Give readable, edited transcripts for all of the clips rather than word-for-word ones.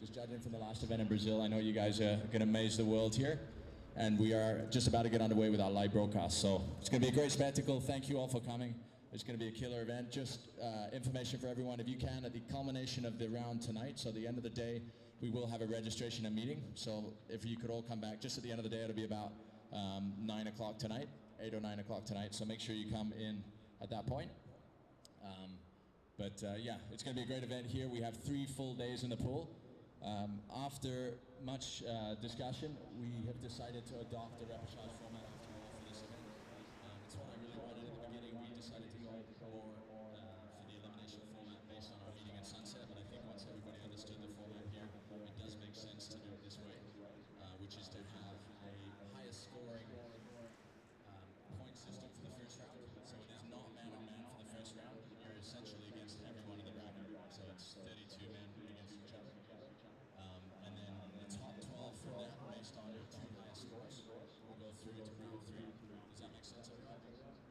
Just judging from the last event in Brazil, I know you guys are going to amaze the world here. And we are just about to get underway with our live broadcast. So it's going to be a great spectacle. Thank you all for coming. It's going to be a killer event. Just information for everyone, if you can, at the culmination of the round tonight, so at the end of the day, we will have a registration and meeting. So if you could all come back, just at the end of the day, it'll be about 9 o'clock tonight, 8 or 9 o'clock tonight. So make sure you come in at that point. Yeah, it's going to be a great event here. We have 3 full days in the pool. After much discussion, we have decided to adopt the repechage format after all for this event. It's what I really wanted at the beginning. We decided to go more for the elimination format based on our meeting at Sunset, but I think once everybody understood the format here, it does make sense to do it this way, which is to have a highest scoring point system for the first round. So it is not man-on-man for the first round. You're essentially against everyone in the bracket. So it's 32 men against each other. And then the top 12 from that, based on your 2 highest scores, will go through to round 3. Does that make sense, everyone?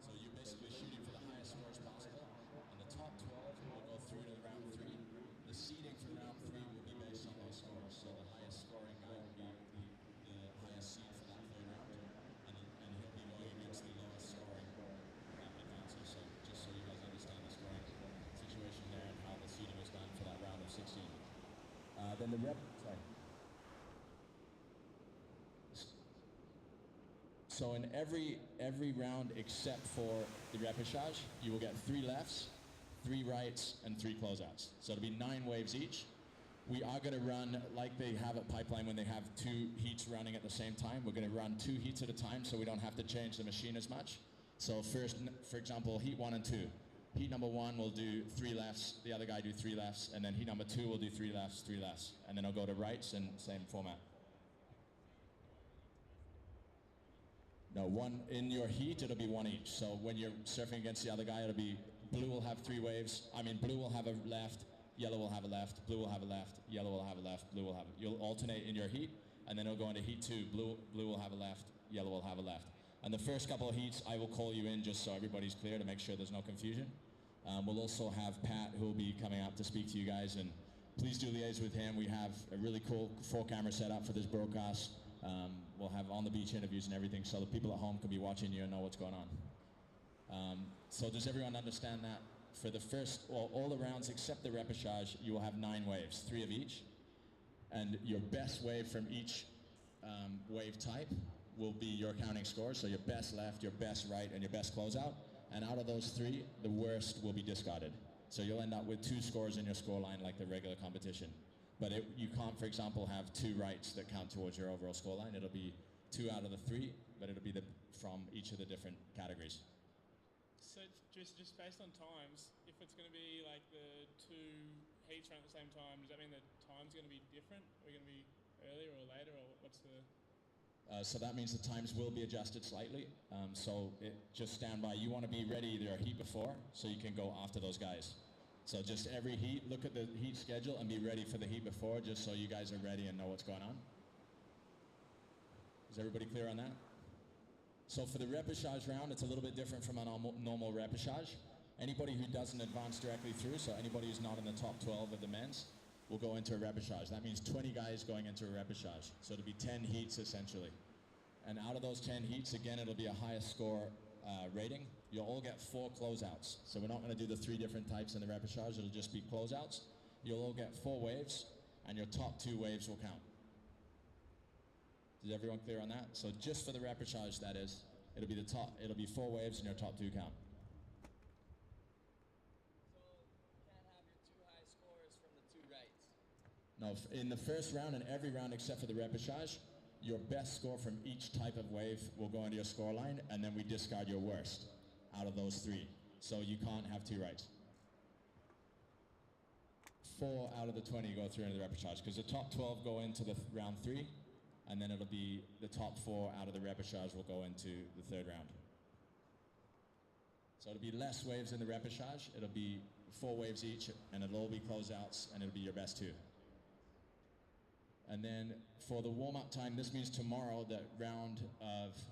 So you're basically shooting for the highest scores possible, and the top 12 will go through to round 3. The seeding for round 3 will be based on those scores. So the highest scoring guy will be the highest seed for that 3rd round, and he'll be going against the lowest scoring advancer. So just so you guys understand the scoring situation there and how the seeding is done for that round of 16. Then the So in every round except for the repechage, you will get 3 lefts, 3 rights, and 3 closeouts. So it'll be 9 waves each. We are going to run like they have at Pipeline when they have 2 heats running at the same time. We're going to run 2 heats at a time so we don't have to change the machine as much. So first, for example, heat 1 and 2. Heat number 1 will do 3 lefts, the other guy do 3 lefts, and then heat number 2 will do 3 lefts, 3 lefts. And then I'll go to rights and same format. No, one in your heat, it'll be 1 each. So when you're surfing against the other guy, it'll be blue will have 3 waves. Blue will have a left, yellow will have a left, blue will have a left, yellow will have a left, blue will have a... You'll alternate in your heat, and then it'll go into heat 2. Blue will have a left, yellow will have a left. And the first couple of heats, I will call you in just so everybody's clear to make sure there's no confusion. We'll also have Pat, who will be coming up to speak to you guys, and please do liaise with him. We have a really cool 4-camera setup for this broadcast. We'll have on the beach interviews and everything so the people at home can be watching you and know what's going on. So does everyone understand that? For the first, all the rounds except the repechage, you will have 9 waves, 3 of each. And your best wave from each wave type will be your counting score. So your best left, your best right, and your best closeout. And out of those 3, the worst will be discarded. So you'll end up with 2 scores in your score line like the regular competition. But you can't, for example, have 2 rights that count towards your overall score line. It'll be 2 out of the 3, but it'll be from each of the different categories. So just based on times, if it's going to be like the 2 heats run at the same time, does that mean the time's going to be different? Are we going to be earlier or later, or what's the... So that means the times will be adjusted slightly. Just stand by. You want to be ready either a heat before, so you can go after those guys. So just every heat, look at the heat schedule and be ready for the heat before, just so you guys are ready and know what's going on. Is everybody clear on that? So for the repechage round, it's a little bit different from a normal repechage. Anybody who doesn't advance directly through, so anybody who's not in the top 12 of the men's, will go into a repechage. That means 20 guys going into a repechage. So it'll be 10 heats essentially. And out of those 10 heats, again, it'll be a highest score rating. You'll all get 4 closeouts. So we're not going to do the 3 different types in the repechage. It'll just be closeouts. You'll all get 4 waves, and your top 2 waves will count. Is everyone clear on that? So just for the repechage, that is, it'll be 4 waves, and your top 2 count. No, in the first round and every round except for the repechage, your best score from each type of wave will go into your score line, and then we discard your worst out of those 3. So you can't have 2 rights. 4 out of the 20 go through into the repechage, because the top 12 go into the round 3, and then it'll be the top 4 out of the repechage will go into the 3rd round. So it'll be less waves in the repechage, it'll be 4 waves each, and it'll all be closeouts, and it'll be your best 2. And then for the warm-up time, this means tomorrow that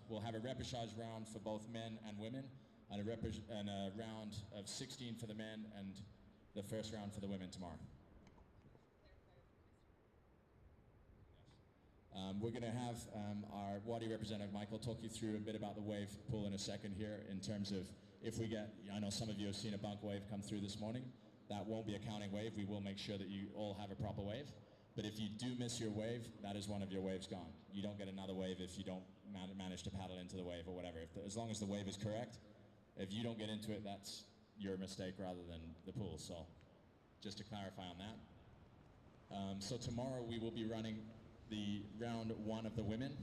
we'll have a repechage round for both men and women, and a round of 16 for the men, and the first round for the women tomorrow. We're going to have our Wadi representative, Michael, talk you through a bit about the wave pool in a second here in terms of if we get, I know some of you have seen a bunk wave come through this morning. That won't be a counting wave. We will make sure that you all have a proper wave. But if you do miss your wave, that is one of your waves gone. You don't get another wave if you don't manage to paddle into the wave or whatever. As long as the wave is correct, if you don't get into it, that's your mistake rather than the pool. So just to clarify on that. So tomorrow we will be running the round 1 of the women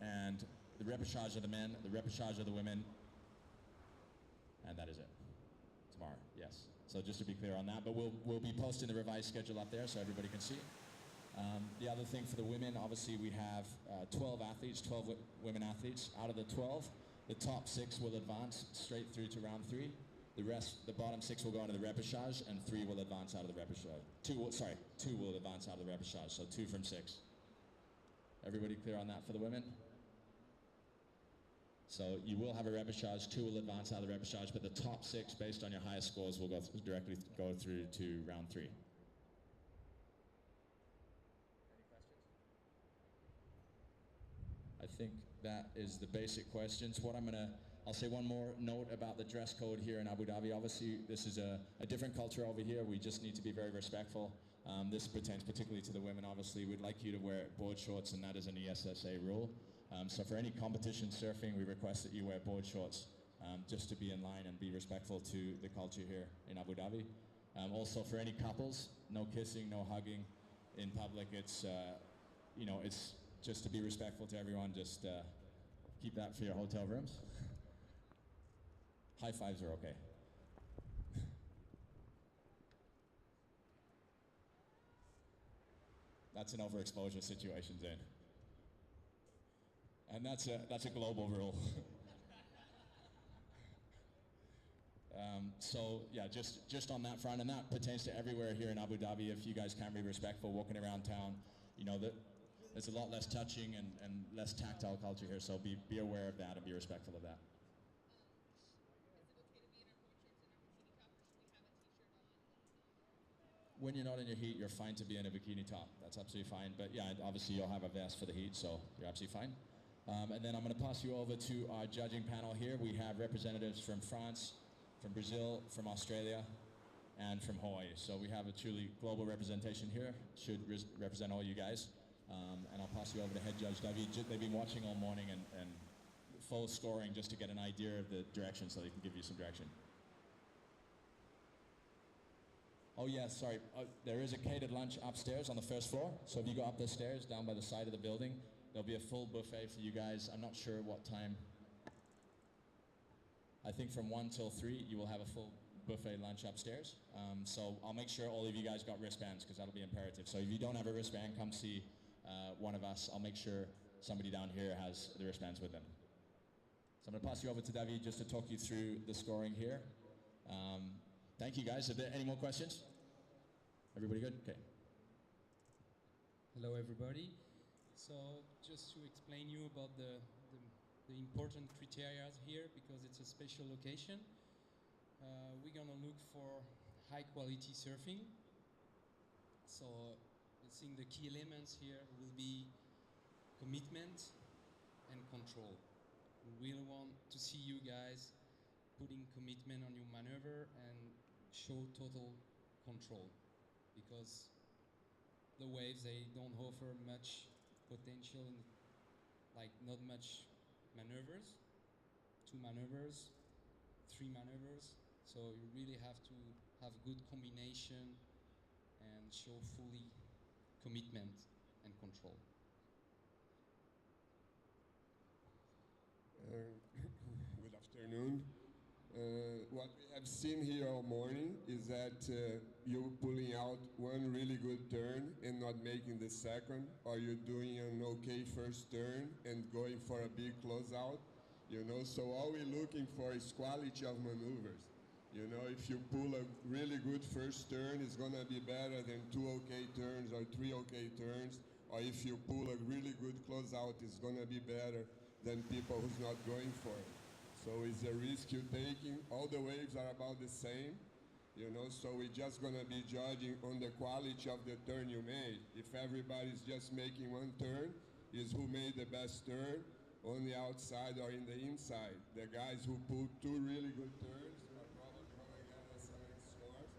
and the repechage of the men, the repechage of the women, and that is it. Tomorrow, yes. So just to be clear on that, but we'll be posting the revised schedule up there so everybody can see. The other thing for the women, obviously we have 12 athletes, 12 women athletes. Out of the 12, the top 6 will advance straight through to round 3. The rest, the bottom 6 will go into the repechage, and 3 will advance out of the repechage. 2 will advance out of the repechage, so 2 from 6. Everybody clear on that for the women? So you will have a repechage, 2 will advance out of the repechage, but the top 6, based on your highest scores, will directly go through to round 3. Any questions? I think that is the basic questions. I'll say one more note about the dress code here in Abu Dhabi. Obviously, this is a different culture over here. We just need to be very respectful. This pertains particularly to the women, obviously. We'd like you to wear board shorts, and that is an ESSA rule. So for any competition surfing, we request that you wear board shorts just to be in line and be respectful to the culture here in Abu Dhabi. Also, for any couples, no kissing, no hugging in public. It's, it's just to be respectful to everyone. Just keep that for your hotel rooms. High fives are okay. That's an overexposure situation, Zane. And that's a global rule. So yeah, just on that front, and that pertains to everywhere here in Abu Dhabi. If you guys can be respectful walking around town, there's a lot less touching and less tactile culture here. So be aware of that and be respectful of that. When you're not in your heat, you're fine to be in a bikini top. That's absolutely fine. But yeah, obviously you'll have a vest for the heat, so you're absolutely fine. And then I'm going to pass you over to our judging panel here. We have representatives from France, from Brazil, from Australia, and from Hawaii. So we have a truly global representation here. Should represent all you guys. And I'll pass you over to head judge David. They've been watching all morning and full scoring just to get an idea of the direction so they can give you some direction. Oh yeah, sorry. There is a catered lunch upstairs on the first floor. So if you go up the stairs, down by the side of the building, there'll be a full buffet for you guys. I'm not sure what time. I think from 1 till 3, you will have a full buffet lunch upstairs. So I'll make sure all of you guys got wristbands because that'll be imperative. So if you don't have a wristband, come see one of us. I'll make sure somebody down here has the wristbands with them. So I'm going to pass you over to David just to talk you through the scoring here. Thank you guys. Are there any more questions? Everybody good? Okay. Hello everybody. So just to explain you about the important criteria here, because it's a special location, we're gonna look for high quality surfing. So I think the key elements here will be commitment and control. We really want to see you guys putting commitment on your maneuver and show total control, because the waves, they don't offer much potential, like not much maneuvers, 2 maneuvers, 3 maneuvers. So you really have to have good combination and show fully commitment and control. Good afternoon. What we have seen here all morning is that you're pulling out one really good turn and not making the second, or you're doing an okay first turn and going for a big closeout. So all we're looking for is quality of maneuvers. If you pull a really good first turn, it's gonna be better than 2 okay turns or 3 okay turns. Or if you pull a really good closeout, it's gonna be better than people who's not going for it. So it's a risk you're taking. All the waves are about the same, so we're just gonna be judging on the quality of the turn you made. If everybody's just making one turn, is who made the best turn on the outside or in the inside. The guys who pulled two really good turns are probably going to get excellent scores,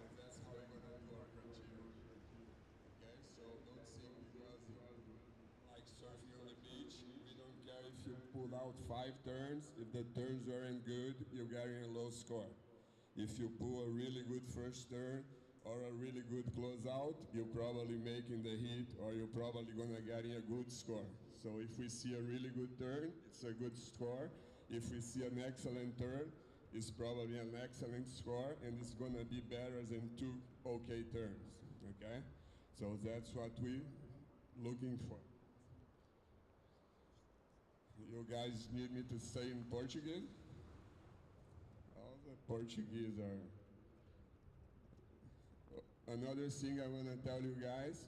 and that's how we're going to do our criteria. Okay, so don't think because like surfing on the beach, we don't care if you pull out 5 turns. If the turns weren't good, you're getting a low score. If you pull a really good first turn or a really good closeout, you're probably making the heat or you're probably going to get a good score. So if we see a really good turn, it's a good score. If we see an excellent turn, it's probably an excellent score, and it's going to be better than 2 okay turns, okay? So that's what we're looking for. You guys need me to say in Portuguese? All the Portuguese are... Another thing I want to tell you guys,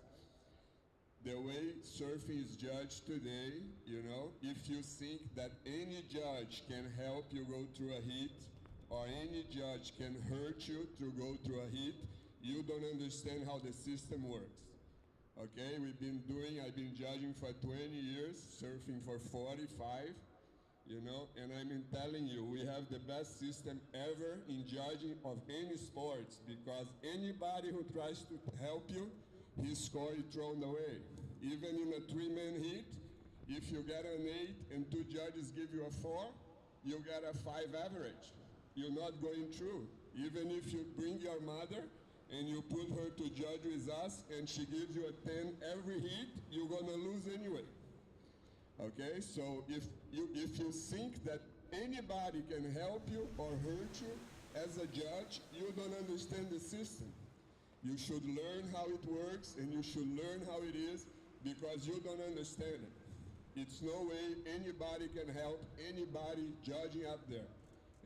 the way surfing is judged today, you know, if you think that any judge can help you go through a heat, or any judge can hurt you to go through a heat, you don't understand how the system works. Okay, I've been judging for 20 years, surfing for 45, you know, and I'm telling you, we have the best system ever in judging of any sports, because anybody who tries to help you, his score is thrown away. Even in a 3-man heat, if you get an 8 and 2 judges give you a 4, you get a 5 average. You're not going through. Even if you bring your mother and you put her to judge with us and she gives you a 10 every heat, you're gonna lose anyway. Okay, so if you think that anybody can help you or hurt you as a judge, you don't understand the system. You should learn how it works, and you should learn how it is, because you don't understand it. It's no way anybody can help anybody judging up there.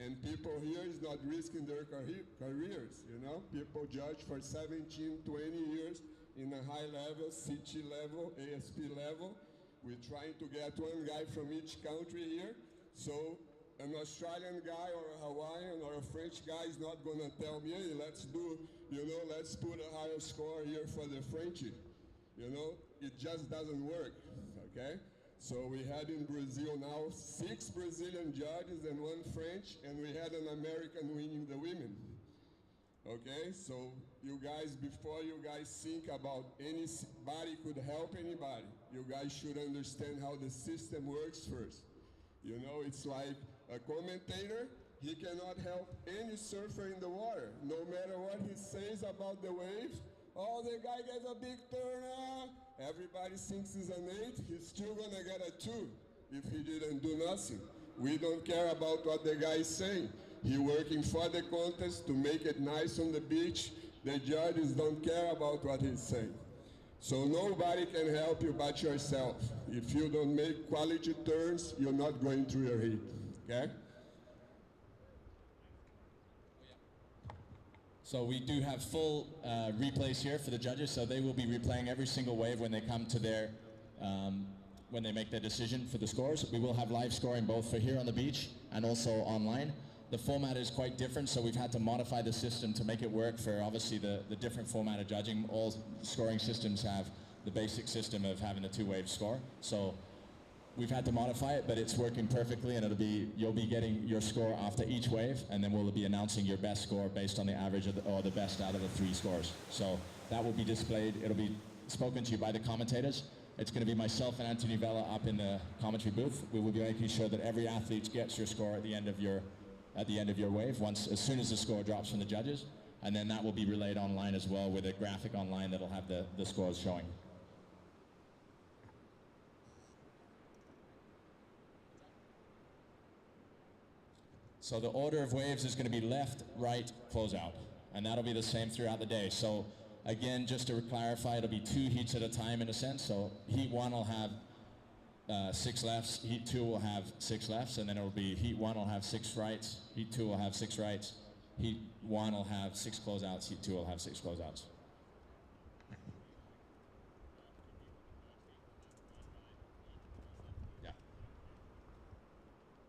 And people here is not risking their careers, you know? People judge for 17, 20 years in a high level, CT level, ASP level. We're trying to get one guy from each country here. So an Australian guy or a Hawaiian or a French guy is not going to tell me, hey, let's put a higher score here for the Frenchie. You know, it just doesn't work, okay? So we had in Brazil now 6 Brazilian judges and 1 French, and we had an American winning the women. Okay, so you guys, before you guys think about anybody could help anybody, you guys should understand how the system works first. You know, it's like a commentator, he cannot help any surfer in the water. No matter what he says about the wave, oh, the guy gets a big turn, everybody thinks he's an 8, he's still gonna get a 2 if he didn't do nothing. We don't care about what the guy is saying. He's working for the contest to make it nice on the beach. The judges don't care about what he's saying. So nobody can help you but yourself. If you don't make quality turns, you're not going through your heat, okay? So we do have full replays here for the judges, so they will be replaying every single wave when they come to their, when they make their decision for the scores. We will have live scoring both for here on the beach and also online. The format is quite different, so we've had to modify the system to make it work for obviously the different format of judging. All scoring systems have the basic system of having a 2-wave score. So we've had to modify it, but it's working perfectly, and you'll be getting your score after each wave, and then we'll be announcing your best score based on the average or the best out of the 3 scores. So that will be displayed. It'll be spoken to you by the commentators. It's going to be myself and Anthony Vella up in the commentary booth. We will be making sure that every athlete gets your score at the end of your wave, as soon as the score drops from the judges, and then that will be relayed online as well with a graphic online that'll have the scores showing. So the order of waves is going to be left, right, close out, and that'll be the same throughout the day. So again, just to clarify, it'll be 2 heats at a time in a sense. So heat 1 will have 6 lefts, heat 2 will have 6 lefts, and then it'll be heat 1 will have 6 rights, heat 2 will have 6 rights, heat 1 will have 6 closeouts, heat 2 will have 6 closeouts. Yeah.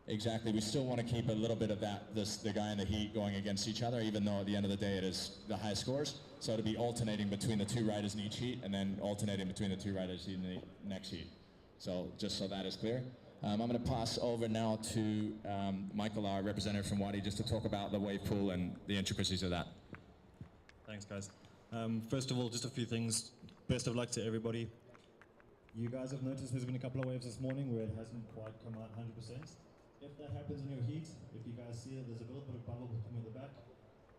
Exactly, we still want to keep a little bit of that, the guy and the heat going against each other, even though at the end of the day it is the high scores. So it'll be alternating between the 2 riders in each heat, and then alternating between the 2 riders in the next heat. So just so that is clear. I'm going to pass over now to Michael, our representative from Wadi, just to talk about the wave pool and the intricacies of that. Thanks, guys. First of all, just a few things. Best of luck to everybody. You guys have noticed there's been a couple of waves this morning where it hasn't quite come out 100%. If that happens in your heat, if you guys see there's a little bit of bubble coming at the back,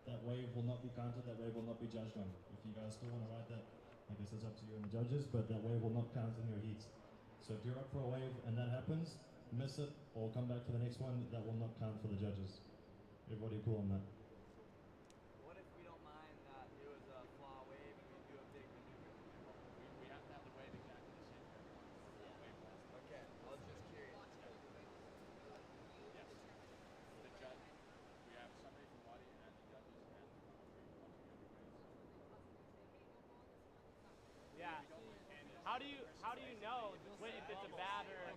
that wave will not be counted, that wave will not be judged on. If you guys still want to ride that, I guess it's up to you and the judges, but that wave will not count in your heat. So if you're up for a wave and that happens, miss it or come back for the next one, that will not count for the judges. Everybody cool on that? What if we don't mind that it was a flaw wave and we do a big maneuver? We have to have the wave exactly the same for everyone. Okay, I was just curious. Yes. The judge, we have somebody from Wadi and the judges and the yeah. How do you know if it's a bad or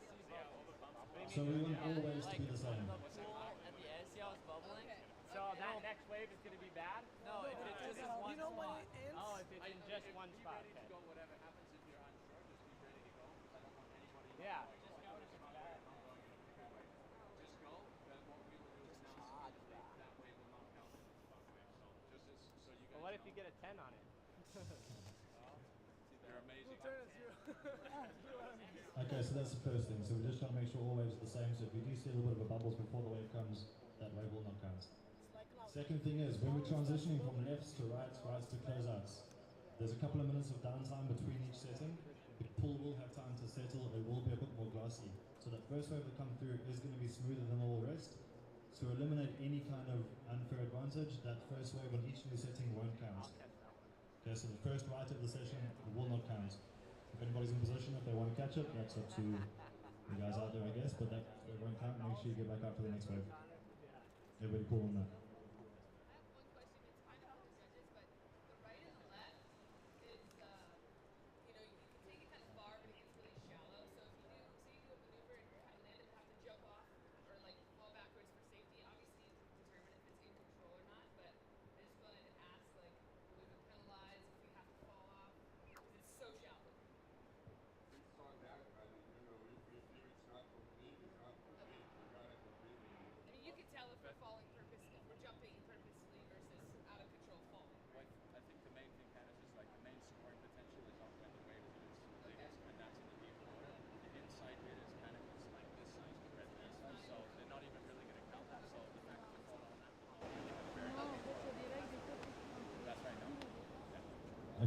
So we want all waves to be the same. at the end, see how it's bubbling? So that next wave is going to be bad? No, if it's just one spot. Oh, if it's in just one spot. Okay. Go whatever happens if you're unsure, just be ready to go because I don't want anybody to go. Just go, just go, then what we will do is announce immediately that wave will not count as a bunk wave. So just so you guys what if you get a 10 on it? You're amazing. Okay, so that's the first thing. So we're just trying to make sure all waves are the same. So if you do see a little bit of a bubbles before the wave comes, that wave will not count. Second thing is, when we're transitioning from lefts to rights, rights to closeouts, there's a couple of minutes of downtime between each setting. The pool will have time to settle. It will be a bit more glossy. So that first wave that comes through is going to be smoother than all the rest. To eliminate any kind of unfair advantage, that first wave on each new setting won't count. Okay, so the first right of the session will not count. If anybody's in position, if they want to catch it, that's up to you guys out there, I guess, but that it won't count. Make sure you get back up for the next wave. Everybody cool on that?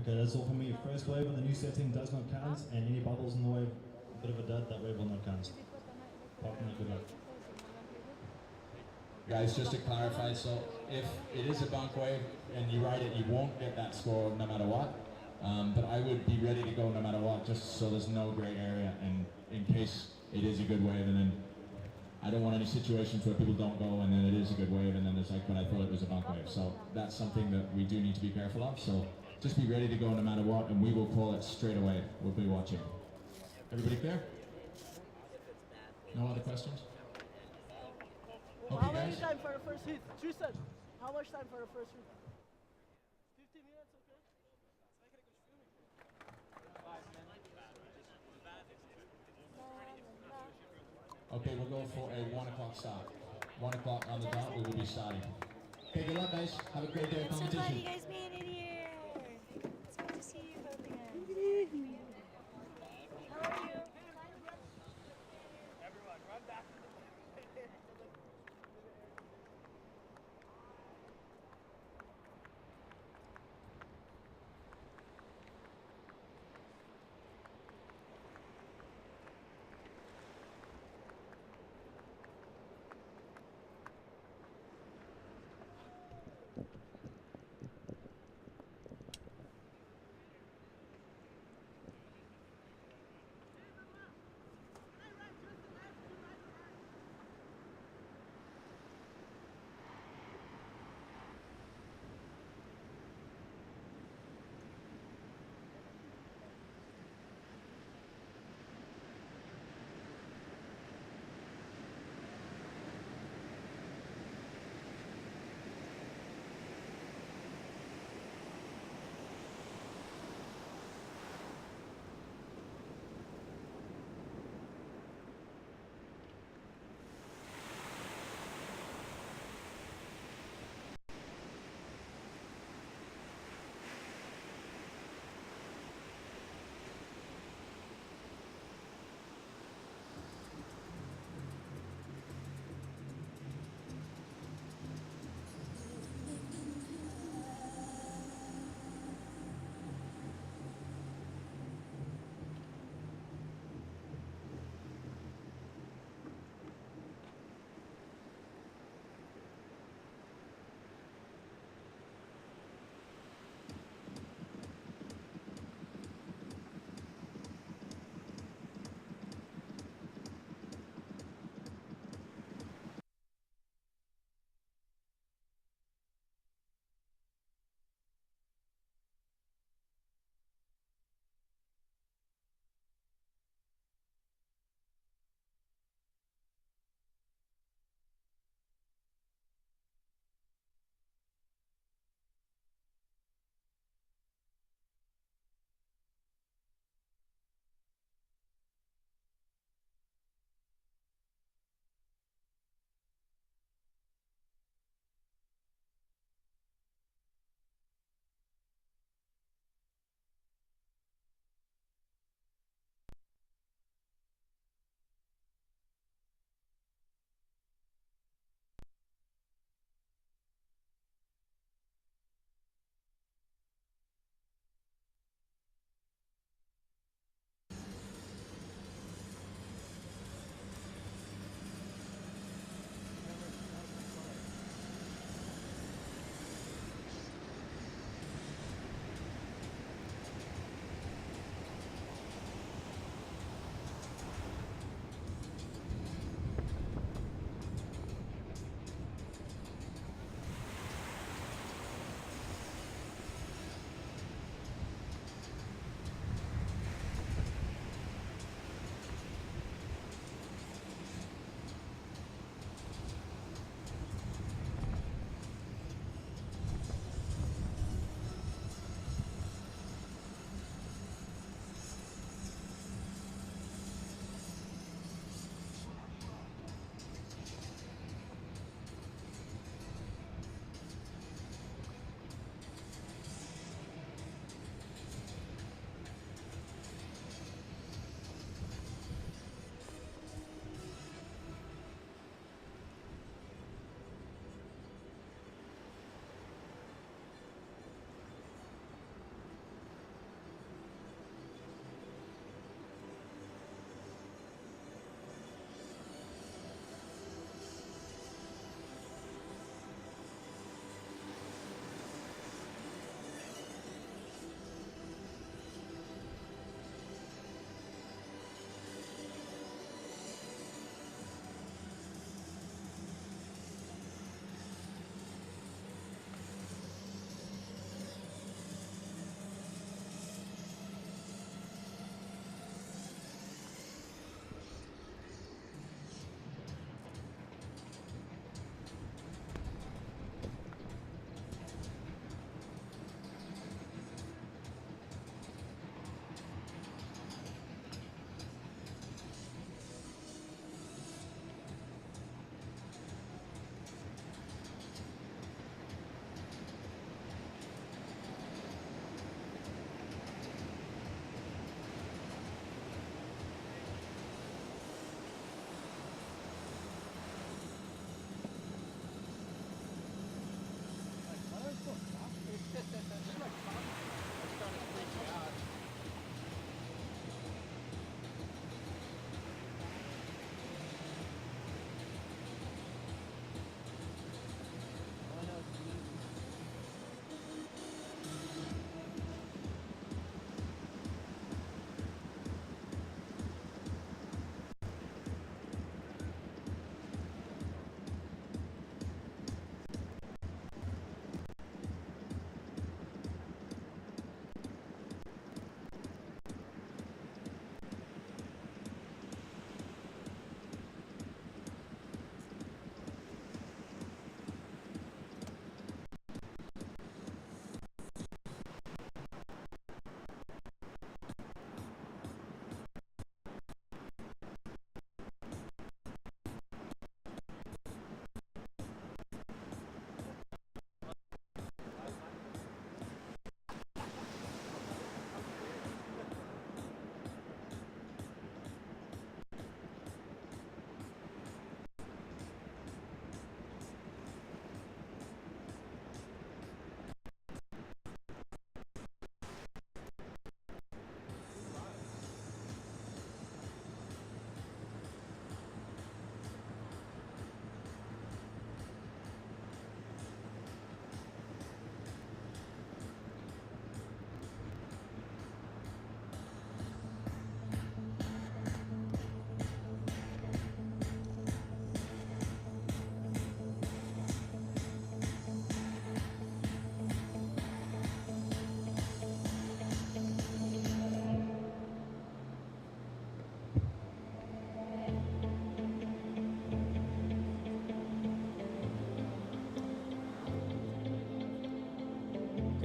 Okay, that's all for me. First wave on the new setting does not count, and any bubbles in the wave, a bit of a dud, that wave will not count. Apart from that, good luck. Guys, just to clarify, so if it is a bunk wave and you ride it, you won't get that score no matter what. But I would be ready to go no matter what, just so there's no gray area, and in case it is a good wave, and then I don't want any situations where people don't go and then it is a good wave and then it's like, but I thought it was a bunk wave. So that's something that we do need to be careful of. So just be ready to go no matter what, and we will call it straight away. We'll be watching. Everybody clear? No other questions? Well, Okay, how many guys. time for the first hit? Tristan, how much time for the first hit? 15 minutes, okay? Okay, we'll go for a 1 o'clock start. 1 o'clock on the dot, we will be starting. Okay, good luck, guys. Have a great day of So glad competition. you guys made it here. It's good to see you both again. How are you? Everyone, run back to the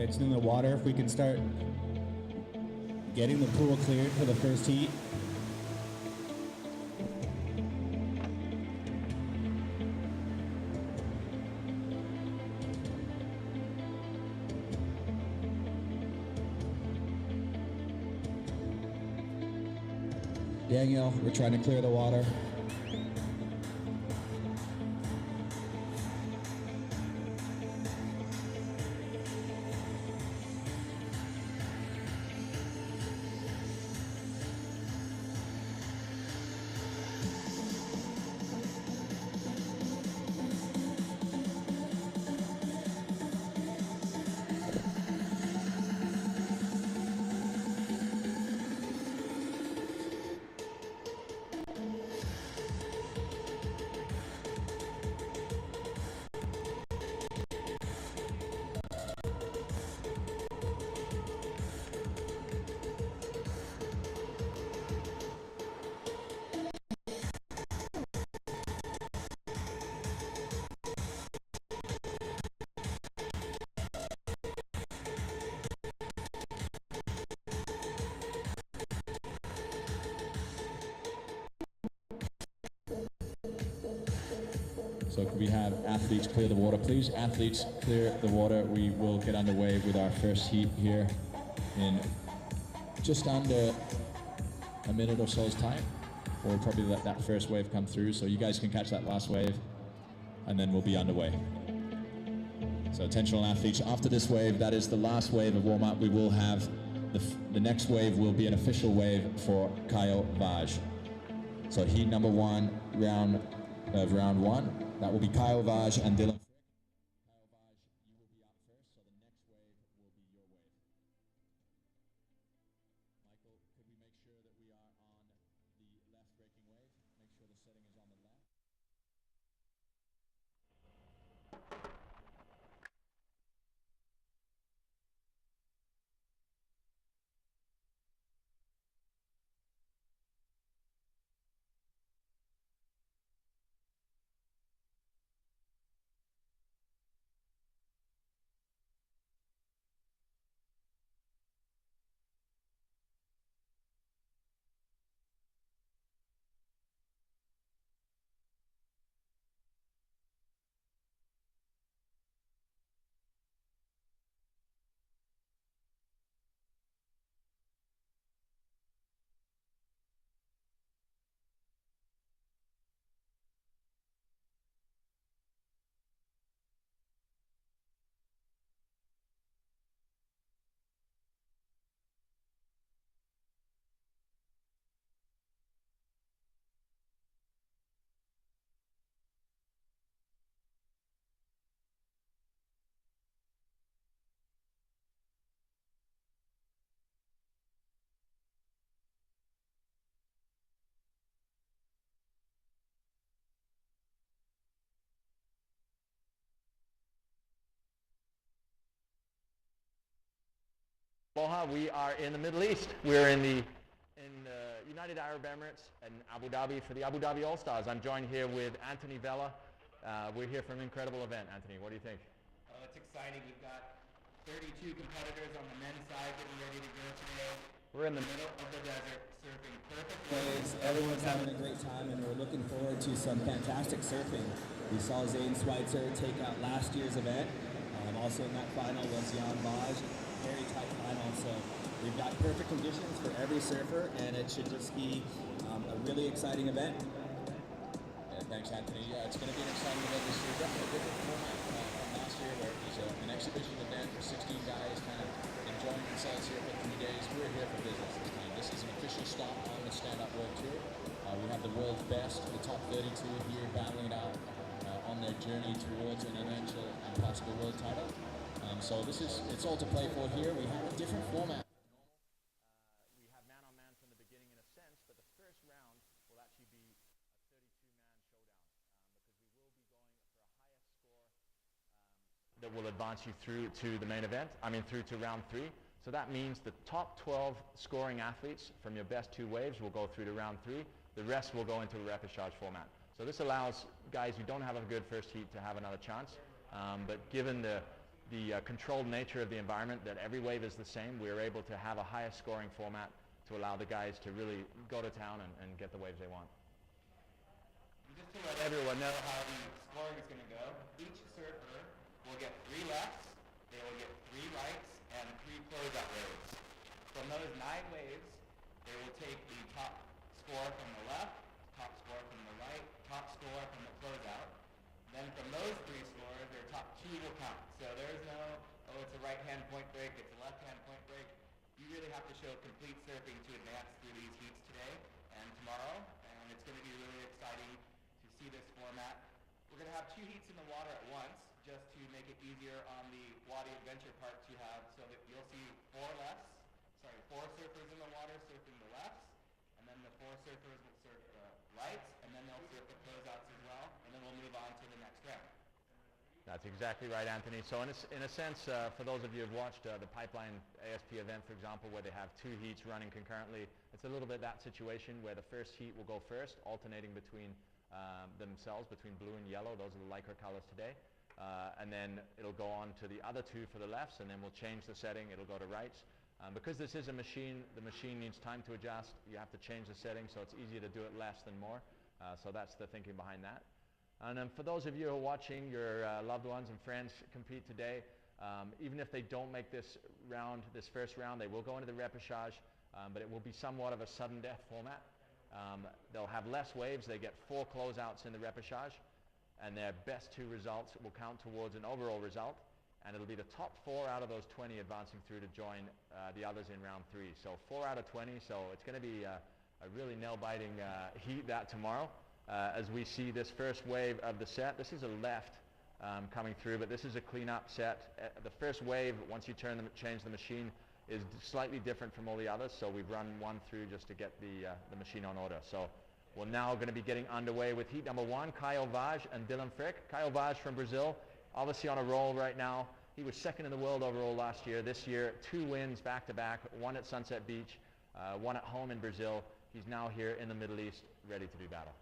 It's in the water. If we can start getting the pool cleared for the first heat. Daniel, we're trying to clear the water. So could we have athletes clear the water, please? Athletes clear the water. We will get underway with our first heat here in just under a minute or so's time. We'll probably let that first wave come through so you guys can catch that last wave, and then we'll be underway. So attention all athletes, after this wave, that is the last wave of warm-up. We will have the next wave will be an official wave for Kyle Vaj. So heat number one, round one. That will be Kyle Vaj and Dylan. Kyle Vaj, you will be up first, so the next wave will be your wave. Michael, could we make sure that we are on the left breaking wave? Make sure the setting is on the left. Aloha, we are in the Middle East. We're in the United Arab Emirates in Abu Dhabi for the Abu Dhabi All Stars. I'm joined here with Anthony Vella. We're here for an incredible event. Anthony, what do you think? It's exciting. We've got 32 competitors on the men's side getting ready to go today. We're in the middle of the desert, surfing perfect waves. Everyone's having a great time, and we're looking forward to some fantastic surfing. We saw Zane Schweitzer take out last year's event. Also in that final was Jan Vaj. Very tight final, so we've got perfect conditions for every surfer, and it should just be a really exciting event. Yeah, thanks, Anthony. Yeah, it's going to be an exciting event this year. Definitely a different format from last year, where it was an exhibition event for 16 guys kind of enjoying themselves here for 3 days. We're here for business this time. This is an official stop on the Stand Up World Tour. We have the world's best, the top 32 here battling it out on their journey towards an eventual and possible world title. So it's all to play for here. We have a different format. We have man-on-man from the beginning in a sense, but the first round will actually be a 32-man showdown because we will be going for a highest score that will advance you through to the main event, through to round 3. So that means the top 12 scoring athletes from your best 2 waves will go through to round 3. The rest will go into a repechage format. So this allows guys who don't have a good first heat to have another chance. But given the the controlled nature of the environment, that every wave is the same, we're able to have a higher scoring format to allow the guys to really go to town and get the waves they want. Just to let everyone know how the scoring is going to go, each surfer will get 3 lefts, they will get 3 rights, and 3 closeout waves. From those 9 waves, they will take the top score from the left, top score from the right, top score from the closeout. Then from those 3 scores, their top 2 will count. So there's no, oh, it's a right-hand point break, it's a left-hand point break. You really have to show complete surfing to advance through these heats today and tomorrow, and it's going to be really exciting to see this format. We're going to have 2 heats in the water at once, just to make it easier on the Wadi Adventure part to have, so that you'll see 4 surfers in the water surfing the lefts, and then the 4 surfers will surf the rights, and then they'll surf the closeouts as well, and then we'll move on to the next round. That's exactly right, Anthony. So in a sense, for those of you who have watched the Pipeline ASP event, for example, where they have 2 heats running concurrently, it's a little bit that situation where the first heat will go first, alternating between themselves, between blue and yellow. Those are the Lycra colors today. And then it'll go on to the other 2 for the lefts, and then we'll change the setting. It'll go to rights. Because this is a machine, the machine needs time to adjust. You have to change the setting, so it's easier to do it less than more. So that's the thinking behind that. And then for those of you who are watching your loved ones and friends compete today, even if they don't make this first round, they will go into the repechage, but it will be somewhat of a sudden death format. They'll have less waves. They get 4 closeouts in the repechage, and their best 2 results will count towards an overall result, and it'll be the top 4 out of those 20 advancing through to join the others in round 3. So 4 out of 20, so it's going to be a really nail-biting heat that tomorrow. As we see this first wave of the set, this is a left coming through, but this is a clean-up set. The first wave, once you change the machine, is slightly different from all the others, so we've run 1 through just to get the machine on order. So we're now going to be getting underway with heat number 1, Caio Vaz and Dylan Frick. Caio Vaz from Brazil, obviously on a roll right now. He was 2nd in the world overall last year. This year, 2 wins back-to-back, 1 at Sunset Beach, 1 at home in Brazil. He's now here in the Middle East, ready to do battle.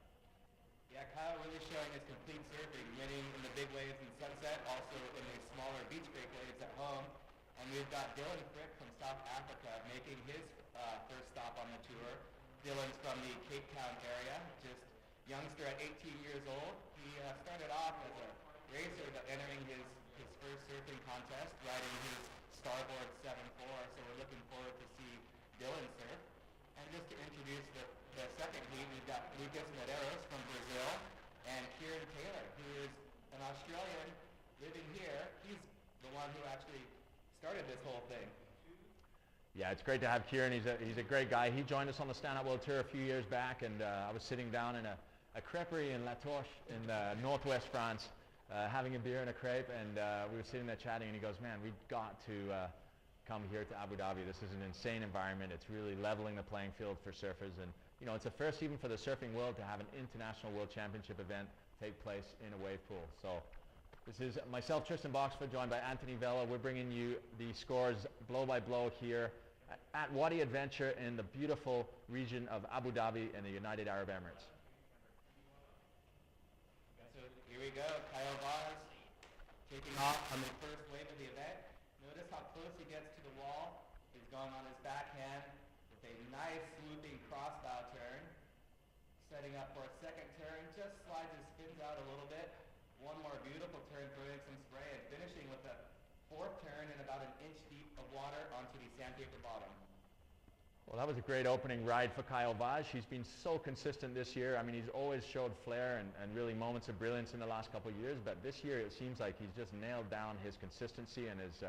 Yeah, Kyle really showing his complete surfing, winning in the big waves in Sunset, also in the smaller beach break waves at home. And we've got Dylan Frick from South Africa making his first stop on the tour. Dylan's from the Cape Town area, just youngster at 18 years old. He started off as a racer, but entering his first surfing contest, riding his starboard 7.4, so we're looking forward to see Dylan surf. And just to introduce the second heat, we've got Lucas Medeiros from Brazil and Kieran Taylor, who is an Australian living here. He's the one who actually started this whole thing. Yeah, it's great to have Kieran. He's a great guy. He joined us on the Stand Up World Tour a few years back, and I was sitting down in a creperie in La Torche in northwest France, having a beer and a crepe, and we were sitting there chatting, and he goes, man, we've got to come here to Abu Dhabi. This is an insane environment. It's really leveling the playing field for surfers, and you know, it's a first even for the surfing world to have an international world championship event take place in a wave pool. So this is myself, Tristan Boxford, joined by Anthony Vella. We're bringing you the scores blow by blow here at Wadi Adventure in the beautiful region of Abu Dhabi in the United Arab Emirates. So here we go, Caio Vaz taking off on the first wave of the event. Notice how close he gets to the wall. He's going on his backhand with a nice swooping crossbow turn. Setting up for a second turn, just slides his fins out a little bit. One more beautiful turn, throwing some spray, and finishing with a 4th turn in about an inch deep of water onto the sandpaper bottom. Well, that was a great opening ride for Caio Vaz. He's been so consistent this year. I mean, he's always showed flair and really moments of brilliance in the last couple of years, but this year it seems like he's just nailed down his consistency and his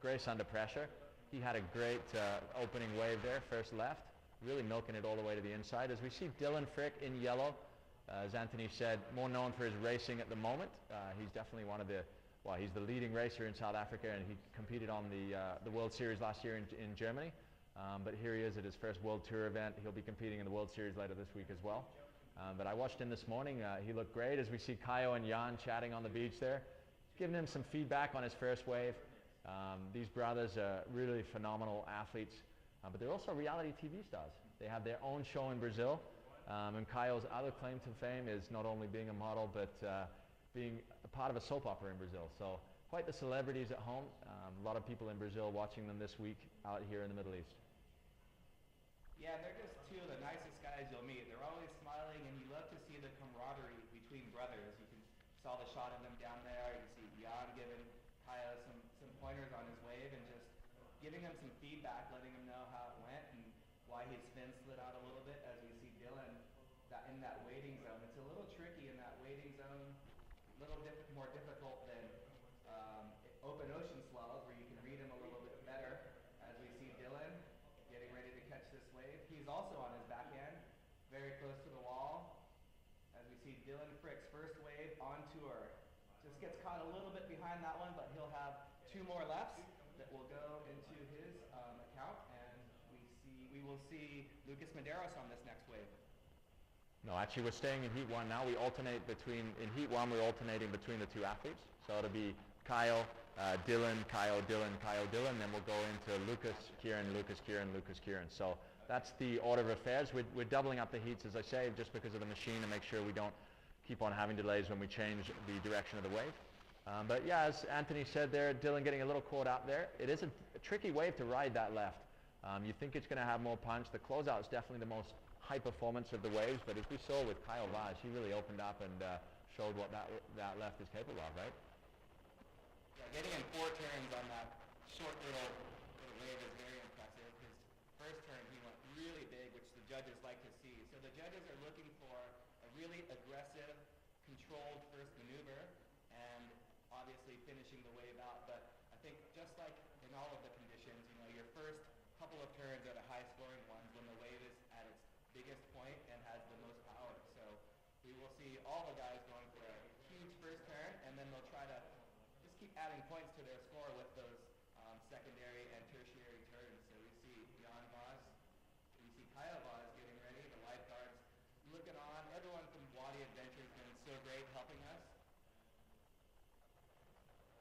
grace under pressure. He had a great opening wave there, first left, really milking it all the way to the inside. As we see Dylan Frick in yellow, as Anthony said, more known for his racing at the moment. He's definitely one of the, well, he's the leading racer in South Africa, and he competed on the World Series last year in Germany. But here he is at his first World Tour event. He'll be competing in the World Series later this week as well. But I watched him this morning. He looked great as we see Caio and Jan chatting on the beach there, giving him some feedback on his first wave. These brothers are really phenomenal athletes, but they're also reality TV stars. They have their own show in Brazil, and Caio's other claim to fame is not only being a model, but being a part of a soap opera in Brazil. So quite the celebrities at home. A lot of people in Brazil watching them this week out here in the Middle East. Yeah, they're just two of the nicest guys you'll meet. They're always smiling, and you love to see the camaraderie between brothers. Saw the shot of them down there. You see Jan giving Kaya some pointers on his wave and just giving him some feedback, letting him know how it went and why his spin slid out a little bit, as we see Dylan in that waiting zone. It's a little tricky in that waiting zone, a little more difficult than open ocean swells, where you can read him a little bit better, as we see Dylan getting ready to catch this wave. He's also on his backhand, very close to the wall. As we see Dylan Frick's first wave on tour. Just gets caught a little bit behind that one, but he'll have two more lefts that will go into his account, and we will see Lucas Medeiros on this next wave. No, actually we're staying in Heat 1 now. We alternate between, in Heat 1 we're alternating between the two athletes. So it'll be Kyle, Dylan, Kyle, Dylan, Kyle, Dylan, then we'll go into Lucas, Kieran, Lucas, Kieran, Lucas, Kieran. So that's the order of affairs. We're doubling up the heats, as I say, just because of the machine, to make sure we don't keep on having delays when we change the direction of the wave. But yeah, as Anthony said there, Dylan getting a little caught up there. It is a tricky wave to ride that left. You think it's going to have more punch. The closeout is definitely the most high performance of the waves, but as we saw with Kyle Vaj, he really opened up and showed what that left is capable of, right? Yeah, getting in 4 turns on that short little wave is very impressive. His first turn, he went really big, which the judges like to see. So the judges are looking for a really aggressive, controlled first maneuver, and obviously finishing the wave out. But I think just like in all of the conditions, your first couple of turns are the high-scoring ones when the wave is at its biggest point and has the most power. So we will see all the guys going for a huge first turn, and then they'll try to just keep adding points to their score with those secondary and tertiary turns. So we see Jan Vaz, we see Kaya Vaz getting ready, the lifeguards looking on. Everyone from Wadi Adventure has been so great helping us.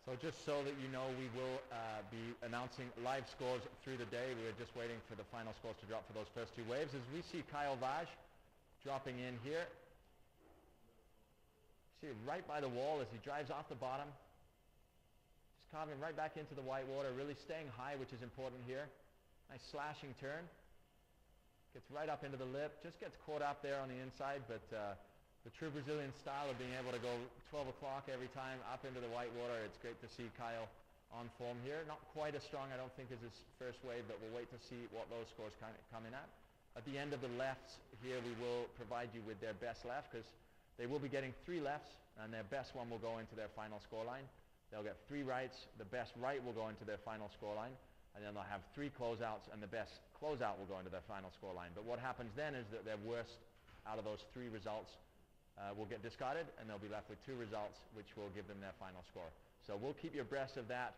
So just so that you know, we will be announcing live scores through the day. We're just waiting for the final scores to drop for those first 2 waves. As we see Kyle Vaj dropping in here. See right by the wall as he drives off the bottom. Just carving right back into the white water, really staying high, which is important here. Nice slashing turn. Gets right up into the lip, just gets caught up there on the inside, but the true Brazilian style of being able to go 12 o'clock every time up into the white water. It's great to see Kyle on form here. Not quite as strong, I don't think, as his first wave, but we'll wait to see what those scores come in at. At the end of the lefts here, we will provide you with their best left, because they will be getting 3 lefts, and their best one will go into their final scoreline. They'll get 3 rights. The best right will go into their final scoreline, and then they'll have 3 closeouts, and the best closeout will go into their final scoreline. But what happens then is that their worst out of those 3 results will get discarded, and they'll be left with 2 results, which will give them their final score. So we'll keep you abreast of that.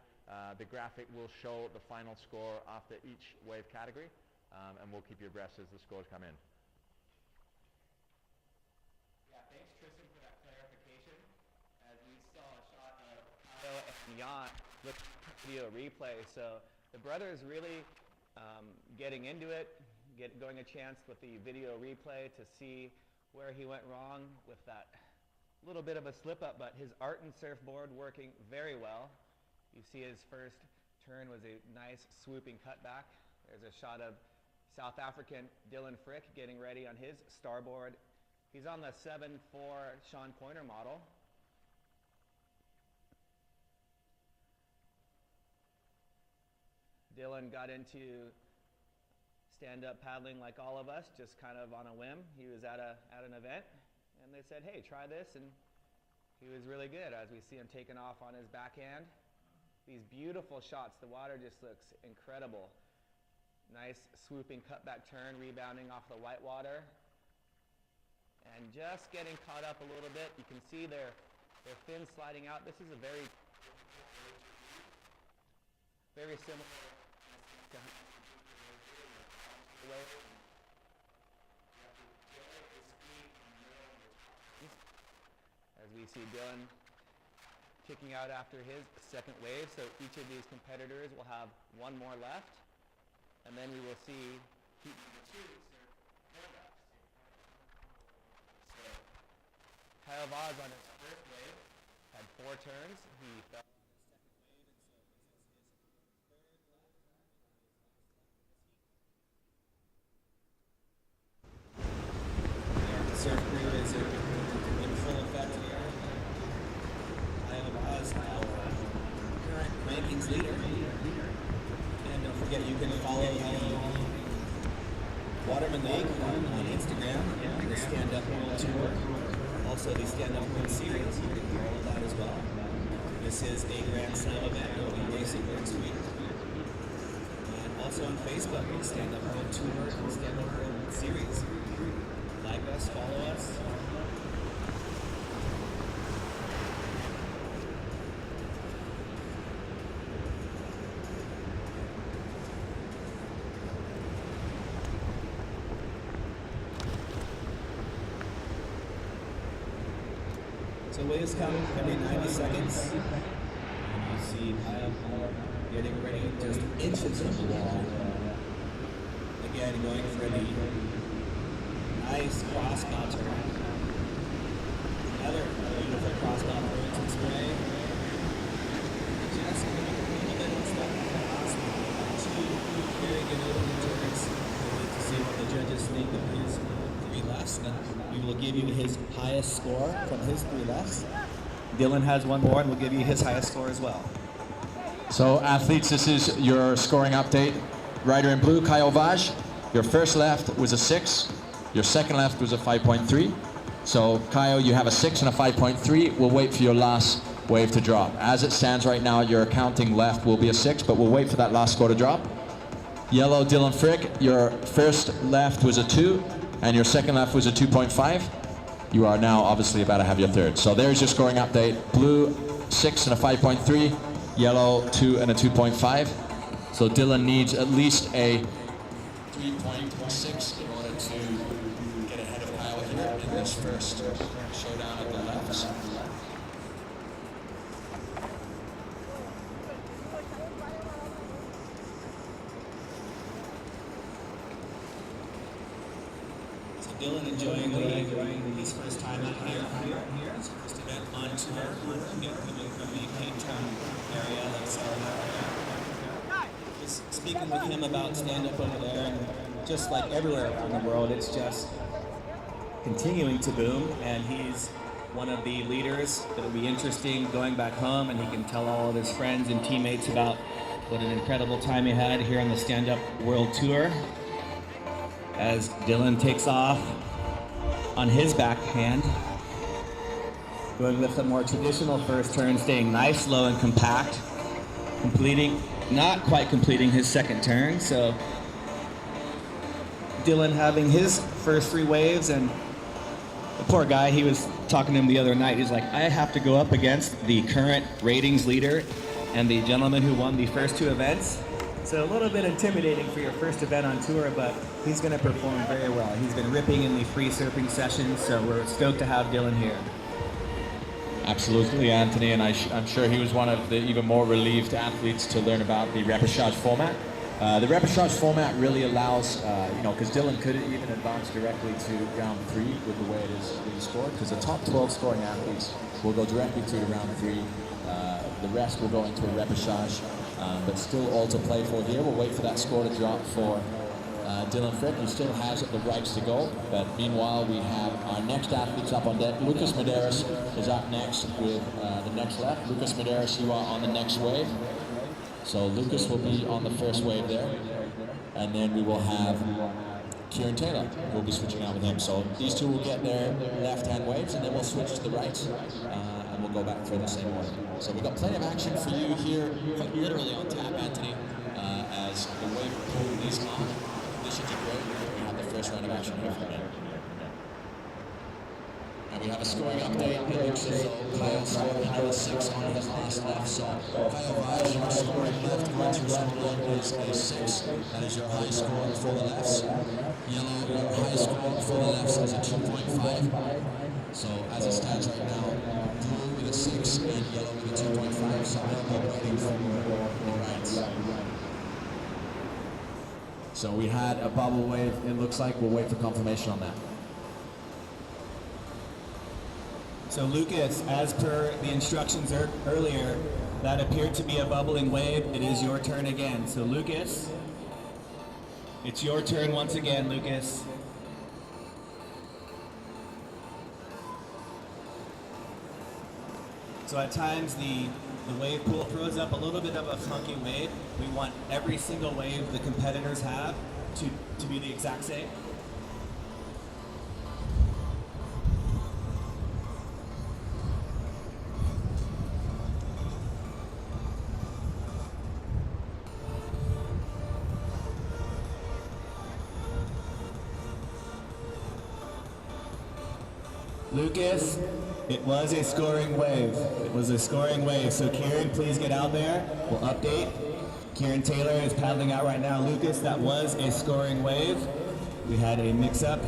The graphic will show the final score after each wave category, and we'll keep you abreast as the scores come in. Yeah, thanks Tristan for that clarification. As we saw a shot of Kyle and Jan with video replay, so the brothers really getting into it, going a chance with the video replay to see where he went wrong with that little bit of a slip up, but his Arten surfboard working very well. You see his first turn was a nice swooping cutback. There's a shot of South African Dylan Frick getting ready on his starboard. He's on the 7.4 Sean Pointer model. Dylan got into stand-up paddling like all of us, just kind of on a whim. He was at an event, and they said, hey, try this, and he was really good as we see him taking off on his backhand. These beautiful shots. The water just looks incredible. Nice swooping cutback turn, rebounding off the white water, and just getting caught up a little bit. You can see their fins sliding out. This is a very similar to as we see Dylan kicking out after his second wave. So each of these competitors will have 1 more left, and then we will see heat number 2 serve 4 lefts. So Kyle Vaz on his first wave had 4 turns. He fell on the can follow the Waterman League on Instagram, the Stand Up World Tour, also the Stand Up World Series. You can follow that as well. This is a Grand Slam event. We'll be racing next week. And also on Facebook, Stand Up World Tour and Stand Up World Series. Like us, follow us. So waves come every 90 seconds. And you see Kyle getting ready just inches from the wall. Again, going for the nice crossbow turn. Another beautiful crossbow turn spray. Just a little bit of stuff in the last one. Two very good opening turns. We'll wait to see what the judges think of his three lefts. Then we will give you his highest score from his three lefts. Dylan has one more and we'll give you his highest score as well. So athletes, this is your scoring update. Rider in blue, Kyle Vaj. Your first left was a 6. Your second left was a 5.3. So Kyle, you have a 6 and a 5.3. We'll wait for your last wave to drop. As it stands right now, your accounting left will be a 6, but we'll wait for that last score to drop. Yellow, Dylan Frick. Your first left was a 2, and your second left was a 2.5. You are now obviously about to have your third. So there's your scoring update. Blue, 6 and a 5.3. Yellow, 2 and a 2.5. So Dylan needs at least a 3.6 in order to get ahead of Kyle here in this first showdown of the lefts. Dylan enjoying his first time out here. His first event on tour. Coming from the Cape Town area. Just speaking with him about stand-up over there, and just like everywhere around the world, it's just continuing to boom, and he's one of the leaders. It'll be interesting going back home, and he can tell all of his friends and teammates about what an incredible time he had here on the Stand-Up World Tour. As Dylan takes off on his backhand, going with a more traditional first turn, staying nice, slow, and compact, not quite completing his second turn. So Dylan having his first 3 waves, and the poor guy, he was talking to him the other night, he's like, I have to go up against the current ratings leader and the gentleman who won the first 2 events. So a little bit intimidating for your first event on tour, but he's going to perform very well. He's been ripping in the free surfing sessions, so we're stoked to have Dylan here. Absolutely, Anthony, and I'm sure he was one of the even more relieved athletes to learn about the repechage format. The repechage format really allows, because Dylan couldn't even advance directly to round 3 with the way it is being scored, because the top 12 scoring athletes will go directly to round 3. The rest will go into a repechage, but still all to play for here. We'll wait for that score to drop for Dylan Frick, who still has the rights to go. But meanwhile, we have our next athletes up on deck. Lucas Medeiros is up next with the next left. Lucas Medeiros, you are on the next wave. So Lucas will be on the first wave there. And then we will have Kieran Taylor, who will be switching out with him. So these two will get their left-hand waves, and then we'll switch to the right, and we'll go back for the same order. So we've got plenty of action for you here, quite literally on tap, Anthony, as the wave pool is on. Conditions are great. We have the first round of action here for now. And we have a scoring update. It looks as though Kyle scored 106 on his last left. So Kyle Vaj, your scoring left, your scoring is a 6. That is your high score for the lefts. Yellow, your high score for the lefts is a 2.5. So as it stands right now, blue with a 6 and yellow with a 2.5. So they'll be waiting for the rights. So we had a bubble wave, it looks like. We'll wait for confirmation on that. So Lucas, as per the instructions earlier, that appeared to be a bubbling wave. It is your turn again. So Lucas, it's your turn once again, Lucas. So at times the The wave pool throws up a little bit of a funky wave. We want every single wave the competitors have to be the exact same. Lucas, it was a scoring wave. It was a scoring wave. So Kieran, please get out there. We'll update. Kieran Taylor is paddling out right now. Lucas, that was a scoring wave. We had a mix-up.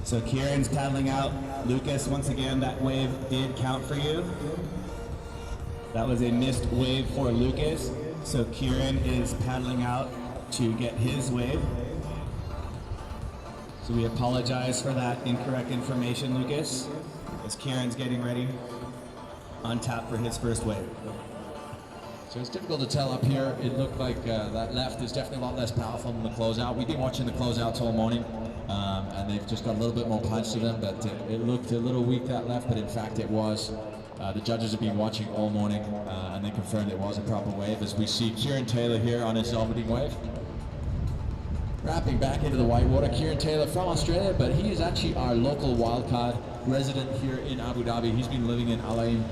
So Kieran's paddling out. Lucas, once again, that wave did count for you. That was a missed wave for Lucas. So Kieran is paddling out to get his wave. So we apologize for that incorrect information, Lucas, as Kieran's getting ready on tap for his first wave. So it's difficult to tell up here. It looked like that left is definitely a lot less powerful than the closeout. We've been watching the closeouts all morning, and they've just got a little bit more punch to them, but it looked a little weak, that left, but in fact it was. The judges have been watching all morning, and they confirmed it was a proper wave, as we see Kieran Taylor here on his orbiting wave. Wrapping back into the whitewater, Kieran Taylor from Australia, but he is actually our local wildcard resident here in Abu Dhabi. He's been living in Al Ain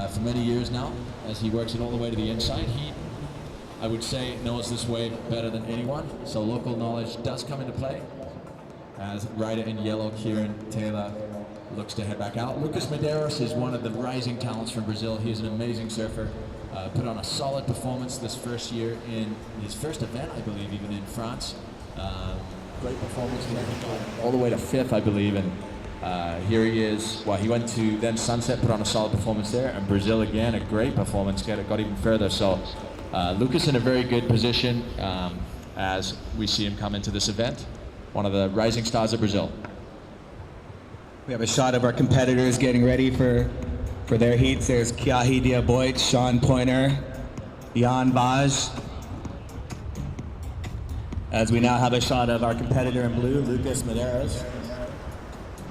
for many years now, as he works it all the way to the inside. He, I would say, knows this wave better than anyone, so local knowledge does come into play, as rider in yellow, Kieran Taylor, looks to head back out. Lucas Medeiros is one of the rising talents from Brazil. He's an amazing surfer. Put on a solid performance this first year in his first event, I believe, even in France. Great performance, all the way to 5th, I believe, and here he is. Well, he went to then Sunset, put on a solid performance there, and Brazil again, a great performance, got even further. So Lucas in a very good position as we see him come into this event, one of the rising stars of Brazil. We have a shot of our competitors getting ready for their heats. There's Kiahi Diaboit, Sean Pointer, Jan Vaj. As we now have a shot of our competitor in blue, Lucas Medeiros.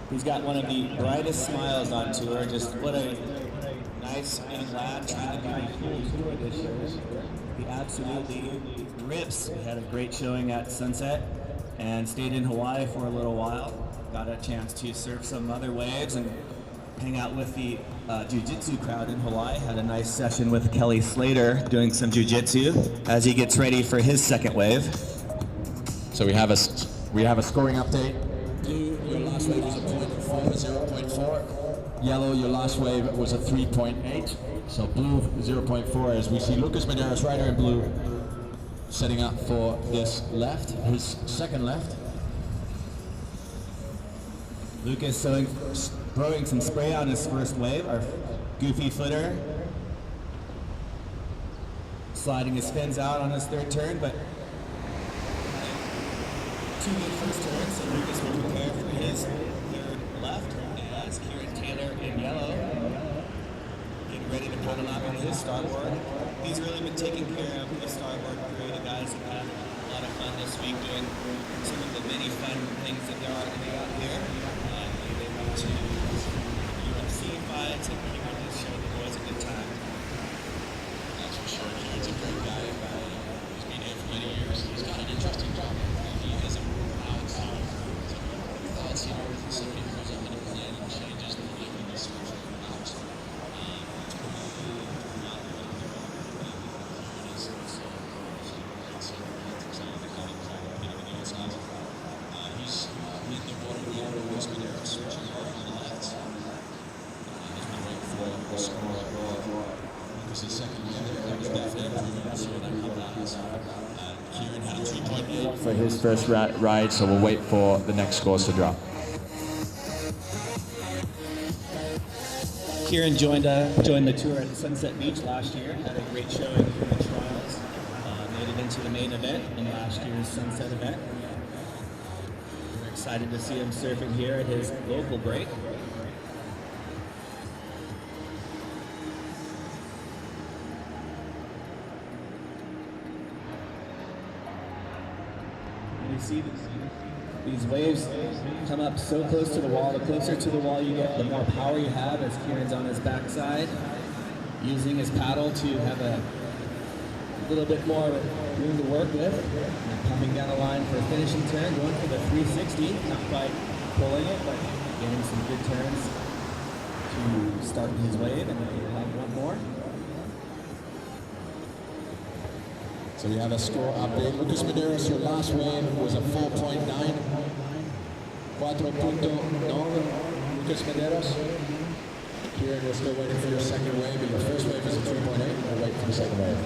He's got one of the brightest smiles on tour. Just what a nice spinning lap, trying to be full tour this year. He absolutely rips. We had a great showing at Sunset and stayed in Hawaii for a little while. Got a chance to surf some other waves and hang out with the jiu-jitsu crowd in Hawaii. Had a nice session with Kelly Slater doing some jiu-jitsu as he gets ready for his second wave. So we have a scoring update. Blue, your last wave was a 0.4. Yellow, your last wave was a 3.8. So blue 0.4, as we see Lucas Medeiros, rider in blue, setting up for this left, his second left. Lucas throwing some spray on his first wave, our goofy footer. Sliding his fins out on his third turn, but two good first turns, so Lucas will prepare for his third left as Kieran Taylor in yellow. Getting ready to paddle out on his starboard. He's really been taking care of the starboard crew. The guys have had a lot of fun this week doing some of the many fun things that there are to do out here. They went to UFC fights and Kieran has shown the boys a good time. That's for sure. Kieran's a great guy. He's been here for many years. He's got an interesting job. He is a outsider. Thoughts, you know, if somebody comes up in a plan and changes the game in this out. He's in the water here with Lucas Medeiros, switching over on the left. He's been waiting for the score. Lucas' second win there. That was definitely improving. So that Kieran had a 3.8 for his first ride, so we'll wait for the next scores to drop. Kieran joined the tour at Sunset Beach last year, had a great showing in the trials, made it into the main event in last year's Sunset event. We're excited to see him surfing here at his local break. You see these waves come up so close to the wall. The closer to the wall you get, the more power you have as Kieran's on his backside. using his paddle to have a little bit more room to work with. And coming down the line for a finishing turn, going for the 360, not quite pulling it, but getting some good turns to start his wave, and then he'll have one more. So we have a score update. Lucas Medeiros, your last wave was a 4.9. 4.9. Lucas Medeiros. Kieran, we're still waiting for your second wave, but your first wave is a 3.8. We'll wait for the second wave.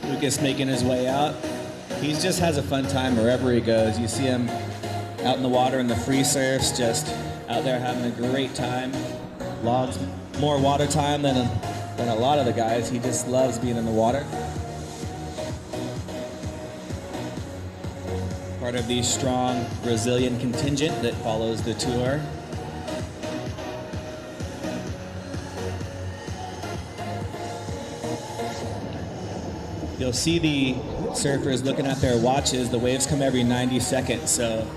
Lucas making his way out. He just has a fun time wherever he goes. You see him out in the water in the free surfs, just out there having a great time. Logs more water time than a lot of the guys. He just loves being in the water. Part of the strong Brazilian contingent that follows the tour. You'll see the surfers looking at their watches. The waves come every 90 seconds, so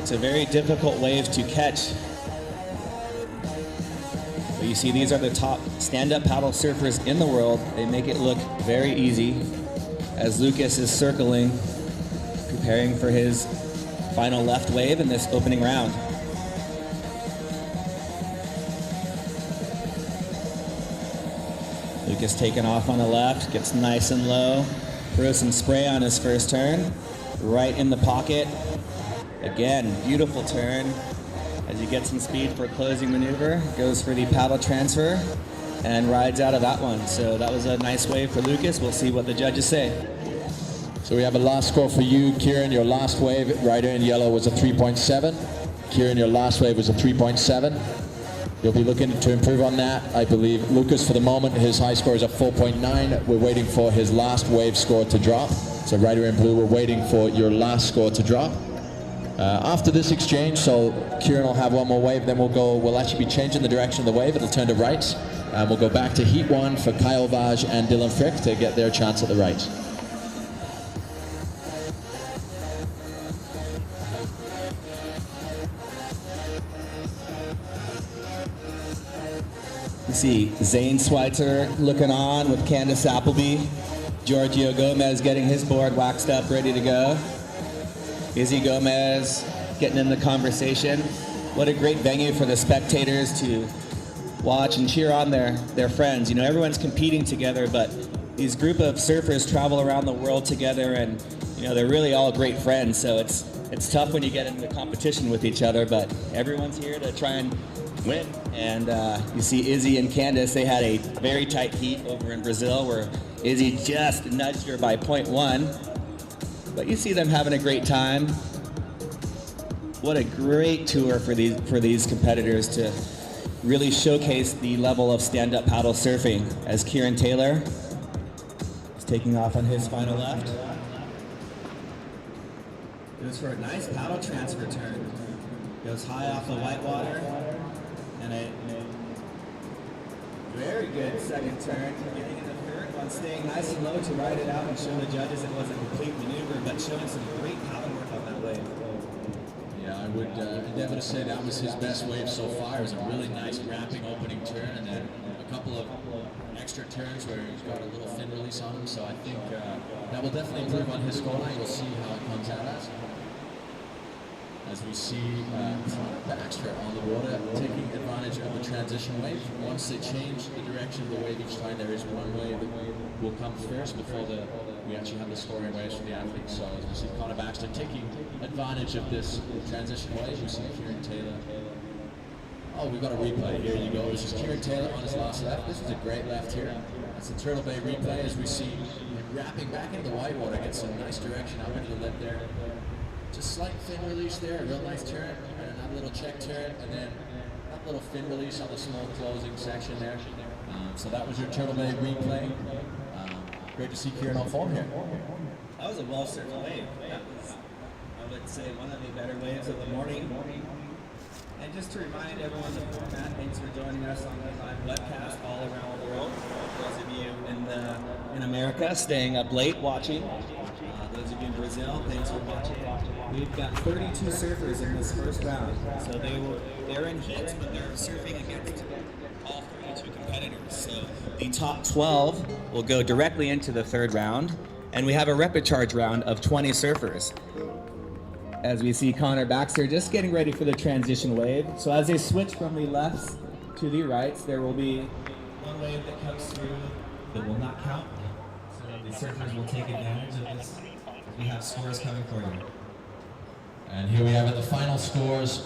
it's a very difficult wave to catch. But you see, these are the top stand-up paddle surfers in the world. They make it look very easy as Lucas is circling, preparing for his final left wave in this opening round. Lucas taking off on the left, gets nice and low, throws some spray on his first turn, right in the pocket. Again, beautiful turn. As you get some speed for a closing maneuver, goes for the paddle transfer and rides out of that one. So that was a nice wave for Lucas. We'll see what the judges say. So we have a last score for you, Kieran. Your last wave, rider in yellow, was a 3.7. Kieran, your last wave was a 3.7. You'll be looking to improve on that, I believe. Lucas, for the moment, his high score is a 4.9. We're waiting for his last wave score to drop. So rider in blue, we're waiting for your last score to drop. After this exchange, so Kieran will have one more wave, then we'll actually be changing the direction of the wave. It'll turn to right. And we'll go back to heat one for Kyle Vaj and Dylan Frick to get their chance at the right. You see Zane Schweitzer looking on with Candace Appleby. Giorgio Gomez getting his board waxed up, ready to go. Izzy Gomez getting in the conversation. What a great venue for the spectators to watch and cheer on their friends. You know, everyone's competing together, but these group of surfers travel around the world together, and you know, they're really all great friends. So it's tough when you get into competition with each other, but everyone's here to try and win. And you see Izzy and Candace, they had a very tight heat over in Brazil where Izzy just nudged her by 0.1. But you see them having a great time. What a great tour for these competitors to really showcase the level of stand-up paddle surfing as Kieran Taylor is taking off on his final left. Goes for a nice paddle transfer turn. Goes high off the white water. And a very good second turn. Getting in the third one, staying nice and low to ride it out and show the judges it wasn't a complete maneuver, but showing some great paddle work on that wave. Yeah, I would endeavor to say that was his best wave so far. It was a really nice wrapping opening turn, and then a couple of extra turns where he's got a little fin release on him. So I think that will definitely improve on his scoreline. We'll see how it comes out as we see Baxter on the water taking advantage of the transition wave. Once they change the direction of the wave each time, there is one wave that will come first before we actually have the scoring waves for the athletes. So as we see Connor Baxter taking advantage of this transition wave, we see Kieran Taylor. Oh, we've got a replay. Here you go. This is Kieran Taylor on his last left. This is a great left here. That's the Turtle Bay replay as we see him wrapping back into the white water. Gets some nice direction up into the lip there. Just slight fin release there, a real nice turn, and another little check turn, and then that little fin release on the small closing section there. So that was your Turtle Bay replay. Great to see Kieran on form here. That was a well-surfed wave. That was, I would say, one of the better waves of the morning. And just to remind everyone the format, thanks for joining us on the live webcast all around the world. America staying up late watching. Those of you in Brazil, thanks for watching. We've got 32 surfers in this first round. So they're in heats, but they're surfing against all 32 competitors. So the top 12 will go directly into the third round. And we have a rapid charge round of 20 surfers. As we see Connor Baxter just getting ready for the transition wave. So as they switch from the lefts to the rights, there will be one wave that comes through that will not count. So the surfers will take advantage of this. We have scores coming for you. And here we have it, the final scores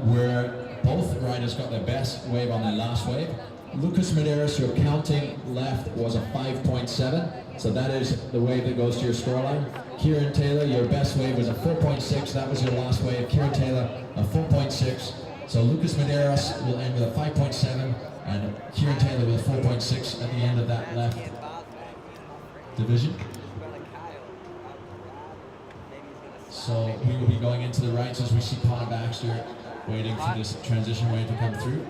where both riders got their best wave on their last wave. Lucas Medeiros, your counting left was a 5.7, so that is the wave that goes to your scoreline. Kieran Taylor, your best wave was a 4.6, that was your last wave. Kieran Taylor, a 4.6. So Lucas Medeiros will end with a 5.7, and Kieran Taylor with a 4.6 at the end of that left division. So we will be going into the rights as we see Connor Baxter waiting for this transition wave to come through.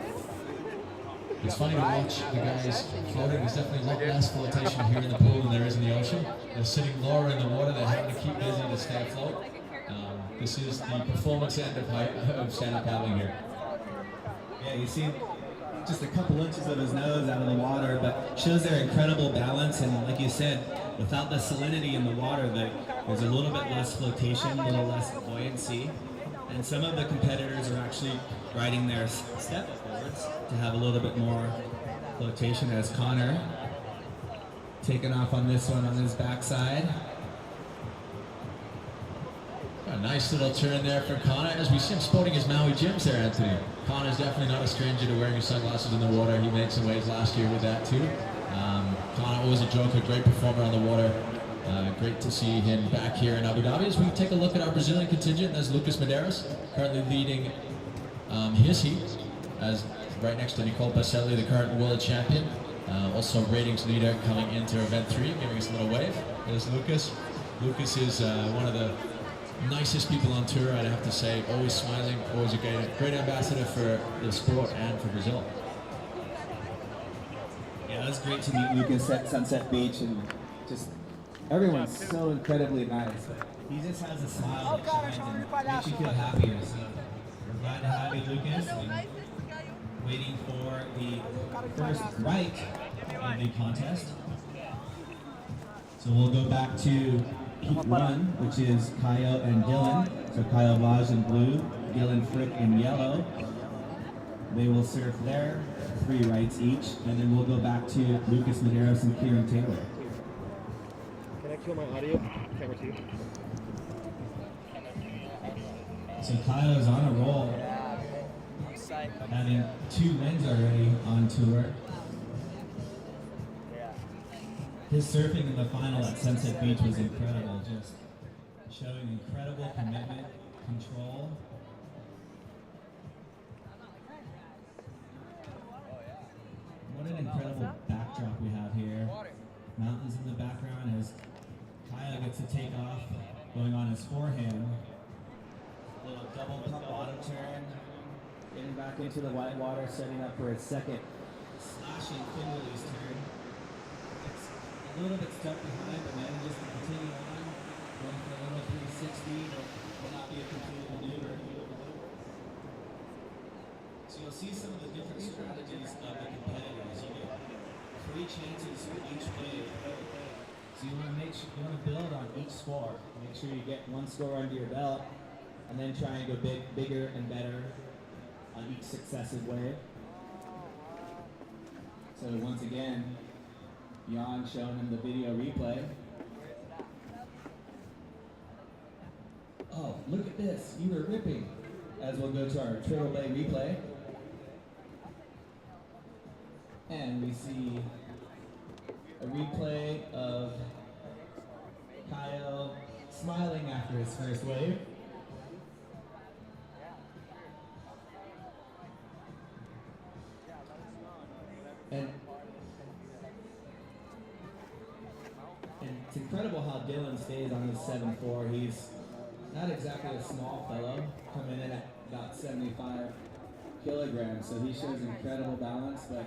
It's funny to watch the guys floating. There's definitely a lot less flotation here in the pool than there is in the ocean. They're sitting lower in the water. They're having to keep busy to stay afloat. This is the performance end of stand-up paddling here. Yeah, you see just a couple inches of his nose out of the water, but shows their incredible balance. And like you said, without the salinity in the water, there's a little bit less flotation, a little less buoyancy. And some of the competitors are actually riding their step forwards to have a little bit more flotation, as Connor taking off on this one on his backside. A nice little turn there for Connor as we see him sporting his Maui Jims there, Anthony. Connor's definitely not a stranger to wearing his sunglasses in the water. He made some waves last year with that too. Connor, always a joker, great performer on the water. Great to see him back here in Abu Dhabi. As we take a look at our Brazilian contingent, there's Lucas Medeiros, currently leading his heat, as right next to Nicole Pacelli, the current world champion. Also ratings leader coming into event 3, giving us a little wave. There's Lucas. Lucas is one of the nicest people on tour, I'd have to say. Always smiling, always a great ambassador for the sport and for Brazil. Yeah, it was great to meet Lucas at Sunset Beach, and just everyone's so incredibly nice. He just has a smile that shines and makes you feel happier. So we're glad to have you, Lucas. And waiting for the first right of the contest. So we'll go back to Heat 1, which is Kaio and Dylan. So Kaio Vaj in blue, Dylan Frick in yellow. They will surf there, 3 rights each, and then we'll go back to Lucas Medeiros and Kieran Taylor. Can I kill my audio? Camera 2. So Kaio's on a roll, having 2 wins already on tour. His surfing in the final at Sunset Beach was incredible, just showing incredible commitment, control. What an incredible backdrop we have here. Mountains in the background as Kaio gets to take off, going on his forehand. Little double pump bottom turn, getting back into the white water, setting up for his second slashing fin release turn. It's a little bit stuck behind, but manages to continue on, going for a little 360, but will not be a complete maneuver. So you'll see some of the different strategies of the competitors. You get 3 chances for each wave. So you want to build on each score. Make sure you get 1 score under your belt, and then try and go bigger and better on each successive wave. So once again, Jan showing him the video replay. Oh, look at this, you were ripping. As we'll go to our Turtle Bay replay. And we see a replay of Kaio smiling after his first wave. And it's incredible how Dylan stays on his 7'4". He's not exactly a small fellow, coming in at about 75 kilograms, so he shows incredible balance, but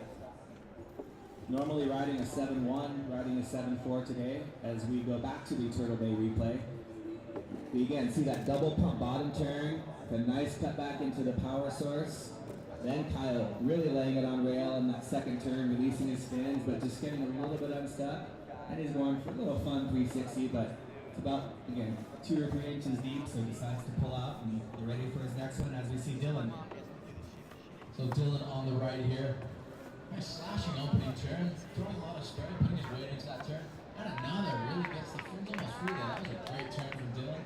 Normally riding a 7-1, riding a 7-4 today as we go back to the Turtle Bay replay. We again see that double pump bottom turn, a nice cut back into the power source. Then Kyle really laying it on rail in that second turn, releasing his spins, but just getting a little bit unstuck. And he's going for a little fun 360, but it's about, again, 2 or 3 inches deep, so he decides to pull out and get ready for his next one as we see Dylan. So Dylan on the right here. Nice slashing opening turn, throwing a lot of spray, putting his weight into that turn. And another really gets the fins almost through there. That was a great turn from Dylan.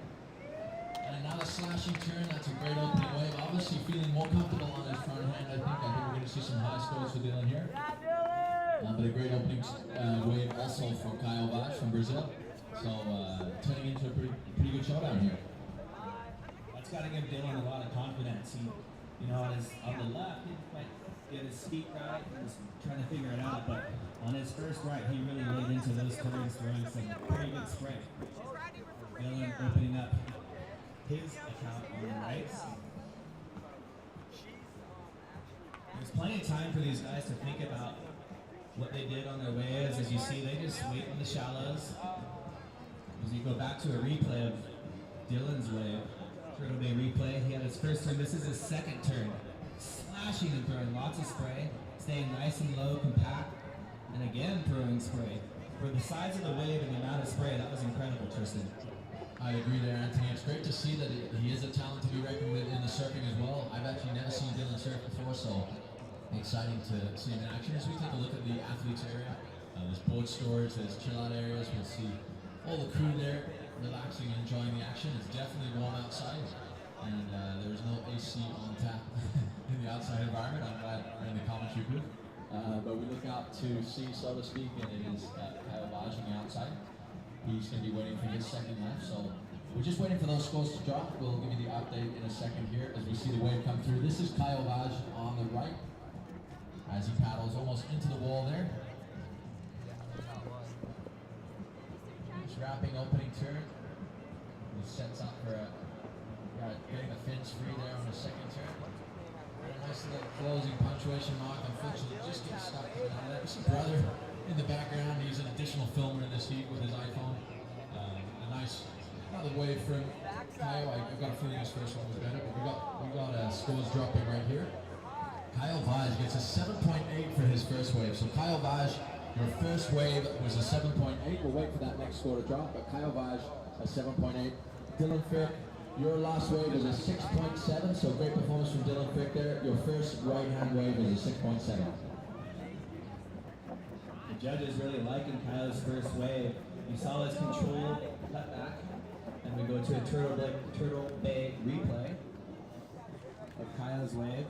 And another slashing turn, that's a great opening wave. Obviously feeling more comfortable on his front hand, I think. I think we're going to see some high scores for Dylan here. But a great opening wave also for Kyle Vaj from Brazil. So turning into a pretty good showdown here. That's got to give Dylan a lot of confidence. He, you know, on the left, he might get his feet right, he was trying to figure it out, but on his first right, he really laid into those turns, throwing some pretty good spray. Dylan opening up his account on the right. There's plenty of time for these guys to think about what they did on their waves. As you see, they just wait in the shallows. As you go back to a replay of Dylan's wave, Turtle Bay replay, he had his first turn. This is his second turn. Slashing and throwing lots of spray, staying nice and low, compact, and again throwing spray. For the size of the wave and the amount of spray, that was incredible, Tristan. I agree there, Anthony. It's great to see that he is a talent to be reckoned with in the surfing as well. I've actually never seen Dylan surf before, so exciting to see him in action. As we take a look at the athletes area, there's board storage, there's chill out areas. We'll see all the crew there relaxing and enjoying the action. It's definitely warm outside, and there's no AC on tap in the outside environment. I'm glad we're in the commentary booth. But we look out to sea, so to speak, and it is Kyle Vaj on the outside. He's going to be waiting for his second lap, so we're just waiting for those scores to drop. We'll give you the update in a second here as we see the wave come through. This is Kyle Vaj on the right as he paddles almost into the wall there. Just wrapping opening turn. He sets up for getting the fins free there on the second turn. And a nice little closing punctuation mark. Unfortunately, just gets stuck. There's a brother in the background. He's an additional filmer in this heat with his iPhone. A nice another wave from Kyle. I've got a feeling his first one was better, but we got scores dropping right here. Kyle Vaj gets a 7.8 for his first wave. So Kyle Vaj, your first wave was a 7.8. We'll wait for that next score to drop, but Kyle Vaj a 7.8. Dylan Frick, your last wave was a 6.7, so great performance from Dylan Frick there. Your first right-hand wave was a 6.7. The judges really liking Kyle's first wave. You saw his control cut back, and we go to a Turtle Bay replay of Kyle's wave.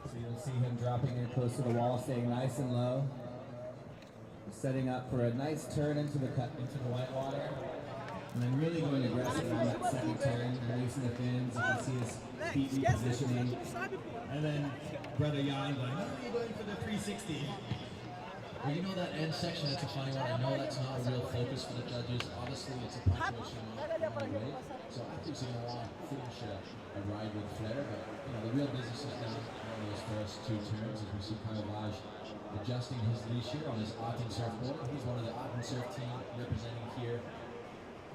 So you'll see him dropping in close to the wall, staying nice and low. Setting up for a nice turn into the white water. And then really going aggressive on that second turn, releasing the fins. You can see his feet repositioning. And then Brother Jan going, oh, you're going for the 360. Well, you know that end section, that's a funny one. I know that's not a real focus for the judges. Obviously, it's a punctuation mark on the way. So I think you're going to want to finish a ride with flair. But you know, the real business is done on those first two turns as we see Kyle Vaj adjusting his leash here on his Arten surfboard. He's one of the Arten surf team representing here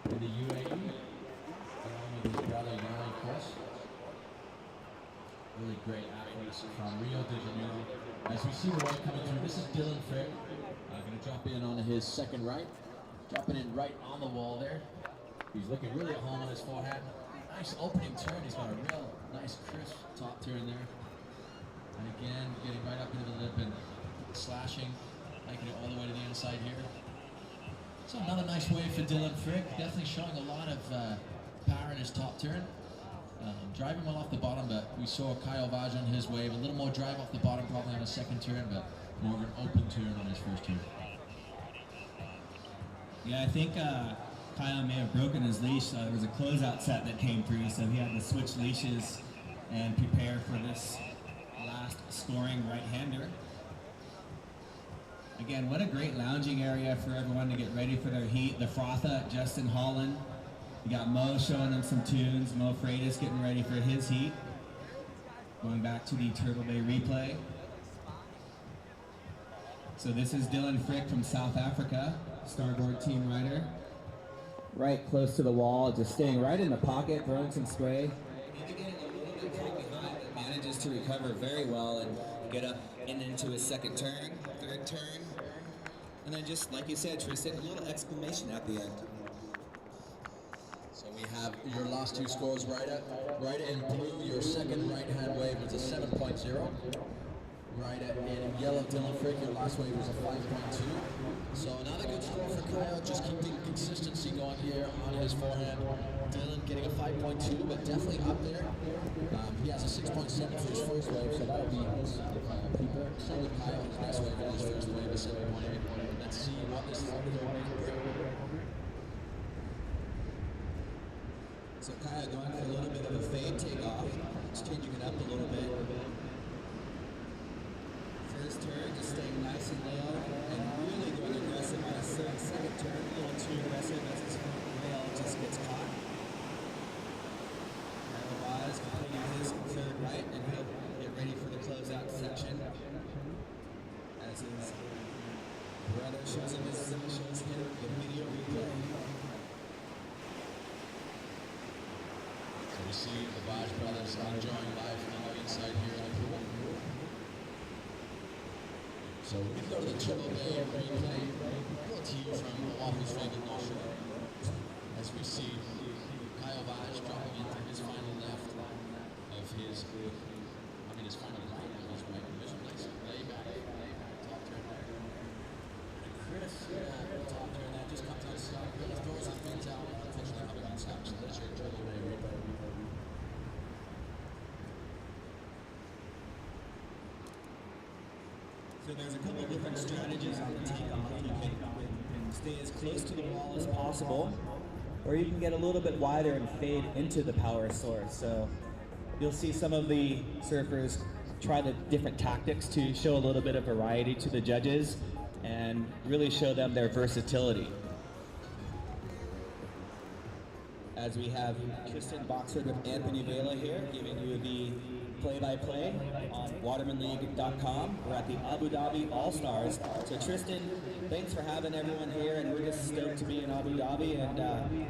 in the UAE, along with his brother Jan, of course. Really great athletes from Rio de Janeiro. As we see the wave coming through, this is Dylan Frick. Going to drop in on his second right. Dropping in right on the wall there. He's looking really at home on his forehand. Nice opening turn. He's got a real nice crisp top turn there. And again, getting right up into the lip and slashing, making it all the way to the inside here. So another nice wave for Dylan Frick. Definitely showing a lot of power in his top turn. Driving well off the bottom, but we saw Kyle Vaj on his wave. A little more drive off the bottom probably on his second turn, but more of an open turn on his first turn. Yeah, I think Kyle may have broken his leash. There was a closeout set that came through, so he had to switch leashes and prepare for this last scoring right-hander. Again, what a great lounging area for everyone to get ready for their heat. The Frotha, Justin Holland. You got Mo showing them some tunes. Mo Freitas getting ready for his heat. Going back to the Turtle Bay replay. So this is Dylan Frick from South Africa, starboard team rider. Right close to the wall, just staying right in the pocket, throwing some spray. Maybe getting a little bit tight behind, but manages to recover very well and get up and into his second turn, third turn. And then just, like you said, Tristan, a little exclamation at the end. So we have your last two scores right in blue, your second right hand wave was a 7.0. Right in yellow, Dylan Frick, your last wave was a 5.2. So another good score for Kyle, just keeping consistency going here on his forehand. Dylan getting a 5.2, but definitely up there. He has a 6.7 for his first wave, so that'll be his peeper. Same with Kyle, his next wave and his first wave is 7.8. Let's see what this third wave brings. So Kyle going for a little bit of a fade takeoff. Just changing it up a little bit. First turn, just staying nice and low, and really going aggressive on his second turn. A little too aggressive as his rail just gets caught. Otherwise, completing his third right, and he'll get ready for the closeout section. As his brother shows him the video replay. So we see the Vaj brothers enjoying life on the inside here in the pool. So we go to the Triple Bay replay, brought to you from Oahu's favorite North Shore. As we see Kyle Vaj dropping into his final left of his, his final right of his right. There's a nice layback, top turn there. And Chris, top turn that just comes out stuck, really throws his fins out, unfortunately coming unstuck. So there's your Triple Bay replay. So there's a couple different strategies on the takeoff. You can stay as close to the wall as possible, or you can get a little bit wider and fade into the power source. So you'll see some of the surfers try the different tactics to show a little bit of variety to the judges and really show them their versatility. As we have Tristan Boxford with Anthony Vela here, giving you the play-by-play on watermanleague.com. We're at the Abu Dhabi All Stars. So Tristan, thanks for having everyone here, and we're just stoked to be in Abu Dhabi, and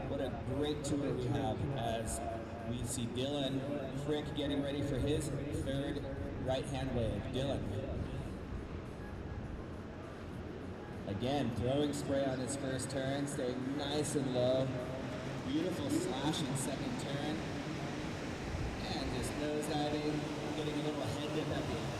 what a great tour we have as we see Dylan Frick getting ready for his third right-hand wave. Dylan. Again, throwing spray on his first turn, staying nice and low. Beautiful slash in second turn. And just nose diving, getting a little head dip at the end.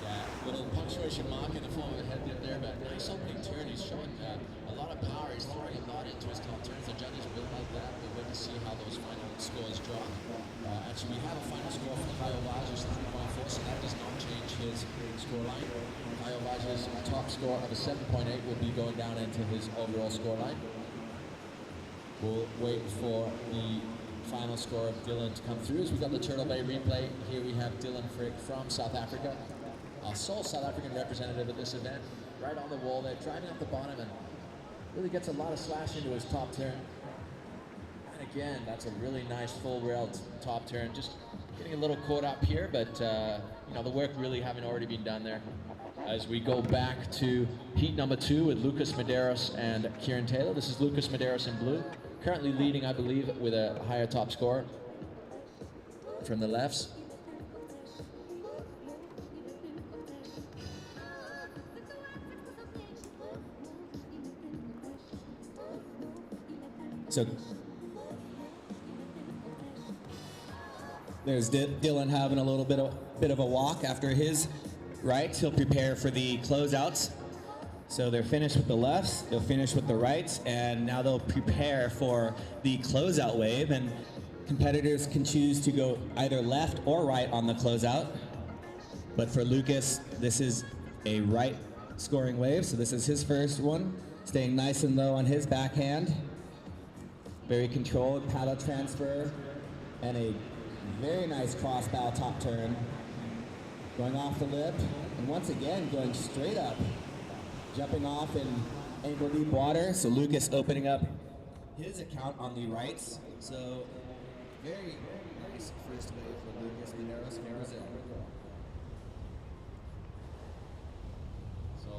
Yeah, little punctuation mark in the form of a head dip there, but nice opening turn. He's showing a lot of power. He's throwing a lot into his top turns. The judges will like that. We'll wait to see how those final scores drop. Actually, we have a final score for Kyle Vaj, 3.4, so that does not change his scoreline. Kyle Vaj's top score of a 7.8 will be going down into his overall scoreline. We'll wait for the final score of Dylan to come through. As we got the Turtle Bay replay, here we have Dylan Frick from South Africa. Our sole South African representative at this event, right on the wall there, driving up the bottom and really gets a lot of slash into his top turn. And again, that's a really nice full rail top turn. Just getting a little caught up here, but the work really having already been done there. As we go back to heat number 2 with Lucas Medeiros and Kieran Taylor. This is Lucas Medeiros in blue. Currently leading, I believe, with a higher top score from the lefts. So there's Dylan having a little bit of a walk after his rights. He'll prepare for the closeouts. So they're finished with the lefts, they'll finish with the rights, and now they'll prepare for the closeout wave. And competitors can choose to go either left or right on the closeout. But for Lucas, this is a right scoring wave, so this is his first one. Staying nice and low on his backhand. Very controlled paddle transfer, and a very nice cross bow top turn. Going off the lip, and once again going straight up. Jumping off in ankle deep water, so Lucas opening up his account on the rights. So very nice first wave for Lucas Medeiros from Brazil. So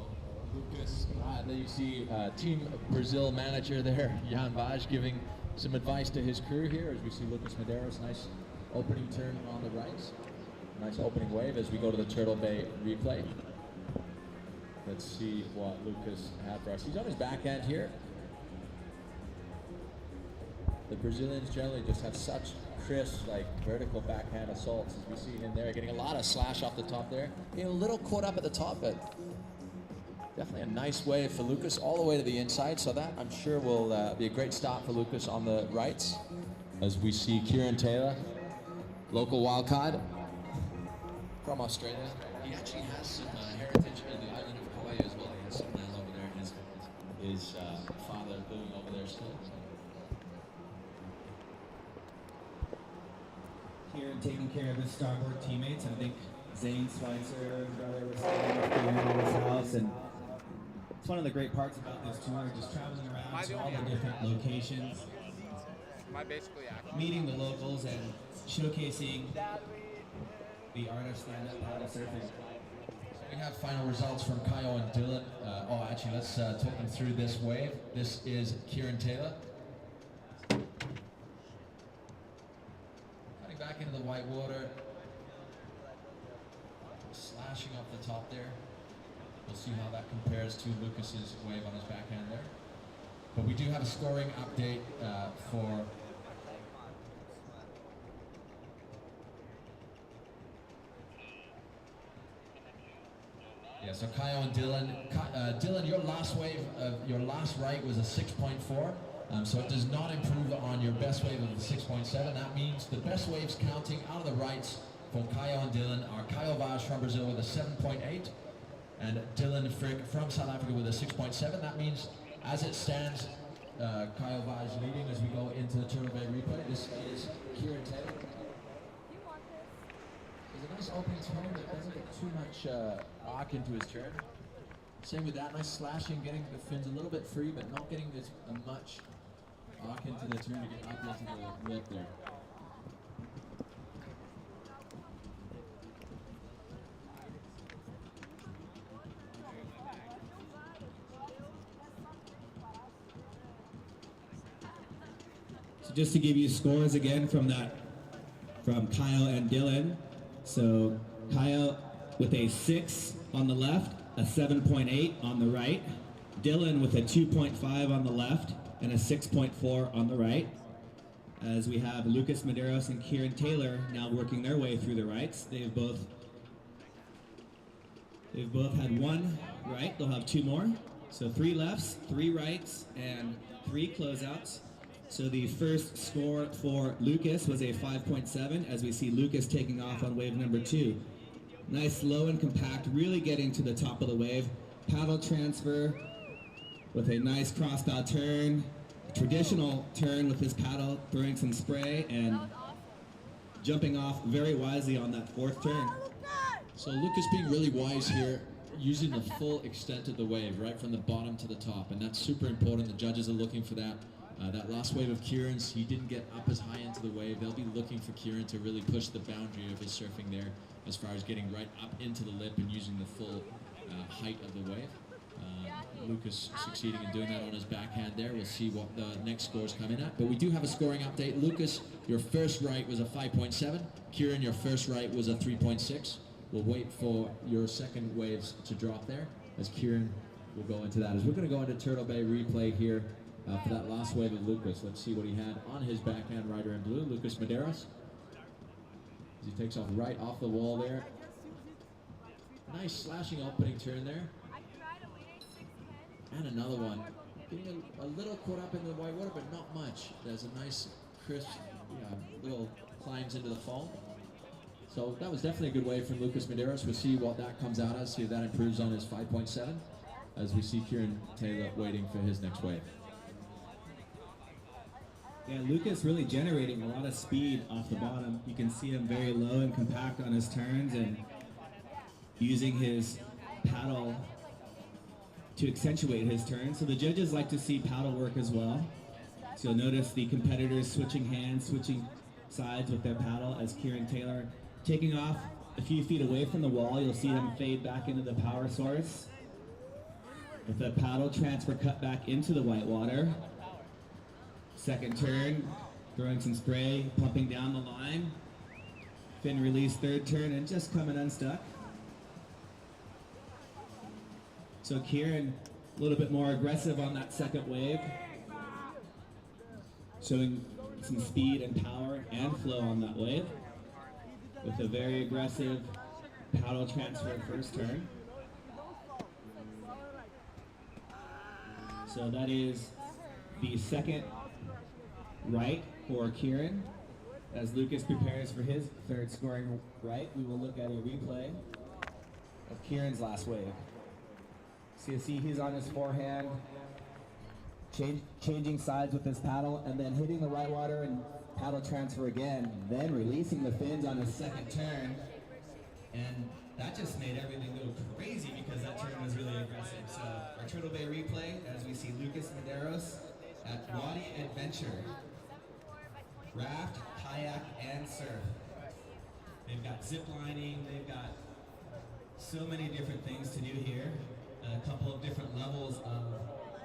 Lucas. There you see Team Brazil manager there, Jan Vaj, giving some advice to his crew here as we see Lucas Medeiros. Nice opening turn on the right. Nice opening wave as we go to the Turtle Bay replay. Let's see what Lucas had for us. He's on his backhand here. The Brazilians generally just have such crisp, like vertical backhand assaults as we see him there, getting a lot of slash off the top there. Getting a little caught up at the top, but definitely a nice wave for Lucas all the way to the inside. So that I'm sure will be a great start for Lucas on the rights. As we see Kieran Taylor, local wildcard from Australia. He actually has some heritage in the island of Hawaii as well. He has some land over there, and his father living over there still. Kieran taking care of his starboard teammates. I think Zane Schweitzer, brother, was staying with Kieran in his house, and it's one of the great parts about this tour, just traveling around to all the different locations, meeting the locals and showcasing the art of stand-up paddle surfing. We have final results from Kyle and Dylan. Actually, let's talk them through this wave. This is Kieran Taylor. Cutting back into the white water. Slashing off the top there. We'll see how that compares to Lucas's wave on his backhand there. But we do have a scoring update for so Kyle and Dylan. Dylan, your last wave, your last right was a 6.4. So it does not improve on your best wave of the 6.7. That means the best waves counting out of the rights for Kyle and Dylan are Kyle Vaj from Brazil with a 7.8 and Dylan Frick from South Africa with a 6.7. That means, as it stands, Kyle Vaj leading as we go into the Turtle Bay replay. This is Kieran Taylor. There's a nice opening turn that doesn't get too much arc into his turn. Same with that, nice slashing, getting the fins a little bit free, but not getting this much arc into the turn to get up into the lip there. So just to give you scores again from Kyle and Dylan. So Kyle with a 6 on the left, a 7.8 on the right. Dylan with a 2.5 on the left and a 6.4 on the right. As we have Lucas Medeiros and Kieran Taylor now working their way through the rights. They've both had 1 right. They'll have 2 more. So 3 lefts, 3 rights, and 3 closeouts. So the first score for Lucas was a 5.7 as we see Lucas taking off on wave number 2. Nice low and compact, really getting to the top of the wave. Paddle transfer with a nice cross-bow turn. Traditional turn with his paddle, throwing some spray and jumping off very wisely on that 4th turn. So Lucas being really wise here, using the full extent of the wave, right from the bottom to the top, and that's super important. The judges are looking for that. That last wave of Kieran's, he didn't get up as high into the wave. They'll be looking for Kieran to really push the boundary of his surfing there as far as getting right up into the lip and using the full height of the wave. Lucas succeeding in doing that on his backhand there. We'll see what the next scores come in at. But we do have a scoring update. Lucas, your first right was a 5.7. Kieran, your first right was a 3.6. We'll wait for your second waves to drop there as Kieran will go into that. As we're going to go into Turtle Bay replay here for that last wave of Lucas. Let's see what he had on his backhand rider in blue, Lucas Medeiros. As he takes off right off the wall there. Nice slashing opening turn there. And another one. Getting a little caught up in the white water, but not much. There's a nice, crisp, little climbs into the foam. So that was definitely a good wave from Lucas Medeiros. We'll see what that comes out as, see if that improves on his 5.7, as we see Kieran Taylor waiting for his next wave. Yeah, Lucas really generating a lot of speed off the bottom. You can see him very low and compact on his turns and using his paddle to accentuate his turn. So the judges like to see paddle work as well. So you'll notice the competitors switching hands, switching sides with their paddle as Kieran Taylor taking off a few feet away from the wall. You'll see him fade back into the power source. with a paddle transfer cut back into the white water. Second turn, throwing some spray, pumping down the line. Fin release, third turn, and just coming unstuck. So Kieran, a little bit more aggressive on that second wave, showing some speed and power and flow on that wave, with a very aggressive paddle transfer first turn. So that is the second right for Kieran. As Lucas prepares for his third scoring right, we will look at a replay of Kieran's last wave. So you see he's on his forehand, changing sides with his paddle, and then hitting the white water and paddle transfer again, then releasing the fins on his second turn. And that just made everything go crazy because that turn was really aggressive. So our Turtle Bay replay, as we see Lucas Medeiros at Wadi Adventure. Raft, kayak, and surf. They've got zip lining, they've got so many different things to do here. A couple of different levels of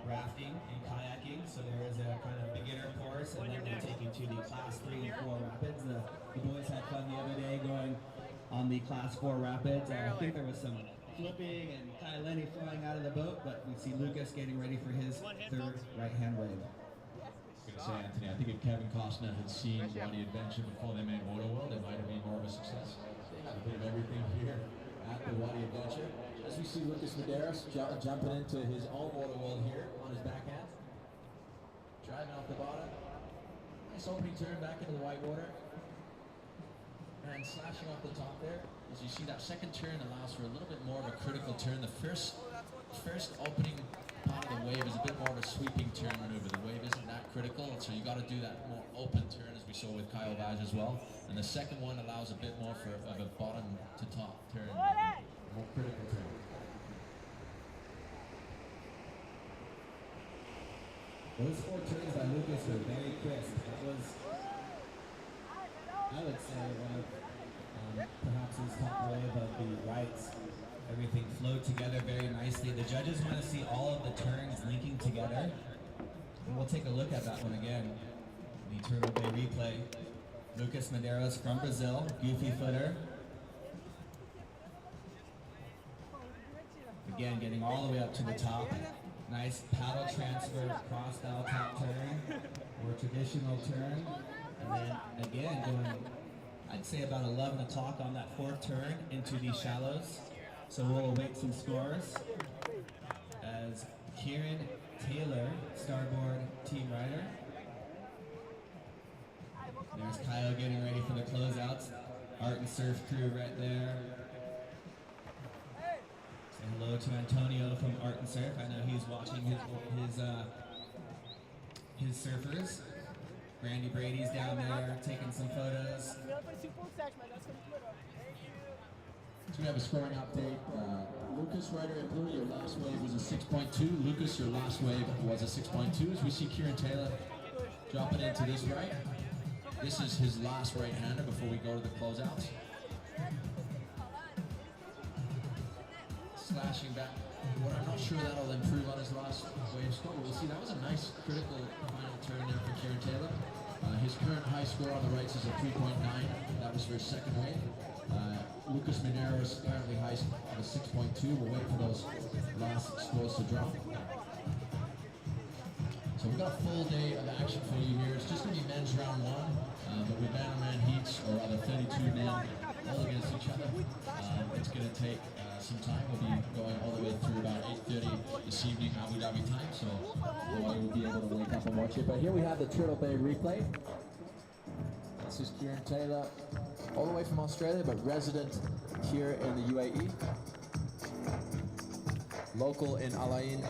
rafting and kayaking. So there is a kind of beginner course, and then they take you to the class 3 and 4 rapids. The boys had fun the other day going on the class 4 rapids. I think there was some flipping and Kai Lenny flying out of the boat, but we see Lucas getting ready for his third right-hand wave. Say, Anthony, I think if Kevin Costner had seen Wadi Adventure before they made Waterworld, it might have been more of a success. They have a bit of everything here at the Wadi Adventure. As we see Lucas Medeiros jumping into his own Waterworld here on his backhand. Driving off the bottom. Nice opening turn back into the white water. And slashing off the top there. As you see, that second turn allows for a little bit more of a critical turn. The first opening part of the wave is a bit more of a sweeping turn maneuver. The wave isn't that critical, so you got to do that more open turn, as we saw with Kyle Vaz as well. And the second one allows a bit more of a bottom to top turn, more critical turn. Those 4 turns by Lucas were very crisp. That was, I would say, one of perhaps his top wave of the rights. Everything flowed together very nicely. The judges want to see all of the turns linking together. And we'll take a look at that one again. The Turtle Bay replay. Lucas Medeiros from Brazil, goofy footer. Again, getting all the way up to the top. Nice paddle transfer, cross bow top turn, more traditional turn. And then again, going, I'd say about 11 o'clock on that 4th turn into the shallows. So we'll await some scores as Kieran Taylor, starboard team rider. There's Kyle getting ready for the closeouts. Art and Surf crew right there. Say hello to Antonio from Art and Surf. I know he's watching his surfers. Randy Brady's down there taking some photos. So we have a scoring update. Lucas, rider in blue, your last wave was a 6.2. Lucas, your last wave was a 6.2. As we see Kieran Taylor dropping into this right. This is his last right-hander before we go to the closeouts. Slashing back. What I'm not sure that'll improve on his last wave score, but we'll see. That was a nice critical final turn there for Kieran Taylor. His current high score on the rights is a 3.9. That was for his second wave. Lucas Medeiros apparently high of a 6.2. We'll wait for those last scores to drop. So we've got a full day of action for you here. It's just going to be men's round 1, but with man-on-man heats, or rather 32 men all against each other. It's going to take some time. We'll be going all the way through about 8:30 this evening Abu Dhabi time, so you'll be able to wake up and watch it. But here we have the Turtle Bay replay. This is Kieran Taylor, all the way from Australia, but resident here in the UAE. Local in Al Ain.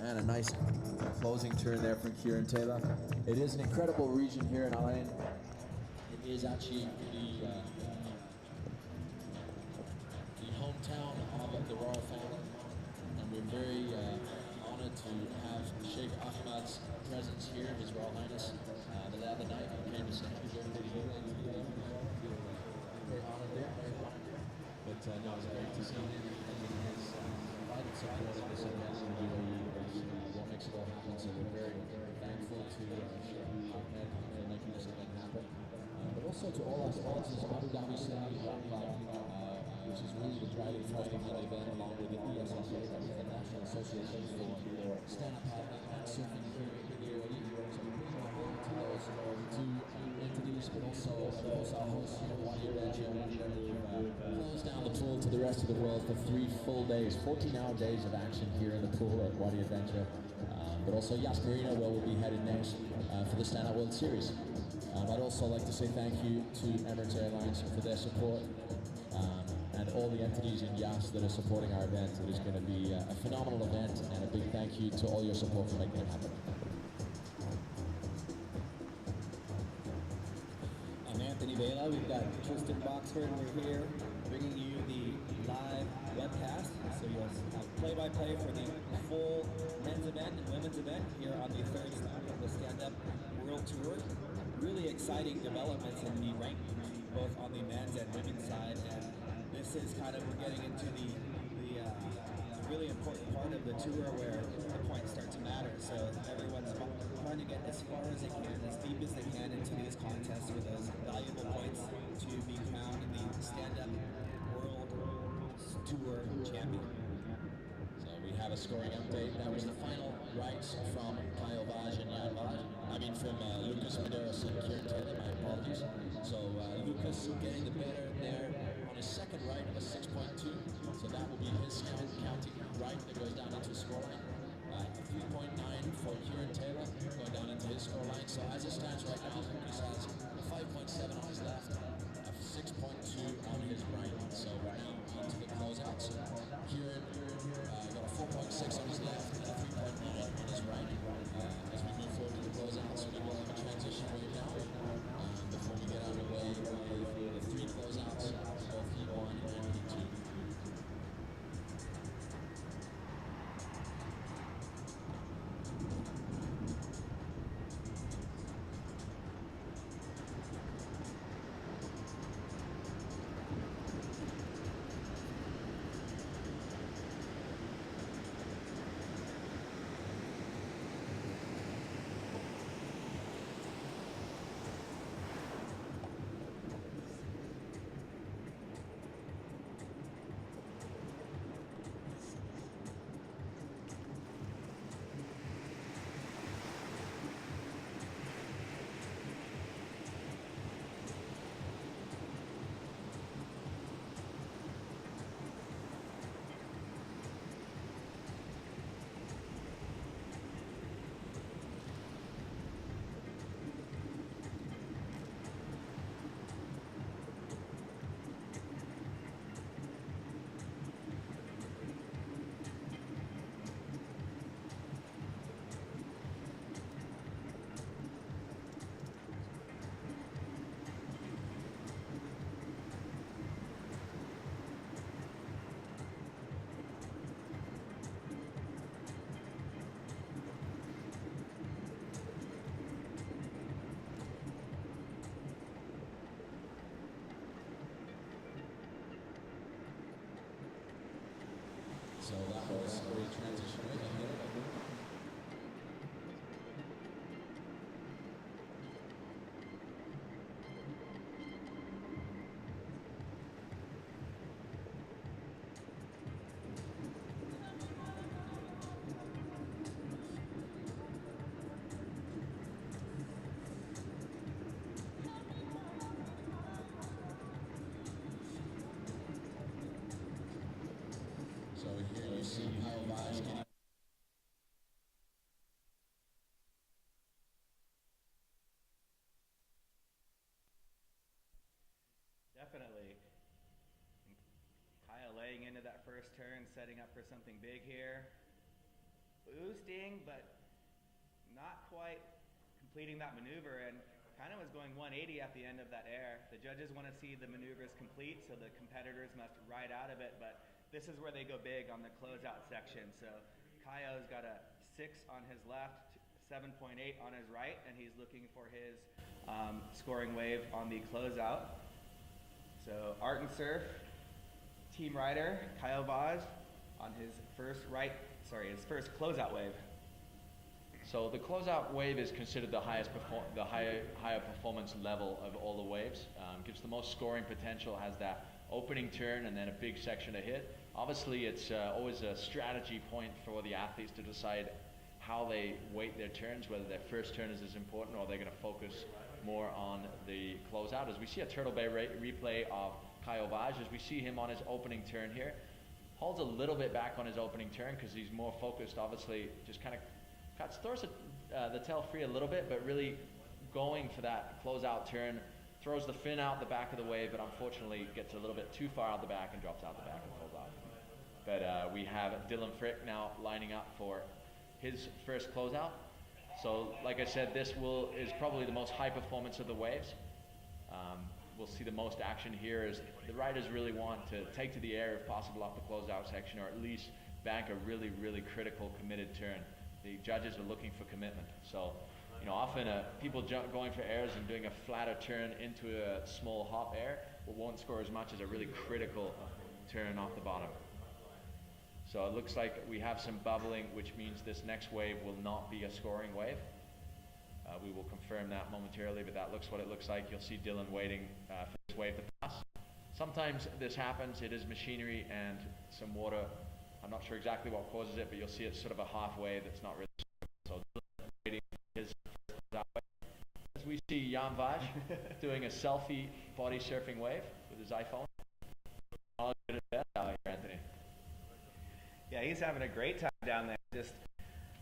And a nice closing turn there from Kieran Taylor. It is an incredible region here in Al Ain. It is actually the hometown of the royal family, and we're very honored to have Sheikh Ahmad's presence here, His Royal Highness. The other night he came to say happy birthday to you, and very honored there, very honored. But no, it was great to see him. also to all our sponsors, Abu Dhabi Surfing which is really the driving force behind the event, along with the ESSA, that is the National Association for Stand-Up Paddling and Surfing here in the UAE. So we bring our whole to those two entities, but also, of course, our host here, Wadi Adventure. We've closed down the pool to the rest of the world for 3 full days, 14-hour days of action here in the pool at Wadi Adventure. But also Yas Marina, where we'll be headed next for the Stand-Up World Series. I'd also like to say thank you to Emirates Airlines for their support and all the entities in Yas that are supporting our event. It is going to be a phenomenal event, and a big thank you to all your support for making it happen. I'm Anthony Vela. We've got Tristan Boxford. We're here bringing you the live webcast. So you'll have play-by-play for the full men's event and women's event here on the third stop of the Stand-Up World Tour. Really exciting developments in the rankings, both on the men's and women's side, and this is kind of getting into the really important part of the tour where the points start to matter. So everyone's trying to get as far as they can, as deep as they can into these contests for those valuable points to be crowned the Stand-Up World Tour champion. So we have a scoring update. That was the final rights from Kyle Vaj and Jan Vaj. I mean from Lucas Medeiros and Kieran Taylor, my apologies. So Lucas getting the better there on his second right of a 6.2. So that will be his counting right that goes down into scoreline. 3.9 for Kieran Taylor going down into his scoreline. So as it stands right now, Lucas has a 5.7 on his left, a 6.2 on his right. So we're now on to the closeout. So Kieran got a 4.6 on his left and a 3.9 on his right. As we move forward to the closeouts, we will have a transition wave now before we get underway with the 3 closeouts, both Heat 1 and Heat 2. So that was a great transition wave ahead. So here you see Kyle Vaj getting Definitely. Kyle laying into that first turn, setting up for something big here. Boosting, but not quite completing that maneuver, and kind of was going 180 at the end of that air. The judges want to see the maneuvers complete, so the competitors must ride out of it, but this is where they go big on the closeout section. So Kaio's got a 6 on his left, 7.8 on his right, and he's looking for his scoring wave on the closeout. So Art and Surf, team rider, Kyle Vaj on his first closeout wave. So the closeout wave is considered the highest higher performance level of all the waves. Gives the most scoring potential, has that opening turn and then a big section to hit. Obviously, it's always a strategy point for the athletes to decide how they weight their turns, whether their first turn is as important or they're going to focus more on the closeout. As we see a Turtle Bay replay of Kyle Vaj, as we see him on his opening turn here, holds a little bit back on his opening turn because he's more focused, obviously, just kind of throws the tail free a little bit, but really going for that closeout turn, throws the fin out the back of the wave, but unfortunately gets a little bit too far out the back and drops out the back and falls off. But we have Dylan Frick now lining up for his first closeout. So like I said, this is probably the most high performance of the waves. We'll see the most action here as the riders really want to take to the air if possible off the closeout section, or at least bank a really, really critical committed turn. The judges are looking for commitment. So, you know, often people going for airs and doing a flatter turn into a small hop air won't score as much as a really critical turn off the bottom. So it looks like we have some bubbling, which means this next wave will not be a scoring wave. We will confirm that momentarily, but that looks what it looks like. You'll see Dylan waiting for this wave to pass. Sometimes this happens. It is machinery and some water. I'm not sure exactly what causes it, but you'll see it's sort of a half wave that's not really. So Dylan waiting for his that way. As we see Jan Vaj doing a selfie body surfing wave with his iPhone. All good at best out here, Anthony. Yeah, he's having a great time down there, just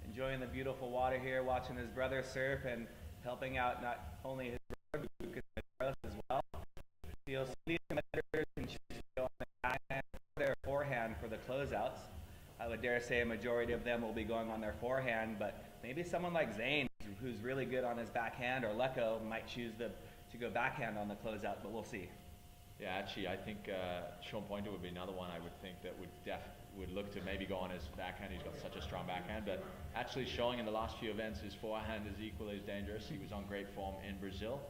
enjoying the beautiful water here, watching his brother surf and helping out not only his brother, but his brothers as well. You'll see these competitors can choose to go on the backhand or their forehand for the closeouts. I would dare say a majority of them will be going on their forehand, but maybe someone like Zane, who's really good on his backhand, or Lecco might choose to go backhand on the closeout, but we'll see. Yeah, actually, I think Sean Pointer would be another one I would think that would look to maybe go on his backhand. He's got such a strong backhand, but actually showing in the last few events his forehand is equally as dangerous. He was on great form in Brazil.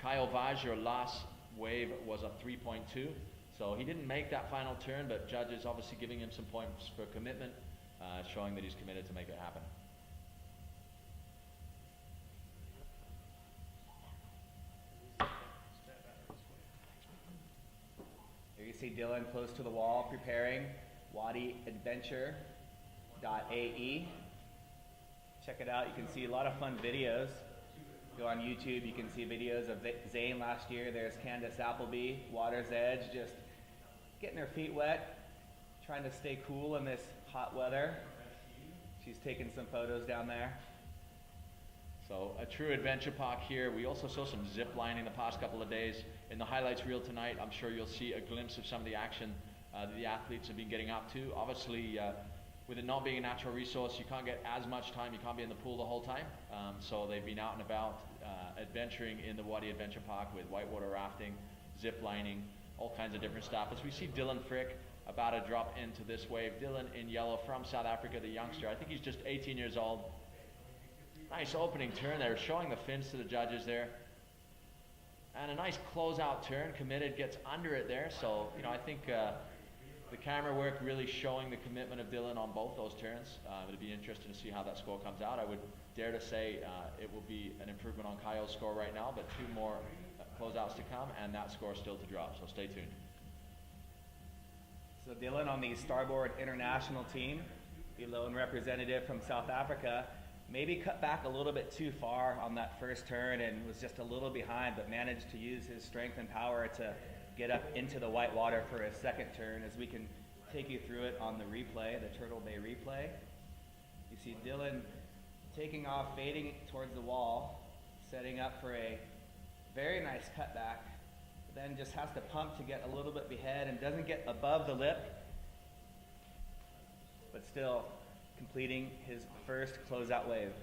Kyle Vaj, your last wave was a 3.2, so he didn't make that final turn, but judges obviously giving him some points for commitment, showing that he's committed to make it happen. Here you see Dylan close to the wall preparing. WadiAdventure.ae. Check it out. You can see a lot of fun videos. Go on YouTube, you can see videos of Zane last year. There's Candace Appleby, Water's Edge, just getting her feet wet, trying to stay cool in this hot weather. She's taking some photos down there. So a true adventure park here. We also saw some zip lining the past couple of days. In the highlights reel tonight, I'm sure you'll see a glimpse of some of the action that the athletes have been getting up to. Obviously, with it not being a natural resource, you can't get as much time. You can't be in the pool the whole time. So they've been out and about adventuring in the Wadi Adventure Park with whitewater rafting, zip lining, all kinds of different stuff. As we see Dylan Frick about to drop into this wave. Dylan in yellow from South Africa, the youngster. I think he's just 18 years old. Nice opening turn there, showing the fins to the judges there. And a nice closeout turn, committed, gets under it there. So, you know, I think the camera work really showing the commitment of Dylan on both those turns. It'll be interesting to see how that score comes out. I would dare to say it will be an improvement on Kyle's score right now, but two more closeouts to come, and that score still to drop, so stay tuned. So Dylan on the Starboard International team, the lone representative from South Africa, maybe cut back a little bit too far on that first turn and was just a little behind, but managed to use his strength and power to get up into the white water for his second turn, as we can take you through it on the replay, the Turtle Bay replay. You see Dylan taking off, fading towards the wall, setting up for a very nice cutback, then just has to pump to get a little bit behind and doesn't get above the lip, but still completing his first closeout wave.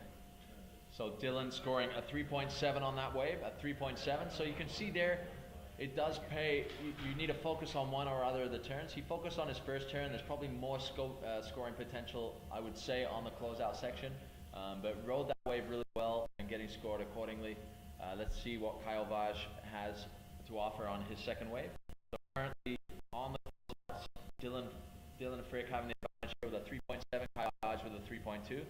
So Dylan scoring a 3.7 on that wave, a 3.7. So you can see there, it does pay. You need to focus on one or other of the turns. He focused on his first turn. There's probably more scoring potential, I would say, on the closeout section, but rode that wave really well and getting scored accordingly. Let's see what Kyle Vaj has to offer on his second wave. So currently on the closeouts, Dylan Frick having the advantage with a 3.7, Kyle Vaj with a 3.2.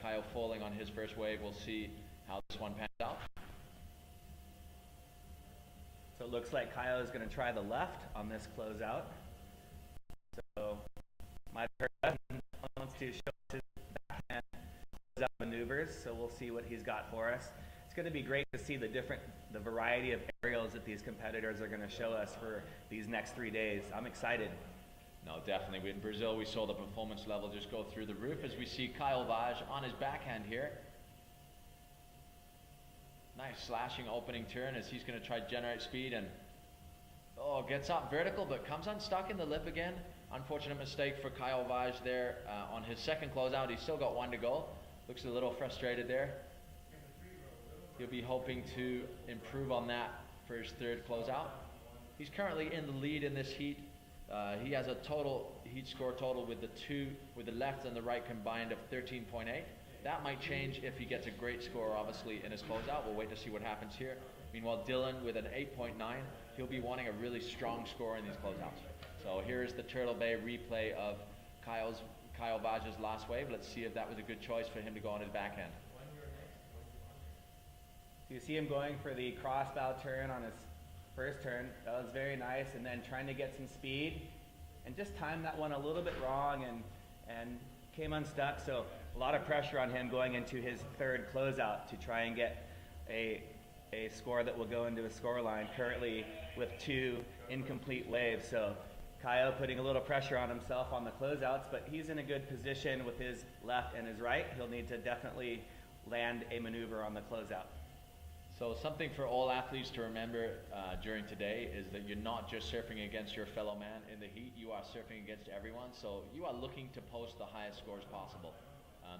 Kyle falling on his first wave. We'll see how this one pans out. So it looks like Kyle is going to try the left on this closeout. So my person wants to show us his backhand closeout maneuvers, so we'll see what he's got for us. It's going to be great to see the variety of aerials that these competitors are going to show us for these next 3 days. I'm excited. No, definitely. In Brazil, we saw the performance level just go through the roof as we see Kyle Vaj on his backhand here. Nice slashing opening turn as he's going to try to generate speed and gets up vertical but comes unstuck in the lip again. Unfortunate mistake for Kyle Vaj there on his second closeout. He's still got one to go. Looks a little frustrated there. He'll be hoping to improve on that for his third closeout. He's currently in the lead in this heat. He has a total heat score total with the left and the right combined of 13.8. That might change if he gets a great score, obviously, in his closeout. We'll wait to see what happens here. Meanwhile, Dylan with an 8.9, he'll be wanting a really strong score in these closeouts. So here is the Turtle Bay replay of Kyle Vaj's last wave. Let's see if that was a good choice for him to go on his backhand. You see him going for the crossbow turn on his first turn. That was very nice, and then trying to get some speed and just timed that one a little bit wrong and came unstuck. So a lot of pressure on him going into his third closeout to try and get a score that will go into a score line currently with 2 incomplete waves. So Kyle putting a little pressure on himself on the closeouts, but he's in a good position with his left and his right. He'll need to definitely land a maneuver on the closeout. So something for all athletes to remember during today is that you're not just surfing against your fellow man in the heat, you are surfing against everyone. So you are looking to post the highest scores possible.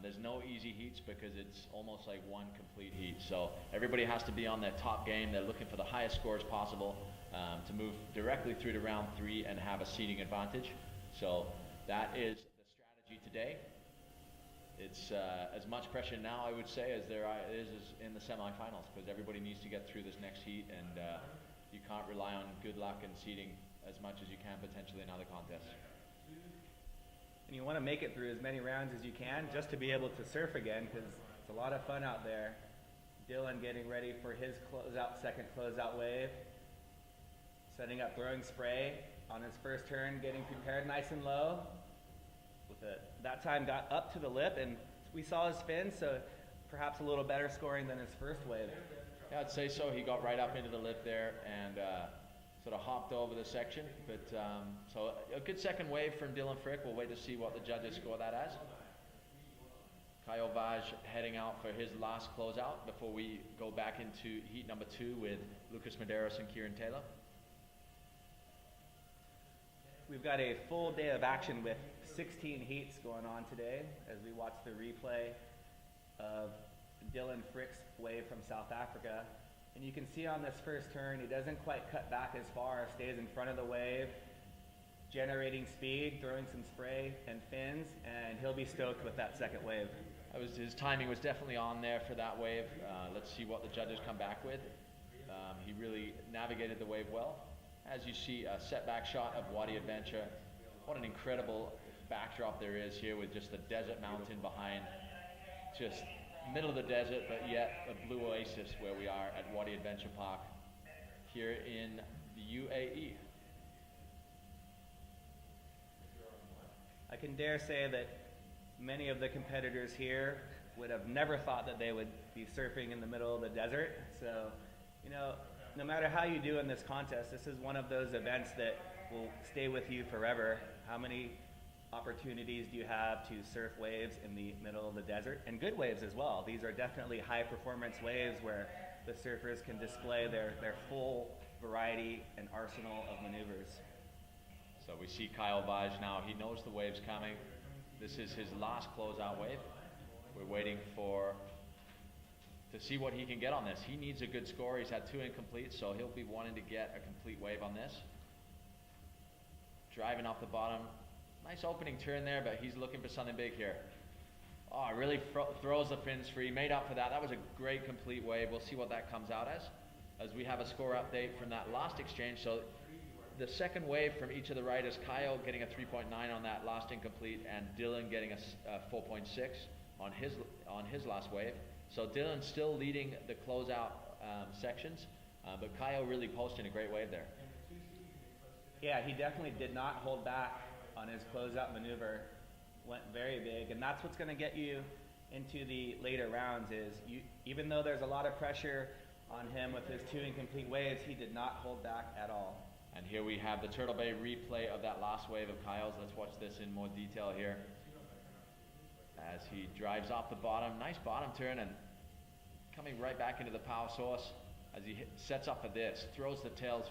There's no easy heats because it's almost like one complete heat. So everybody has to be on their top game. They're looking for the highest scores possible to move directly through to round 3 and have a seeding advantage. So that is the strategy today. It's as much pressure now, I would say, as there is in the semifinals, because everybody needs to get through this next heat, and you can't rely on good luck and seeding as much as you can potentially in other contests. And you want to make it through as many rounds as you can just to be able to surf again, because it's a lot of fun out there. Dylan getting ready for his second closeout wave, setting up throwing spray on his first turn, getting prepared nice and low. That time got up to the lip, and we saw his fin, so perhaps a little better scoring than his first wave. Yeah, I'd say so. He got right up into the lip there and sort of hopped over the section. But so a good second wave from Dylan Frick. We'll wait to see what the judges score that as. Kyle Vaj heading out for his last closeout before we go back into heat number 2 with Lucas Medeiros and Kieran Taylor. We've got a full day of action with 16 heats going on today as we watch the replay of Dylan Frick's wave from South Africa. And you can see on this first turn, he doesn't quite cut back as far, stays in front of the wave, generating speed, throwing some spray and fins, and he'll be stoked with that second wave. His timing was definitely on there for that wave. Let's see what the judges come back with. He really navigated the wave well. As you see, a setback shot of Wadi Adventure. What an incredible backdrop there is here with just the desert mountain behind. Just middle of the desert, but yet a blue oasis where we are at Wadi Adventure Park here in the UAE. I can dare say that many of the competitors here would have never thought that they would be surfing in the middle of the desert. So, you know, no matter how you do in this contest, this is one of those events that will stay with you forever. How many opportunities do you have to surf waves in the middle of the desert? And good waves as well. These are definitely high performance waves where the surfers can display their full variety and arsenal of maneuvers. So we see Kyle Vaj now. He knows the wave's coming. This is his last closeout wave. We're waiting to see what he can get on this. He needs a good score. He's had 2 incompletes, so he'll be wanting to get a complete wave on this. Driving off the bottom. Nice opening turn there, but he's looking for something big here. Oh, really throws the fins free. Made up for that. That was a great complete wave. We'll see what that comes out as we have a score update from that last exchange. So the second wave from each of the riders, Kyle getting a 3.9 on that last incomplete, and Dylan getting a 4.6. on his last wave. So Dylan still leading the closeout sections, but Kyle really posting a great wave there. Yeah, he definitely did not hold back on his closeout maneuver. Went very big, and that's what's going to get you into the later rounds. Is even though there's a lot of pressure on him with his 2 incomplete waves, he did not hold back at all. And here we have the Turtle Bay replay of that last wave of Kyle's. Let's watch this in more detail here. As he drives off the bottom, nice bottom turn, and coming right back into the power source as he sets up for this, throws the tail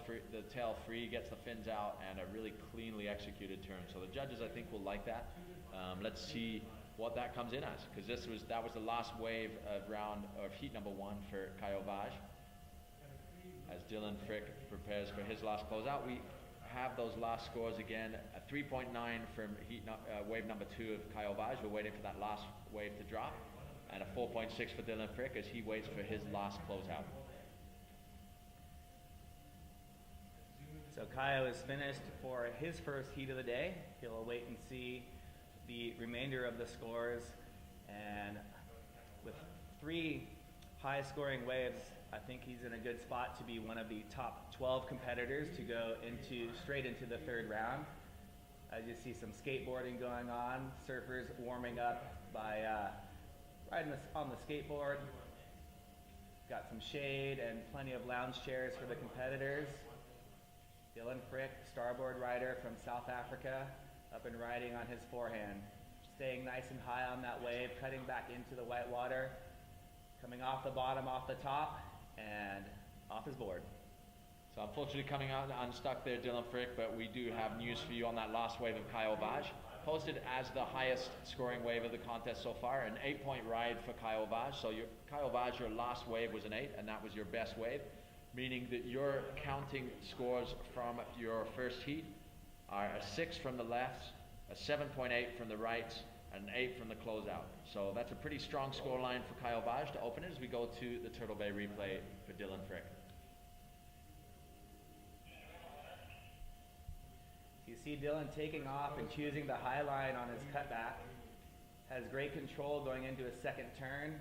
free, gets the fins out, and a really cleanly executed turn. So the judges, I think, will like that. Let's see what that comes in as, because that was the last wave of heat number 1 for Kyle Vaj. As Dylan Frick prepares for his last closeout, we have those last scores again. A 3.9 from wave number 2 of Kyle Vaj. We're waiting for that last wave to drop, and a 4.6 for Dylan Frick as he waits for his last closeout. So Kyle is finished for his first heat of the day. He'll wait and see the remainder of the scores, and with 3 high-scoring waves, I think he's in a good spot to be one of the top 12 competitors to go straight into the 3rd round. As you see some skateboarding going on, surfers warming up by riding on the skateboard. Got some shade and plenty of lounge chairs for the competitors. Dylan Frick, starboard rider from South Africa, up and riding on his forehand. Staying nice and high on that wave, cutting back into the white water, coming off the bottom, off the top, and off his board. So unfortunately coming out unstuck there, Dylan Frick, but we do have news for you on that last wave of Kyle Vaj. Posted as the highest scoring wave of the contest so far, an 8-point ride for Kyle Vaj. So Kyle Vaj, your last wave was an 8, and that was your best wave, meaning that your counting scores from your first heat are a 6 from the lefts, a 7.8 from the rights, and an 8 from the closeout. So that's a pretty strong score line for Kyle Vaj to open it as we go to the Turtle Bay replay for Dylan Frick. You see Dylan taking off and choosing the high line on his cutback. Has great control going into his 2nd turn.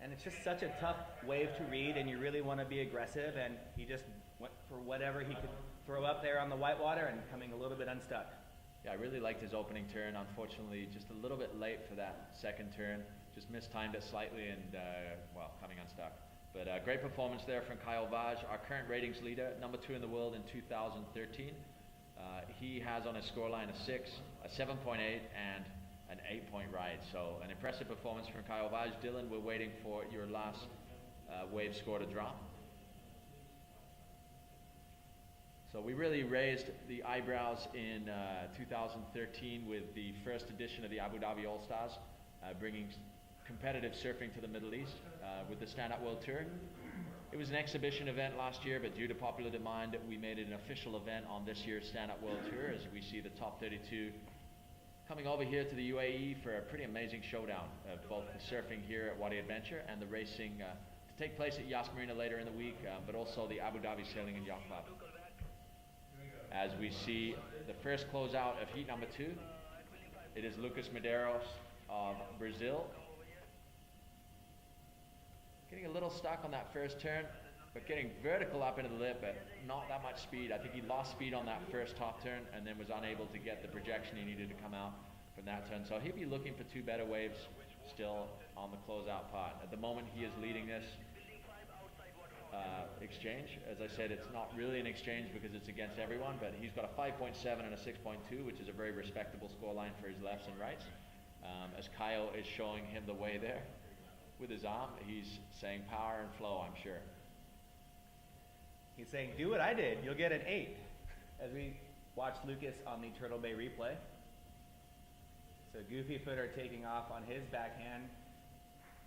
And it's just such a tough wave to read, and you really want to be aggressive, and he just went for whatever he could throw up there on the whitewater and coming a little bit unstuck. Yeah, I really liked his opening turn. Unfortunately, just a little bit late for that 2nd turn. Just mistimed it slightly and, coming unstuck. But great performance there from Kyle Vaj, our current ratings leader, number 2 in the world in 2013. He has on his scoreline a 6, a 7.8, and an 8-point ride. So an impressive performance from Kyle Vaj. Dylan, we're waiting for your last wave score to drop. So we really raised the eyebrows in 2013 with the first edition of the Abu Dhabi All Stars, bringing competitive surfing to the Middle East with the Stand Up World Tour. It was an exhibition event last year, but due to popular demand, we made it an official event on this year's Stand Up World Tour, as we see the top 32 coming over here to the UAE for a pretty amazing showdown of both the surfing here at Wadi Adventure and the racing to take place at Yas Marina later in the week, but also the Abu Dhabi Sailing and Yacht Club. As we see the first closeout of heat number 2, it is Lucas Medeiros of Brazil. Getting a little stuck on that first turn, but getting vertical up into the lip, but not that much speed. I think he lost speed on that first top turn and then was unable to get the projection he needed to come out from that turn. So he'll be looking for 2 better waves still on the closeout part. At the moment, he is leading this exchange. As I said, it's not really an exchange because it's against everyone, but he's got a 5.7 and a 6.2, which is a very respectable scoreline for his lefts and rights. As Kyle is showing him the way there with his arm, he's saying power and flow, I'm sure. He's saying, do what I did, you'll get an 8. As we watch Lucas on the Turtle Bay replay. So Goofy Footer taking off on his backhand,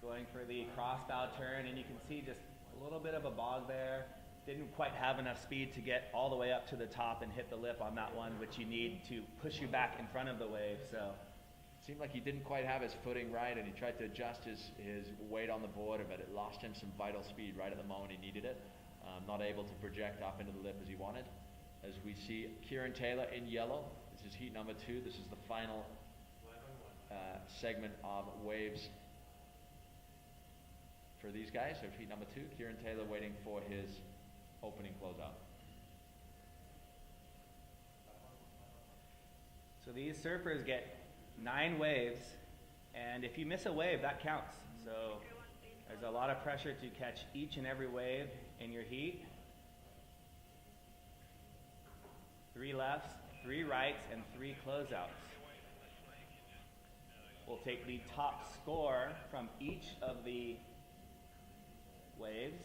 going for the crossbow turn, and you can see just a little bit of a bog there. Didn't quite have enough speed to get all the way up to the top and hit the lip on that one, which you need to push you back in front of the wave. So it seemed like he didn't quite have his footing right, and he tried to adjust his weight on the board, but it lost him some vital speed right at the moment he needed it. Not able to project up into the lip as he wanted. As we see Kieran Taylor in yellow, this is heat number 2. This is the final segment of waves for these guys. So heat number 2, Kieran Taylor waiting for his opening closeout. So these surfers get 9 waves, and if you miss a wave, that counts. So there's a lot of pressure to catch each and every wave in your heat. 3 lefts, 3 rights, and 3 closeouts. We'll take the top score from each of the waves.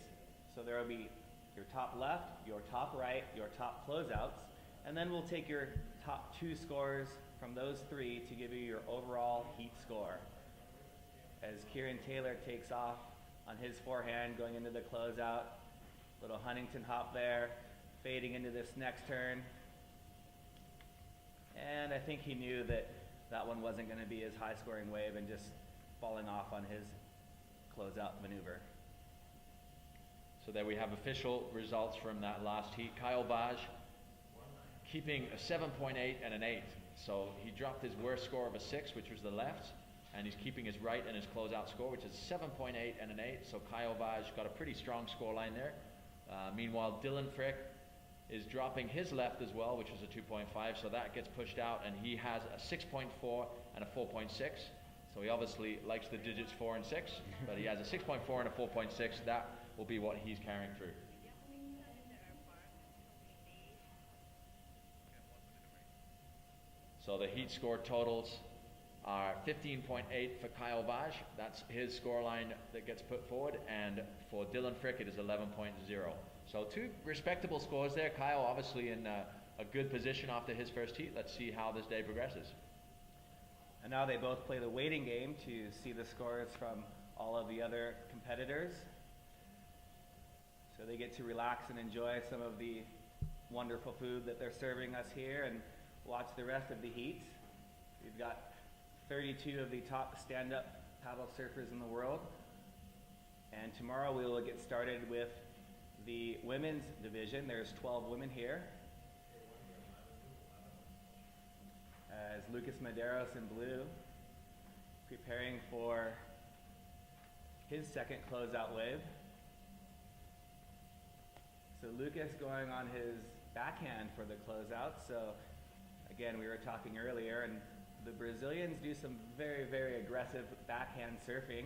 So there will be your top left, your top right, your top closeouts, and then we'll take your top 2 scores from those 3 to give you your overall heat score. As Kieran Taylor takes off on his forehand going into the closeout, little Huntington hop there, fading into this next turn. And I think he knew that that one wasn't going to be his high scoring wave and just falling off on his closeout maneuver. So there we have official results from that last heat. Kyle Vaj keeping a 7.8 and an 8. So he dropped his worst score of a 6, which was the left, and he's keeping his right and his closeout score, which is 7.8 and an 8. So Kyle Vaj got a pretty strong score line there. Meanwhile, Dylan Frick is dropping his left as well, which was a 2.5, so that gets pushed out, and he has a 6.4 and a 4.6. So he obviously likes the digits 4 and 6, but he has a 6.4 and a 4.6. That will be what he's carrying through. So the heat score totals are 15.8 for Kyle Vaj. That's his score line that gets put forward, and for Dylan Frick it is 11.0. So 2 respectable scores there. Kyle obviously in a good position after his first heat. Let's see how this day progresses. And now they both play the waiting game to see the scores from all of the other competitors. So they get to relax and enjoy some of the wonderful food that they're serving us here and watch the rest of the heats. We've got 32 of the top stand-up paddle surfers in the world. And tomorrow we will get started with the women's division. There's 12 women here. As Lucas Medeiros in blue, preparing for his second closeout wave. So Lucas going on his backhand for the closeout. So again, we were talking earlier, and the Brazilians do some very, very aggressive backhand surfing.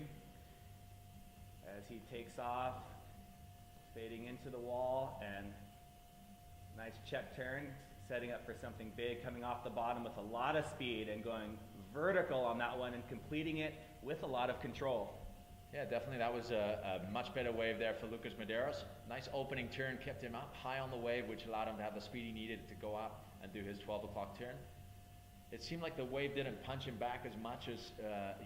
As he takes off, fading into the wall, and nice check turn, setting up for something big, coming off the bottom with a lot of speed and going vertical on that one and completing it with a lot of control. Yeah, definitely that was a much better wave there for Lucas Medeiros. Nice opening turn, kept him up high on the wave, which allowed him to have the speed he needed to go up and do his 12 o'clock turn. It seemed like the wave didn't punch him back as much as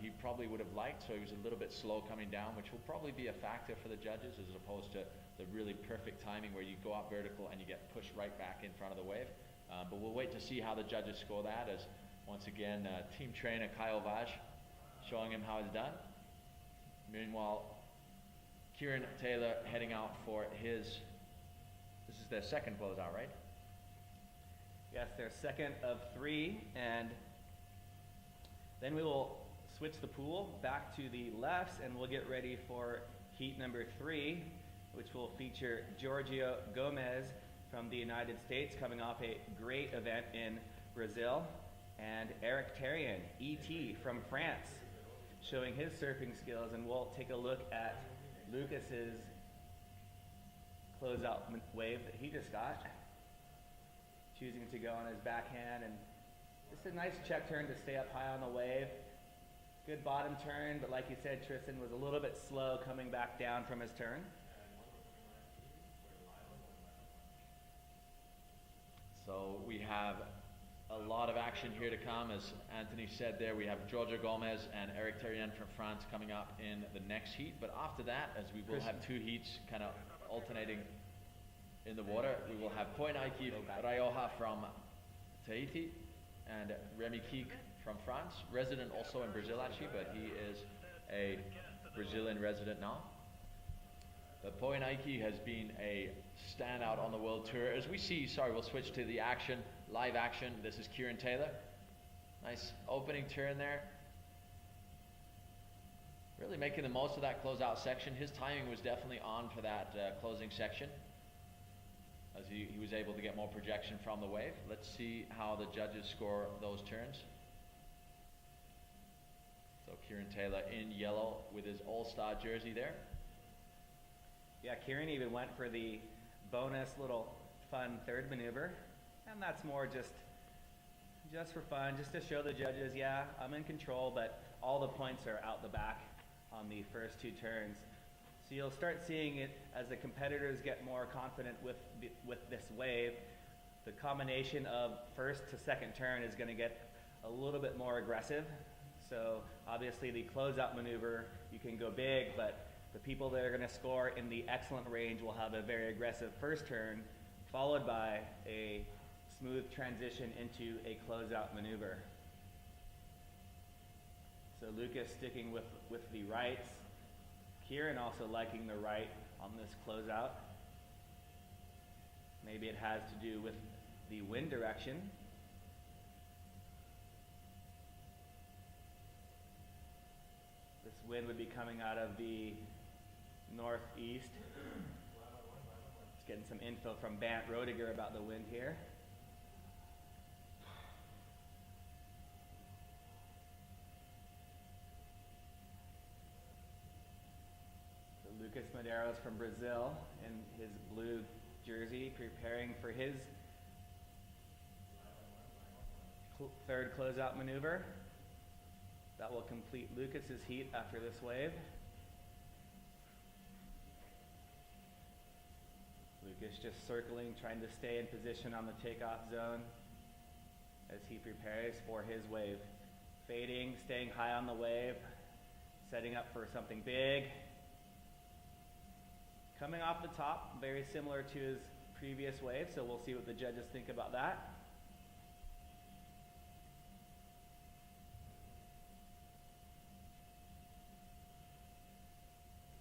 he probably would have liked, so he was a little bit slow coming down, which will probably be a factor for the judges as opposed to the really perfect timing where you go up vertical and you get pushed right back in front of the wave. But we'll wait to see how the judges score that, as once again team trainer Kyle Vaj showing him how it's done. Meanwhile, Kieran Taylor heading out for his, this is their second closeout, right? Yes, their second of 3, and then we will switch the pool back to the lefts, and we'll get ready for heat number 3, which will feature Giorgio Gomez from the United States, coming off a great event in Brazil, and Eric Terrien, ET from France, showing his surfing skills. And we'll take a look at Lucas's closeout wave that he just got, choosing to go on his backhand, and just a nice check turn to stay up high on the wave. Good bottom turn, but like you said, Tristan was a little bit slow coming back down from his turn. So we have a lot of action here to come. As Anthony said there, we have Giorgio Gomez and Eric Terrien from France coming up in the next heat. But after that, as we will have 2 heats kind of alternating in the water, we will have Poinaiki Raioha from Tahiti and Remy Keek from France, resident also in Brazil actually, but he is a Brazilian resident now. But Poinaiki has been a standout on the world tour. As we see, we'll switch to the action, live action. This is Kieran Taylor. Nice opening turn there. really making the most of that closeout section. His timing was definitely on for that closing section, as he was able to get more projection from the wave. Let's see how the judges score those turns. So Kieran Taylor in yellow with his All-Star jersey there. Yeah, Kieran even went for the bonus little fun third maneuver, and that's more just for fun, just to show the judges, yeah, I'm in control, but all the points are out the back on the first two turns. So you'll start seeing it as the competitors get more confident with this wave. The combination of first to second turn is going to get a little bit more aggressive. So obviously the closeout maneuver, you can go big, but the people that are going to score in the excellent range will have a very aggressive first turn, followed by a smooth transition into a closeout maneuver. So Lucas sticking with the rights. Kieran also liking the right on this closeout. Maybe it has to do with the wind direction. This wind would be coming out of the northeast. Just getting some info from Bant Rodiger about the wind here. Lucas Medeiros from Brazil in his blue jersey, preparing for his third closeout maneuver. That will complete Lucas's heat after this wave. Lucas just circling, trying to stay in position on the takeoff zone as he prepares for his wave. Fading, staying high on the wave, setting up for something big. Coming off the top, very similar to his previous wave, so we'll see what the judges think about that.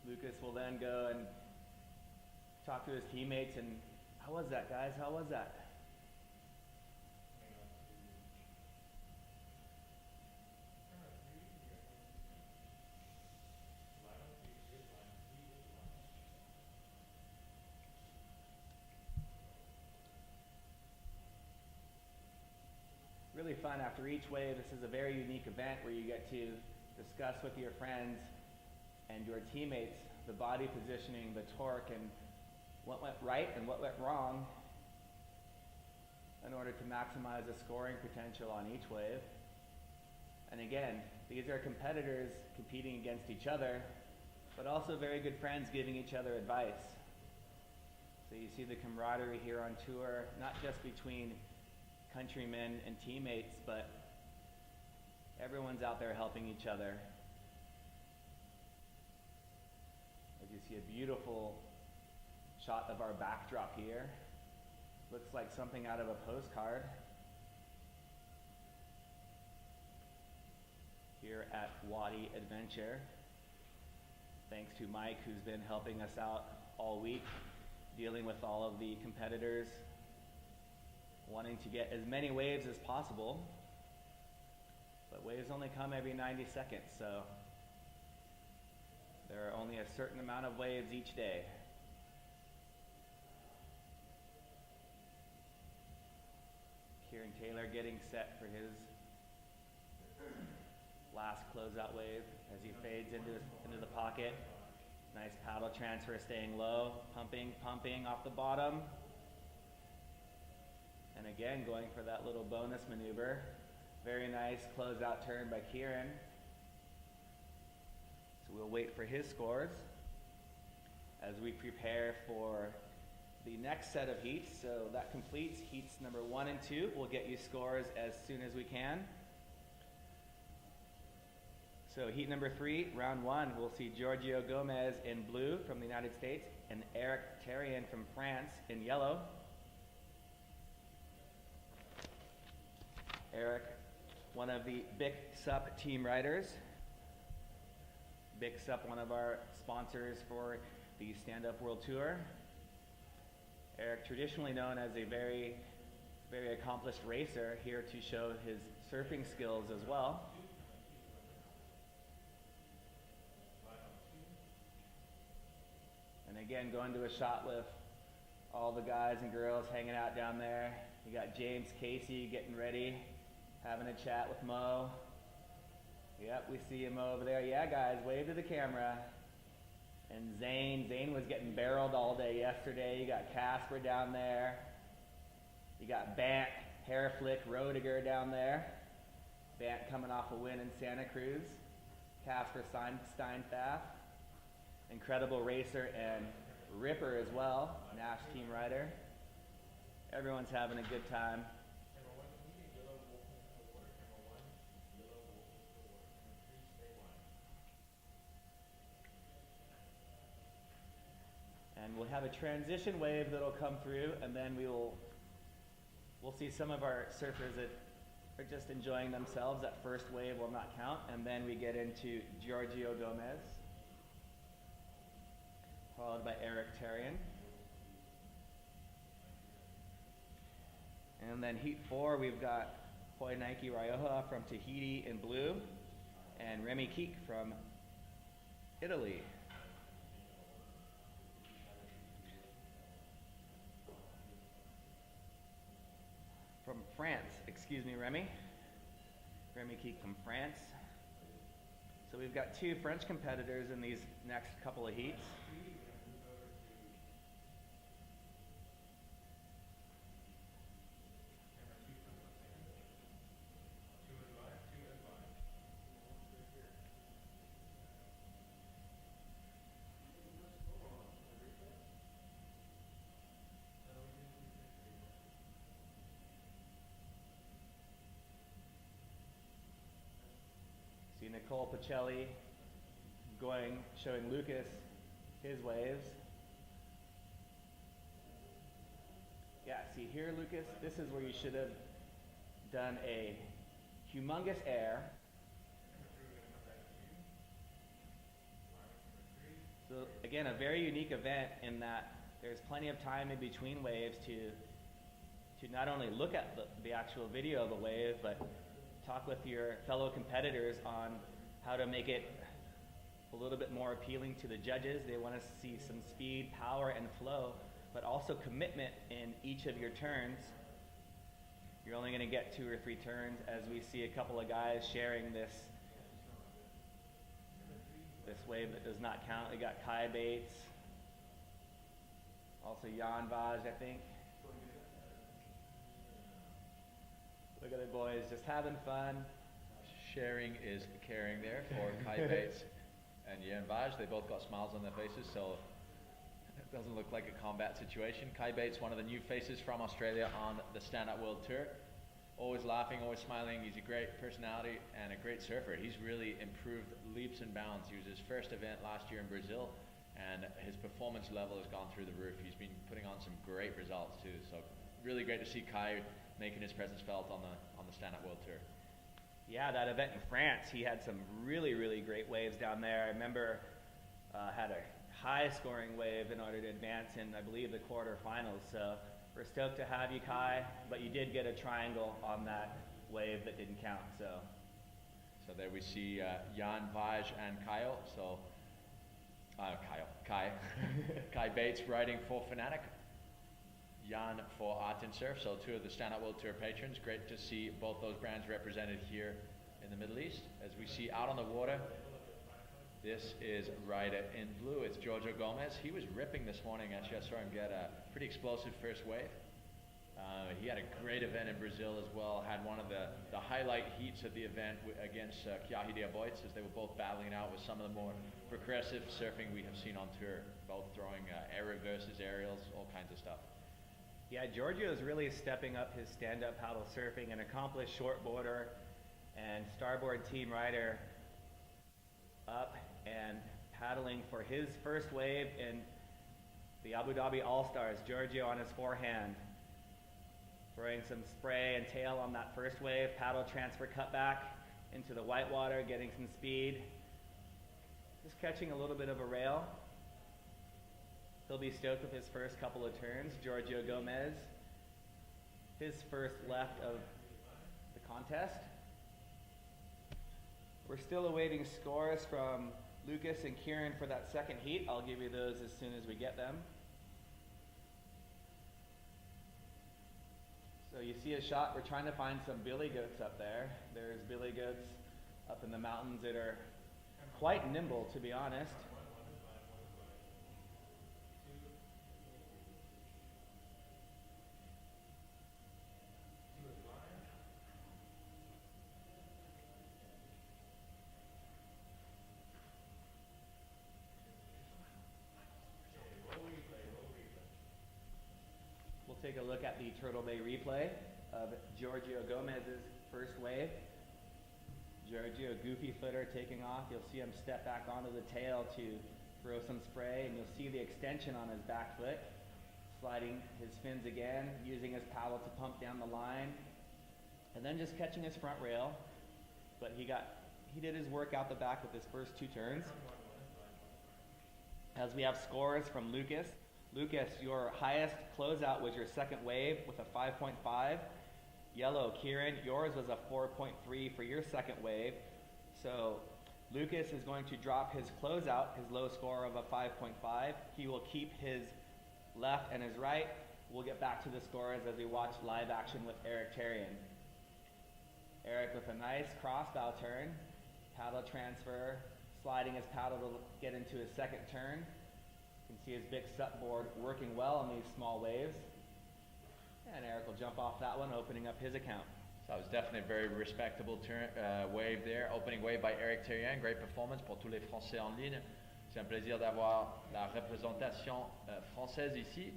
Lucas will then go and talk to his teammates and, how was that, guys? How was that? Really fun after each wave. This is a very unique event where you get to discuss with your friends and your teammates the body positioning, the torque, and what went right and what went wrong in order to maximize the scoring potential on each wave. And again, these are competitors competing against each other, but also very good friends giving each other advice. So you see the camaraderie here on tour, not just between countrymen and teammates, but everyone's out there helping each other. As you see a beautiful shot of our backdrop here. Looks like something out of a postcard. Here at Wadi Adventure. Thanks to Mike, who's been helping us out all week, dealing with all of the competitors, wanting to get as many waves as possible. But waves only come every 90 seconds, so there are only a certain amount of waves each day. Kieran Taylor getting set for his last closeout wave as he fades into the pocket. Nice paddle transfer, staying low, pumping off the bottom. And again, going for that little bonus maneuver. Very nice closeout turn by Kieran. So we'll wait for his scores as we prepare for the next set of heats. So that completes heats number 1 and 2. We'll get you scores as soon as we can. So heat number 3, round 1, we'll see Giorgio Gomez in blue from the United States and Eric Terrien from France in yellow. Eric, one of the Big Sup team riders. Big Sup, one of our sponsors for the Stand Up World Tour. Eric, traditionally known as a very, very accomplished racer, here to show his surfing skills as well. again, going to a shot with all the guys and girls hanging out down there. You got James Casey getting ready, having a chat with Mo. Yep, we see him over there. Yeah, guys, wave to the camera. And Zane was getting barreled all day yesterday. You got Casper down there. You got Bant, Hairflick, Rodiger down there. Bant coming off a win in Santa Cruz. Casper Steinfath. Incredible racer and ripper as well, Nash team rider. Everyone's having a good time. And we'll have a transition wave that'll come through, and then we'll see some of our surfers that are just enjoying themselves. That first wave will not count, and then we get into Giorgio Gomez, followed by Eric Tarian. And then heat 4, we've got Hoi Nike Rioja from Tahiti in blue, and Remy Keek from Italy. From France, excuse me, Remy. Remy Keek from France. So we've got 2 French competitors in these next couple of heats. See Nicole Pacelli showing Lucas his waves. Yeah, see here, Lucas, this is where you should have done a humongous air. So again, a very unique event in that there's plenty of time in between waves to not only look at the actual video of the wave, but talk with your fellow competitors on how to make it a little bit more appealing to the judges. They want to see some speed, power, and flow, but also commitment in each of your turns. You're only going to get 2 or 3 turns, as we see a couple of guys sharing this wave that does not count. We got Kai Bates, also Jan Vaj, I think. Look at the boys just having fun. Sharing is caring there for Kai Bates and Jan Vaj. They both got smiles on their faces, so it doesn't look like a combat situation. Kai Bates, one of the new faces from Australia on the Stand Up World Tour. Always laughing, always smiling. He's a great personality and a great surfer. He's really improved leaps and bounds. He was his first event last year in Brazil, and his performance level has gone through the roof. He's been putting on some great results too. So really great to see Kai making his presence felt on the Stand Up World Tour. Yeah, that event in France, he had some really, really great waves down there. I remember had a high scoring wave in order to advance in, I believe, the quarterfinals. So we're stoked to have you, Kai, but you did get a triangle on that wave that didn't count. So there we see Jan Vaj and Kyle. So Kai Kai Bates riding for Fnatic, Jan for Art and Surf. So 2 of the Stand Up World Tour patrons. Great to see both those brands represented here in the Middle East. As we see out on the water, this is rider in blue. It's Giorgio Gomez. He was ripping this morning. Actually, I saw him get a pretty explosive first wave. He had a great event in Brazil as well. Had one of the highlight heats at the event against Kiahi Diaboitz, as they were both battling it out with some of the more progressive surfing we have seen on tour, both throwing air reverses, aerials, all kinds of stuff. Yeah, Giorgio is really stepping up his stand-up paddle surfing, an accomplished shortboarder and starboard team rider, up and paddling for his first wave in the Abu Dhabi All Stars. Giorgio on his forehand, throwing some spray and tail on that first wave, paddle transfer cutback into the whitewater, getting some speed, just catching a little bit of a rail. He'll be stoked with his first couple of turns. Giorgio Gomez, his first left of the contest. We're still awaiting scores from Lucas and Kieran for that second heat. I'll give you those as soon as we get them. So you see a shot, we're trying to find some billy goats up there. There's billy goats up in the mountains that are quite nimble, to be honest. We'll take a look at the Turtle Bay replay of Giorgio Gomez's first wave. Giorgio, goofy footer, taking off. You'll see him step back onto the tail to throw some spray, and you'll see the extension on his back foot, sliding his fins again, using his paddle to pump down the line, and then just catching his front rail. But he did his work out the back with his first two turns. As we have scores from Lucas. Lucas, your highest closeout was your second wave with a 5.5. Yellow, Kieran, yours was a 4.3 for your second wave. So Lucas is going to drop his closeout, his low score of a 5.5. He will keep his left and his right. We'll get back to the scores as we watch live action with Eric Therrien. Eric with a nice cross bow turn, paddle transfer, sliding his paddle to get into his second turn. You can see his big sup board working well on these small waves. And Eric will jump off that one, opening up his account. So that was definitely a very respectable wave there. Opening wave by Eric Therrien. Great performance pour tous les Français en ligne. C'est un plaisir d'avoir la représentation française ici.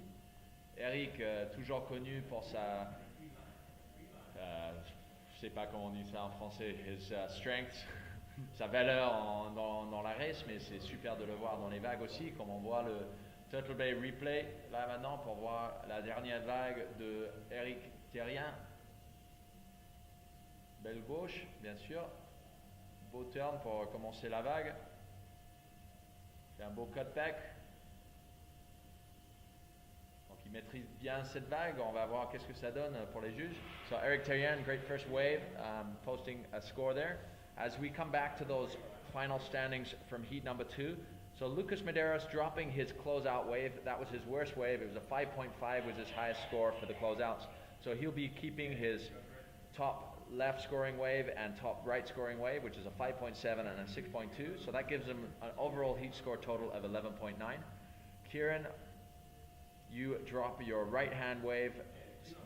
Eric, toujours connu pour sa, je sais pas comment on dit ça en français, his strength, sa valeur dans la race, mais c'est super de le voir dans les vagues aussi, comme on voit le Turtle Bay replay là maintenant pour voir la dernière vague de Eric Therrien. Belle gauche, bien sûr. Beau turn pour commencer la vague. C'est un beau cutback. Donc il maîtrise bien cette vague. On va voir qu'est-ce que ça donne pour les juges. So Eric Therrien, great first wave, posting a score there. As we come back to those final standings from heat number 2. So Lucas Medeiros dropping his closeout wave. That was his worst wave. It was a 5.5 was his highest score for the closeouts. So he'll be keeping his top left scoring wave and top right scoring wave, which is a 5.7 and a 6.2. So that gives him an overall heat score total of 11.9. Kieran, you drop your right hand wave,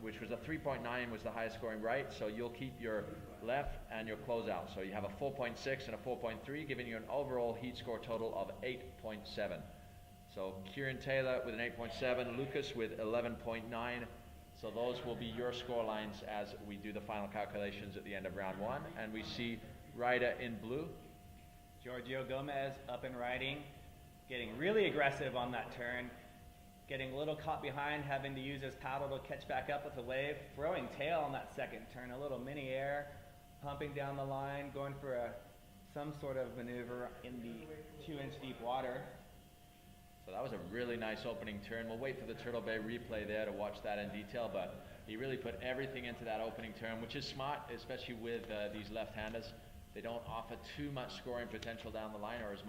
which was a 3.9 was the highest scoring right. So you'll keep your left and your closeout. So you have a 4.6 and a 4.3, giving you an overall heat score total of 8.7. So Kieran Taylor with an 8.7, Lucas with 11.9. So those will be your score lines as we do the final calculations at the end of round 1. And we see Ryder in blue. Giorgio Gomez up and riding, getting really aggressive on that turn, getting a little caught behind, having to use his paddle to catch back up with the wave, throwing tail on that second turn, a little mini air, pumping down the line, going for some sort of maneuver in the 2-inch deep water. So that was a really nice opening turn. We'll wait for the Turtle Bay replay there to watch that in detail, but he really put everything into that opening turn, which is smart, especially with these left-handers. They don't offer too much scoring potential down the line, or as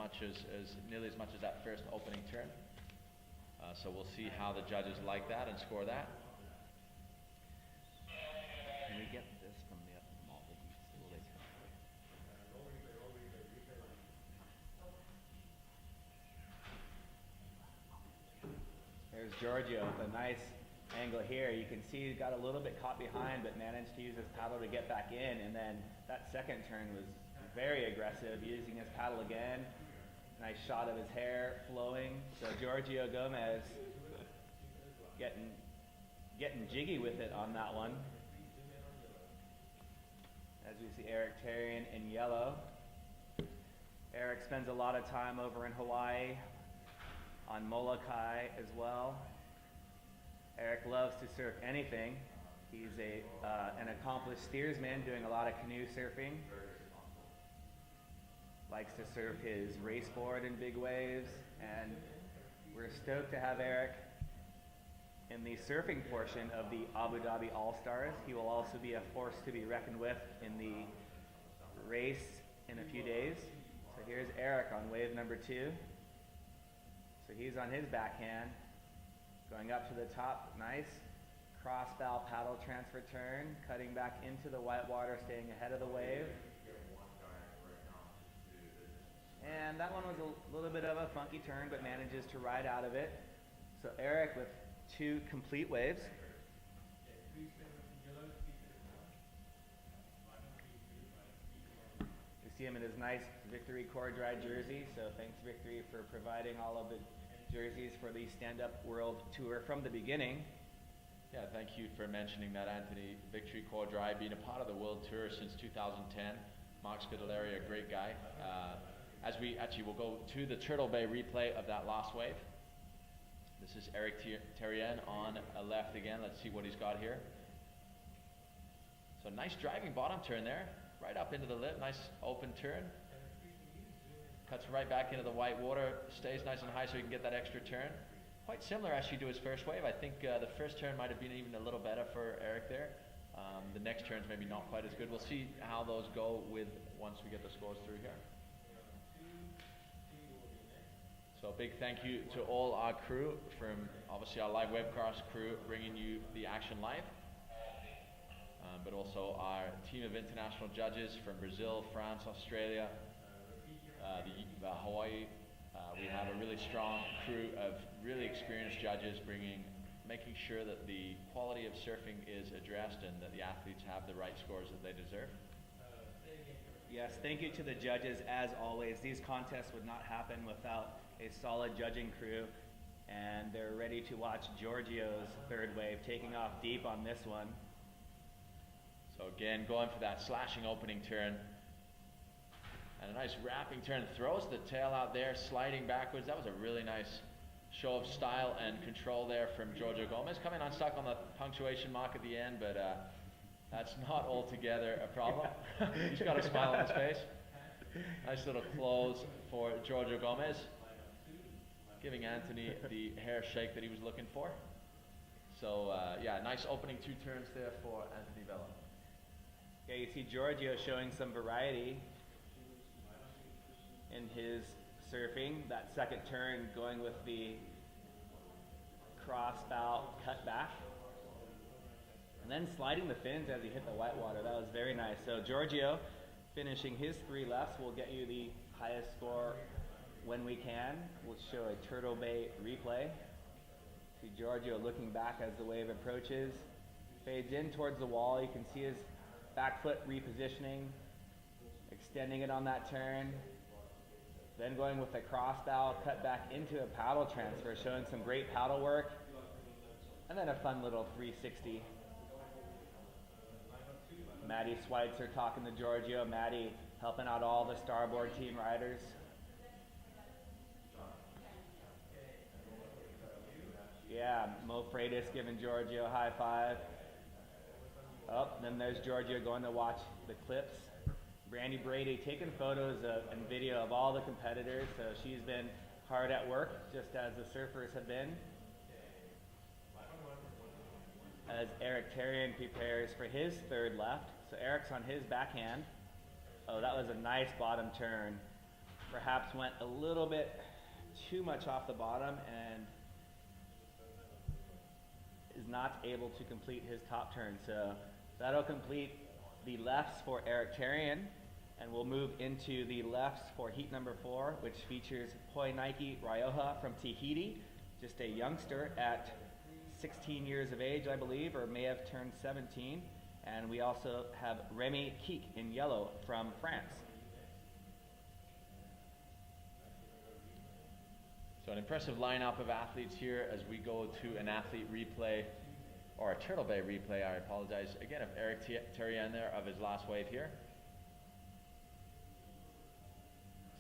nearly as much as that first opening turn. So we'll see how the judges like that and score that. Can we get this from the Malta Beach? There's Giorgio with a nice angle here. You can see he got a little bit caught behind, but managed to use his paddle to get back in. And then that second turn was very aggressive, using his paddle again. Nice shot of his hair flowing. So Giorgio Gomez getting jiggy with it on that one. As we see Eric Therrien in yellow. Eric spends a lot of time over in Hawaii, on Molokai as well. Eric loves to surf anything. He's an accomplished steersman doing a lot of canoe surfing. Likes to surf his race board in big waves, and we're stoked to have Eric in the surfing portion of the Abu Dhabi All Stars. He will also be a force to be reckoned with in the race in a few days. So here's Eric on wave number 2. So he's on his backhand, going up to the top, nice. Cross bow paddle transfer turn, cutting back into the white water, staying ahead of the wave. And that one was a little bit of a funky turn, but manages to ride out of it. So Eric with 2 complete waves. You see him in his nice Victory Core Dry jersey, so thanks Victory for providing all of the jerseys for the Stand Up World Tour from the beginning. Yeah, thank you for mentioning that, Anthony. Victory Core Dry, being a part of the World Tour since 2010. Mark Scudellaria, a great guy. As we actually will go to the Turtle Bay replay of that last wave. This is Eric Terrien on a left again. Let's see what he's got here. So nice driving bottom turn there, right up into the lip, nice open turn. Cuts right back into the white water, stays nice and high so he can get that extra turn. Quite similar actually to his first wave. I think the first turn might have been even a little better for Eric there. The next turn's maybe not quite as good. We'll see how those go once we get the scores through here. So big thank you to all our crew from obviously our live webcast crew bringing you the action live. But also our team of international judges from Brazil, France, Australia, Hawaii. We have a really strong crew of really experienced judges making sure that the quality of surfing is addressed and that the athletes have the right scores that they deserve. Yes, thank you to the judges as always. These contests would not happen without a solid judging crew, and they're ready to watch Giorgio's third wave taking off deep on this one. So again, going for that slashing opening turn. And a nice wrapping turn, throws the tail out there, sliding backwards. That was a really nice show of style and control there from Giorgio Gomez. Coming unstuck on the punctuation mark at the end, but that's not altogether a problem. He's got a smile on his face. Nice little close for Giorgio Gomez, giving Anthony the hair shake that he was looking for. So yeah, nice opening 2 turns there for Anthony Vella. Yeah, you see Giorgio showing some variety in his surfing. That second turn going with the cross bow cut back. And then sliding the fins as he hit the white water. That was very nice. So Giorgio finishing his 3 lefts will get you the highest score when we can. We'll show a Turtle Bay replay. See Giorgio looking back as the wave approaches. Fades in towards the wall. You can see his back foot repositioning, extending it on that turn. Then going with the cross bow, cut back into a paddle transfer, showing some great paddle work. And then a fun little 360. Maddie Schweitzer talking to Giorgio. Maddie helping out all the starboard team riders. Yeah, Mo Freitas giving Giorgio a high five. Oh, then there's Giorgio going to watch the clips. Brandy Brady taking photos and video of all the competitors, so she's been hard at work, just as the surfers have been. As Eric Terrien prepares for his 3rd left. So Eric's on his backhand. Oh, that was a nice bottom turn. Perhaps went a little bit too much off the bottom and is not able to complete his top turn. So that'll complete the lefts for Eric Terrien, and we'll move into the lefts for heat number 4, which features Poinaiki Rioja from Tahiti, just a youngster at 16 years of age, I believe, or may have turned 17. And we also have Remy Keek in yellow from France. So an impressive lineup of athletes here as we go to an athlete replay, or a Turtle Bay replay, I apologize, again, of Eric Terrien there of his last wave here.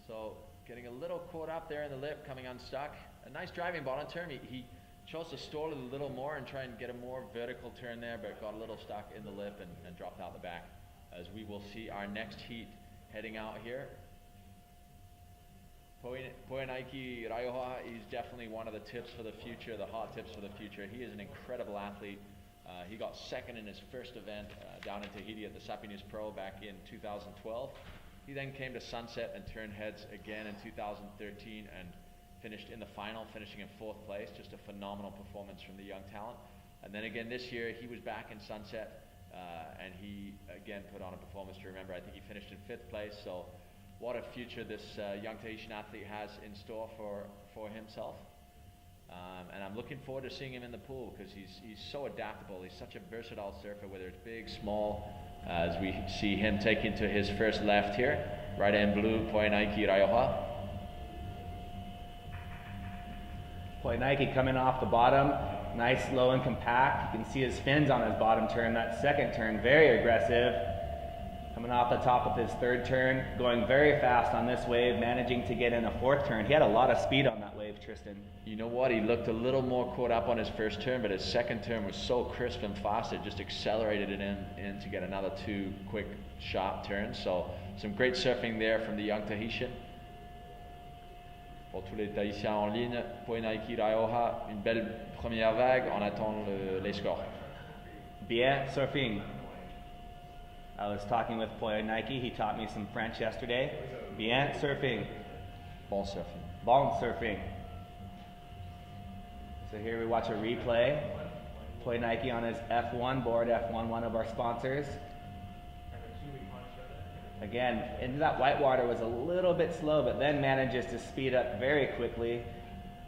So getting a little caught up there in the lip, coming unstuck. A nice driving bottom turn. He chose to stall it a little more and try and get a more vertical turn there, but got a little stuck in the lip and dropped out the back. As we will see our next heat heading out here. Poinaiki Rioja is definitely one of the tips for the future, the hot tips for the future. He is an incredible athlete. He got 2nd in his first event down in Tahiti at the Sapinus Pro back in 2012. He then came to Sunset and turned heads again in 2013 and finished in the final, finishing in 4th place. Just a phenomenal performance from the young talent. And then again this year, he was back in Sunset, and he again put on a performance to remember. I think he finished in 5th place. So what a future this young Tahitian athlete has in store for himself. And I'm looking forward to seeing him in the pool because he's so adaptable. He's such a versatile surfer, whether it's big, small, as we see him taking to his first left here. Right in blue, Poenaiki Raioha. Poenaiki coming off the bottom, nice, slow and compact. You can see his fins on his bottom turn. That second turn, very aggressive. Coming off the top of his 3rd turn, going very fast on this wave, managing to get in a 4th turn. He had a lot of speed on that wave, Tristan. You know what? He looked a little more caught up on his 1st turn, but his 2nd turn was so crisp and fast, it just accelerated it in to get another 2 quick, sharp turns. So some great surfing there from the young Tahitian. Pour tous les Tahitiens en ligne, Poenaiki Raioha, une belle première vague. On attend les scores. Bien surfing. I was talking with Poenaiki. He taught me some French yesterday. Bien surfing. Bon surfing. Bon surfing. So here we watch a replay. Poenaiki on his F1 board, F1, one of our sponsors. Again, into that whitewater was a little bit slow, but then manages to speed up very quickly.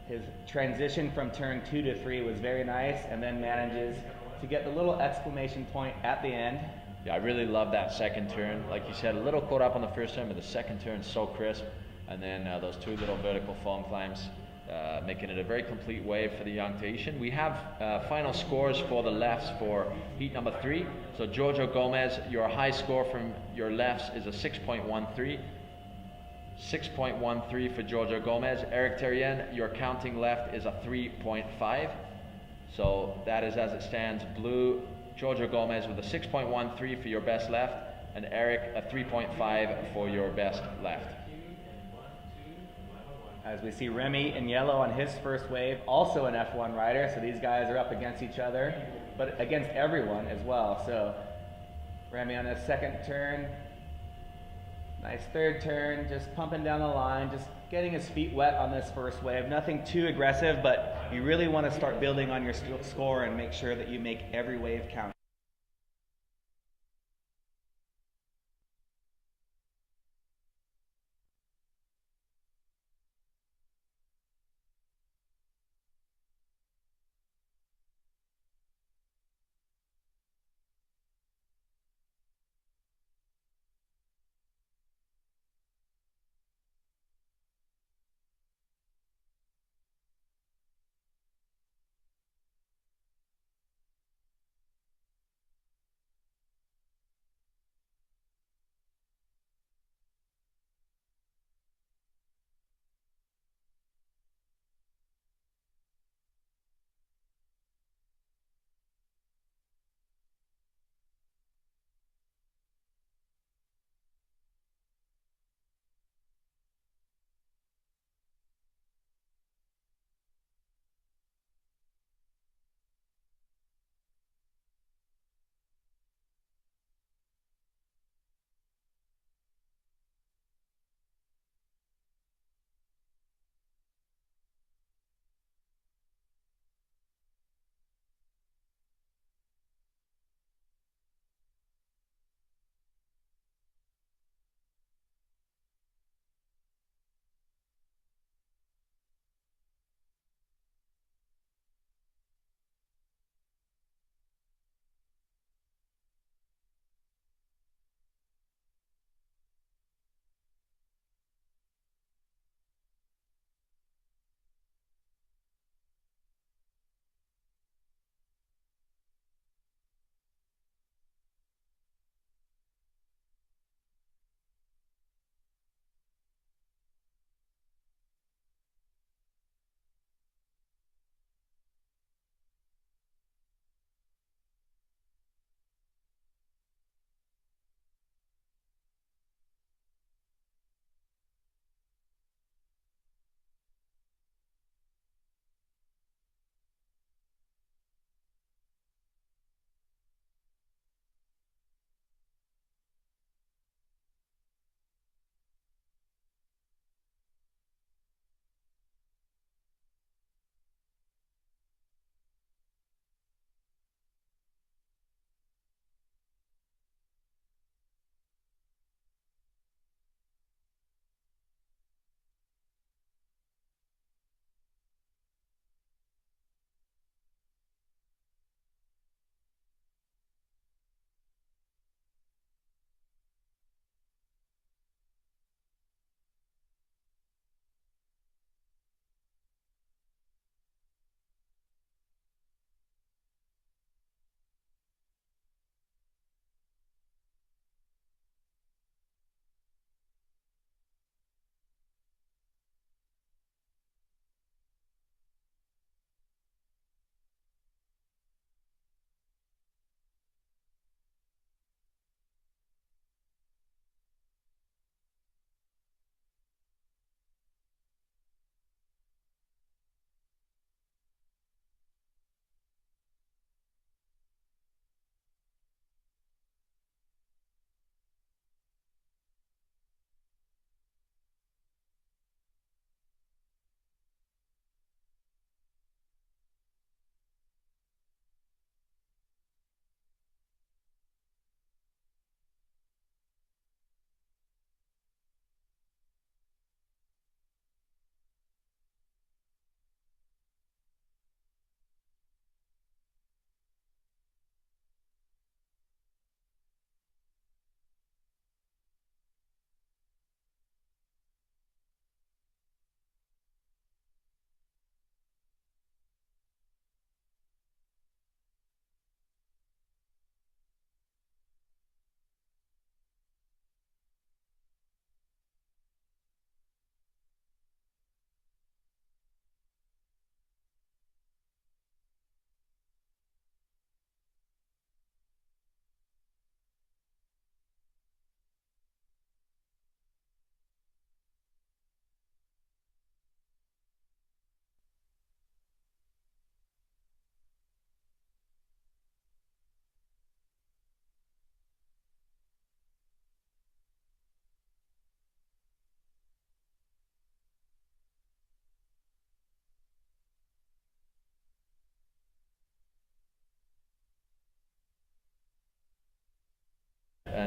His transition from turn 2 to 3 was very nice, and then manages to get the little exclamation point at the end. Yeah, I really love that 2nd turn. Like you said, a little caught up on the 1st turn, but the 2nd turn so crisp. And then those 2 little vertical foam climbs, making it a very complete wave for the young Tahitian. We have final scores for the lefts for heat number 3. So Giorgio Gomez, your high score from your lefts is a 6.13. 6.13 for Giorgio Gomez. Eric Terrien, your counting left is a 3.5. So that is as it stands. Blue, Giorgio Gomez with a 6.13 for your best left, and Eric a 3.5 for your best left. As we see Remy in yellow on his 1st wave, also an F1 rider, so these guys are up against each other, but against everyone as well. So Remy on his 2nd turn, nice 3rd turn, just pumping down the line, just getting his feet wet on this 1st wave. Nothing too aggressive, but you really want to start building on your score and make sure that you make every wave count.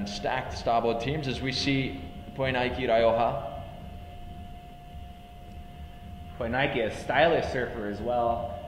and stacked starboard teams as we see Poinaiki Raioha. Poinaiki, a stylish surfer as well.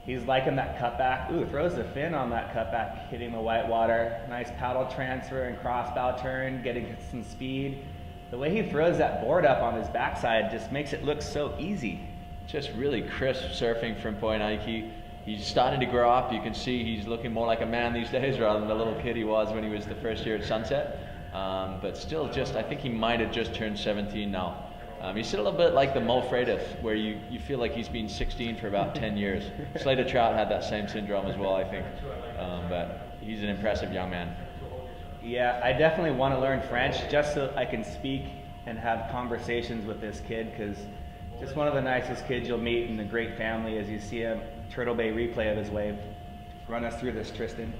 He's liking that cutback. Ooh, throws the fin on that cutback, hitting the white water. Nice paddle transfer and cross bow turn, getting some speed. The way he throws that board up on his backside just makes it look so easy. Just really crisp surfing from Poinaiki. He's starting to grow up. You can see he's looking more like a man these days rather than the little kid he was when he was the first year at Sunset. But still just, I think he might have just turned 17 now. He's still a little bit like the Mo Freitas, where you feel like he's been 16 for about 10 years. Slater Trout had that same syndrome as well, I think. But he's an impressive young man. Yeah, I definitely want to learn French just so I can speak and have conversations with this kid, because just one of the nicest kids you'll meet in a great family as you see a Turtle Bay replay of his wave. Run us through this, Tristan.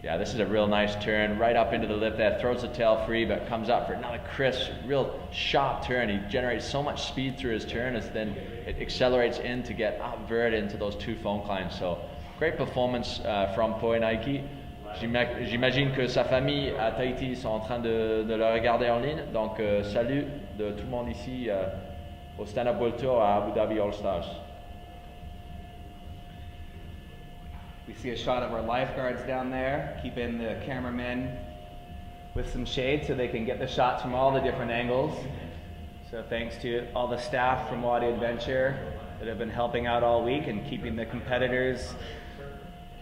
Yeah, this is a real nice turn, right up into the lip there, throws the tail free, but comes up for another crisp, real sharp turn. He generates so much speed through his turn as then it accelerates in to get up vert into those two foam climbs. So, great performance from Poinaiki. J'imagine que sa famille à Tahiti sont en train de le regarder en ligne. Donc, salut de tout le monde ici au Stand-Up World Tour à Abu Dhabi All Stars. We see a shot of our lifeguards down there, keeping the cameramen with some shade so they can get the shots from all the different angles. So thanks to all the staff from Wadi Adventure that have been helping out all week and keeping the competitors,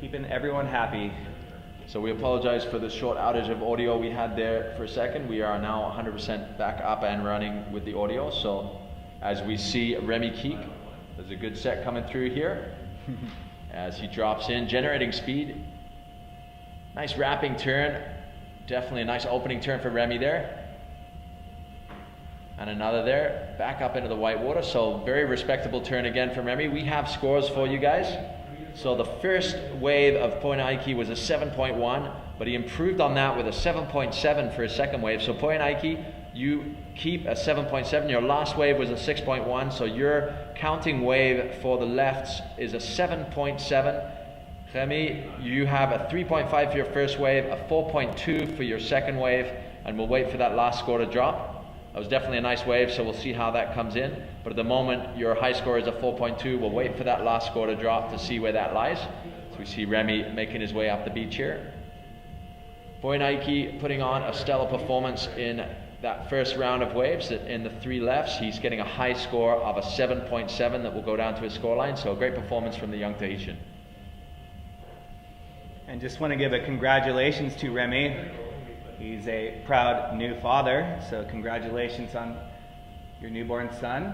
keeping everyone happy. So we apologize for the short outage of audio we had there for a second. We are now 100% back up and running with the audio. So as we see Remy Keek, there's a good set coming through here. As he drops in, generating speed. Nice wrapping turn. Definitely a nice opening turn for Remy there. And another there. Back up into the white water. So very respectable turn again from Remy. We have scores for you guys. So the first wave of Poinaiki was a 7.1, but he improved on that with a 7.7 for his second wave. So Poinaiki, you keep a 7.7. Your last wave was a 6.1, so your counting wave for the lefts is a 7.7. Remy, you have a 3.5 for your first wave, a 4.2 for your second wave, and we'll wait for that last score to drop. That was definitely a nice wave, so we'll see how that comes in. But at the moment, your high score is a 4.2. We'll wait for that last score to drop to see where that lies. So we see Remy making his way up the beach here. Poinaiki putting on a stellar performance in that first round of waves. In the three lefts, he's getting a high score of a 7.7 that will go down to his scoreline. So a great performance from the young Tahitian. And just want to give a congratulations to Remy. He's a proud new father, so congratulations on your newborn son.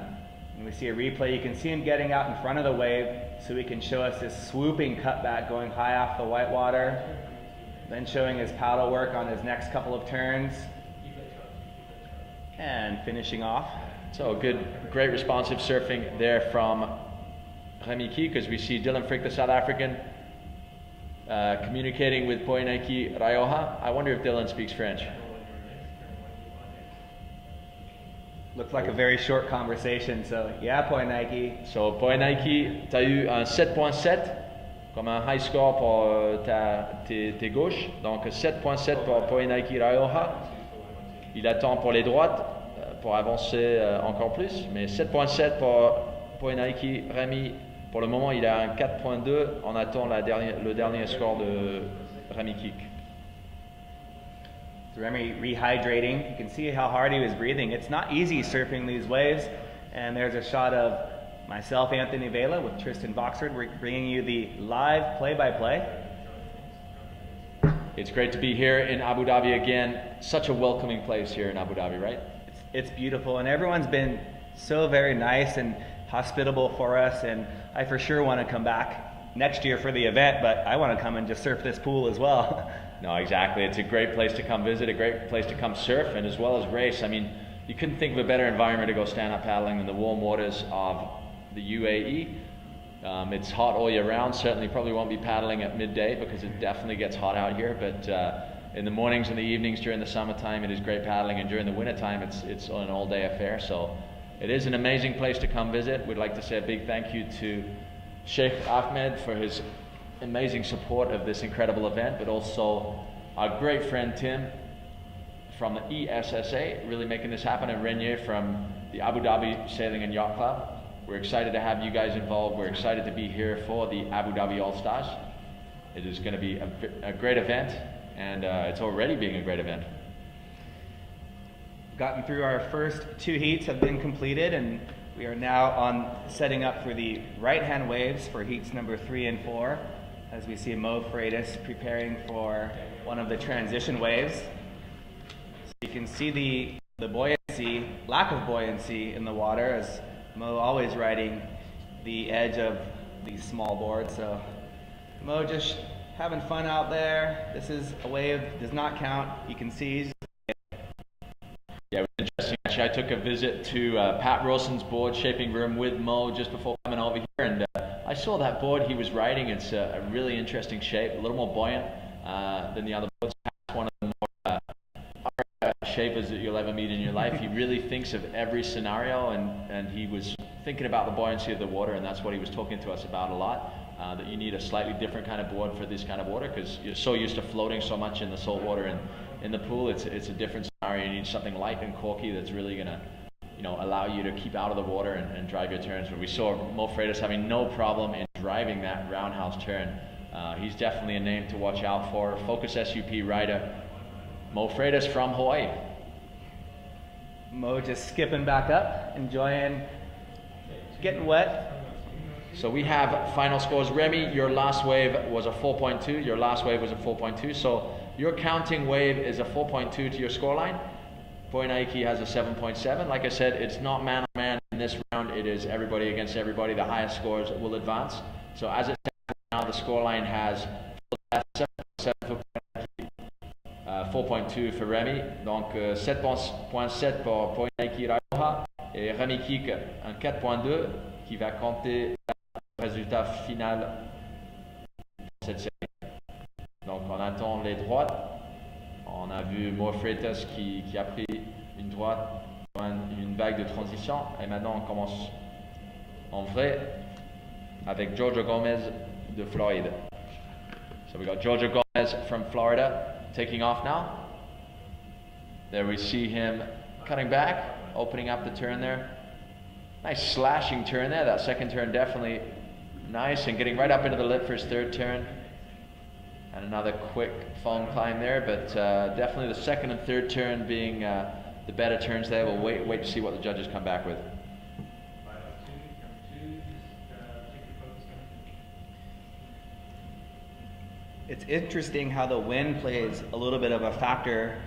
And we see a replay, you can see him getting out in front of the wave so he can show us this swooping cutback going high off the white water, then showing his paddle work on his next couple of turns, and finishing off. So good, great responsive surfing there from Remy Keek, as we see Dylan Frick, the South African, communicating with Poinaiki Raioha. I wonder if Dylan speaks French. Looked like a very short conversation, so yeah, Poinaiki. So Poinaiki, tu as eu un 7.7 comme un high score pour tes gauches. Donc 7.7 pour Poinaiki Raioha. Il attend pour les droites pour avancer encore plus, mais 7.7 pour Poinaiki Remy. Pour le moment, il a un 4.2. On attend le dernier score de Remy Keek. Remy rehydrating. You can see how hard he was breathing. It's not easy surfing these waves. And there's a shot of myself, Anthony Vela, with Tristan Boxford. We're bringing you the live play-by-play. It's great to be here in Abu Dhabi again. Such a welcoming place here in Abu Dhabi, right? It's beautiful, and everyone's been so very nice and hospitable for us, and I for sure want to come back next year for the event, but I want to come and just surf this pool as well. No, exactly. It's a great place to come visit, a great place to come surf, and as well as race. I mean, you couldn't think of a better environment to go stand-up paddling than the warm waters of the UAE. It's hot all year round. Certainly probably won't be paddling at midday because it definitely gets hot out here, but in the mornings and the evenings during the summertime, it is great paddling, and during the wintertime, it's an all-day affair. So it is an amazing place to come visit. We'd like to say a big thank you to Sheikh Ahmed for his amazing support of this incredible event, but also our great friend Tim from the ESSA, really making this happen, and Renier from the Abu Dhabi Sailing and Yacht Club. We're excited to have you guys involved. We're excited to be here for the Abu Dhabi All Stars. It is going to be a great event, and it's already being a great event. Gotten through our first 2 heats have been completed, and we are now on setting up for the right-hand waves for heats number 3 and 4, as we see Mo Freitas preparing for one of the transition waves. So you can see the buoyancy, lack of buoyancy in the water, as Mo always riding the edge of the small board. So Mo just having fun out there. This is a wave, does not count. You can see he's yeah, it was interesting. Actually, I took a visit to Pat Wilson's board shaping room with Mo just before coming over here, and I saw that board he was riding. It's a really interesting shape, a little more buoyant than the other boards. Pat's one of the more shapers that you'll ever meet in your life. He really thinks of every scenario, and he was thinking about the buoyancy of the water, and that's what he was talking to us about a lot. That you need a slightly different kind of board for this kind of water, because you're so used to floating so much in the salt water and in the pool. It's a different scenario. You need something light and corky that's really going to allow you to keep out of the water and drive your turns. But we saw Mo Freitas having no problem in driving that roundhouse turn. He's definitely a name to watch out for. Focus SUP rider Mo Freitas from Hawaii. Mo just skipping back up, enjoying getting wet. So we have final scores. Remy, your last wave was a 4.2. Your last wave was a 4.2. So your counting wave is a 4.2 to your scoreline. Boinaiki has a 7.7. Like I said, it's not man on man in this round. It is everybody against everybody. The highest scores will advance. So as it stands now, the scoreline has 7.7 for Boinaiki, 4.2 for Remy. Donc 7.7 pour Boinaiki Raiha et Remy Kik un 4.2 qui va compter le résultat final de cette série. Donc on attend les droites. On a vu Mo Freitas qui a pris une droite, une vague de transition. Et maintenant on commence en vrai avec Giorgio Gomez de Floride. So we got Giorgio Gomez from Florida taking off now. There we see him cutting back, opening up the turn there. Nice slashing turn there. That second turn definitely nice, and getting right up into the lip for his third turn. And another quick foam climb there, but definitely the second and third turn being the better turns there. We'll wait to see what the judges come back with. It's interesting how the wind plays a little bit of a factor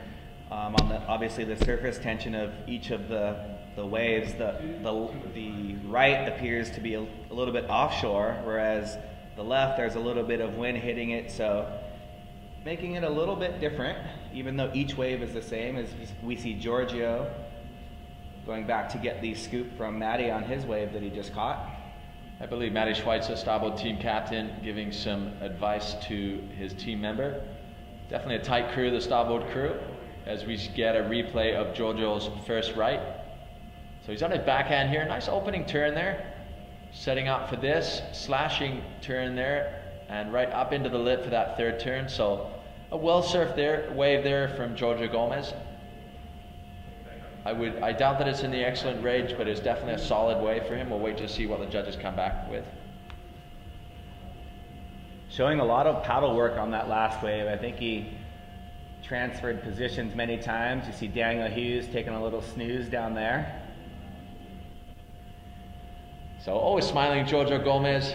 on obviously the surface tension of each of the waves. The right appears to be a little bit offshore, whereas the left, there's a little bit of wind hitting it, so making it a little bit different, even though each wave is the same. As we see Giorgio going back to get the scoop from Matty on his wave that he just caught. I believe Matty Schweitzer, starboard team captain, giving some advice to his team member. Definitely a tight crew, the starboard crew, as we get a replay of Giorgio's first right. So he's on his backhand here, nice opening turn there. Setting up for this, slashing turn there, and right up into the lip for that third turn. So a well-surfed wave there from Giorgio Gomez. I doubt that it's in the excellent range, but it's definitely a solid wave for him. We'll wait to see what the judges come back with. Showing a lot of paddle work on that last wave. I think he transferred positions many times. You see Daniel Hughes taking a little snooze down there. So always smiling Giorgio Gomez,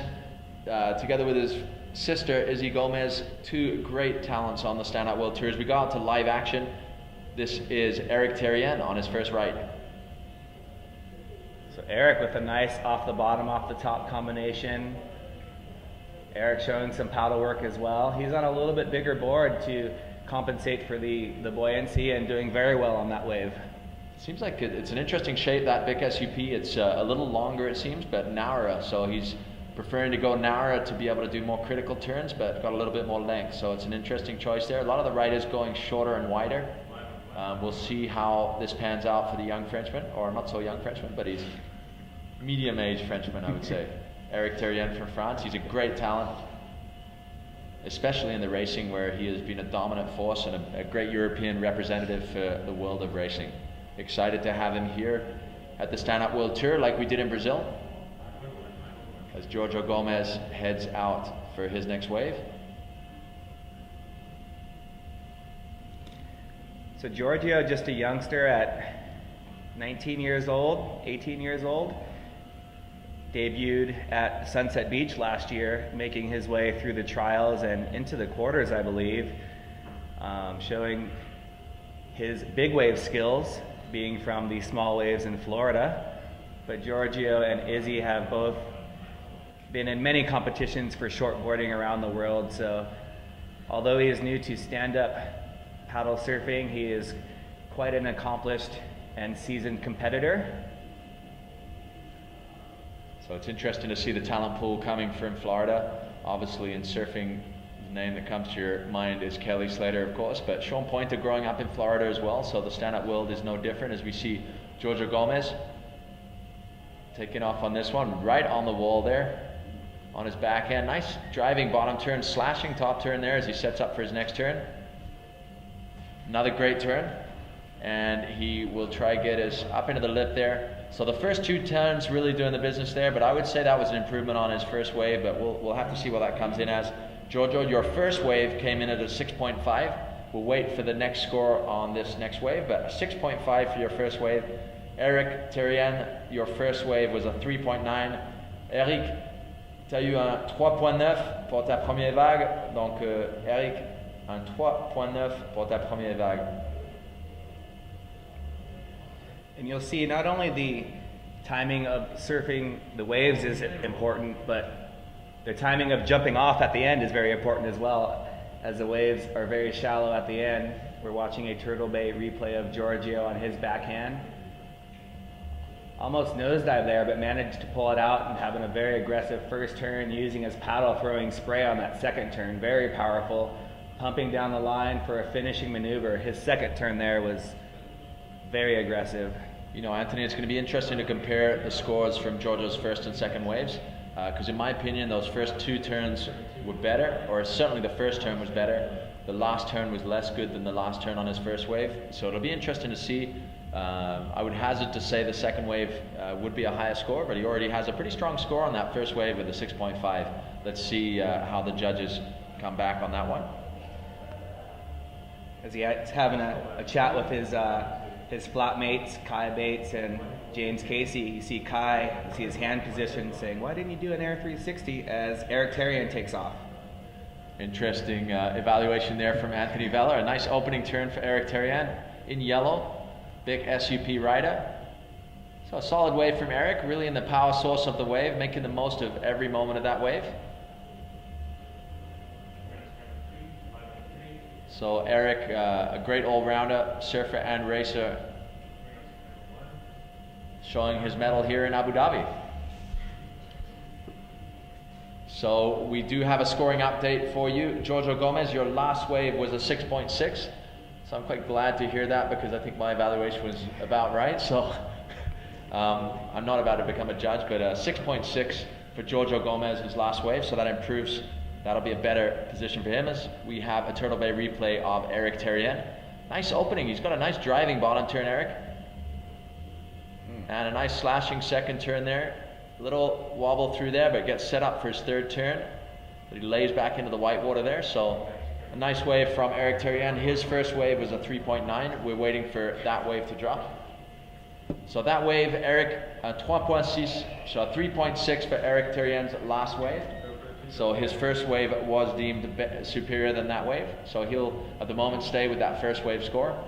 together with his sister Izzy Gomez, two great talents on the Stand Up World Tours. We got out to live action. This is Eric Terrien on his first ride. So Eric with a nice off the bottom, off the top combination. Eric showing some paddle work as well. He's on a little bit bigger board to compensate for the buoyancy, and doing very well on that wave. Seems like it's an interesting shape, that Vic SUP. It's a little longer it seems, but narrower. So he's preferring to go narrower to be able to do more critical turns, but got a little bit more length. So it's an interesting choice there. A lot of the riders going shorter and wider. We'll see how this pans out for the young Frenchman, or not so young Frenchman, but he's medium-aged Frenchman, I would say. Eric Terrien from France. He's a great talent. especially in the racing where he has been a dominant force and a great European representative for the world of racing. Excited to have him here at the Stand Up World Tour like we did in Brazil, as Giorgio Gomez heads out for his next wave. So Giorgio, just a youngster at 19 years old, 18 years old, debuted at Sunset Beach last year, making his way through the trials and into the quarters, I believe, showing his big wave skills, being from the small waves in Florida. But Giorgio and Izzy have both been in many competitions for shortboarding around the world, so although he is new to stand-up paddle surfing, he is quite an accomplished and seasoned competitor. So it's interesting to see the talent pool coming from Florida. Obviously in surfing, the name that comes to your mind is Kelly Slater, of course, but Sean Pointer growing up in Florida as well, so the stand-up world is no different as we see Giorgio Gomez taking off on this one, right on the wall there, on his backhand. Nice driving bottom turn, slashing top turn there as he sets up for his next turn. Another great turn, and he will try get us up into the lip there. So the first two turns really doing the business there, but I would say that was an improvement on his first wave, but we'll have to see what that comes in as. Giorgio, your first wave came in at a 6.5. We'll wait for the next score on this next wave, but a 6.5 for your first wave. Eric Terrien, your first wave was a 3.9. Eric, tu as eu un 3.9 pour ta première vague, donc Eric, un 3.9 pour ta première vague. And you'll see not only the timing of surfing the waves is important, but the timing of jumping off at the end is very important as well, as the waves are very shallow at the end. We're watching a Turtle Bay replay of Giorgio on his backhand. Almost nosedive there, but managed to pull it out and having a very aggressive first turn, using his paddle, throwing spray on that second turn. Very powerful, pumping down the line for a finishing maneuver. His second turn there was very aggressive. You know, Anthony, it's going to be interesting to compare the scores from Giorgio's first and second waves, because in my opinion, those first two turns were better, or certainly the first turn was better. The last turn was less good than the last turn on his first wave, so it'll be interesting to see. I would hazard to say the second wave would be a higher score, but he already has a pretty strong score on that first wave with a 6.5. Let's see how the judges come back on that one. As he's having a chat with his flatmates, Kai Bates and James Casey, you see Kai, you see his hand position saying, "Why didn't you do an air 360?" as Eric Terrien takes off. Interesting evaluation there from Anthony Veller. A nice opening turn for Eric Terrien in yellow. Big SUP rider. So a solid wave from Eric, really in the power source of the wave, making the most of every moment of that wave. So Eric, a great all-rounder, surfer and racer, showing his medal here in Abu Dhabi. So we do have a scoring update for you. Giorgio Gomez, your last wave was a 6.6. So I'm quite glad to hear that, because I think my evaluation was about right. So I'm not about to become a judge, but 6.6 for Giorgio Gomez, his last wave. So that improves. That'll be a better position for him, as we have a Turtle Bay replay of Eric Terrien. Nice opening. He's got a nice driving bottom turn, Eric. And a nice slashing second turn there. A little wobble through there, but gets set up for his third turn. But he lays back into the white water there. So a nice wave from Eric Terrien. His first wave was a 3.9. We're waiting for that wave to drop. So that wave, Eric, 3.6. So 3.6 for Eric Terrien's last wave. So his first wave was deemed superior than that wave. So he'll, at the moment, stay with that first wave score.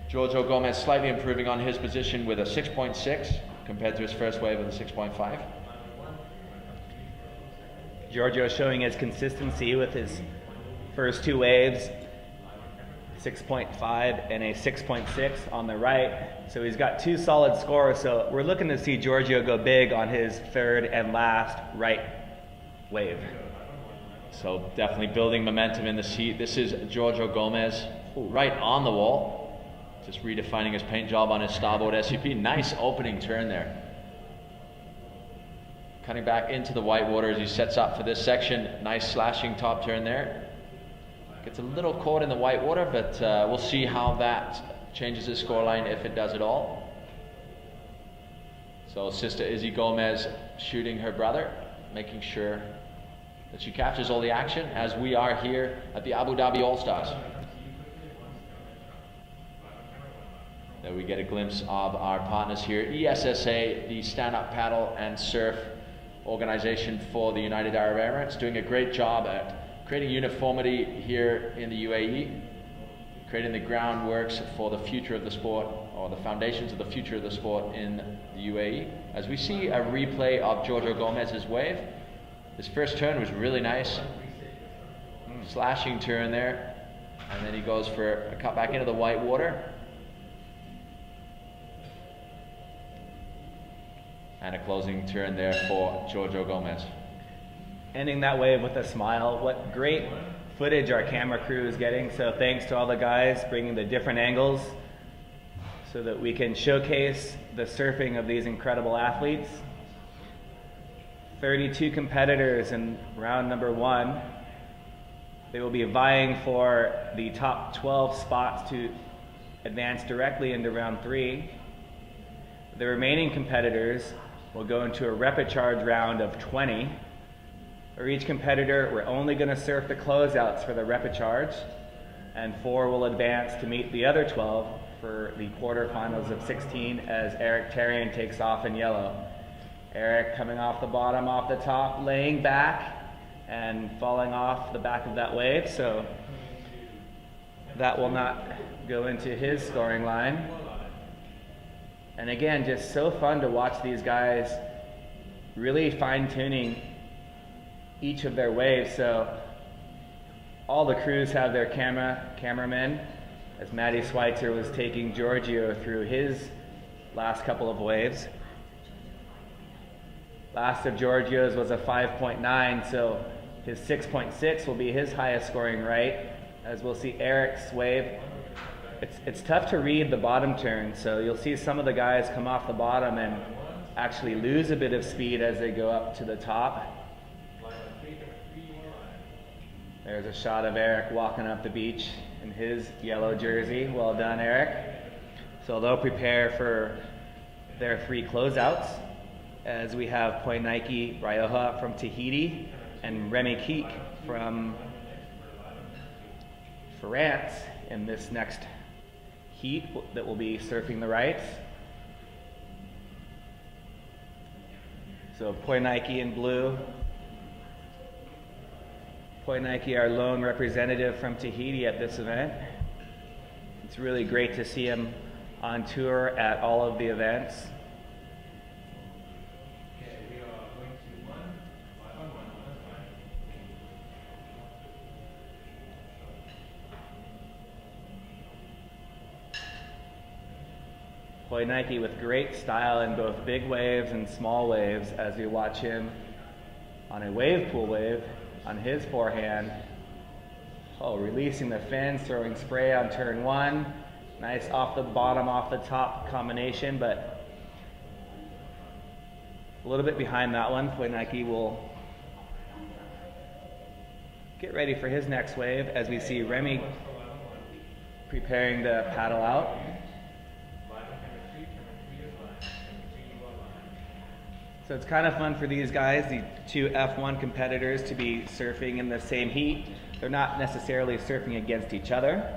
Giorgio Gomez slightly improving on his position with a 6.6 compared to his first wave with a 6.5. Giorgio showing his consistency with his first two waves, 6.5 and a 6.6 on the right. So he's got two solid scores. So we're looking to see Giorgio go big on his third and last right wave. So definitely building momentum in the seat. This is Giorgio Gomez, right on the wall. Just redefining his paint job on his starboard SUP. Nice opening turn there. Cutting back into the white water as he sets up for this section. Nice slashing top turn there. Gets a little caught in the white water, but we'll see how that changes his scoreline, if it does at all. So Sister Izzy Gomez shooting her brother, making sure that she captures all the action, as we are here at the Abu Dhabi All Stars. There we get a glimpse of our partners here, ESSA, the stand-up paddle and surf organization for the United Arab Emirates, doing a great job at creating uniformity here in the UAE, creating the groundworks for the future of the sport, or the foundations of the future of the sport in the UAE. As we see a replay of Giorgio Gomez's wave, his first turn was really nice, slashing turn there, and then he goes for a cut back into the white water. And a closing turn there for Giorgio Gomez. Ending that wave with a smile. What great footage our camera crew is getting. So thanks to all the guys bringing the different angles so that we can showcase the surfing of these incredible athletes. 32 competitors in round number 1. They will be vying for the top 12 spots to advance directly into round 3. The remaining competitors will go into a repechage round of 20. For each competitor, we're only going to surf the closeouts for the repechage, and 4 will advance to meet the other 12 for the quarterfinals of 16 as Eric Tarian takes off in yellow. Eric coming off the bottom, off the top, laying back and falling off the back of that wave, so that will not go into his scoring line. And again, just so fun to watch these guys really fine-tuning each of their waves. So all the crews have their cameramen, as Matty Schweitzer was taking Giorgio through his last couple of waves. Last of Giorgio's was a 5.9, so his 6.6 will be his highest scoring right, as we'll see Eric's wave. It's tough to read the bottom turn, so you'll see some of the guys come off the bottom and actually lose a bit of speed as they go up to the top. There's a shot of Eric walking up the beach in his yellow jersey. Well done, Eric. So they'll prepare for their 3 closeouts, as we have Poinike Rioja from Tahiti and Remy Keek from France in this next heat that will be surfing the rights. So Poinike in blue. Poinike, our lone representative from Tahiti at this event. It's really great to see him on tour at all of the events. Poinike with great style in both big waves and small waves, as we watch him on a wave pool wave on his forehand. Oh, releasing the fins, throwing spray on turn 1. Nice off the bottom, off the top combination, but a little bit behind that one. Poinike will get ready for his next wave as we see Remy preparing to paddle out. So it's kind of fun for these guys, the 2 F1 competitors, to be surfing in the same heat. They're not necessarily surfing against each other,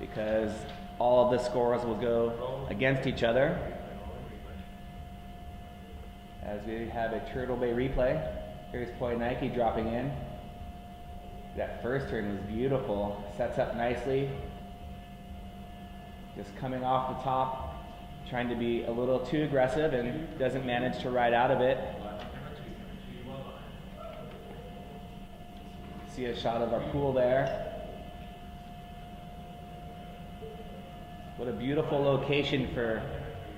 because all of the scores will go against each other. As we have a Turtle Bay replay, here's Poinike dropping in. That first turn was beautiful, sets up nicely. Just coming off the top, trying to be a little too aggressive and doesn't manage to ride out of it. See a shot of our pool there. What a beautiful location for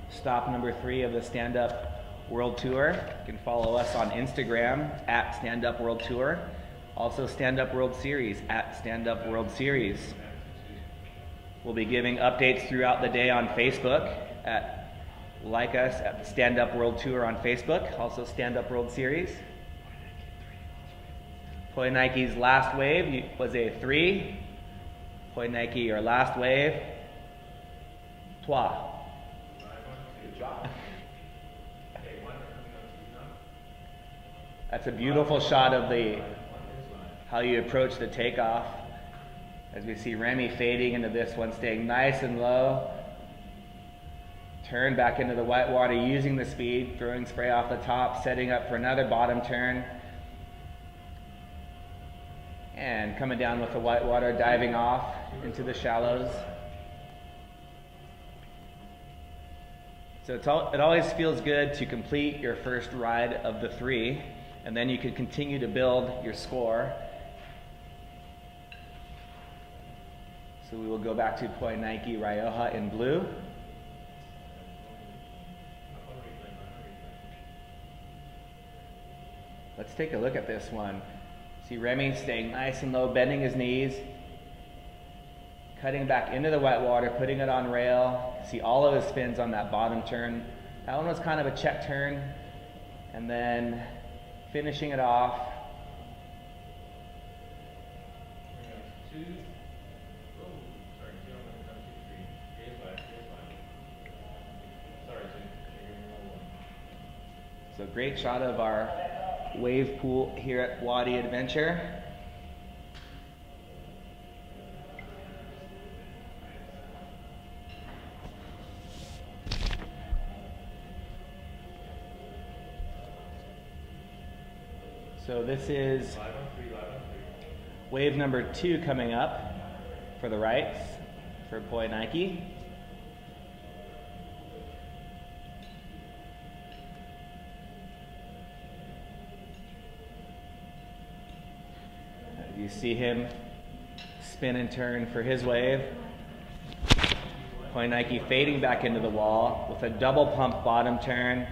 stop number 3 of the Stand Up World Tour. You can follow us on Instagram at Stand Up World Tour. Also Stand Up World Series at Stand Up World Series. We'll be giving updates throughout the day on Facebook. Like us at the Stand Up World Tour on Facebook, also Stand Up World Series. Poinike's last wave was a 3. Point Nike, your last wave. Trois. Good job. That's a beautiful shot of how you approach the takeoff. As we see Remy fading into this one, staying nice and low. Turn back into the whitewater, using the speed, throwing spray off the top, setting up for another bottom turn. And coming down with the whitewater, diving off into the shallows. So it always feels good to complete your first ride of the 3, and then you can continue to build your score. So we will go back to Point Nike Rioja in blue. Let's take a look at this one. See Remy staying nice and low, bending his knees, cutting back into the whitewater, putting it on rail. See all of his spins on that bottom turn. That one was kind of a check turn, and then finishing it off. So great shot of our wave pool here at Wadi Adventure. So this is wave number 2 coming up for the rights for Point Nike. You see him spin and turn for his wave. Point Nike fading back into the wall with a double pump bottom turn.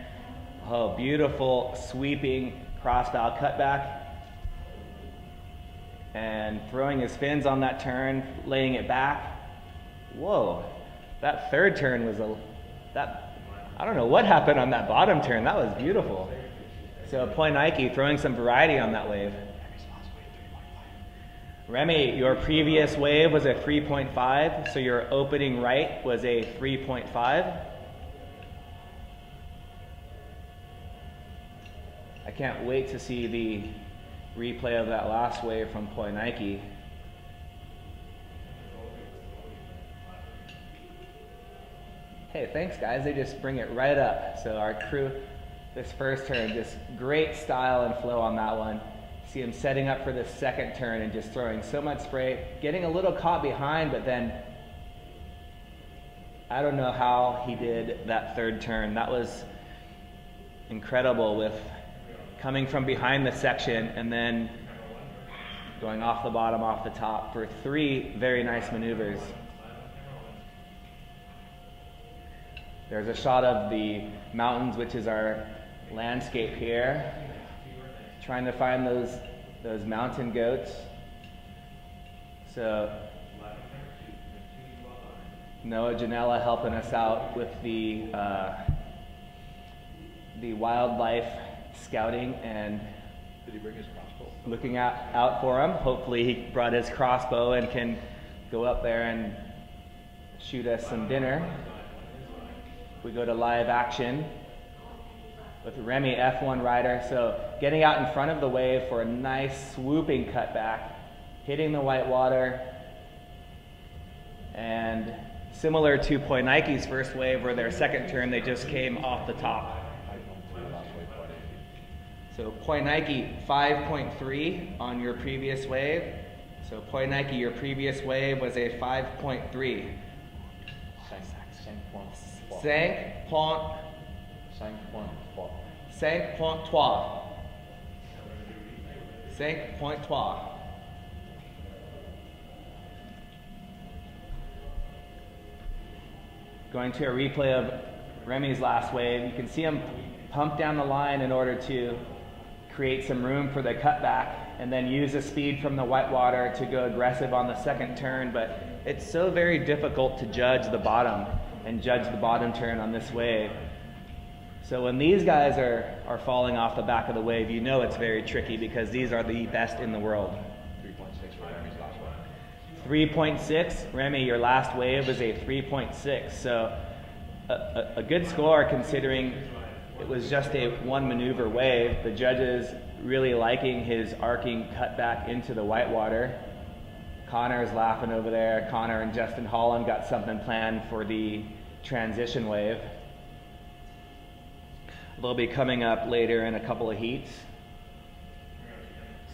Oh, beautiful sweeping cross-bow cutback. And throwing his fins on that turn, laying it back. Whoa, that third turn was I don't know what happened on that bottom turn. That was beautiful. So Point Nike throwing some variety on that wave. Remy, your previous wave was a 3.5, so your opening right was a 3.5. I can't wait to see the replay of that last wave from Point Nike. Hey, thanks guys, they just bring it right up. So our crew, this first turn, just great style and flow on that one. See him setting up for the second turn and just throwing so much spray, getting a little caught behind, but then I don't know how he did that third turn. That was incredible, with coming from behind the section and then going off the bottom, off the top for 3 very nice maneuvers. There's a shot of the mountains, which is our landscape here. Trying to find those mountain goats. So Noah Janella helping us out with the wildlife scouting and did he bring his crossbow? Looking out for him. Hopefully he brought his crossbow and can go up there and shoot us some dinner. We go to live action with Remy F1 rider. So getting out in front of the wave for a nice swooping cutback, hitting the white water, and similar to Point Nike's first wave, where their second turn they just came off the top. So Point Nike 5.3 on your previous wave. So Point Nike, your previous wave was a 5.3. 5.3. Going to a replay of Remy's last wave. You can see him pump down the line in order to create some room for the cutback and then use the speed from the whitewater to go aggressive on the second turn. But it's so very difficult to judge the bottom and judge the bottom turn on this wave. So when these guys are falling off the back of the wave, you know it's very tricky because these are the best in the world. 3.6 for Remy's last 3.6. Remy, your last wave was a 3.6. So a good score considering it was just a one maneuver wave. The judges really liking his arcing cutback into the whitewater. Connor's laughing over there. Connor and Justin Holland got something planned for the transition wave. They'll be coming up later in a couple of heats.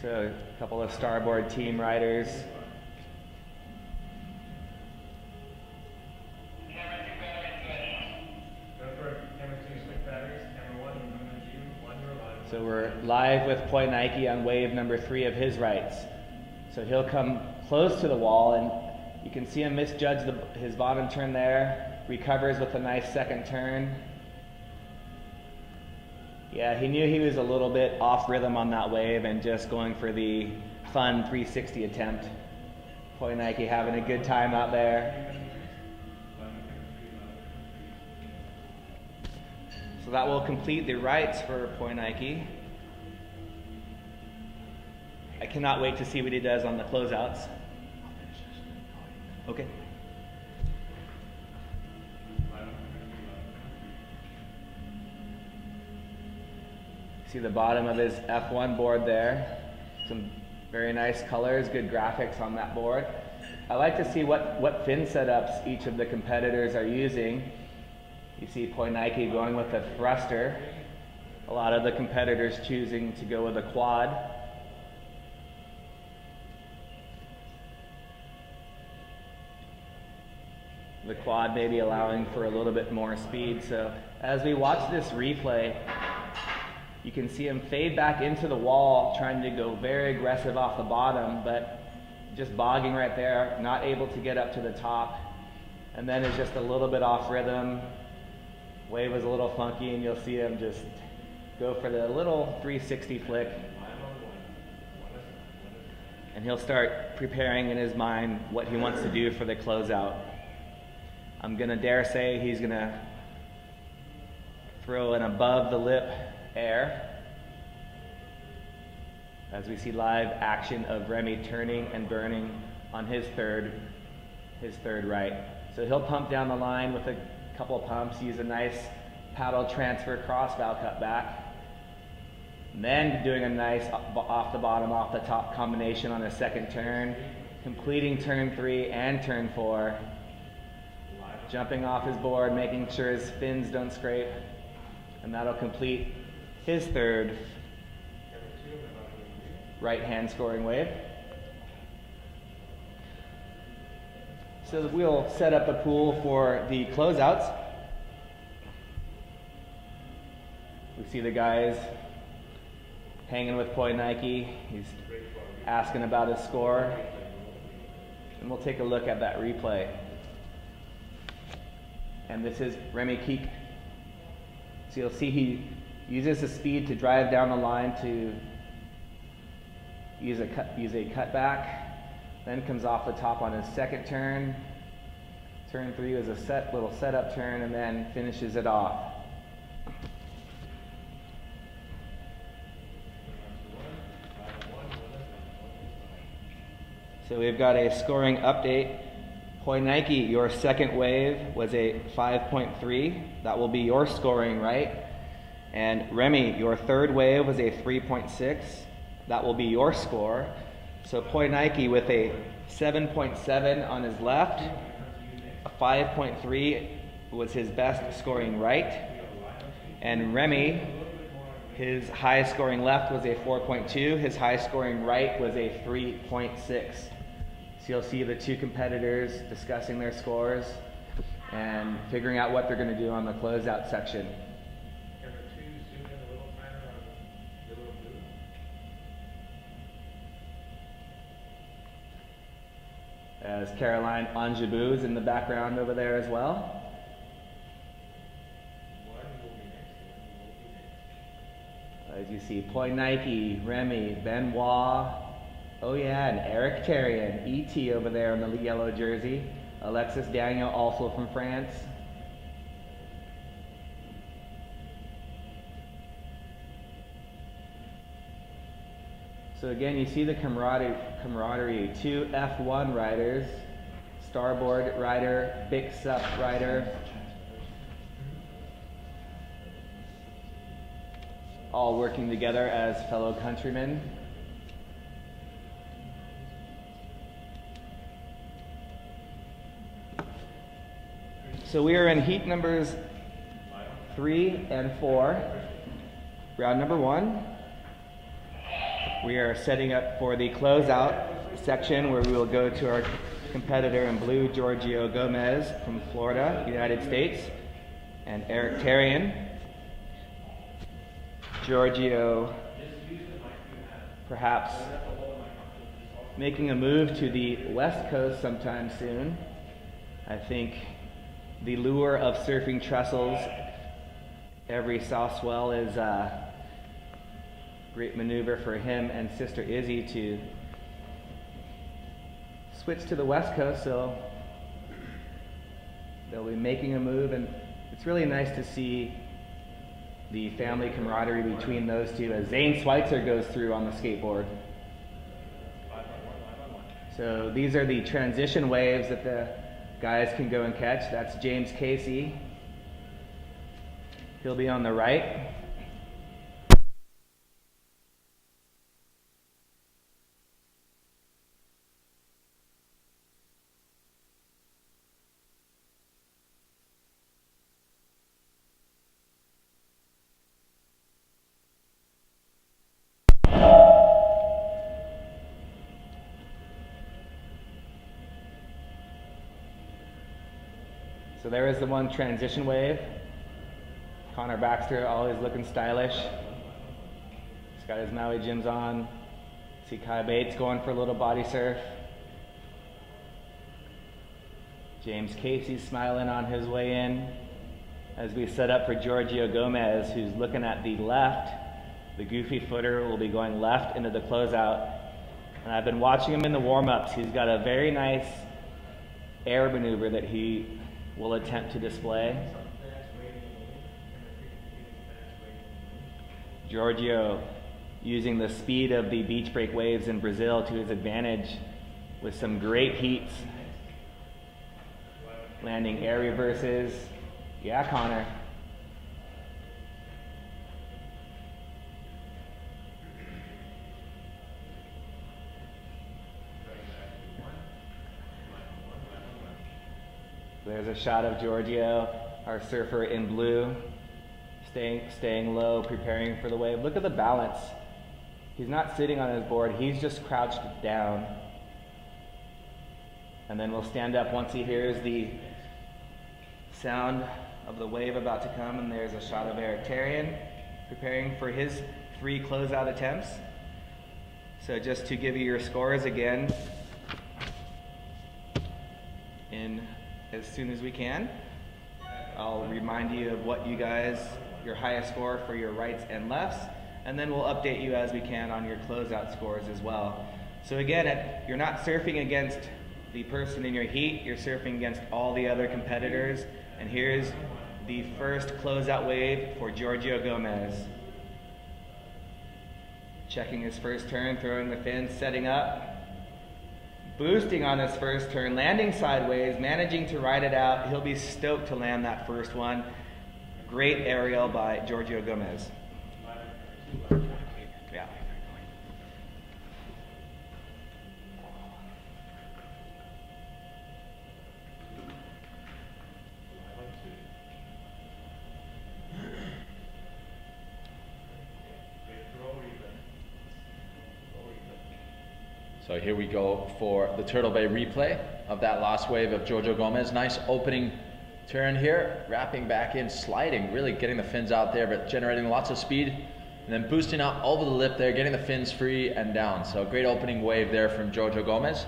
So a couple of starboard team riders. So we're live with Poi Nike on wave number 3 of his rights. So he'll come close to the wall, and you can see him misjudge his bottom turn there. Recovers with a nice second turn. Yeah, he knew he was a little bit off rhythm on that wave and just going for the fun 360 attempt. Poi Nike having a good time out there. So that will complete the rights for Poi Nike. I cannot wait to see what he does on the closeouts. Okay. See the bottom of his F1 board there. Some very nice colors, good graphics on that board. I like to see what fin setups each of the competitors are using. You see Poi Nike going with a thruster. A lot of the competitors choosing to go with a quad. The quad maybe allowing for a little bit more speed. So as we watch this replay, you can see him fade back into the wall, trying to go very aggressive off the bottom, but just bogging right there, not able to get up to the top. And then is just a little bit off rhythm. Wave was a little funky, and you'll see him just go for the little 360 flick. And he'll start preparing in his mind what he wants to do for the closeout. I'm gonna dare say he's gonna throw an above the lip air as we see live action of Remy turning and burning on his third right. So he'll pump down the line with a couple of pumps, use a nice paddle transfer cross valve cut back, and then doing a nice off the bottom, off the top combination on a second turn, completing turn 3 and turn 4, jumping off his board, making sure his fins don't scrape, and that'll complete his third right-hand scoring wave. So we'll set up the pool for the closeouts. We see the guys hanging with Poi Nike. He's asking about his score. And we'll take a look at that replay. And this is Remy Keek. So you'll see he uses the speed to drive down the line to use a cutback, then comes off the top on his second turn. Turn 3 is a little setup turn, and then finishes it off. So we've got a scoring update. Poi Nike, your second wave was a 5.3. That will be your scoring, right? And Remy, your third wave was a 3.6. That will be your score. So Poi Nike with a 7.7 on his left, a 5.3 was his best scoring right, and Remy, his high scoring left was a 4.2, his high scoring right was a 3.6. So you'll see the two competitors discussing their scores and figuring out what they're going to do on the closeout section. As Caroline Anjabou is in the background over there as well. As you see, Poi Nike, Remy, Benoit, oh yeah, and Eric Terrien, E.T. over there in the yellow jersey. Alexis Daniel, also from France. So again, you see the camaraderie. Two F1 riders, starboard rider, big sup rider, all working together as fellow countrymen. So we are in heat numbers 3 and 4, round number 1. We are setting up for the closeout section where we will go to our competitor in blue, Giorgio Gomez from Florida, United States, and Eric Tarian. Giorgio perhaps making a move to the West Coast sometime soon. I think the lure of surfing trestles every south swell is a great maneuver for him and sister Izzy to switch to the West Coast, so they'll be making a move, and it's really nice to see the family camaraderie between those two as Zane Schweitzer goes through on the skateboard. So these are the transition waves that the guys can go and catch. That's James Casey. He'll be on the right. So there is the one transition wave. Connor Baxter, always looking stylish. He's got his Maui gyms on. See Kai Bates going for a little body surf. James Casey smiling on his way in as we set up for Giorgio Gomez, who's looking at the left. The goofy footer will be going left into the closeout. And I've been watching him in the warm-ups. He's got a very nice air maneuver that he will attempt to display. Giorgio using the speed of the beach break waves in Brazil to his advantage with some great heats. Landing air reverses. Yeah, Connor. There's a shot of Giorgio, our surfer in blue, staying low, preparing for the wave. Look at the balance. He's not sitting on his board, he's just crouched down. And then we'll stand up once he hears the sound of the wave about to come, and there's a shot of Eric Tarian preparing for his 3 closeout attempts. So just to give you your scores again, in as soon as we can, I'll remind you of what you guys, your highest score for your rights and lefts, and then we'll update you as we can on your closeout scores as well. So again, you're not surfing against the person in your heat, you're surfing against all the other competitors, and here's the first closeout wave for Giorgio Gomez. Checking his first turn, throwing the fins, setting up. Boosting on his first turn, landing sideways, managing to ride it out. He'll be stoked to land that first one. Great aerial by Giorgio Gomez. Yeah. So here we go for the Turtle Bay replay of that last wave of Giorgio Gomez. Nice opening turn here, wrapping back in, sliding, really getting the fins out there, but generating lots of speed, and then boosting out over the lip there, getting the fins free and down. So great opening wave there from Giorgio Gomez.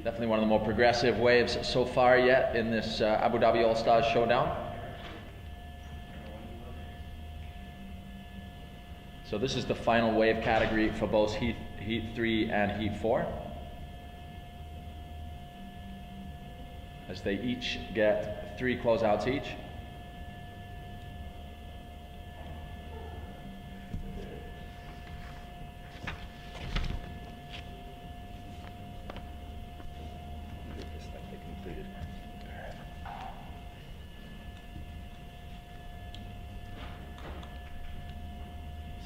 Definitely one of the more progressive waves so far yet in this Abu Dhabi All Stars showdown. So this is the final wave category for both Heat 3 and Heat 4. As they each get 3 closeouts each.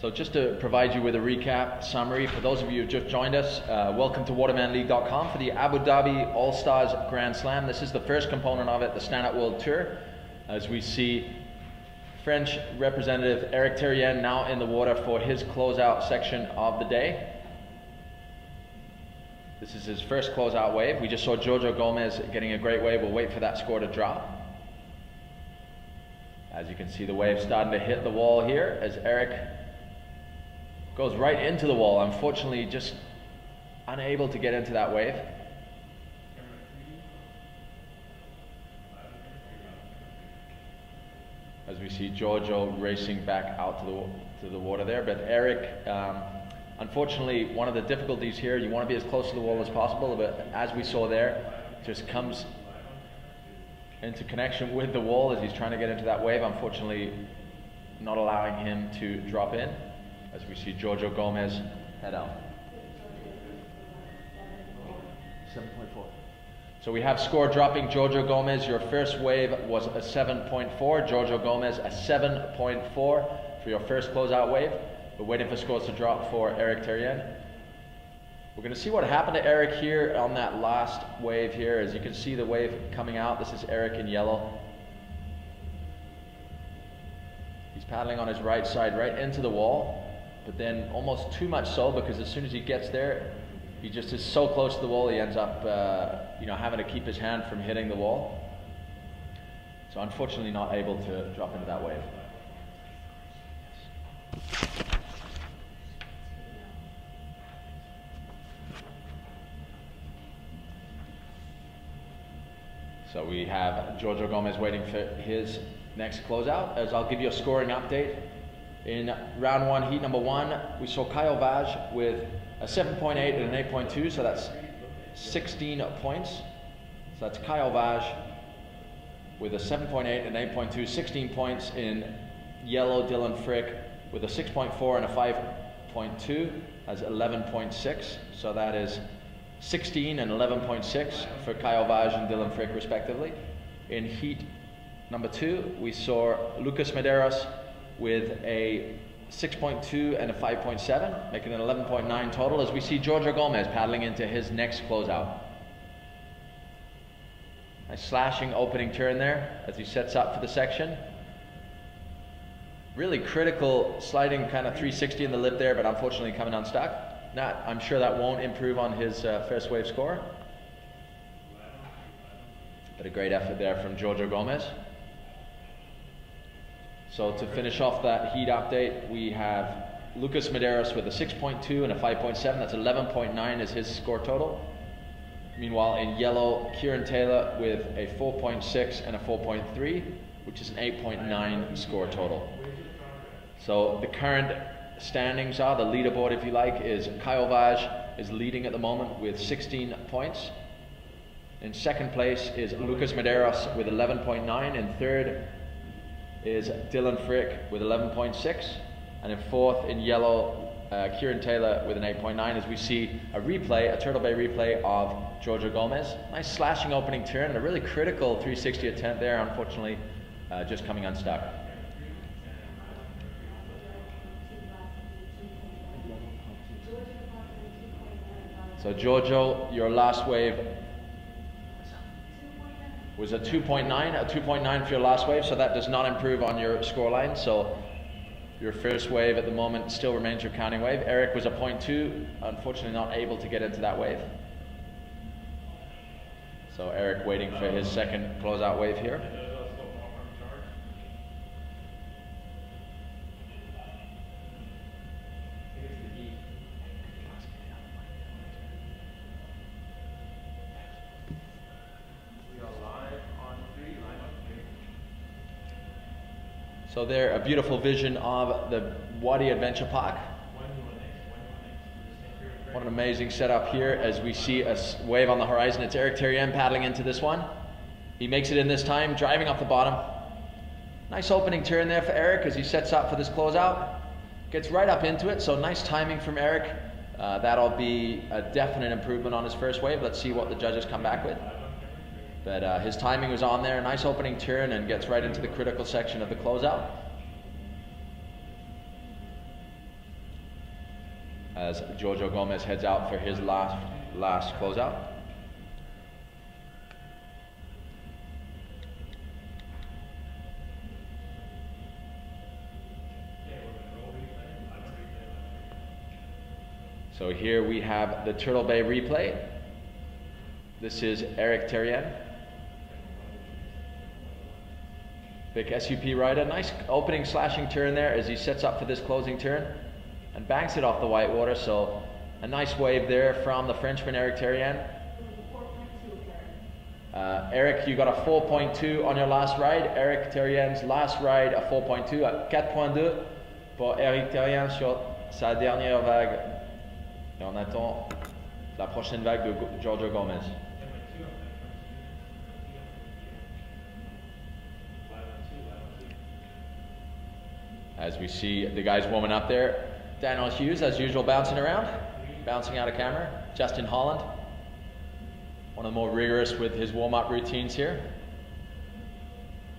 So just to provide you with a recap summary, for those of you who've just joined us, welcome to watermanleague.com for the Abu Dhabi All Stars Grand Slam. This is the first component of it, the Stand Up World Tour. As we see French representative Eric Terrien now in the water for his closeout section of the day. This is his first closeout wave. We just saw Giorgio Gomez getting a great wave. We'll wait for that score to drop. As you can see, the wave starting to hit the wall here as Eric goes right into the wall. Unfortunately, just unable to get into that wave. As we see Giorgio racing back out to the water there. But Eric, unfortunately, one of the difficulties here, you want to be as close to the wall as possible, but as we saw there, just comes into connection with the wall as he's trying to get into that wave. Unfortunately, not allowing him to drop in, as we see Giorgio Gomez head out. 7.4. So we have score dropping. Giorgio Gomez, your first wave was a 7.4. Giorgio Gomez, a 7.4 for your first closeout wave. We're waiting for scores to drop for Eric Terrien. We're going to see what happened to Eric here on that last wave here. As you can see the wave coming out, this is Eric in yellow. He's paddling on his right side right into the wall, but then almost too much so, because as soon as he gets there, he just is so close to the wall, he ends up having to keep his hand from hitting the wall. So unfortunately not able to drop into that wave. So we have Giorgio Gomez waiting for his next closeout. As I'll give you a scoring update. In round one, heat number one, we saw Kyle Vaj with a 7.8 and an 8.2, so that's 16 points. So that's Kyle Vaj with a 7.8 and 8.2, 16 points. In yellow, Dylan Frick with a 6.4 and a 5.2, has 11.6. So that is 16 and 11.6 for Kyle Vaj and Dylan Frick respectively. In heat number two, we saw Lucas Medeiros with a 6.2 and a 5.7, making an 11.9 total, as we see Giorgio Gomez paddling into his next closeout. Nice slashing opening turn there as he sets up for the section. Really critical sliding kind of 360 in the lip there, but unfortunately coming unstuck. I'm sure that won't improve on his first wave score. But a great effort there from Giorgio Gomez. So to finish off that heat update, we have Lucas Medeiros with a 6.2 and a 5.7. That's 11.9 is his score total. Meanwhile, in yellow, Kieran Taylor with a 4.6 and a 4.3, which is an 8.9 score total. So the current standings are, the leaderboard if you like, is Kyle Vaj is leading at the moment with 16 points. In second place is Lucas Medeiros with 11.9. In third is Dylan Frick with 11.6. And in fourth, in yellow, Kieran Taylor with an 8.9, as we see a replay, a Turtle Bay replay of Giorgio Gomez. Nice slashing opening turn and a really critical 360 attempt there, unfortunately just coming unstuck. So Giorgio, your last wave was a 2.9 for your last wave, so that does not improve on your scoreline. So your first wave at the moment still remains your counting wave. Eric was a 0.2, unfortunately not able to get into that wave. So Eric waiting for his second closeout wave here. So there, a beautiful vision of the Wadi Adventure Park. What an amazing setup here as we see a wave on the horizon. It's Eric Terrien paddling into this one. He makes it in this time, driving off the bottom. Nice opening turn there for Eric as he sets up for this closeout. Gets right up into it, so nice timing from Eric. That'll be a definite improvement on his first wave. Let's see what the judges come back with. But his timing was on there, nice opening turn, and gets right into the critical section of the closeout. as Giorgio Gomez heads out for his last closeout. So here we have the Turtle Bay replay. This is Eric Terrien. Big SUP rider, nice opening slashing turn there as he sets up for this closing turn and banks it off the white water. So a nice wave there from the Frenchman Eric Terrien. Eric, you got a 4.2 on your last ride. Eric Terrien's last ride, a 4.2, à 4.2 pour Eric Terrien sur sa dernière vague. Et on attend la prochaine vague de Giorgio Gomez. As we see the guys warming up there, Daniel Hughes, as usual, bouncing around, bouncing out of camera. Justin Holland, one of the more rigorous with his warm-up routines here.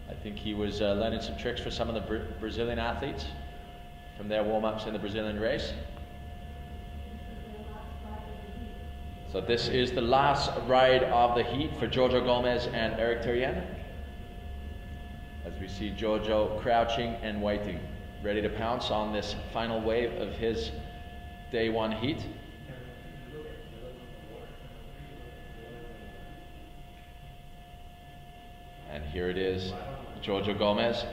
I think he was learning some tricks for some of the Brazilian athletes from their warm-ups in the Brazilian race. So this is the last ride of the heat for Giorgio Gomez and Eric Terrien. As we see Giorgio crouching and waiting, ready to pounce on this final wave of his day one heat. And here it is, Giorgio Gomez.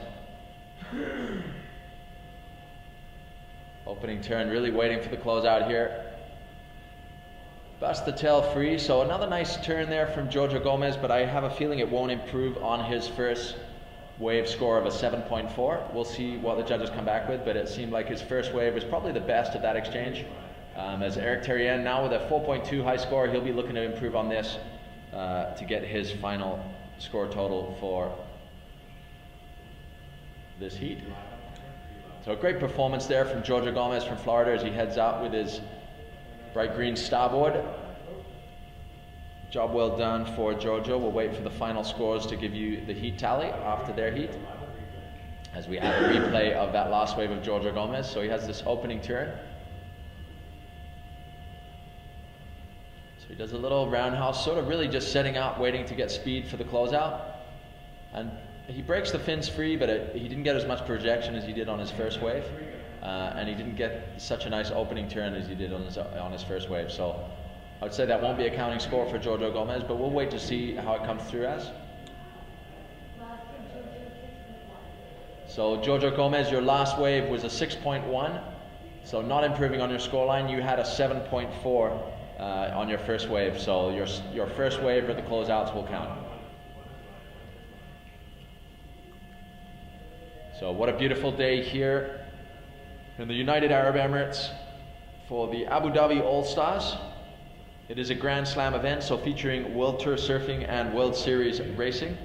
Opening turn, really waiting for the closeout here. Bust the tail free, so another nice turn there from Giorgio Gomez, but I have a feeling it won't improve on his first wave score of a 7.4. We'll see what the judges come back with, but it seemed like his first wave was probably the best of that exchange. As Eric Terrien now with a 4.2 high score, he'll be looking to improve on this to get his final score total for this heat. So a great performance there from Giorgio Gomez from Florida as he heads out with his bright green starboard. Job well done for Giorgio. We'll wait for the final scores to give you the heat tally after their heat, as we have a replay of that last wave of Giorgio Gomez. So he has this opening turn. So he does a little roundhouse, sort of really just setting up, waiting to get speed for the closeout. And he breaks the fins free, but he didn't get as much projection as he did on his first wave. And he didn't get such a nice opening turn as he did on his first wave. So I would say that won't be a counting score for Giorgio Gomez, but we'll wait to see how it comes through as. So Giorgio Gomez, your last wave was a 6.1, so not improving on your scoreline. You had a 7.4 on your first wave, so your first wave or the closeouts will count. So what a beautiful day here in the United Arab Emirates for the Abu Dhabi All Stars. It is a Grand Slam event, so featuring World Tour Surfing and World Series Racing.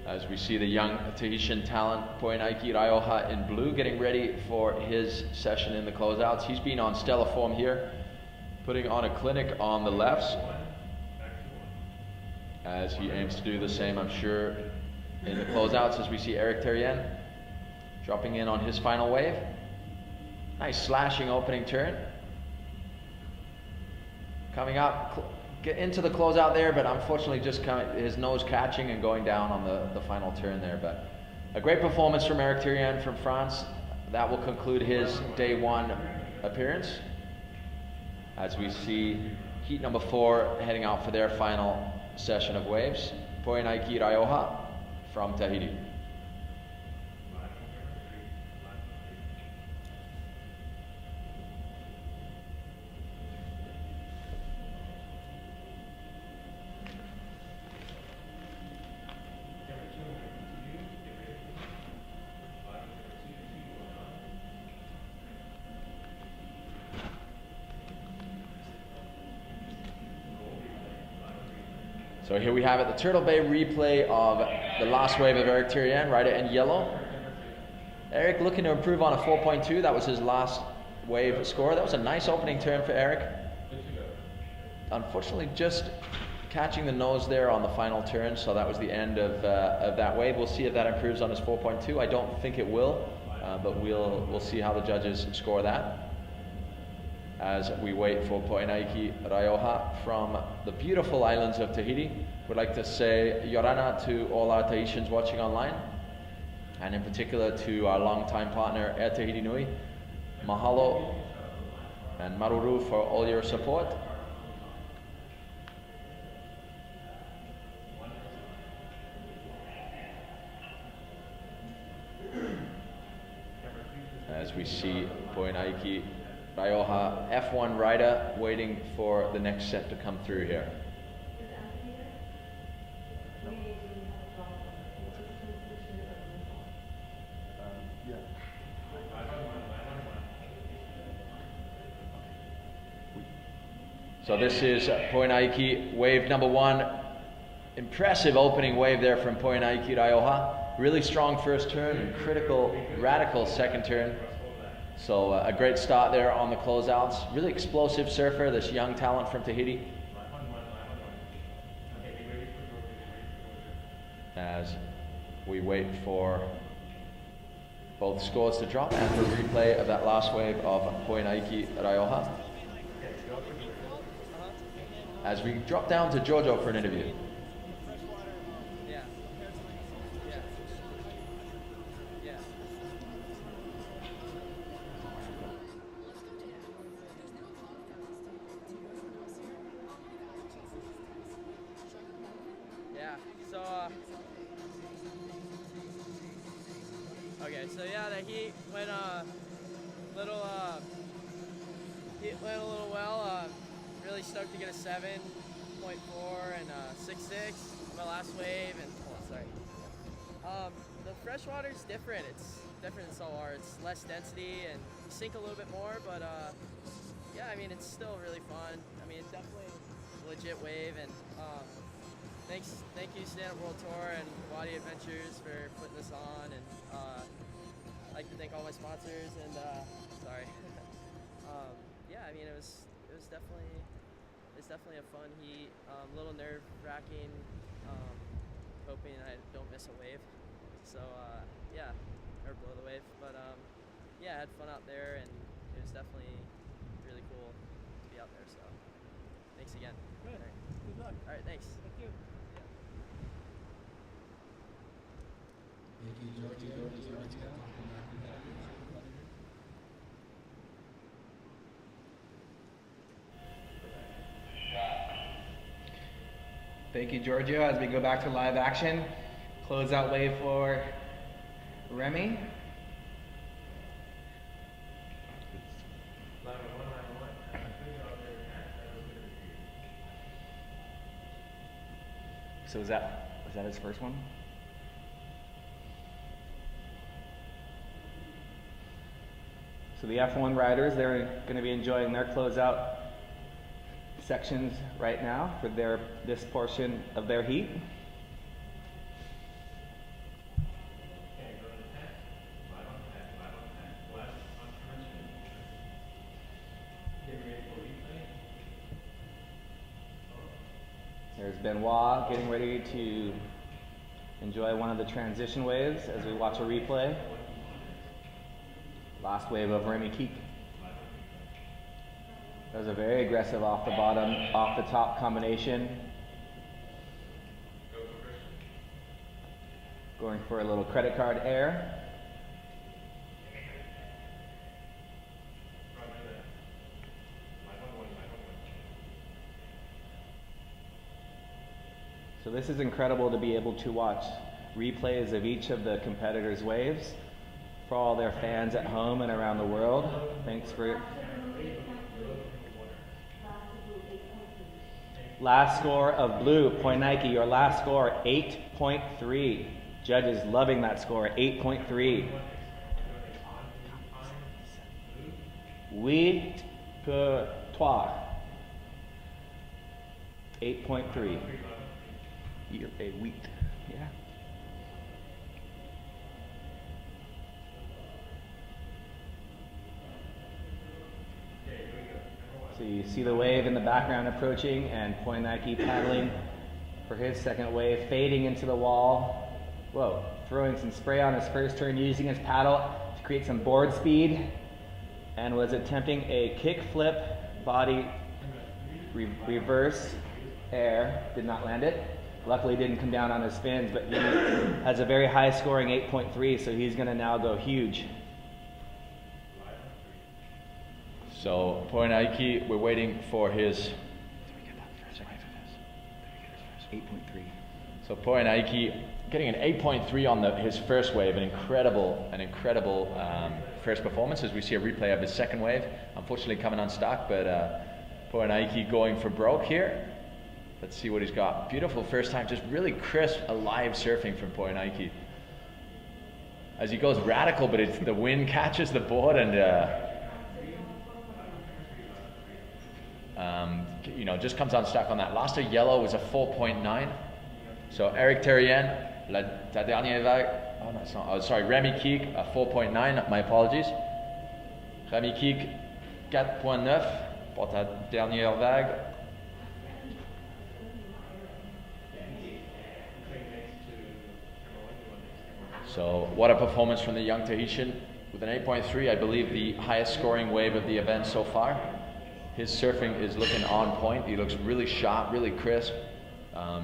As we see the young Tahitian talent, Poenaiki Raioha in blue, getting ready for his session in the closeouts. He's been on stellar form here, putting on a clinic on the lefts, as he aims to do the same, I'm sure, in the closeouts, as we see Eric Terrien dropping in on his final wave. Nice slashing opening turn. Coming up, get into the closeout there, but unfortunately just his nose catching and going down on the final turn there. But a great performance from Eric Terrien from France. That will conclude his day one appearance, as we see heat number 4 heading out for their final session of waves. Poenaiki Raioha from Tahiti. So here we have it, the Turtle Bay replay of the last wave of Eric Terrien, rider in yellow. Eric looking to improve on a 4.2. That was his last wave score. That was a nice opening turn for Eric. Unfortunately, just catching the nose there on the final turn, so that was the end of that wave. We'll see if that improves on his 4.2. I don't think it will. but we'll see how the judges score that as we wait for Poenaiki Raioha from the beautiful islands of Tahiti. We'd like to say Yorana to all our Tahitians watching online, and in particular to our longtime partner Air Tahiti Nui. Mahalo and maruru for all your support. As we see Poenaiki Raioha, F1 rider, waiting for the next set to come through here. So this is Poenaiki, wave number 1. Impressive opening wave there from Poenaiki Raioha. Really strong first turn and critical, radical second turn. So a great start there on the closeouts. Really explosive surfer, this young talent from Tahiti. As we wait for both scores to drop and for replay of that last wave of Poenaiki Raioha. As we drop down to Jojo for an interview. So yeah, the heat went a little well. Really stoked to get a 7.4 and 6.6 my last wave, and the freshwater is different. It's different than saltwater. It's less density and you sink a little bit more, but yeah, I mean it's still really fun. I mean it's definitely a legit wave, and thank you Stand Up World Tour and Wadi Adventures for putting this on, and I'd like to thank all my sponsors, and yeah, I mean it was definitely a fun heat, a little nerve wracking, hoping I don't miss a wave, so yeah, or blow the wave, but yeah, I had fun out there, and it was definitely really cool to be out there, so thanks again. Good. Good luck. All right, thanks. Thank you. Thank you, Giorgio. Thank you, Giorgio. As we go back to live action, closeout wave for Remy. So was that his first one? So the F1 riders, they're going to be enjoying their closeout sections right now for this portion of their heat. There's Benoit getting ready to enjoy one of the transition waves as we watch a replay. Last wave of Remy Keek. That was a very aggressive off the bottom, off the top combination. Going for a little credit card air. So this is incredible to be able to watch replays of each of the competitors' waves for all their fans at home and around the world. Thanks for... Last score of blue, Poenaiki, your last score, 8.3. Judges loving that score, 8.3. 8.3. 8.3. You're a wheat, yeah. So you see the wave in the background approaching, and Poenaiki paddling for his second wave, fading into the wall. Whoa, throwing some spray on his first turn, using his paddle to create some board speed, and was attempting a kick flip body reverse air. Did not land it. Luckily didn't come down on his fins, but he has a very high scoring 8.3, so he's going to now go huge. So Poenaiki, we're waiting for his 8.3. So Poenaiki getting an 8.3 on his first wave, an incredible first performance, as we see a replay of his second wave. Unfortunately coming unstuck, but Poenaiki going for broke here. Let's see what he's got. Beautiful first time, just really crisp, alive surfing from Poenaiki. As he goes radical, but the wind catches the board and you know, just comes unstuck on that. Last yellow was a 4.9. So Eric Terrien, la dernière vague. Oh no, it's not. Oh, sorry, Remy Keek, a 4.9. My apologies. Remy Keek, 4.9 pour ta dernière vague. So what a performance from the young Tahitian with an 8.3, I believe the highest scoring wave of the event so far. His surfing is looking on point. He looks really sharp, really crisp.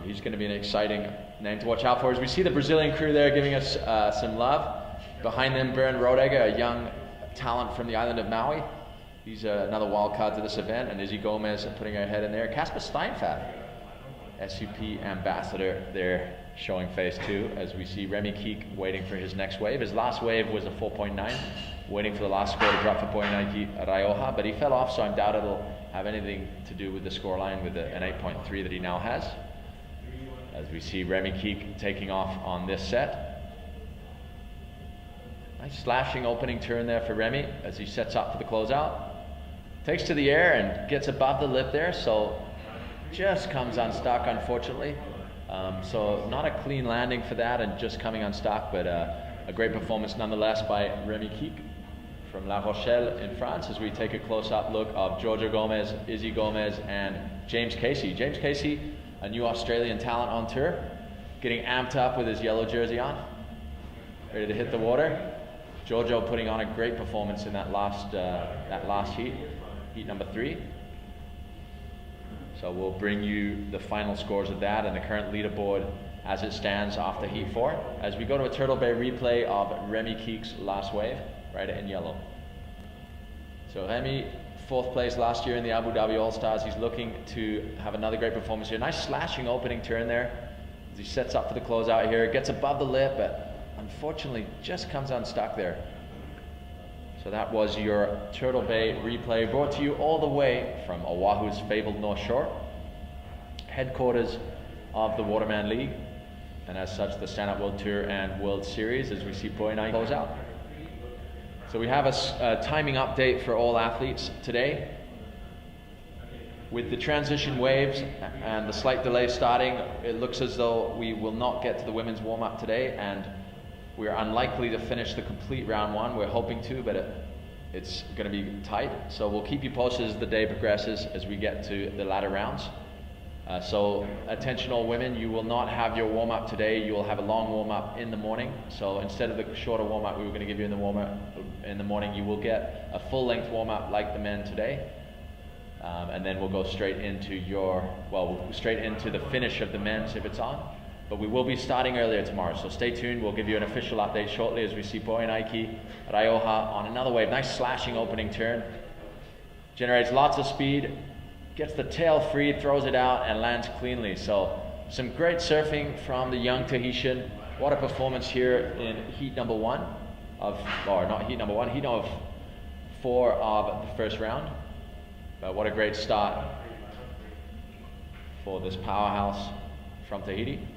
He's going to be an exciting name to watch out for. As we see the Brazilian crew there giving us some love. Behind them, Bernd Rodegger, a young talent from the island of Maui. He's another wild card to this event. And Izzy Gomez putting her head in there. Casper Steinfeld, SUP ambassador there, showing face too, as we see Remy Keek waiting for his next wave. His last wave was a 4.9, waiting for the last score to drop for Poenaiki Raioha, but he fell off, so I doubt it'll have anything to do with the scoreline with an 8.3 that he now has. As we see Remy Keek taking off on this set. Nice slashing opening turn there for Remy as he sets up for the closeout. Takes to the air and gets above the lip there, so just comes unstuck, unfortunately. So not a clean landing for that and just coming unstuck, but a great performance nonetheless by Remy Keek from La Rochelle in France, as we take a close-up look of Giorgio Gomez, Izzy Gomez, and James Casey. James Casey, a new Australian talent on tour, getting amped up with his yellow jersey on, ready to hit the water. Giorgio putting on a great performance in that last heat, heat number 3. So we'll bring you the final scores of that and the current leaderboard as it stands after heat 4. As we go to a Turtle Bay replay of Remy Keek's last wave, right in yellow. So Remy, 4th place last year in the Abu Dhabi All Stars. He's looking to have another great performance here. Nice slashing opening turn there as he sets up for the closeout here. Gets above the lip, but unfortunately just comes unstuck there. So that was your Turtle Bay replay, brought to you all the way from Oahu's fabled North Shore, headquarters of the Waterman League, and as such the Stand Up World Tour and World Series, as we see Poenaiki close out. So we have a timing update for all athletes today. With the transition waves and the slight delay starting, it looks as though we will not get to the women's warm-up today, and we're unlikely to finish the complete round 1. We're hoping to, but it's going to be tight. So we'll keep you posted as the day progresses as we get to the latter rounds. So attention all women, you will not have your warm-up today. You will have a long warm-up in the morning. So instead of the shorter warm-up we were going to give you in the warm-up in the morning, you will get a full-length warm-up like the men today. And then we'll go straight into straight into the finish of the men's if it's on. But we will be starting earlier tomorrow, so stay tuned. We'll give you an official update shortly as we see Poenaiki Raioha on another wave. Nice slashing opening turn. Generates lots of speed, gets the tail free, throws it out, and lands cleanly. So some great surfing from the young Tahitian. What a performance here in heat number 1 heat number 4 of the first round. But what a great start for this powerhouse from Tahiti.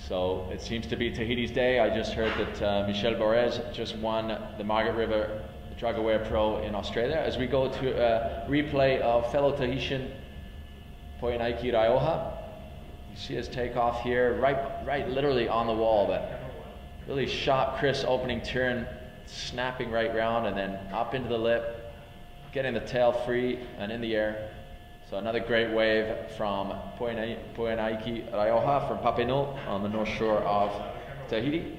So it seems to be Tahiti's day. I just heard that Michel Borez just won the Margaret River Drug Aware Pro in Australia. As we go to a replay of fellow Tahitian Poenaiki Raioha, you see his takeoff here, right literally on the wall, but really sharp, crisp opening turn, snapping right round and then up into the lip, getting the tail free and in the air. So another great wave from Poenaiki Raioha from Papenul on the north shore of Tahiti.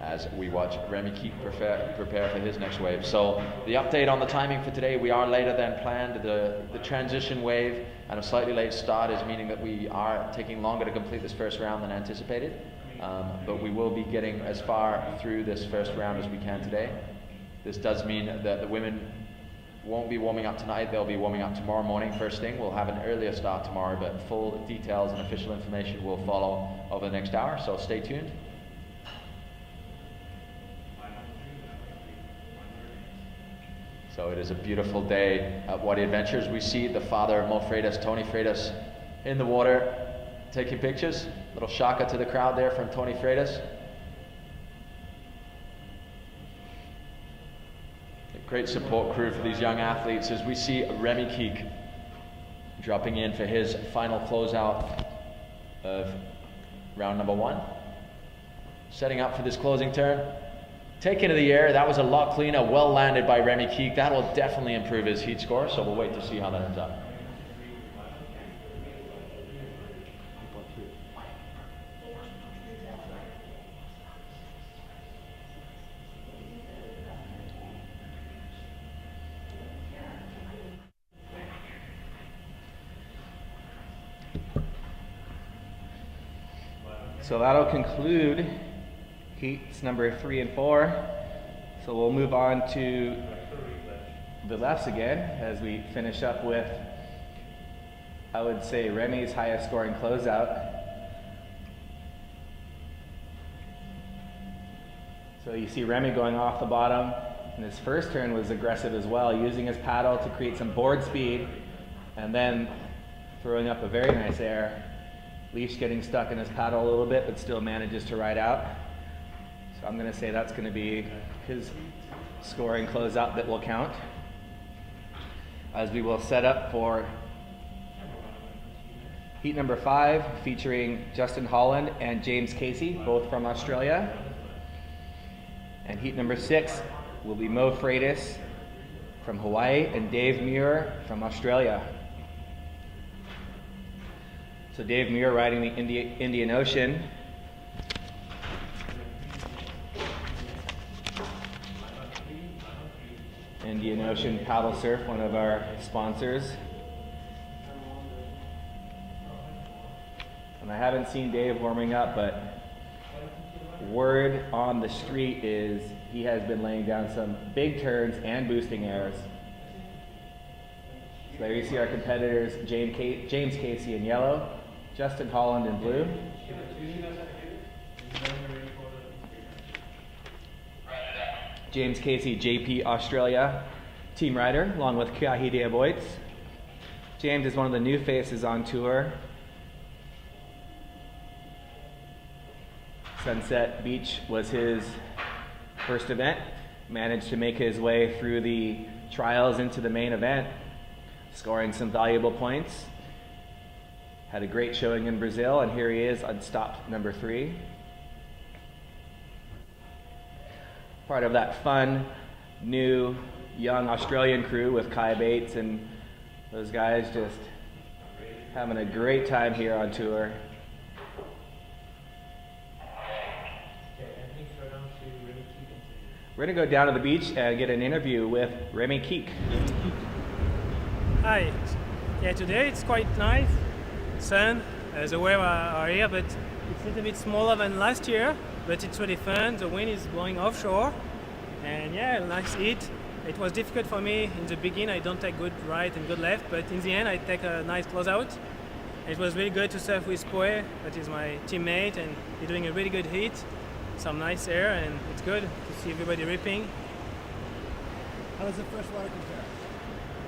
As we watch Remy Keek prepare for his next wave. So the update on the timing for today, we are later than planned. The transition wave and a slightly late start is meaning that we are taking longer to complete this first round than anticipated. But we will be getting as far through this first round as we can today. This does mean that the women won't be warming up tonight. They'll be warming up tomorrow morning first thing. We'll have an earlier start tomorrow, but full details and official information will follow over the next hour, so stay tuned. So it is a beautiful day at Wadi Adventures. We see the father of Mo Freitas, Tony Freitas, in the water taking pictures. Little shaka to the crowd there from Tony Freitas. A great support crew for these young athletes as we see Remy Keek dropping in for his final closeout of round number 1. Setting up for this closing turn. Taken to the air, that was a lot cleaner, well landed by Remy Keek. That will definitely improve his heat score, so we'll wait to see how that ends up. So that'll conclude heats number 3 and 4. So we'll move on to the lefts again as we finish up with, I would say, Remy's highest scoring closeout. So you see Remy going off the bottom, and his first turn was aggressive as well, using his paddle to create some board speed, and then throwing up a very nice air. Leash getting stuck in his paddle a little bit, but still manages to ride out. So I'm going to say that's going to be his scoring closeout that will count. As we will set up for heat number 5, featuring Justin Holland and James Casey, both from Australia. And heat number 6 will be Mo Freitas from Hawaii and Dave Muir from Australia. So Dave Muir riding the Indian Ocean. Indian Ocean Paddle Surf, one of our sponsors. And I haven't seen Dave warming up, but word on the street is he has been laying down some big turns and boosting airs. So there you see our competitors, James Casey in yellow, Justin Holland in blue. James Casey, JP Australia team rider, along with Kiahide Aboitz. James is one of the new faces on tour. Sunset Beach was his first event. Managed to make his way through the trials into the main event, scoring some valuable points. Had a great showing in Brazil, and here he is on stop number 3. Part of that fun, new, young Australian crew with Kai Bates and those guys just having a great time here on tour. We're going to go down to the beach and get an interview with Remy Keek. Hi. Yeah, today it's quite nice. Sun, the waves are here, but it's a little bit smaller than last year, but it's really fun. The wind is blowing offshore, and yeah, nice heat. It was difficult for me in the beginning. I don't take good right and good left, but in the end I take a nice closeout. It was really good to surf with Poe, that is my teammate, and he's doing a really good heat. Some nice air, and it's good to see everybody ripping. How does the freshwater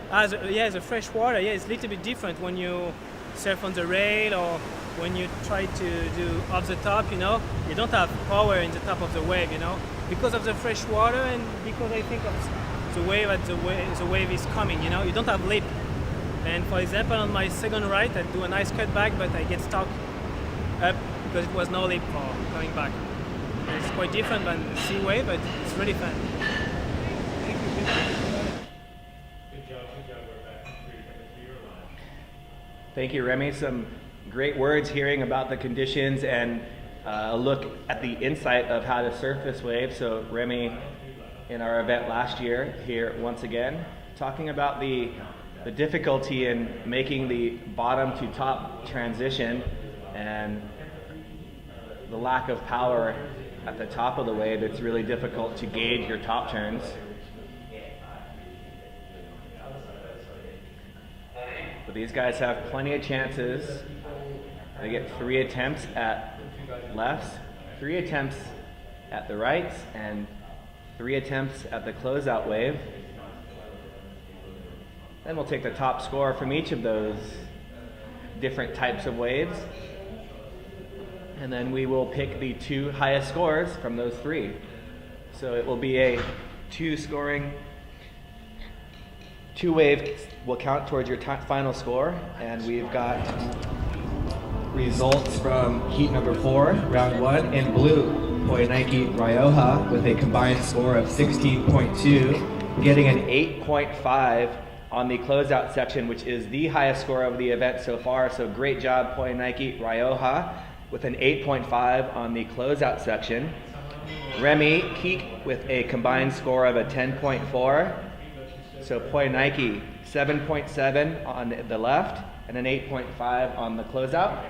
compare? The freshwater, it's a little bit different when you surf on the rail or when you try to do off the top, you don't have power in the top of the wave, because of the fresh water and because I think of the wave the wave is coming, you don't have lip. And for example, on my second right, I do a nice cutback, but I get stuck up because it was no lip for coming back. And it's quite different than the sea wave, but it's really fun. Thank you. Thank you, Remy. Some great words hearing about the conditions and a look at the insight of how to surf this wave. So Remy, in our event last year, here once again, talking about the difficulty in making the bottom to top transition and the lack of power at the top of the wave. It's really difficult to gauge your top turns. But these guys have plenty of chances. They get 3 attempts at lefts, 3 attempts at the rights, and 3 attempts at the closeout wave. Then we'll take the top score from each of those different types of waves. And then we will pick the 2 highest scores from those 3. So it will be a 2 wave will count towards your final score. And we've got results from heat number 4, round 1. In blue, Poyaniki Rioja with a combined score of 16.2, getting an 8.5 on the closeout section, which is the highest score of the event so far. So great job, Poyaniki Rioja, with an 8.5 on the closeout section. Remy Keek with a combined score of a 10.4. So Poyaniki, 7.7 on the left and an 8.5 on the closeout.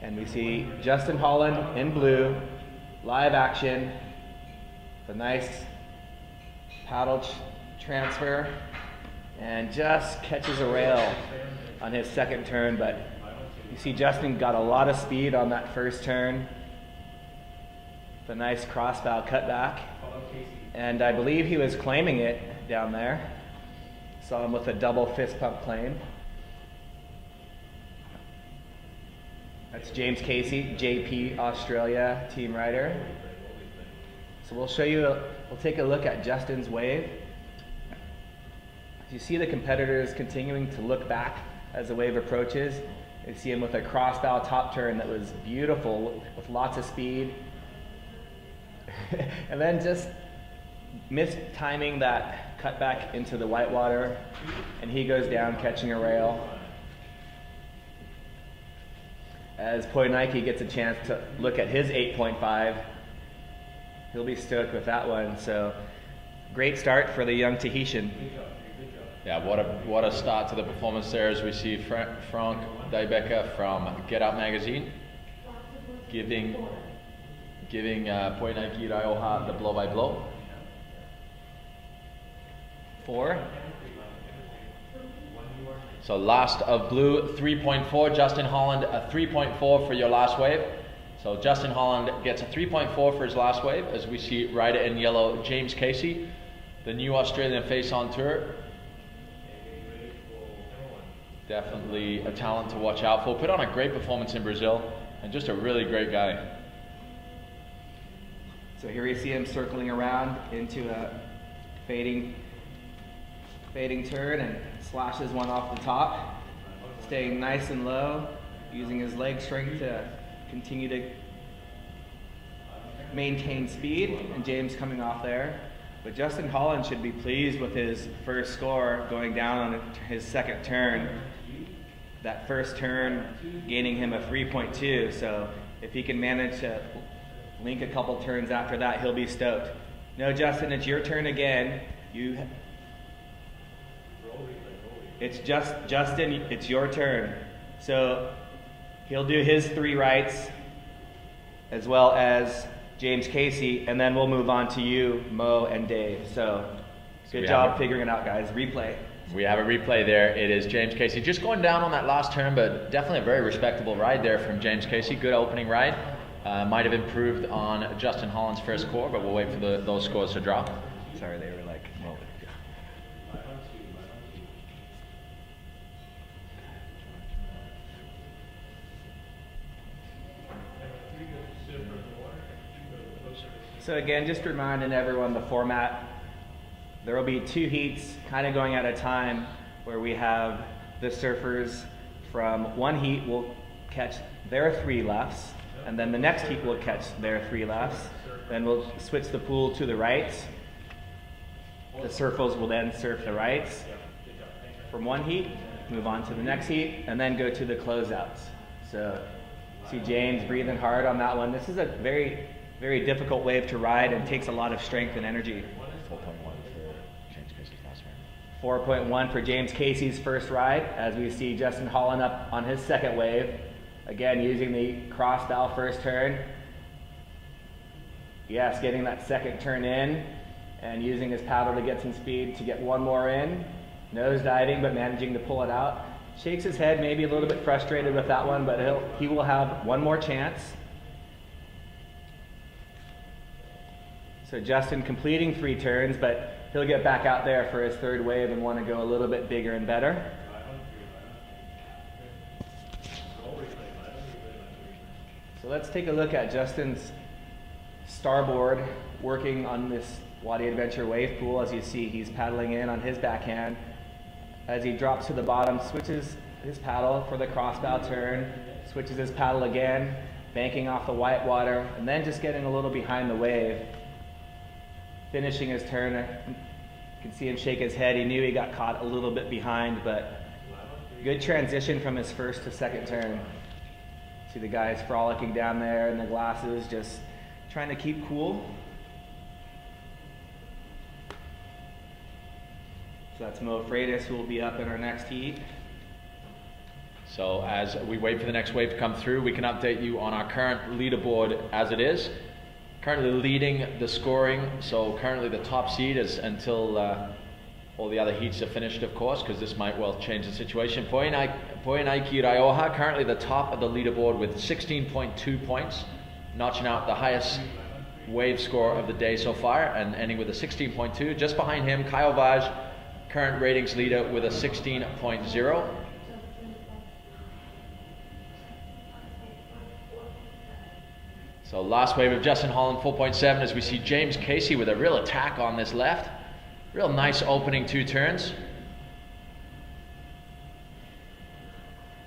And we see Justin Holland in blue, live action, the nice paddle transfer, and just catches a rail on his second turn. But you see Justin got a lot of speed on that first turn. The nice crossbow cutback. And I believe he was claiming it down there. Saw him with a double fist pump claim. That's James Casey, JP Australia team rider. So we'll take a look at Justin's wave. You see the competitors continuing to look back as the wave approaches. You see him with a crossbow top turn that was beautiful with lots of speed. And then just missed timing that cut back into the whitewater, and he goes down catching a rail. As Poyaniki gets a chance to look at his 8.5, he'll be stoked with that one. So great start for the young Tahitian. Yeah, what a start to the performance there, as we see Frank Dybecker from Get Up magazine giving Poyaniki Rioja the blow-by-blow. 4. So last of blue, 3.4. Justin Holland, a 3.4 for your last wave. So Justin Holland gets a 3.4 for his last wave, as we see rider in yellow, James Casey, the new Australian face on tour. Definitely a talent to watch out for. Put on a great performance in Brazil, and just a really great guy. So here we see him circling around into a fading turn and slashes one off the top, staying nice and low, using his leg strength to continue to maintain speed, and James coming off there. But Justin Holland should be pleased with his first score going down on his second turn. That first turn gaining him a 3.2, so if he can manage to link a couple turns after that, he'll be stoked. No, Justin, it's your turn again. It's Justin, it's your turn. So he'll do his 3 rights as well as James Casey, and then we'll move on to you, Mo, and Dave. So good job figuring it out, guys. Replay. We have a replay there. It is James Casey just going down on that last turn, but definitely a very respectable ride there from James Casey. Good opening ride. Might have improved on Justin Holland's first score, but we'll wait for those scores to drop. Sorry, they were like, Mo. So again, just reminding everyone the format. There will be 2 heats kind of going at a time, where we have the surfers from one heat will catch their 3 lefts, and then the next heat will catch their 3 lefts. Then we'll switch the pool to the rights. The surfers will then surf the rights from one heat, move on to the next heat, and then go to the closeouts. So see James breathing hard on that one. This is a very, very difficult wave to ride and takes a lot of strength and energy. 4.1 for James Casey's first ride, as we see Justin Holland up on his second wave. Again, using the cross style first turn. Yes, getting that second turn in and using his paddle to get some speed to get one more in. Nose diving, but managing to pull it out. Shakes his head, maybe a little bit frustrated with that one, but he will have one more chance. So Justin completing 3 turns, but he'll get back out there for his third wave and want to go a little bit bigger and better. So let's take a look at Justin's starboard working on this Wadi Adventure wave pool. As you see, he's paddling in on his backhand. As he drops to the bottom, switches his paddle for the cross bow turn, switches his paddle again, banking off the white water, and then just getting a little behind the wave. Finishing his turn, you can see him shake his head. He knew he got caught a little bit behind, but good transition from his first to second turn. See the guys frolicking down there in the glasses, just trying to keep cool. So that's Mo Freitas, who will be up in our next heat. So as we wait for the next wave to come through, we can update you on our current leaderboard as it is. Currently leading the scoring, so currently the top seed is until all the other heats are finished, of course, because this might well change the situation. Poenaiki Raioha, currently the top of the leaderboard with 16.2 points, notching out the highest wave score of the day so far, and ending with a 16.2. Just behind him, Kyle Vaj, current ratings leader with a 16.0. So last wave of Justin Holland, 4.7, as we see James Casey with a real attack on this left. Real nice opening 2 turns.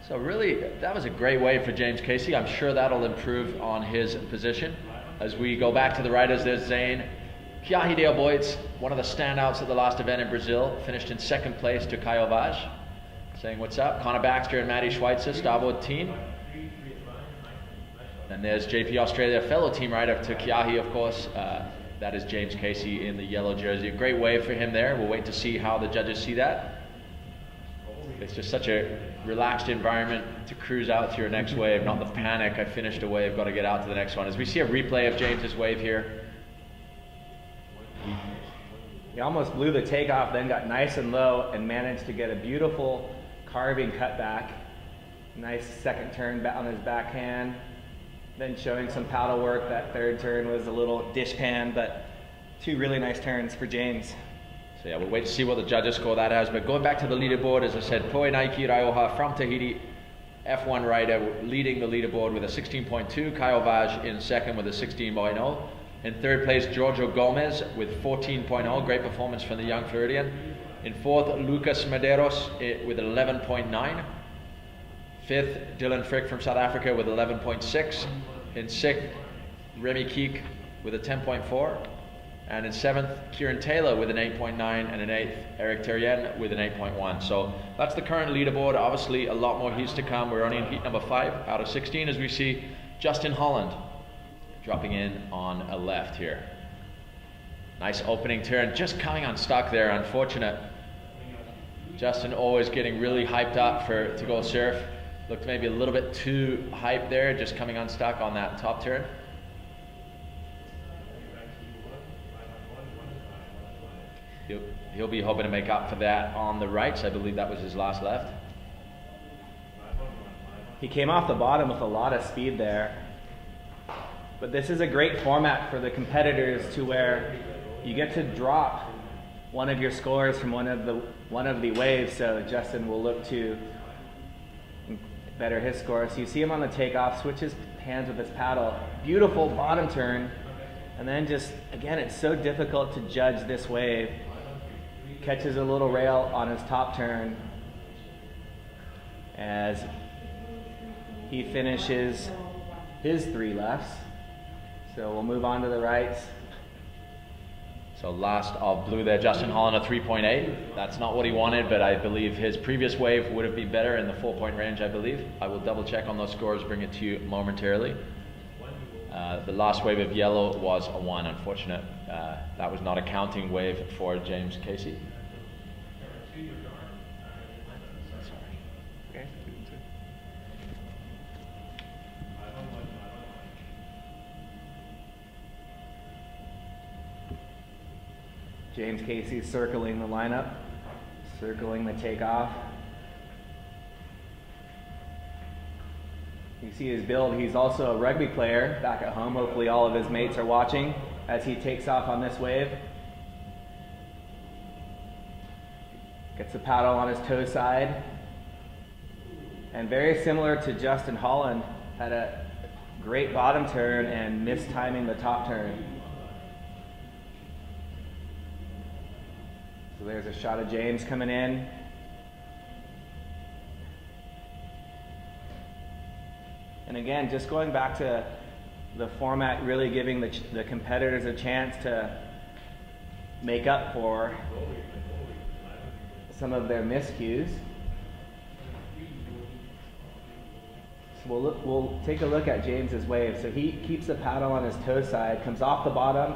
So really, that was a great wave for James Casey. I'm sure that'll improve on his position. As we go back to the riders, there's Zane. Kiahi Dale Boyds, one of the standouts at the last event in Brazil, finished in second place to Caio Vaz. Saying what's up. Connor Baxter and Maddie Schweitzer, starboard team. And there's JP Australia, fellow team rider to Kiahi, of course. That is James Casey in the yellow jersey. A great wave for him there. We'll wait to see how the judges see that. It's just such a relaxed environment to cruise out to your next wave, not the panic. I finished a wave, got to get out to the next one. As we see a replay of James's wave here. He almost blew the takeoff, then got nice and low and managed to get a beautiful carving cutback. Nice second turn on his backhand. Then showing some paddle work. That third turn was a little dishpan, but 2 really nice turns for James. So yeah, we'll wait to see what the judges score that as. But going back to the leaderboard, as I said, Poenaiki Raioha from Tahiti, F1 rider, leading the leaderboard with a 16.2. Caio Vaz in second with a 16.0. In third place, Giorgio Gomez with 14.0. Great performance from the young Floridian. In fourth, Lucas Medeiros with 11.9. Fifth, Dylan Frick from South Africa with 11.6. In sixth, Remy Keek with a 10.4. And in seventh, Kieran Taylor with an 8.9. And in eighth, Eric Terrien with an 8.1. So that's the current leaderboard. Obviously, a lot more heats to come. We're only in heat number 5 out of 16 as we see Justin Holland dropping in on a left here. Nice opening turn, just coming unstuck there. Unfortunate. Justin always getting really hyped up to go surf. Looked maybe a little bit too hyped there, just coming unstuck on that top turn. He'll be hoping to make up for that on the rights. I believe that was his last left. He came off the bottom with a lot of speed there. But this is a great format for the competitors to where you get to drop one of your scores from one of the waves. So Justin will look to better his score. So you see him on the takeoff, switches hands with his paddle. Beautiful bottom turn. And then just, again, it's so difficult to judge this wave. Catches a little rail on his top turn as he finishes his 3 lefts. So we'll move on to the rights. So last of blue there, Justin Holland, a 3.8. That's not what he wanted, but I believe his previous wave would have been better in the 4-point range, I believe. I will double check on those scores, bring it to you momentarily. The last wave of yellow was a 1, unfortunate. That was not a counting wave for James Casey. James Casey circling the lineup, circling the takeoff. You see his build. He's also a rugby player back at home. Hopefully all of his mates are watching as he takes off on this wave. Gets the paddle on his toe side. And very similar to Justin Holland, had a great bottom turn and mistiming the top turn. So there's a shot of James coming in. And again, just going back to the format, really giving the competitors a chance to make up for some of their miscues. So we'll take a look at James's wave. So he keeps the paddle on his toe side, comes off the bottom,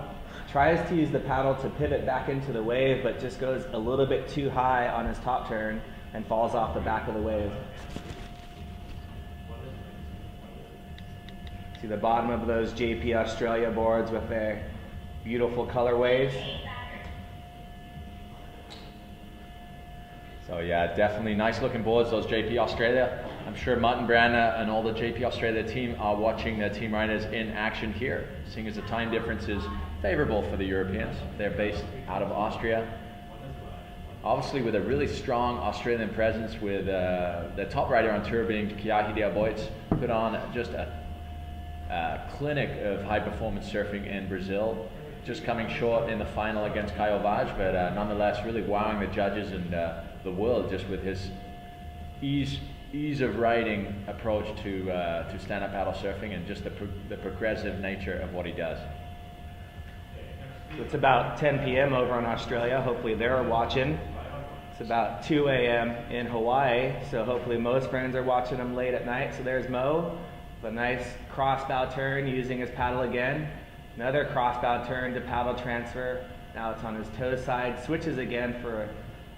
tries to use the paddle to pivot back into the wave, but just goes a little bit too high on his top turn and falls off the back of the wave. See the bottom of those JP Australia boards with their beautiful colorways. So yeah, definitely nice looking boards, those JP Australia. I'm sure Mutt and Branna and all the JP Australia team are watching their team riders in action here, seeing as the time difference is favorable for the Europeans. They're based out of Austria. Obviously with a really strong Australian presence with the top rider on tour being Kiahi Del Boit's put on just a clinic of high performance surfing in Brazil, just coming short in the final against Caio Vaz, but nonetheless really wowing the judges and the world just with his ease of riding approach to stand-up paddle surfing and just the progressive nature of what he does. It's about 10 p.m. over in Australia. Hopefully they're watching. It's about 2 a.m. in Hawaii, so hopefully most friends are watching them late at night. So there's Mo, a nice cross-bow turn using his paddle again. Another cross-bow turn to paddle transfer. Now it's on his toe side. Switches again for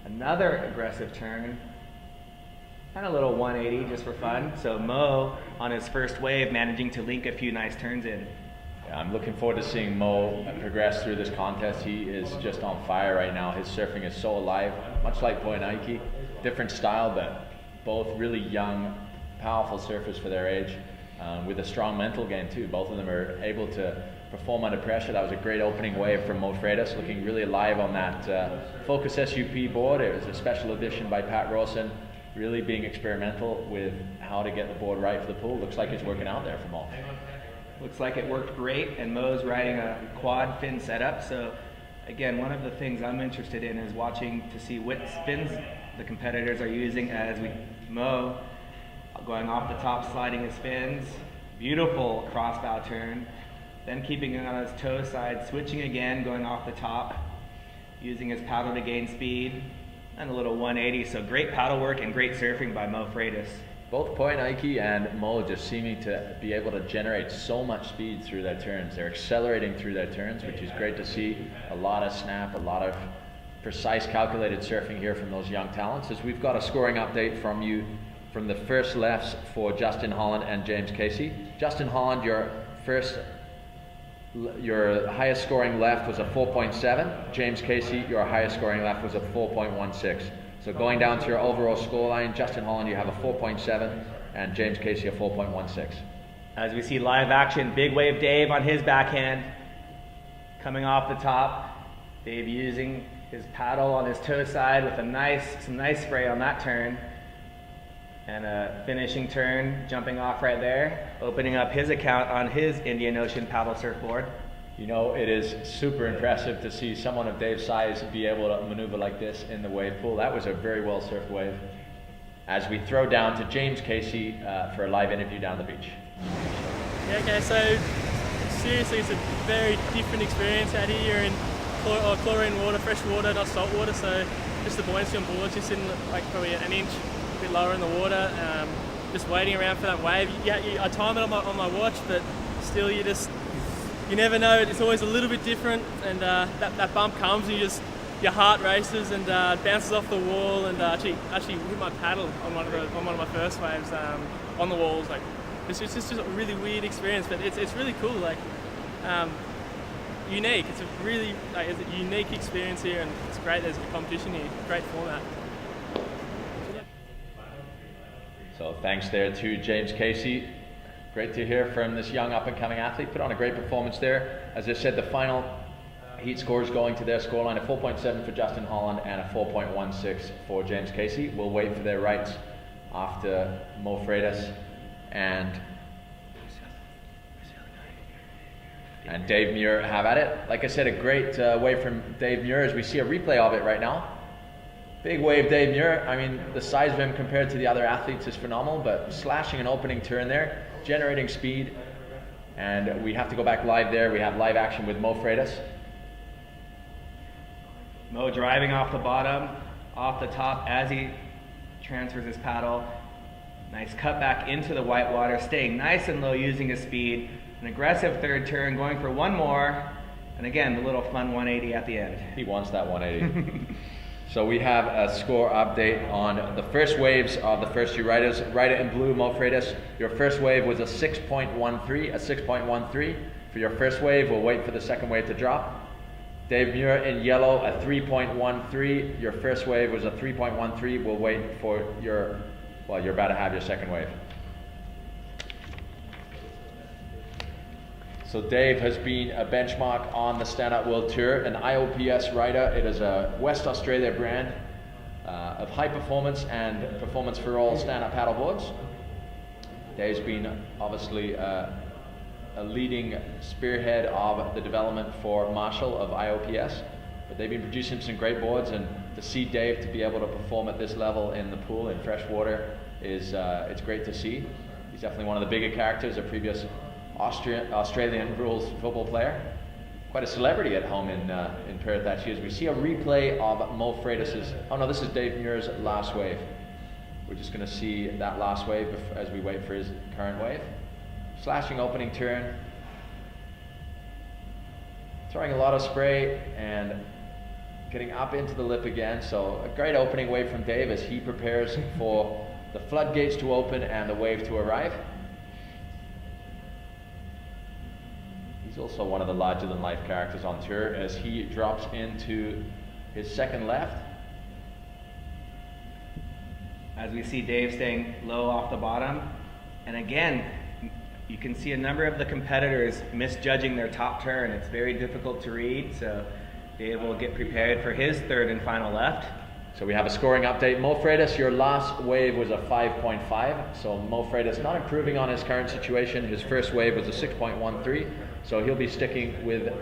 another aggressive turn. And a little 180 just for fun. So Mo, on his first wave, managing to link a few nice turns in. Yeah, I'm looking forward to seeing Mo progress through this contest. He is just on fire right now. His surfing is so alive, much like Poinaiki. Different style, but both really young, powerful surfers for their age, with a strong mental game too. Both of them are able to perform under pressure. That was a great opening wave from Mo Freitas, looking really alive on that Focus SUP board. It was a special edition by Pat Rawson, really being experimental with how to get the board right for the pool. Looks like it's working out there for Mo. Looks like it worked great, and Mo's riding a quad fin setup. So again, one of the things I'm interested in is watching to see what spins the competitors are using as Mo going off the top, sliding his fins. Beautiful cross-bow turn. Then keeping it on his toe side, switching again, going off the top, using his paddle to gain speed, and a little 180. So great paddle work and great surfing by Mo Freitas. Both Poinaiki and Mo just seeming to be able to generate so much speed through their turns. They're accelerating through their turns, which is great to see. A lot of snap, a lot of precise calculated surfing here from those young talents. As we've got a scoring update from you from the first lefts for Justin Holland and James Casey. Justin Holland, your highest scoring left was a 4.7. James Casey, your highest scoring left was a 4.16. So going down to your overall scoreline, Justin Holland, you have a 4.7, and James Casey a 4.16. As we see live action, Big Wave Dave on his backhand, coming off the top. Dave using his paddle on his toe side with some nice spray on that turn. And a finishing turn, jumping off right there, opening up his account on his Indian Ocean paddle surfboard. You know, it is super impressive to see someone of Dave's size be able to maneuver like this in the wave pool. That was a very well surfed wave. As we throw down to James Casey for a live interview down the beach. Yeah, okay, so seriously, it's a very different experience out here, and chlorine water, fresh water, not salt water. So just the buoyancy on board, just sitting like probably an inch, a bit lower in the water. Just waiting around for that wave. I time it on my watch, but still you never know. It's always a little bit different, and that bump comes and your heart races and bounces off the wall, and actually hit my paddle on one of my first waves on the walls. Like it's just a really weird experience, but it's really cool. Like unique. It's a really it's a unique experience here, and it's great. There's a competition here. Great format. So thanks there to James Casey. Great to hear from this young up-and-coming athlete. Put on a great performance there. As I said, the final heat scores going to their scoreline, a 4.7 for Justin Holland and a 4.16 for James Casey. We'll wait for their rights after Mo Freitas and Dave Muir have at it. Like I said, a great wave from Dave Muir as we see a replay of it right now. Big wave, Dave Muir. I mean, the size of him compared to the other athletes is phenomenal, but slashing an opening turn there, generating speed, and we have to go back live there. We have live action with Mo Freitas. Mo driving off the bottom, off the top as he transfers his paddle. Nice cut back into the white water, staying nice and low using his speed. An aggressive third turn, going for one more, and again, the little fun 180 at the end. He wants that 180. So we have a score update on the first waves of the first two riders. Rider in blue, Mo Freitas, your first wave was a 6.13, a 6.13. For your first wave, we'll wait for the second wave to drop. Dave Muir in yellow, a 3.13. Your first wave was a 3.13. We'll wait for you're about to have your second wave. So Dave has been a benchmark on the Stand-Up World Tour, an IOPS rider. It is a West Australia brand of high performance and performance for all stand-up paddleboards. Dave's been obviously a leading spearhead of the development for Marshall of IOPS, but they've been producing some great boards, and to see Dave to be able to perform at this level in the pool in fresh water is it's great to see. He's definitely one of the bigger characters, a previous Australian rules football player. Quite a celebrity at home in Perth actually, as we see a replay of Mo Freitas's, oh no, this is Dave Muir's last wave. We're just going to see that last wave as we wait for his current wave. Slashing opening turn. Throwing a lot of spray and getting up into the lip again. So a great opening wave from Dave as he prepares for the floodgates to open and the wave to arrive. He's also one of the larger-than-life characters on tour as he drops into his second left. As we see Dave staying low off the bottom. And again, you can see a number of the competitors misjudging their top turn. It's very difficult to read, so Dave will get prepared for his third and final left. So we have a scoring update. Mo Freitas, your last wave was a 5.5. So Mo Freitas not improving on his current situation. His first wave was a 6.13. So he'll be sticking with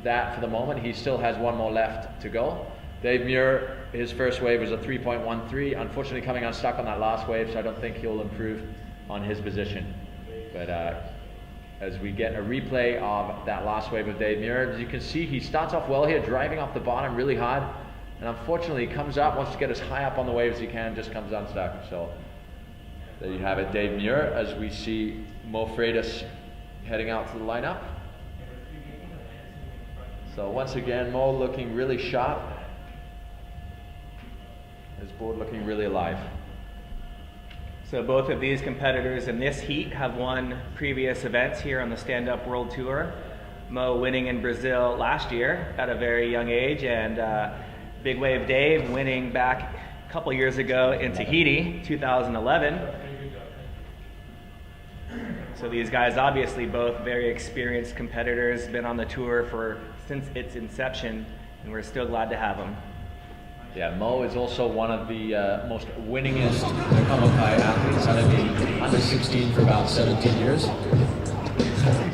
that for the moment. He still has one more left to go. Dave Muir, his first wave was a 3.13. Unfortunately coming unstuck on that last wave, so I don't think he'll improve on his position. But as we get a replay of that last wave of Dave Muir, as you can see, he starts off well here, driving off the bottom really hard. And unfortunately, he comes up, wants to get as high up on the wave as he can, just comes unstuck. So there you have it, Dave Muir, as we see Mo Freitas heading out to the lineup. So once again, Mo looking really sharp. His board looking really alive. So both of these competitors in this heat have won previous events here on the Stand-Up World Tour. Mo winning in Brazil last year at a very young age, and Big Wave Dave winning back a couple years ago in Tahiti, 2011. So these guys obviously both very experienced competitors, been on the tour since its inception, and we're still glad to have them. Yeah, Mo is also one of the most winningest Kamokai athletes. I've been under 16 for about 17 years.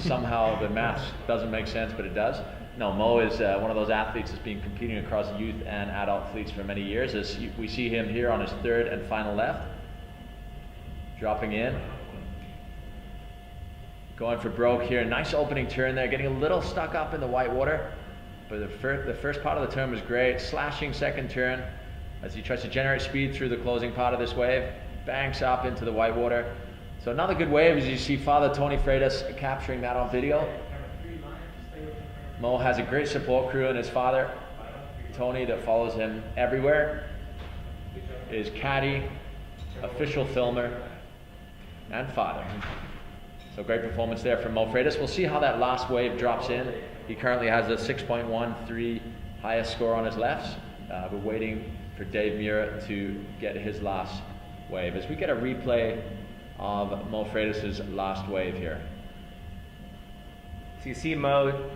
Somehow the math doesn't make sense, but it does. No, Mo is one of those athletes that's been competing across youth and adult fleets for many years. As we see him here on his third and final left, dropping in. Going for broke here. Nice opening turn there, getting a little stuck up in the white water. But the first part of the turn was great. Slashing second turn as he tries to generate speed through the closing part of this wave. Banks up into the whitewater. So another good wave as you see Father Tony Freitas capturing that on video. Mo has a great support crew, and his father, Tony, that follows him everywhere. Is caddy, official filmer, and father. So great performance there from Mo Freitas. We'll see how that last wave drops in. He currently has a 6.13 highest score on his lefts. We're waiting for Dave Muir to get his last wave. As we get a replay of Mo Freitas' last wave here. So you see Mo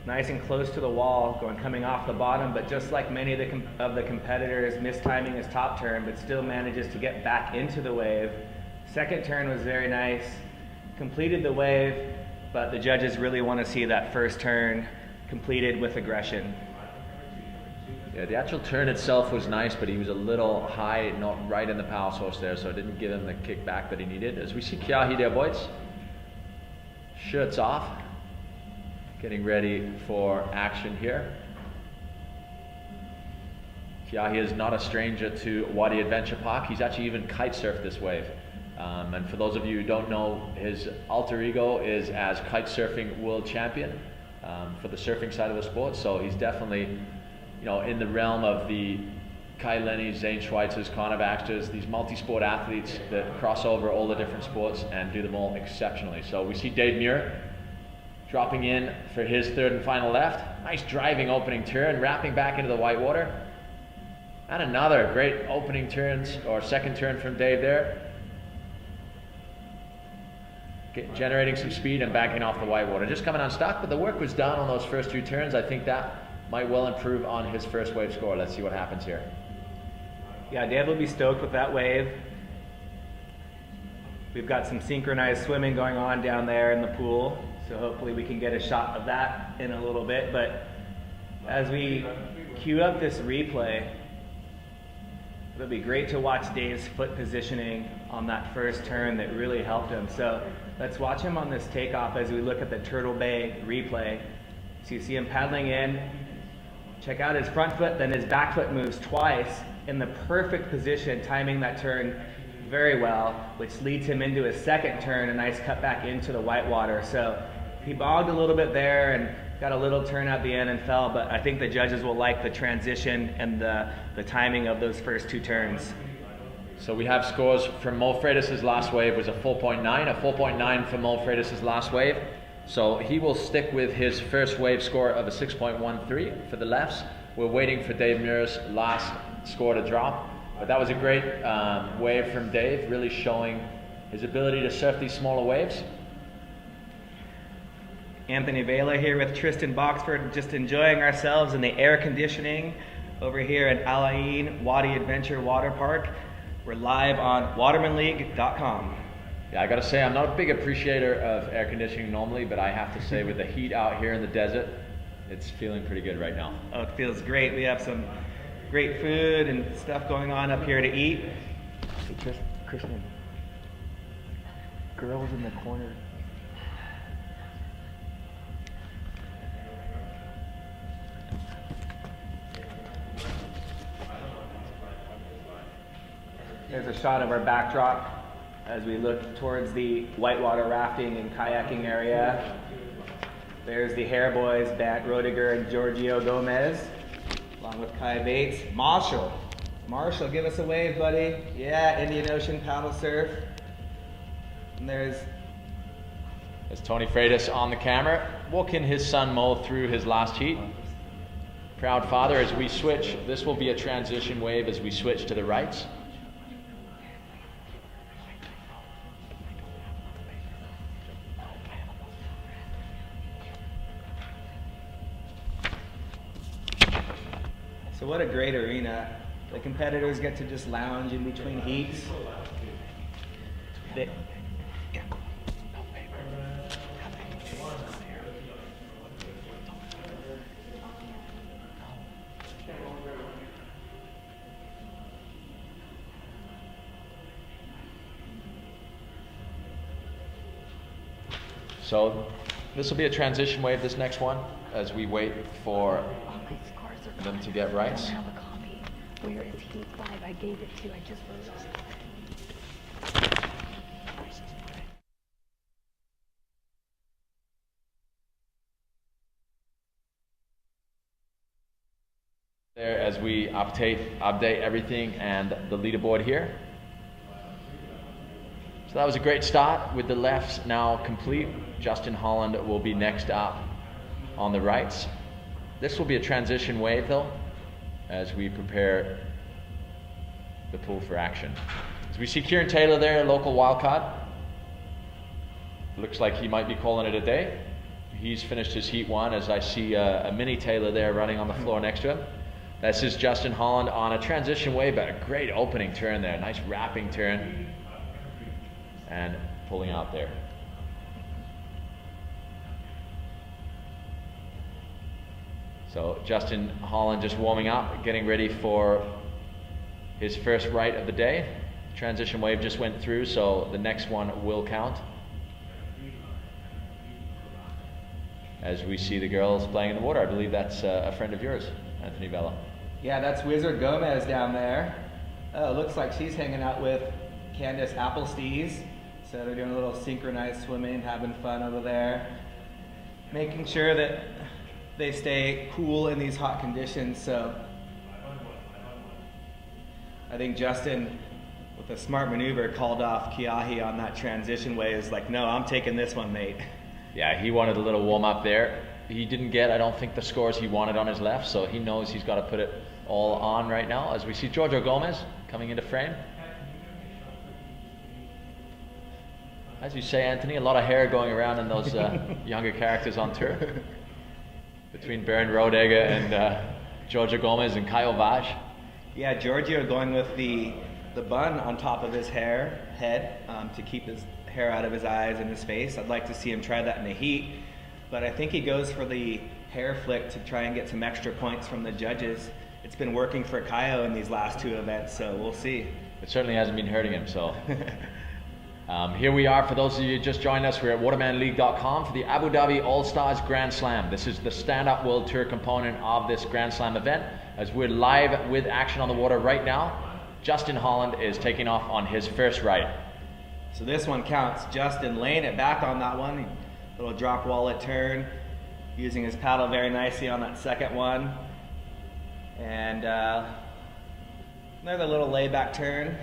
nice and close to the wall, coming off the bottom, but just like many of the competitors, mistiming his top turn, but still manages to get back into the wave. Second turn was very nice, completed the wave, but the judges really want to see that first turn completed with aggression. Yeah, the actual turn itself was nice, but he was a little high, not right in the power source there, so it didn't give him the kick back that he needed. As we see Kiahi there, boys. Shirts off. Getting ready for action here. Kiahi is not a stranger to Wadi Adventure Park. He's actually even kite surfed this wave. And for those of you who don't know, his alter ego is as kite surfing world champion for the surfing side of the sport. So he's definitely, in the realm of the Kai Lenny's, Zane Schweitzer's, Connor Baxter's, these multi-sport athletes that cross over all the different sports and do them all exceptionally. So we see Dave Muir dropping in for his third and final left. Nice driving opening turn, wrapping back into the whitewater. And another great opening turns, or second turn from Dave there. Generating some speed and backing off the whitewater. Just coming unstuck, but the work was done on those first two turns. I think that might well improve on his first wave score. Let's see what happens here. Yeah, Dave will be stoked with that wave. We've got some synchronized swimming going on down there in the pool. So hopefully we can get a shot of that in a little bit. But as we queue up this replay, it'll be great to watch Dave's foot positioning on that first turn that really helped him. So let's watch him on this takeoff as we look at the Turtle Bay replay. So you see him paddling in. Check out his front foot, then his back foot moves twice in the perfect position, timing that turn very well, which leads him into his second turn, a nice cut back into the whitewater. So he bogged a little bit there and got a little turn at the end and fell, but I think the judges will like the transition and the timing of those first two turns. So we have scores from Mo Freitas' last wave was a 4.9, a 4.9 for Mo Freitas' last wave. So he will stick with his first wave score of a 6.13 for the lefts. We're waiting for Dave Muir's last score to drop. But that was a great wave from Dave, really showing his ability to surf these smaller waves. Anthony Vela here with Tristan Boxford, just enjoying ourselves in the air conditioning over here at Al Ain Wadi Adventure Water Park. We're live on watermanleague.com. Yeah, I gotta say, I'm not a big appreciator of air conditioning normally, but I have to say with the heat out here in the desert, it's feeling pretty good right now. Oh, it feels great. We have some great food and stuff going on up here to eat. Hey, Christian, girls in the corner. There's a shot of our backdrop as we look towards the whitewater rafting and kayaking area. There's the Hair Boys, Bat Rodiger and Giorgio Gomez, along with Kai Bates. Marshall, give us a wave, buddy. Yeah, Indian Ocean paddle surf. And there's Tony Freitas on the camera, walking his son Mo through his last heat. Proud father as we switch. This will be a transition wave as we switch to the rights. So what a great arena. The competitors get to just lounge in between heats. So this will be a transition wave, this next one. as we wait for them to get rights. Where is heat 5? I gave it to. I just wrote on it. There as we update everything and the leaderboard here. So that was a great start with the lefts now complete. Justin Holland will be next up on the rights. This will be a transition wave though, as we prepare the pool for action. As we see Kieran Taylor there, a local wildcard. Looks like he might be calling it a day. He's finished his heat 1 as I see a mini Taylor there running on the floor next to him. This is Justin Holland on a transition wave, but a great opening turn there. Nice wrapping turn and pulling out there. So Justin Holland just warming up, getting ready for his first right of the day. Transition wave just went through, so the next one will count. As we see the girls playing in the water, I believe that's a friend of yours, Anthony Vella. Yeah, that's Wizard Gomez down there. Oh, looks like she's hanging out with Candace Applestees. So they're doing a little synchronized swimming, having fun over there. Making sure that they stay cool in these hot conditions. So I think Justin, with a smart maneuver, called off Kiahi on that transition wave. Is like, no, I'm taking this one, mate. Yeah, he wanted a little warm up there. He didn't get, I don't think, the scores he wanted on his left, so he knows he's got to put it all on right now. As we see Giorgio Gomez coming into frame. As you say, Anthony, a lot of hair going around in those younger characters on tour. Between Bernd Rodegger and Giorgio Gomez and Kyle Vaj. Yeah, Giorgio going with the bun on top of his head to keep his hair out of his eyes and his face. I'd like to see him try that in the heat, but I think he goes for the hair flick to try and get some extra points from the judges. It's been working for Kaio in these last 2 events, so we'll see. It certainly hasn't been hurting him, so. Here we are, for those of you who just joined us, we're at watermanleague.com for the Abu Dhabi All Stars Grand Slam. This is the stand-up World Tour component of this Grand Slam event. As we're live with action on the water right now, Justin Holland is taking off on his first right. So this one counts. Justin laying it back on that one. Little drop wallet turn, using his paddle very nicely on that second one. And another little layback turn.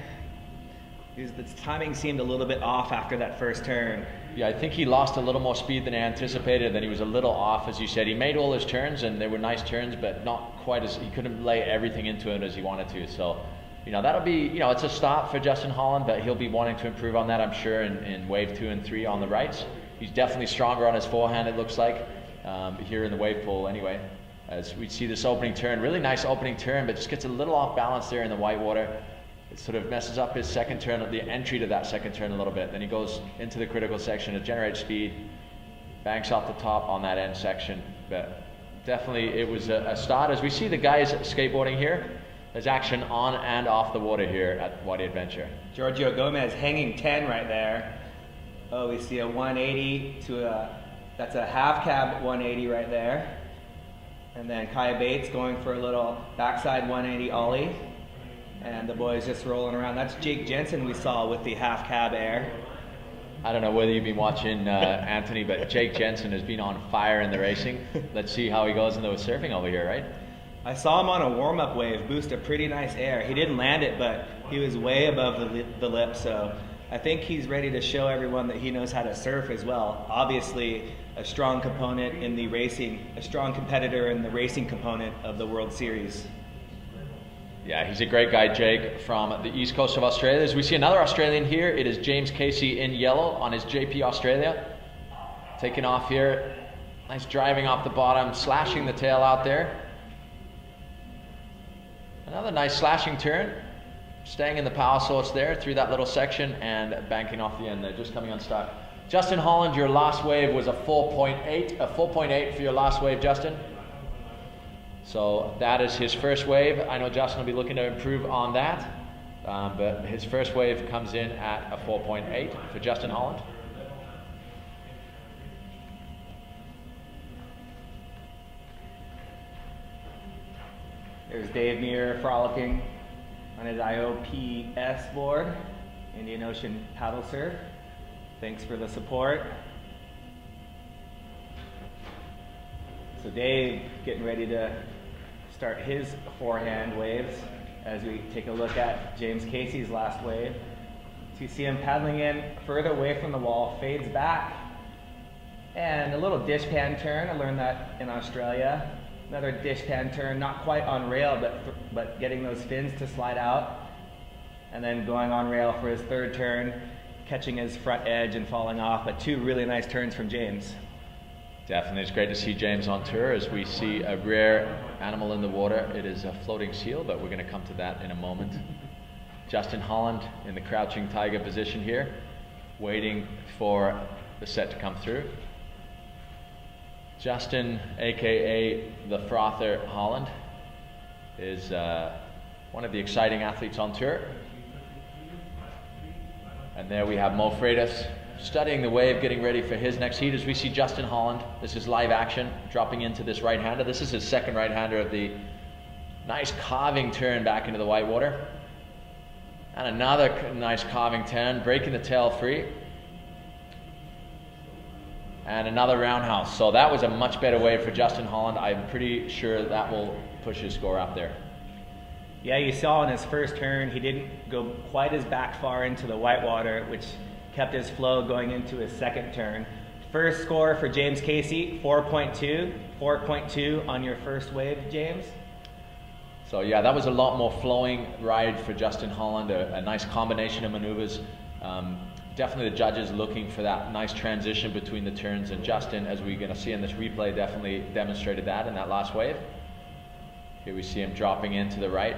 The timing seemed a little bit off after that first turn. Yeah, I think he lost a little more speed than anticipated, then he was a little off, as you said. He made all his turns, and they were nice turns, but not quite as, he couldn't lay everything into it as he wanted to. So, that'll be, it's a start for Justin Holland, but he'll be wanting to improve on that, I'm sure, in wave 2 and 3 on the rights. He's definitely stronger on his forehand, it looks like, here in the wave pool anyway. As we see this opening turn, really nice opening turn, but just gets a little off balance there in the white water. It sort of messes up his second turn, the entry to that second turn a little bit. Then he goes into the critical section to generate speed, banks off the top on that end section. But definitely it was a start. As we see the guys skateboarding here, there's action on and off the water here at Wadi Adventure. Giorgio Gomez hanging 10 right there. Oh, we see a 180 to that's a half cab 180 right there. And then Kaya Bates going for a little backside 180 ollie. And the boys just rolling around. That's Jake Jensen we saw with the half cab air. I don't know whether you've been watching Anthony, but Jake Jensen has been on fire in the racing. Let's see how he goes in the surfing over here, right? I saw him on a warm-up wave boost a pretty nice air. He didn't land it, but he was way above the lip, so I think he's ready to show everyone that he knows how to surf as well. Obviously, a strong component in the racing, a strong competitor in the racing component of the World Series. Yeah, he's a great guy, Jake, from the east coast of Australia. As we see another Australian here, it is James Casey in yellow on his JP Australia. Taking off here. Nice driving off the bottom, slashing the tail out there. Another nice slashing turn. Staying in the power source there through that little section and banking off the end there, just coming unstuck. Justin Holland, your last wave was a 4.8. A 4.8 for your last wave, Justin. So that is his first wave. I know Justin will be looking to improve on that, but his first wave comes in at a 4.8 for Justin Holland. There's Dave Muir frolicking on his IOPS board, Indian Ocean paddle surf. Thanks for the support. So Dave getting ready to start his forehand waves as we take a look at James Casey's last wave. So you see him paddling in further away from the wall, fades back, and a little dishpan turn. I learned that in Australia. Another dishpan turn, not quite on rail, but getting those fins to slide out, and then going on rail for his third turn, catching his front edge and falling off. But two really nice turns from James. Definitely, it's great to see James on tour as we see a rare animal in the water. It is a floating seal, but we're going to come to that in a moment. Justin Holland in the crouching tiger position here, waiting for the set to come through. Justin, aka the Frother Holland, is one of the exciting athletes on tour. And there we have Mo Freitas studying the wave, getting ready for his next heat as we see Justin Holland. This is live action, dropping into this right-hander. This is his second right-hander of the nice carving turn back into the whitewater. And another nice carving turn, breaking the tail free. And another roundhouse. So that was a much better wave for Justin Holland. I'm pretty sure that will push his score up there. Yeah, you saw in his first turn, he didn't go quite as back far into the whitewater, which kept his flow going into his second turn. First score for James Casey, 4.2. 4.2 on your first wave, James. So yeah, that was a lot more flowing ride for Justin Holland, a nice combination of maneuvers. Definitely the judges looking for that nice transition between the turns, and Justin, as we're going to see in this replay, definitely demonstrated that in that last wave. Here we see him dropping into the right.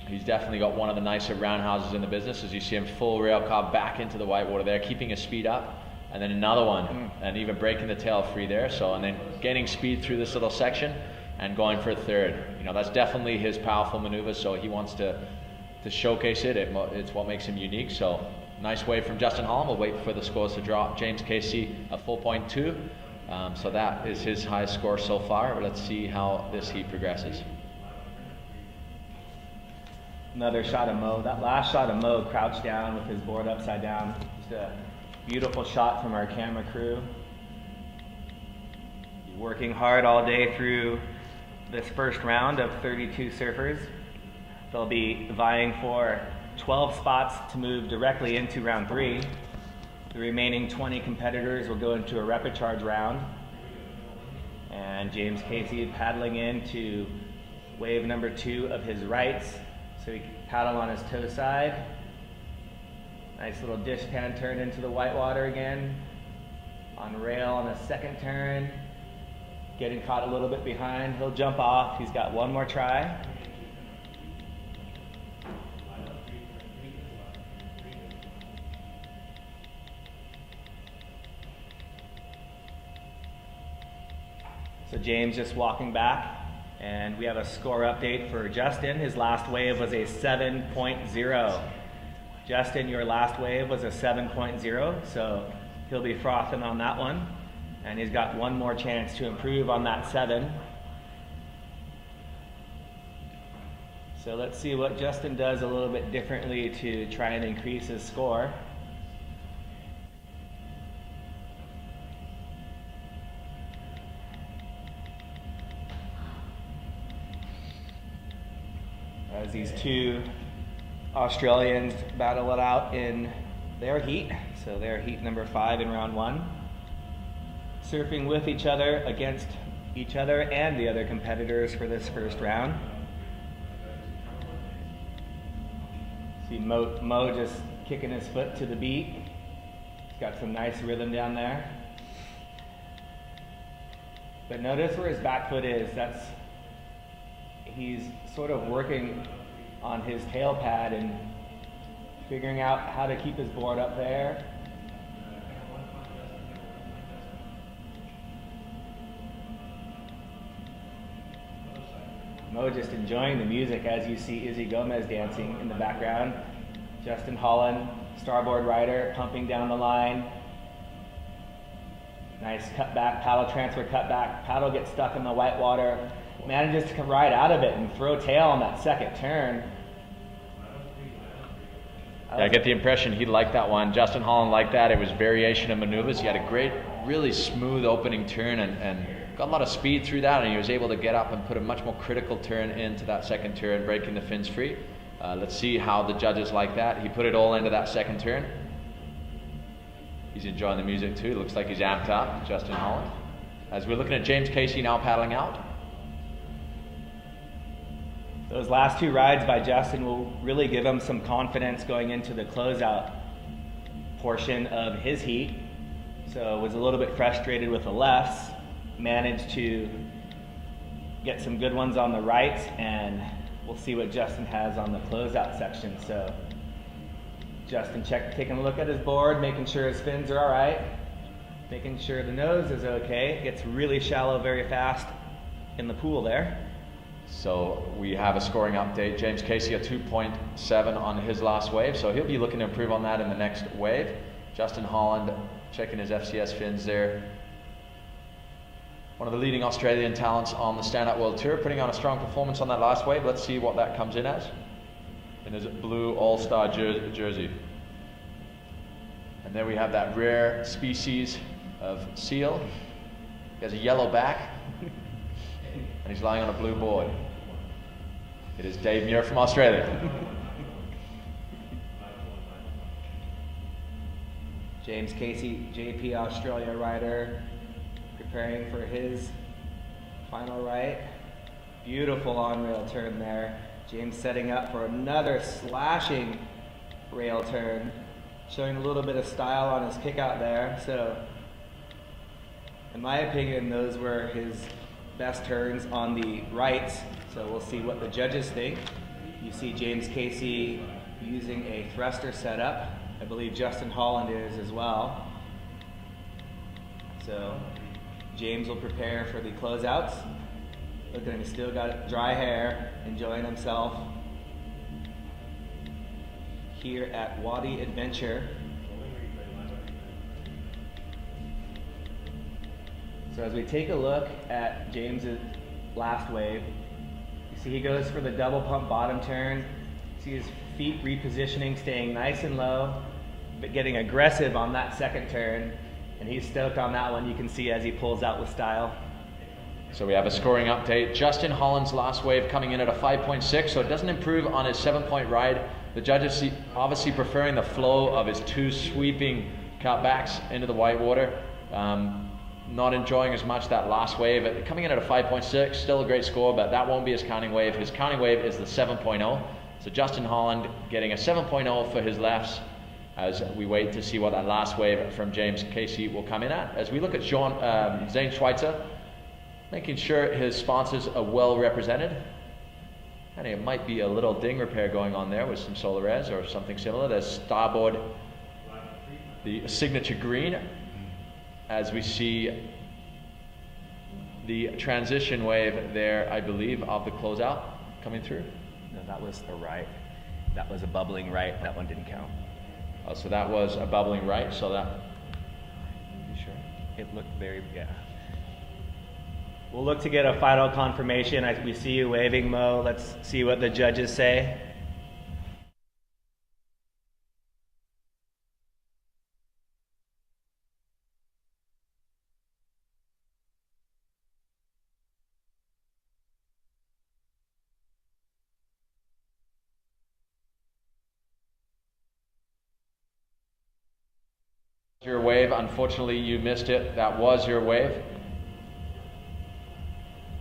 He's definitely got one of the nicer roundhouses in the business as you see him full rail carve back into the whitewater there, keeping his speed up, and then another one, and even breaking the tail free there. So, and then gaining speed through this little section and going for a third. You know, that's definitely his powerful maneuver, so he wants to showcase it. It's what makes him unique. So nice wave from Justin Holland. We'll wait for the scores to drop. James Casey, a 4.2. So that is his highest score so far. Let's see how this heat progresses. Another shot of Mo. That last shot of Mo crouched down with his board upside down. Just a beautiful shot from our camera crew. Working hard all day through this first round of 32 surfers. They'll be vying for 12 spots to move directly into round 3. The remaining 20 competitors will go into a repechage round. And James Casey paddling into wave number 2 of his rights. So he can paddle on his toe side. Nice little dishpan turn into the whitewater again. On rail on the second turn. Getting caught a little bit behind. He'll jump off. He's got one more try. So James just walking back, and we have a score update for Justin. His last wave was a 7.0. Justin, your last wave was a 7.0, so he'll be frothing on that one. And he's got one more chance to improve on that 7. So let's see what Justin does a little bit differently to try and increase his score. As these two Australians battle it out in their heat. So their heat number 5 in round 1. Surfing with each other, against each other and the other competitors for this first round. See Mo just kicking his foot to the beat. He's got some nice rhythm down there. But notice where his back foot is. He's sort of working on his tail pad and figuring out how to keep his board up there. Mo just enjoying the music as you see Izzy Gomez dancing in the background. Justin Holland, starboard rider, pumping down the line. Nice cutback, paddle transfer cutback. Paddle gets stuck in the whitewater. manages to ride out of it and throw tail on that second turn. Yeah, I get the impression he liked that one. Justin Holland liked that. It was variation of maneuvers. He had a great, really smooth opening turn and got a lot of speed through that, and he was able to get up and put a much more critical turn into that second turn, breaking the fins free. Let's see how the judges like that. He put it all into that second turn. He's enjoying the music too. Looks like he's amped up, Justin Holland. As we're looking at James Casey now paddling out. Those last two rides by Justin will really give him some confidence going into the closeout portion of his heat. So was a little bit frustrated with the lefts, managed to get some good ones on the rights, and we'll see what Justin has on the closeout section. So Justin taking a look at his board, making sure his fins are all right, making sure the nose is okay. It gets really shallow very fast in the pool there. So we have a scoring update. James Casey a 2.7 on his last wave, so he'll be looking to improve on that in the next wave. Justin Holland checking his FCS fins there. One of the leading Australian talents on the Stand-Up World Tour, putting on a strong performance on that last wave. Let's see what that comes in as. In his blue All-Star jersey. And then we have that rare species of seal. He has a yellow back. And he's lying on a blue board. It is Dave Muir from Australia. James Casey, JP Australia rider, preparing for his final right. Beautiful on-rail turn there. James setting up for another slashing rail turn, showing a little bit of style on his kick out there. So, in my opinion, those were his best turns on the rights, so we'll see what the judges think. You see James Casey using a thruster setup. I believe Justin Holland is as well. So James will prepare for the closeouts. Look at him, he's still got dry hair, enjoying himself here at Wadi Adventure. So as we take a look at James's last wave, you see he goes for the double pump bottom turn. You see his feet repositioning, staying nice and low, but getting aggressive on that second turn. And he's stoked on that one, you can see as he pulls out with style. So we have a scoring update. Justin Holland's last wave coming in at a 5.6, so it doesn't improve on his 7-point ride. The judges obviously preferring the flow of his two sweeping cutbacks into the whitewater. Not enjoying as much that last wave. Coming in at a 5.6, still a great score, but that won't be his counting wave. His counting wave is the 7.0. So Justin Holland getting a 7.0 for his lefts as we wait to see what that last wave from James Casey will come in at. As we look at Zane Schweitzer, making sure his sponsors are well represented. And it might be a little ding repair going on there with some Solares or something similar. There's starboard, the signature green, as we see the transition wave there, I believe, of the closeout coming through. No, that was a right. That was a bubbling right. That one didn't count. Oh, so that was a bubbling right. So that. You sure? It looked very, yeah. We'll look to get a final confirmation. We see you waving, Mo. Let's see what the judges say. Your wave, unfortunately you missed it. That was your wave.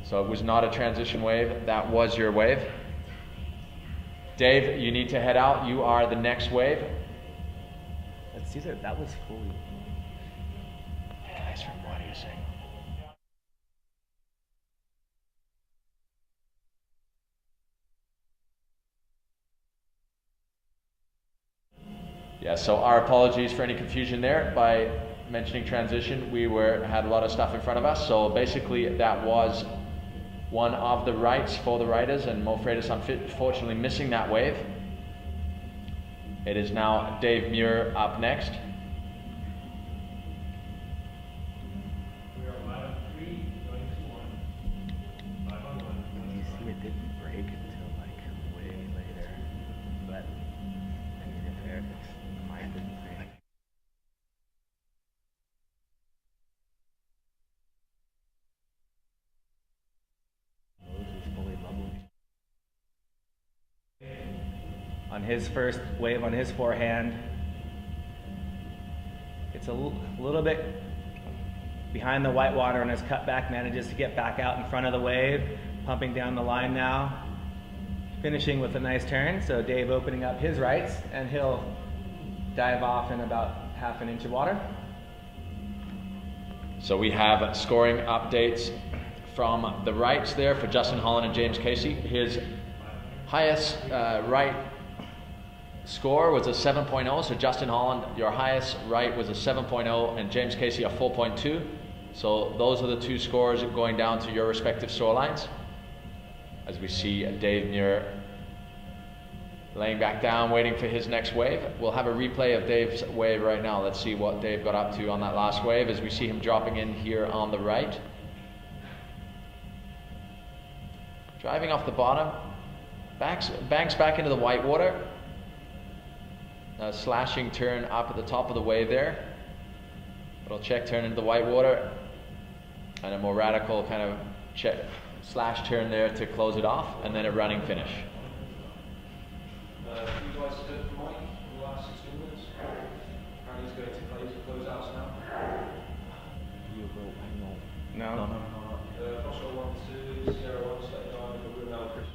So it was not a transition wave, that was your wave. Dave, you need to head out. You are the next wave. Let's see that was fully. Nice from what are you saying? Yeah, so our apologies for any confusion there. By mentioning transition, we had a lot of stuff in front of us. So basically that was one of the rights for the riders, and Mo Freitas unfortunately missing that wave. It is now Dave Muir up next. We are 5 on 3, going to 1. 5 on 1. on his first wave on his forehand. It's a little bit behind the white water on his cutback, manages to get back out in front of the wave, pumping down the line now, finishing with a nice turn. So Dave opening up his rights, and he'll dive off in about half an inch of water. So we have scoring updates from the rights there for Justin Holland and James Casey. His highest right score was a 7.0, so Justin Holland, your highest right was a 7.0, and James Casey a 4.2. So those are the two scores going down to your respective score lines. As we see Dave Muir laying back down, waiting for his next wave. We'll have a replay of Dave's wave right now. Let's see what Dave got up to on that last wave as we see him dropping in here on the right. Driving off the bottom, banks back into the white water. A slashing turn up at the top of the wave there. Little check turn into the white water, and a more radical kind of check slash turn there to close it off, and then a running finish. You guys stood for Mike in the last 16 minutes. And he's going to play his closeouts now. No. Foster 1, 2, Sierra 1, State 9, but we're now Christian.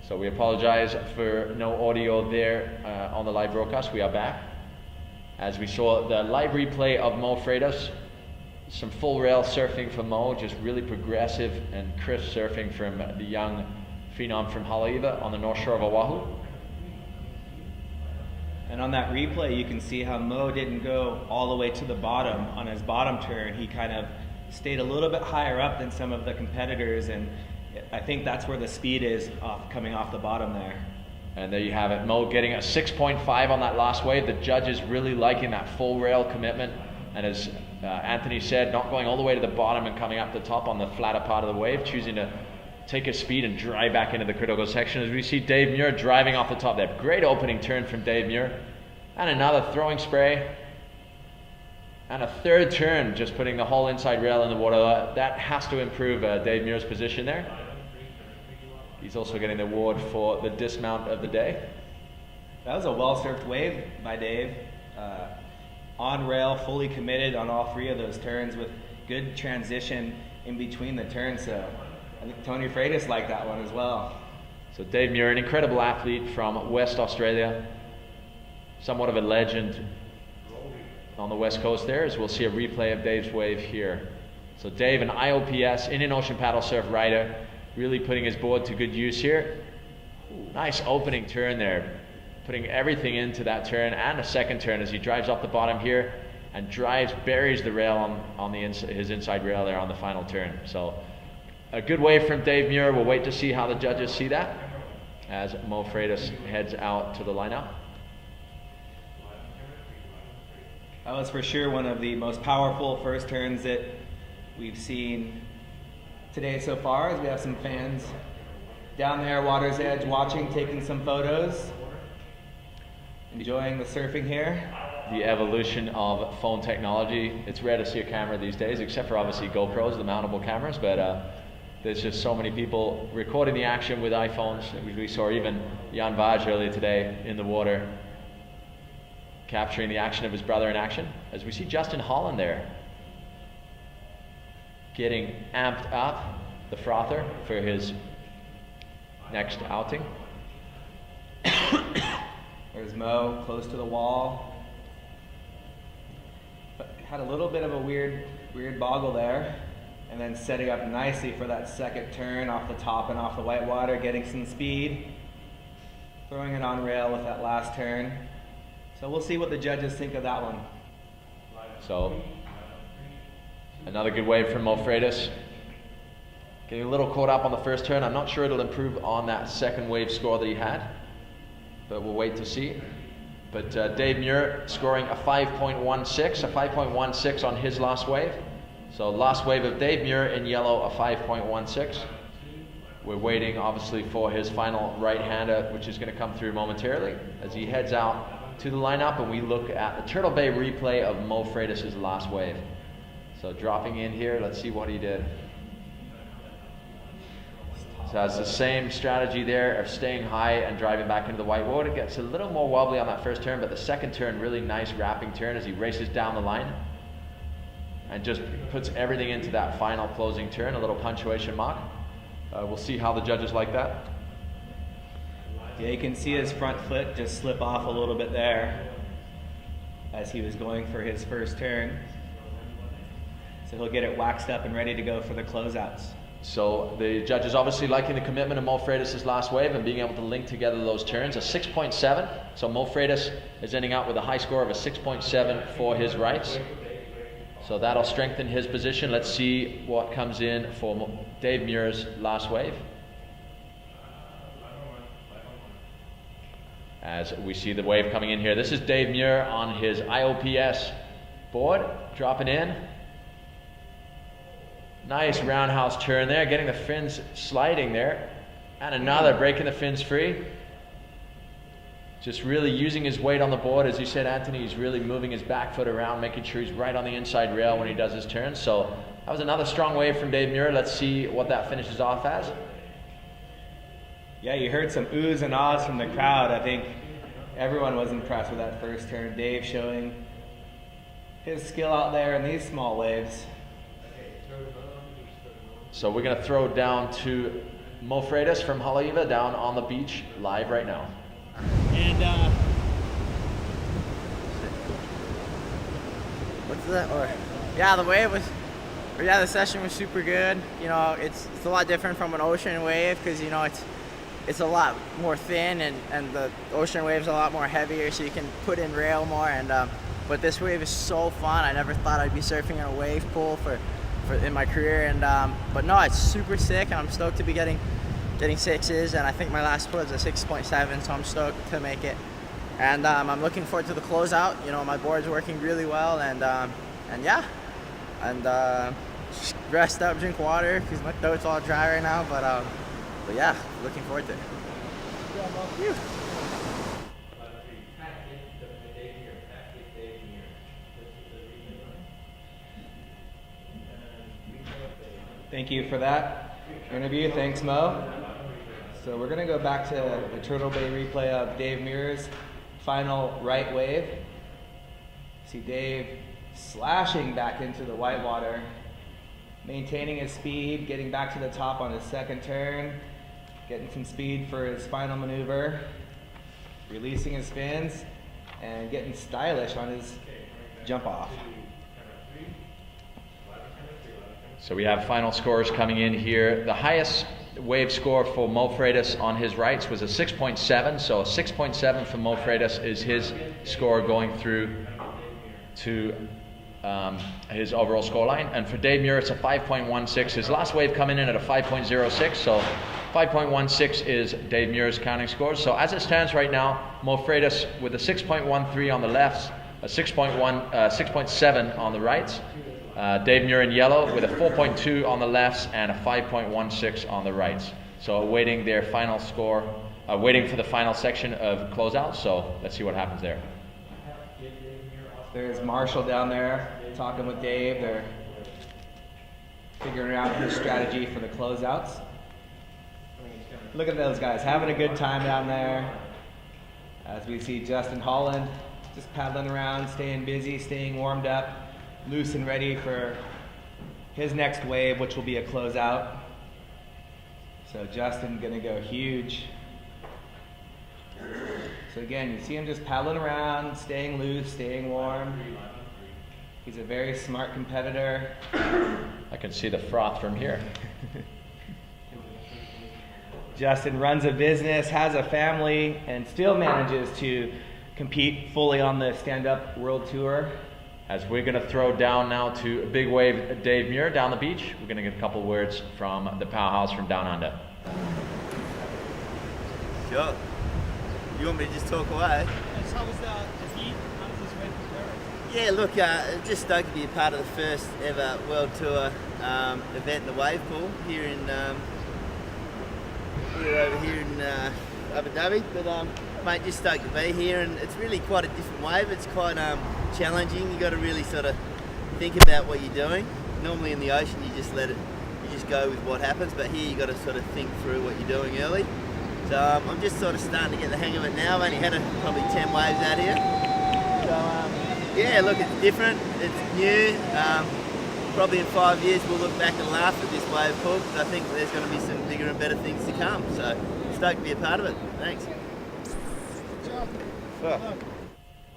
So we apologize for no audio there on the live broadcast. We are back. As we saw the live replay of Mo Freitas, some full rail surfing from Mo, just really progressive and crisp surfing from the young phenom from Haleiwa on the north shore of Oahu. And on that replay, you can see how Mo didn't go all the way to the bottom on his bottom turn. He kind of stayed a little bit higher up than some of the competitors, and I think that's where the speed is coming off the bottom there. And there you have it, Mo getting a 6.5 on that last wave. The judges really liking that full rail commitment. And as Anthony said, not going all the way to the bottom and coming up the top on the flatter part of the wave, choosing to take his speed and drive back into the critical section. As we see Dave Muir driving off the top there. Great opening turn from Dave Muir. And another throwing spray. And a third turn, just putting the whole inside rail in the water. That has to improve Dave Muir's position there. He's also getting the award for the dismount of the day. That was a well-surfed wave by Dave. On rail, fully committed on all three of those turns with good transition in between the turns. So I think Tony Freitas liked that one as well. So Dave Muir, an incredible athlete from West Australia. Somewhat of a legend on the West Coast there, as we'll see a replay of Dave's wave here. So Dave, an IOPS, Indian Ocean Paddle Surf rider, really putting his board to good use here. Nice opening turn there, putting everything into that turn and a second turn as he drives off the bottom here and buries the rail on his inside rail there on the final turn. So a good wave from Dave Muir. We'll wait to see how the judges see that as Mo Freitas heads out to the lineup. That was for sure one of the most powerful first turns that we've seen today so far, as we have some fans down there, water's edge, watching, taking some photos, enjoying the surfing here. The evolution of phone technology. It's rare to see a camera these days, except for obviously GoPros, the mountable cameras, but there's just so many people recording the action with iPhones. We saw even Jan Vaj earlier today in the water, capturing the action of his brother in action. As we see Justin Holland there, getting amped up, the frother, for his next outing. There's Mo, close to the wall. But had a little bit of a weird boggle there, and then setting up nicely for that second turn off the top and off the whitewater, getting some speed, throwing it on rail with that last turn. So we'll see what the judges think of that one. So another good wave from Mo Freitas. Getting a little caught up on the first turn. I'm not sure it'll improve on that second wave score that he had, but we'll wait to see. But Dave Muir scoring a 5.16 on his last wave. So last wave of Dave Muir in yellow, a 5.16. We're waiting obviously for his final right-hander, which is going to come through momentarily as he heads out to the lineup, and we look at the Turtle Bay replay of Mo Freitas' last wave. So dropping in here, let's see what he did. So it's the same strategy there of staying high and driving back into the white water. Gets a little more wobbly on that first turn, but the second turn, really nice wrapping turn as he races down the line and just puts everything into that final closing turn, a little punctuation mark. We'll see how the judges like that. Yeah, you can see his front foot just slip off a little bit there as he was going for his first turn. So he'll get it waxed up and ready to go for the closeouts. So the judges obviously liking the commitment of Mo Freitas' last wave and being able to link together those turns. A 6.7. So Mo Freitas is ending up with a high score of a 6.7 for his rights. So that'll strengthen his position. Let's see what comes in for Dave Muir's last wave. As we see the wave coming in here. This is Dave Muir on his IOPS board, dropping in. Nice roundhouse turn there, getting the fins sliding there. And another, breaking the fins free. Just really using his weight on the board. As you said, Anthony, he's really moving his back foot around, making sure he's right on the inside rail when he does his turn. So that was another strong wave from Dave Muir. Let's see what that finishes off as. Yeah, you heard some oohs and ahs from the crowd. I think everyone was impressed with that first turn. Dave showing his skill out there in these small waves. So we're going to throw down to Mo Freitas from Haleiwa down on the beach live right now. And what's that? Or yeah, the wave was, or yeah, the session was super good. You know, it's a lot different from an ocean wave because you know it's a lot more thin and the ocean wave's a lot more heavier, so you can put in rail more. And but this wave is so fun. I never thought I'd be surfing in a wave pool for in my career, and but no, it's super sick, and I'm stoked to be getting getting 6s, and I think my last was a 6.7, so I'm stoked to make it. And I'm looking forward to the closeout. You know, my board's working really well, and yeah, and just rest up, drink water, because my throat's all dry right now. But yeah, looking forward to it. Yeah, Thank you for that interview. Thanks, Mo. So we're going to go back to the Turtle Bay replay of Dave Muir's final right wave. See Dave slashing back into the whitewater, maintaining his speed, getting back to the top on his second turn, getting some speed for his final maneuver, releasing his fins, and getting stylish on his jump off. So we have final scores coming in here. The highest wave score for Mo Freitas on his rights was a 6.7. So a 6.7 for Mo Freitas is his score going through to his overall scoreline. And for Dave Muir, it's a 5.16. His last wave coming in at a 5.06. So 5.16 is Dave Muir's counting scores. So as it stands right now, Mo Freitas with a 6.13 on the lefts, a 6.7 on the rights. Dave Muir in yellow with a 4.2 on the lefts and a 5.16 on the rights. So awaiting their final score, waiting for the final section of closeout. So let's see what happens there. There's Marshall down there talking with Dave. They're figuring out his strategy for the closeouts. Look at those guys having a good time down there. As we see Justin Holland just paddling around, staying busy, staying warmed up, loose and ready for his next wave, which will be a closeout. So Justin gonna go huge. So again, you see him just paddling around, staying loose, staying warm. He's a very smart competitor. I can see the froth from here. Justin runs a business, has a family, and still manages to compete fully on the stand-up world tour. As we're going to throw down now to big wave Dave Muir down the beach, we're going to get a couple words from the powerhouse from down under. Sure. You want me to just talk away? How was the heat? How does this wave compare? Yeah, look, just stoked to be a part of the first ever World Tour event in the wave pool here in over here in Abu Dhabi. But mate, just stoked to be here, and it's really quite a different wave. It's quite challenging. You got to really sort of think about what you're doing. Normally in the ocean, you just go with what happens, but here you got to sort of think through what you're doing early. So I'm just sort of starting to get the hang of it now. I've only had probably 10 waves out here. So yeah, look, it's different. It's new. Probably in 5 years we'll look back and laugh at this wave pool, because I think there's going to be some bigger and better things to come. So stoked to be a part of it. Thanks.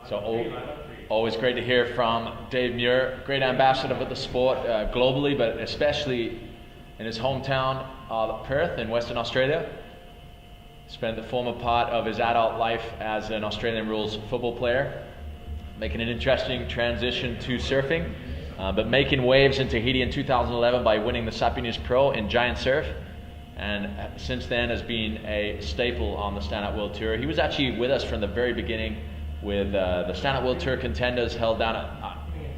So always great to hear from Dave Muir, great ambassador of the sport globally, but especially in his hometown of Perth in Western Australia. Spent the former part of his adult life as an Australian rules football player, making an interesting transition to surfing, but making waves in Tahiti in 2011 by winning the SAP News Pro in giant surf, and since then has been a staple on the Stand Up World Tour. He was actually with us from the very beginning with the Stand Up World Tour contenders held down at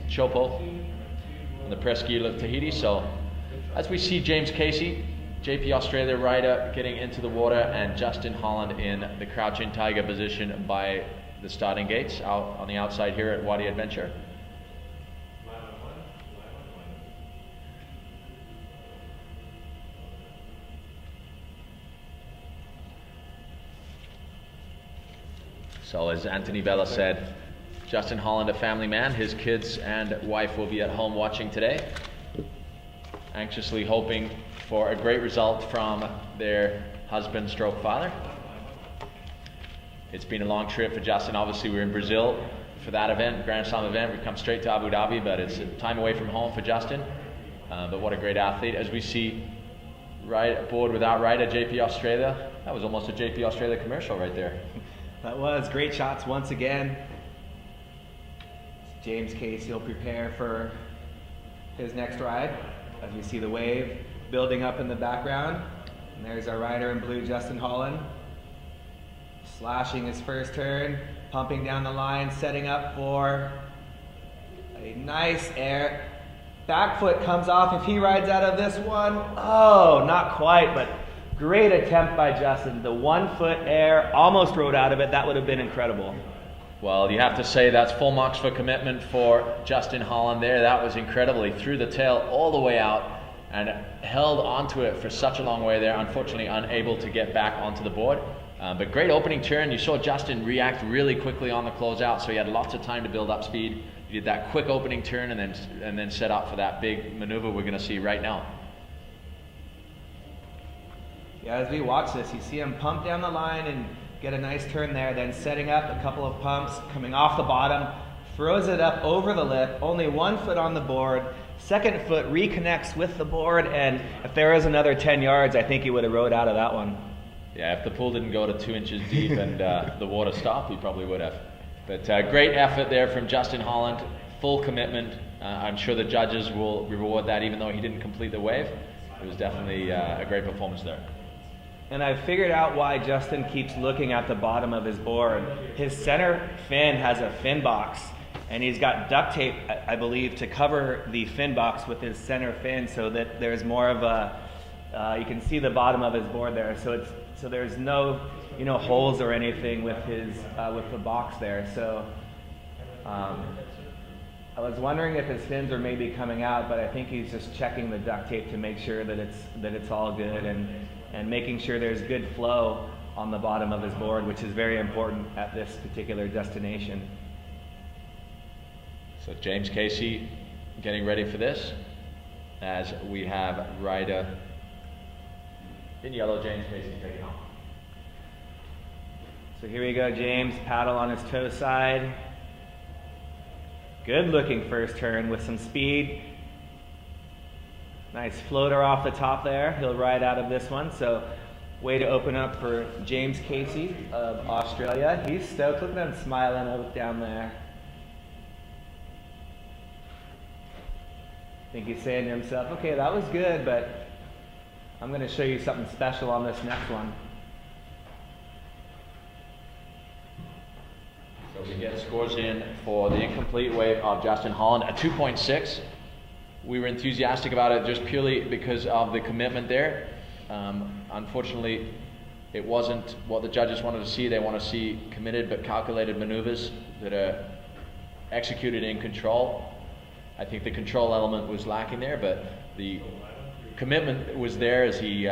Chopo on the Presqu'île of Tahiti. So as we see James Casey, JP Australia rider, getting into the water, and Justin Holland in the crouching tiger position by the starting gates out on the outside here at Wadi Adventure. So as Anthony Vella said, Justin Holland, a family man, his kids and wife will be at home watching today, anxiously hoping for a great result from their husband stroke father. It's been a long trip for Justin. Obviously we're in Brazil for that event, Grand Slam event. We've come straight to Abu Dhabi, but it's a time away from home for Justin. But what a great athlete. As we see right aboard without rider, JP Australia. That was almost a JP Australia commercial right there. That was great shots once again. James Casey will prepare for his next ride as we see the wave building up in the background. And there's our rider in blue, Justin Holland. Slashing his first turn, pumping down the line, setting up for a nice air. Back foot comes off if he rides out of this one. Oh, not quite, but great attempt by Justin. The 1 foot air, almost rode out of it. That would have been incredible. Well, you have to say that's full marks for commitment for Justin Holland there. That was incredible. He threw the tail all the way out and held onto it for such a long way there. Unfortunately, unable to get back onto the board. But great opening turn. You saw Justin react really quickly on the closeout, so he had lots of time to build up speed. He did that quick opening turn and then set up for that big maneuver we're going to see right now. Yeah, as we watch this, you see him pump down the line and get a nice turn there, then setting up a couple of pumps, coming off the bottom, throws it up over the lip, only 1 foot on the board, second foot reconnects with the board, and if there was another 10 yards, I think he would have rode out of that one. Yeah, if the pool didn't go to 2 inches deep and the water stopped, he probably would have. But great effort there from Justin Holland, full commitment. I'm sure the judges will reward that even though he didn't complete the wave. It was definitely a great performance there. And I've figured out why Justin keeps looking at the bottom of his board. His center fin has a fin box, and he's got duct tape, I believe, to cover the fin box with his center fin so that there's more of a, you can see the bottom of his board there. So there's no, holes or anything with his, with the box there. So I was wondering if his fins are maybe coming out, but I think he's just checking the duct tape to make sure that it's all good and making sure there's good flow on the bottom of his board, which is very important at this particular destination. So James Casey getting ready for this as we have rider in yellow, James Casey taking off. So here we go, James, paddle on his toe side. Good looking first turn with some speed. Nice floater off the top there. He'll ride out of this one. So way to open up for James Casey of Australia. He's stoked. Look at him smiling down there. I think he's saying to himself, okay, that was good, but I'm going to show you something special on this next one. So we get scores in for the incomplete wave of Justin Holland at 2.6. We were enthusiastic about it just purely because of the commitment there. Unfortunately, it wasn't what the judges wanted to see. They want to see committed but calculated maneuvers that are executed in control. I think the control element was lacking there, but the commitment was there as he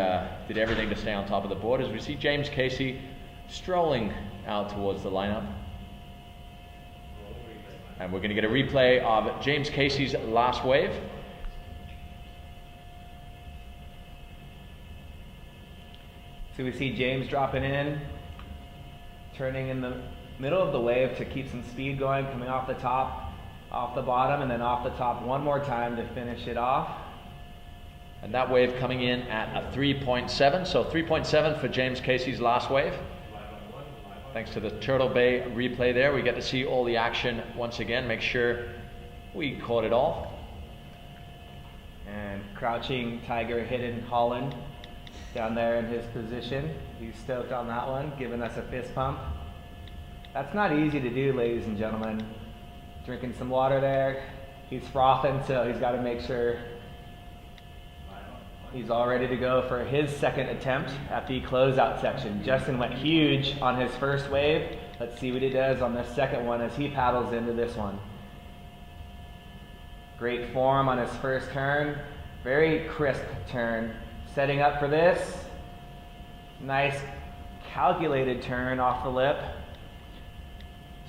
did everything to stay on top of the board. As we see James Casey strolling out towards the lineup. And we're going to get a replay of James Casey's last wave. So we see James dropping in, turning in the middle of the wave to keep some speed going, coming off the top, off the bottom, and then off the top one more time to finish it off. And that wave coming in at a 3.7. So 3.7 for James Casey's last wave. Thanks to the Turtle Bay replay there, we get to see all the action once again. Make sure we caught it all. And crouching tiger hidden Holland down there in his position. He's stoked on that one, giving us a fist pump. That's not easy to do, ladies and gentlemen. Drinking some water there. He's frothing, so he's got to make sure he's all ready to go for his second attempt at the closeout section. Justin went huge on his first wave. Let's see what he does on this second one as he paddles into this one. Great form on his first turn. Very crisp turn. Setting up for this. Nice calculated turn off the lip.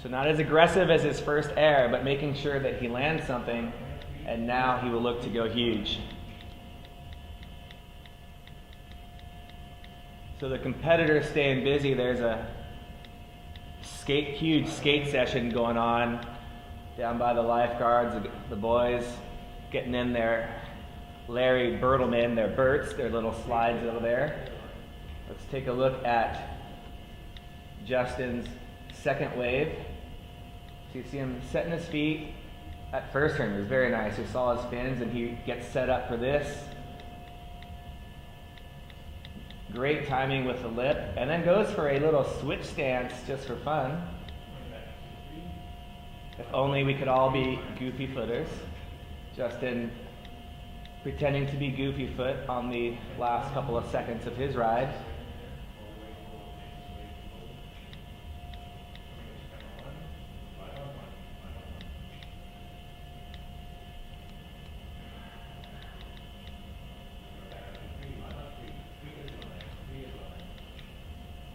So not as aggressive as his first air, but making sure that he lands something, and now he will look to go huge. So the competitors staying busy. There's a huge skate session going on down by the lifeguards. The boys getting in their Larry Bertelman, their Berts, their little slides over there. Let's take a look at Justin's second wave. So you see him setting his feet. That first turn was very nice. You saw his fins, and he gets set up for this. Great timing with the lip, and then goes for a little switch stance just for fun. If only we could all be goofy footers. Justin pretending to be goofy foot on the last couple of seconds of his ride.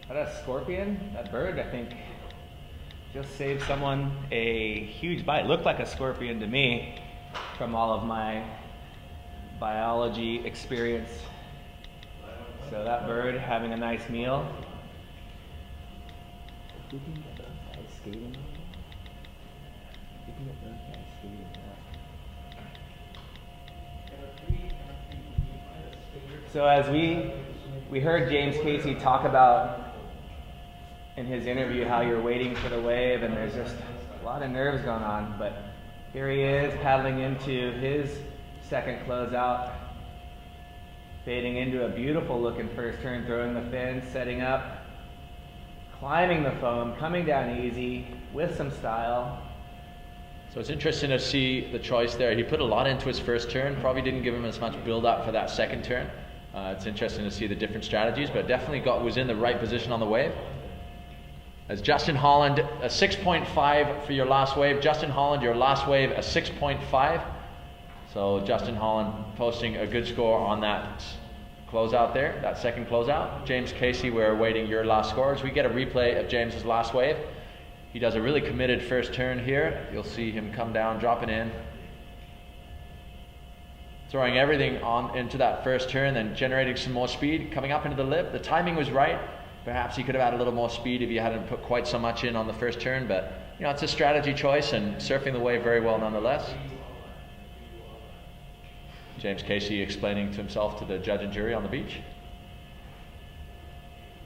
That scorpion, that bird, I think, just saved someone a huge bite. Looked like a scorpion to me from all of my biology experience. So that bird having a nice meal. So as we heard James Casey talk about in his interview how you're waiting for the wave and there's just a lot of nerves going on, but here he is paddling into his second closeout, fading into a beautiful looking first turn, throwing the fin, setting up, climbing the foam, coming down easy with some style. So it's interesting to see the choice there. He put a lot into his first turn, probably didn't give him as much build up for that second turn. It's interesting to see the different strategies, but definitely was in the right position on the wave. As Justin Holland, a 6.5 for your last wave. Justin Holland, your last wave, a 6.5. So Justin Holland posting a good score on that closeout there, that second closeout. James Casey, we're awaiting your last scores. We get a replay of James's last wave. He does a really committed first turn here. You'll see him come down, dropping in, throwing everything on into that first turn, then generating some more speed, coming up into the lip. The timing was right. Perhaps he could have had a little more speed if he hadn't put quite so much in on the first turn, but you know, it's a strategy choice and surfing the wave very well nonetheless. James Casey explaining to himself, to the judge and jury on the beach.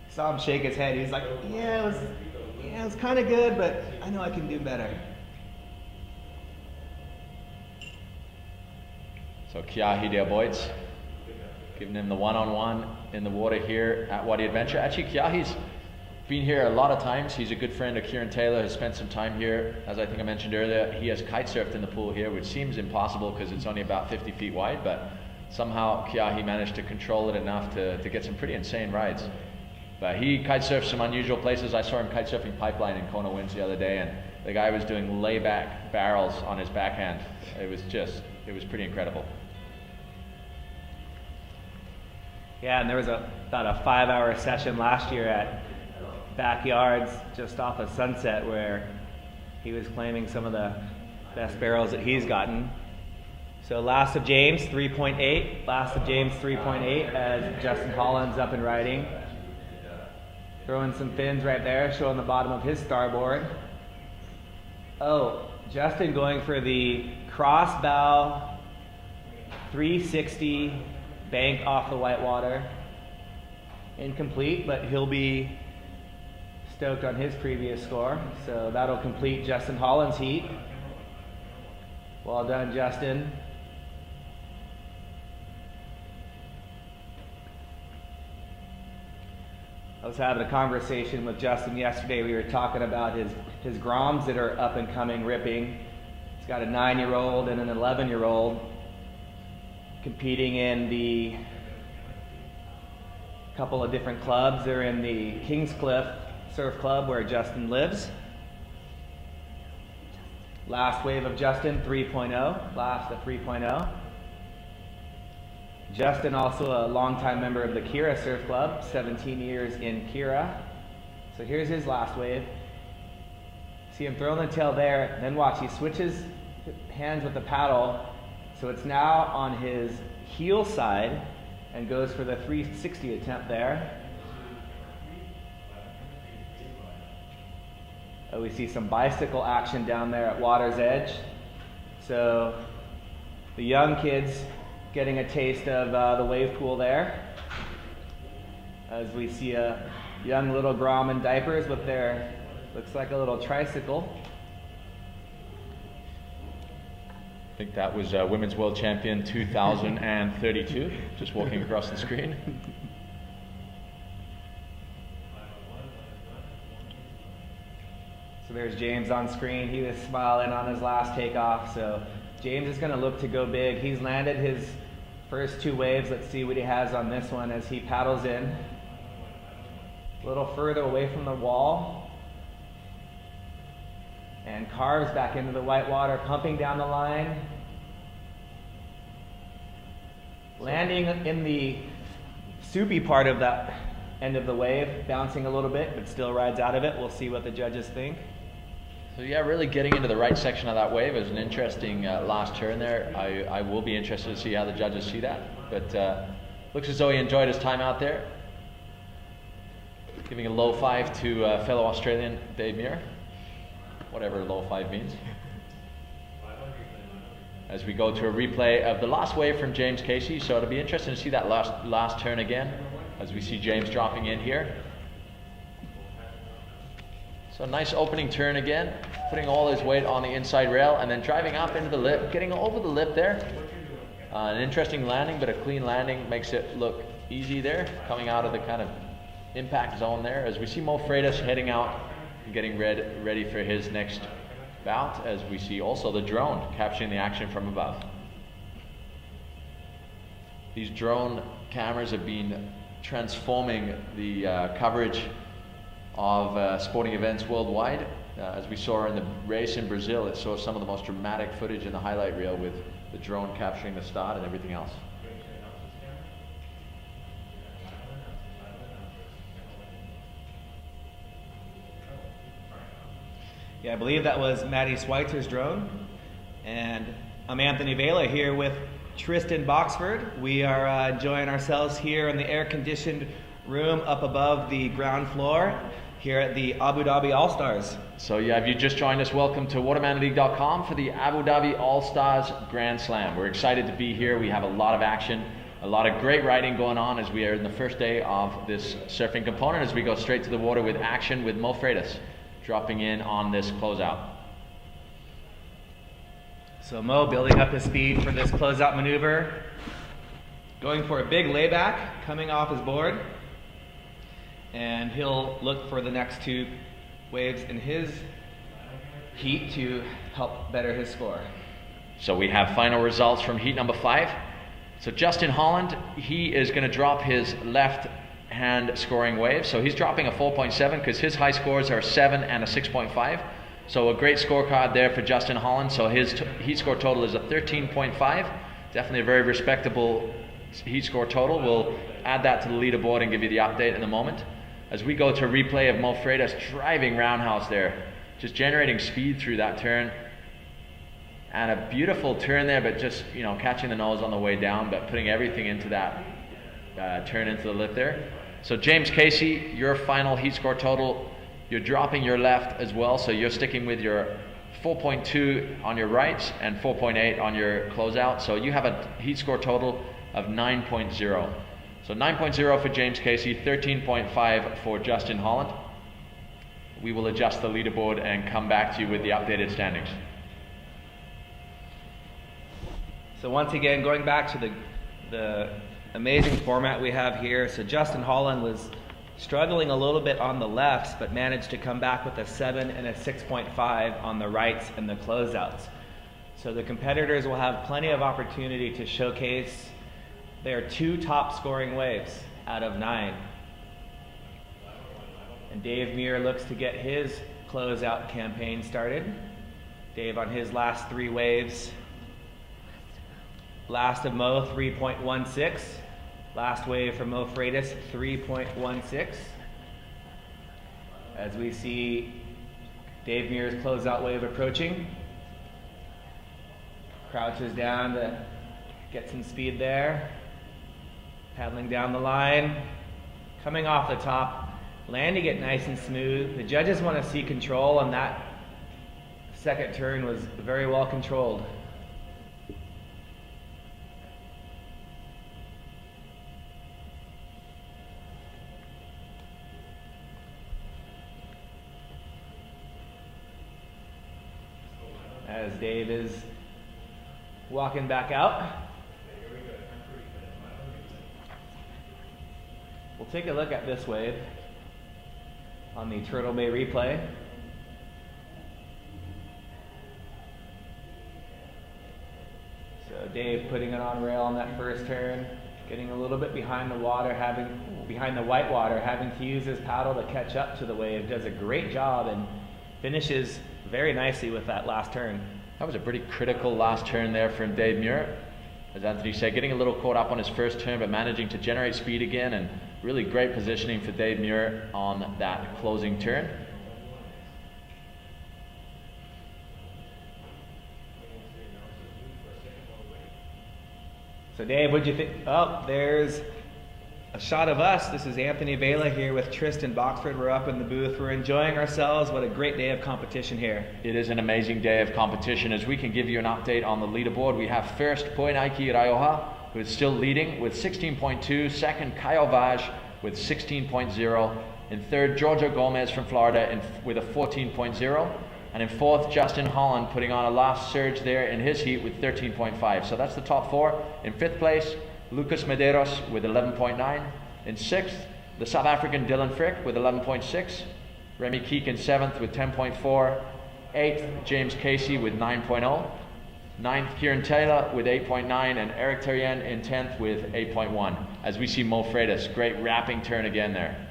Saw him shake his head. He's like, yeah, it was kind of good, but I know I can do better. So Kiahi der Boits, giving him the one-on-one in the water here at Wadi Adventure. Actually, Kiahi's been here a lot of times. He's a good friend of Kieran Taylor, has spent some time here. As I think I mentioned earlier, he has kite surfed in the pool here, which seems impossible because it's only about 50 feet wide, but somehow Kiahi managed to control it enough to get some pretty insane rides. But he kite surfs some unusual places. I saw him kite surfing Pipeline in Kona Winds the other day, and the guy was doing layback barrels on his backhand. It was pretty incredible. Yeah, and there was about a 5-hour session last year at Backyards just off of Sunset where he was claiming some of the best barrels that he's gotten. So last of James, 3.8. Last of James, 3.8 as Justin Holland's up and riding. Throwing some fins right there, showing the bottom of his starboard. Oh, Justin going for the cross bow 360 bank off the whitewater. Incomplete, but he'll be stoked on his previous score. So that'll complete Justin Holland's heat. Well done, Justin. I was having a conversation with Justin yesterday. We were talking about his Groms that are up and coming, ripping. He's got a 9-year-old and an 11-year-old competing in the couple of different clubs. They're in the Kingscliff Surf Club where Justin lives. Last wave of Justin, 3.0. Last of 3.0. Justin, also a longtime member of the Kira Surf Club, 17 years in Kira. So here's his last wave. See him throwing the tail there, then watch, he switches hands with the paddle, so it's now on his heel side and goes for the 360 attempt there. We see some bicycle action down there at water's edge. So the young kids getting a taste of the wave pool there, as we see a young little Grom in diapers with their, looks like a little tricycle. I think that was Women's World Champion 2032, just walking across the screen. So there's James on screen. He was smiling on his last takeoff. So James is going to look to go big. He's landed his first 2 waves. Let's see what he has on this one as he paddles in. A little further away from the wall. And carves back into the white water, pumping down the line. Landing in the soupy part of that end of the wave, bouncing a little bit, but still rides out of it. We'll see what the judges think. So yeah, really getting into the right section of that wave. It was an interesting last turn there. I will be interested to see how the judges see that. But looks as though he enjoyed his time out there. Giving a low 5 to fellow Australian Dave Muir. Whatever low 5 means. As we go to a replay of the last wave from James Casey. So it'll be interesting to see that last turn again as we see James dropping in here. So nice opening turn again, putting all his weight on the inside rail and then driving up into the lip, getting over the lip there. An interesting landing, but a clean landing makes it look easy there, coming out of the kind of impact zone there. As we see Mo Freitas heading out and getting ready for his next bout, as we see also the drone capturing the action from above. These drone cameras have been transforming the coverage of sporting events worldwide. As we saw in the race in Brazil, it saw some of the most dramatic footage in the highlight reel with the drone capturing the start and everything else. Yeah, I believe that was Maddie Schweitzer's drone. And I'm Anthony Vela here with Tristan Boxford. We are enjoying ourselves here in the air-conditioned room up above the ground floor here at the Abu Dhabi All Stars. So yeah, if you just joined us, welcome to watermanleague.com for the Abu Dhabi All Stars Grand Slam. We're excited to be here. We have a lot of action, a lot of great riding going on as we are in the first day of this surfing component as we go straight to the water with action with Mo Freitas dropping in on this closeout. So Mo building up his speed for this closeout maneuver. Going for a big layback, coming off his board. And he'll look for the next 2 waves in his heat to help better his score. So we have final results from heat number 5. So Justin Holland, he is going to drop his left hand scoring wave. So he's dropping a 4.7 because his high scores are a 7 and a 6.5. So a great scorecard there for Justin Holland. So his heat score total is a 13.5. Definitely a very respectable heat score total. We'll add that to the leaderboard and give you the update in a moment. As we go to a replay of Mo Freitas driving roundhouse there, just generating speed through that turn. And a beautiful turn there, but just, you know, catching the nose on the way down, but putting everything into that turn into the lip there. So James Casey, your final heat score total, you're dropping your left as well, so you're sticking with your 4.2 on your rights and 4.8 on your closeout. So you have a heat score total of 9.0. So 9.0 for James Casey, 13.5 for Justin Holland. We will adjust the leaderboard and come back to you with the updated standings. So once again, going back to the amazing format we have here. So Justin Holland was struggling a little bit on the lefts, but managed to come back with a 7 and a 6.5 on the rights and the closeouts. So the competitors will have plenty of opportunity to showcase their 2 top scoring waves out of 9. And Dave Muir looks to get his closeout campaign started. Dave on his last 3 waves. Last of Mo, 3.16. Last wave for Mo Freitas, 3.16. As we see Dave Muir's closeout wave approaching. Crouches down to get some speed there. Paddling down the line. Coming off the top. Landing it nice and smooth. The judges want to see control, and that second turn was very well controlled. As Dave is walking back out. We'll take a look at this wave on the Turtle Bay replay. putting it on rail on that first turn, getting a little bit behind the water, behind the white water, having to use his paddle to catch up to the wave. Does a great job and finishes very nicely with that last turn. That was a pretty critical last turn there from Dave Muir. As Anthony said, getting a little caught up on his first turn, but managing to generate speed again, and really great positioning for Dave Muir on that closing turn. So Dave, what'd you think? Oh, there's a shot of us. This is Anthony Vela here with Tristan Boxford. We're up in the booth. We're enjoying ourselves. What a great day of competition here. It is an amazing day of competition. As we can give you an update on the leaderboard, we have first Poinaiki Raioha, who is still leading with 16.2. Second, Kyle Vaj with 16.0. In third, Giorgio Gomez from Florida with a 14.0. And in fourth, Justin Holland putting on a last surge there in his heat with 13.5. So that's the top four. In fifth place, Lucas Medeiros with 11.9. In sixth, the South African Dylan Frick with 11.6. Remy Keek in seventh with 10.4. Eighth, James Casey with 9.0. Ninth, Kieran Taylor with 8.9. And Eric Terrien in 10th with 8.1. As we see Mo Freitas, great wrapping turn again there.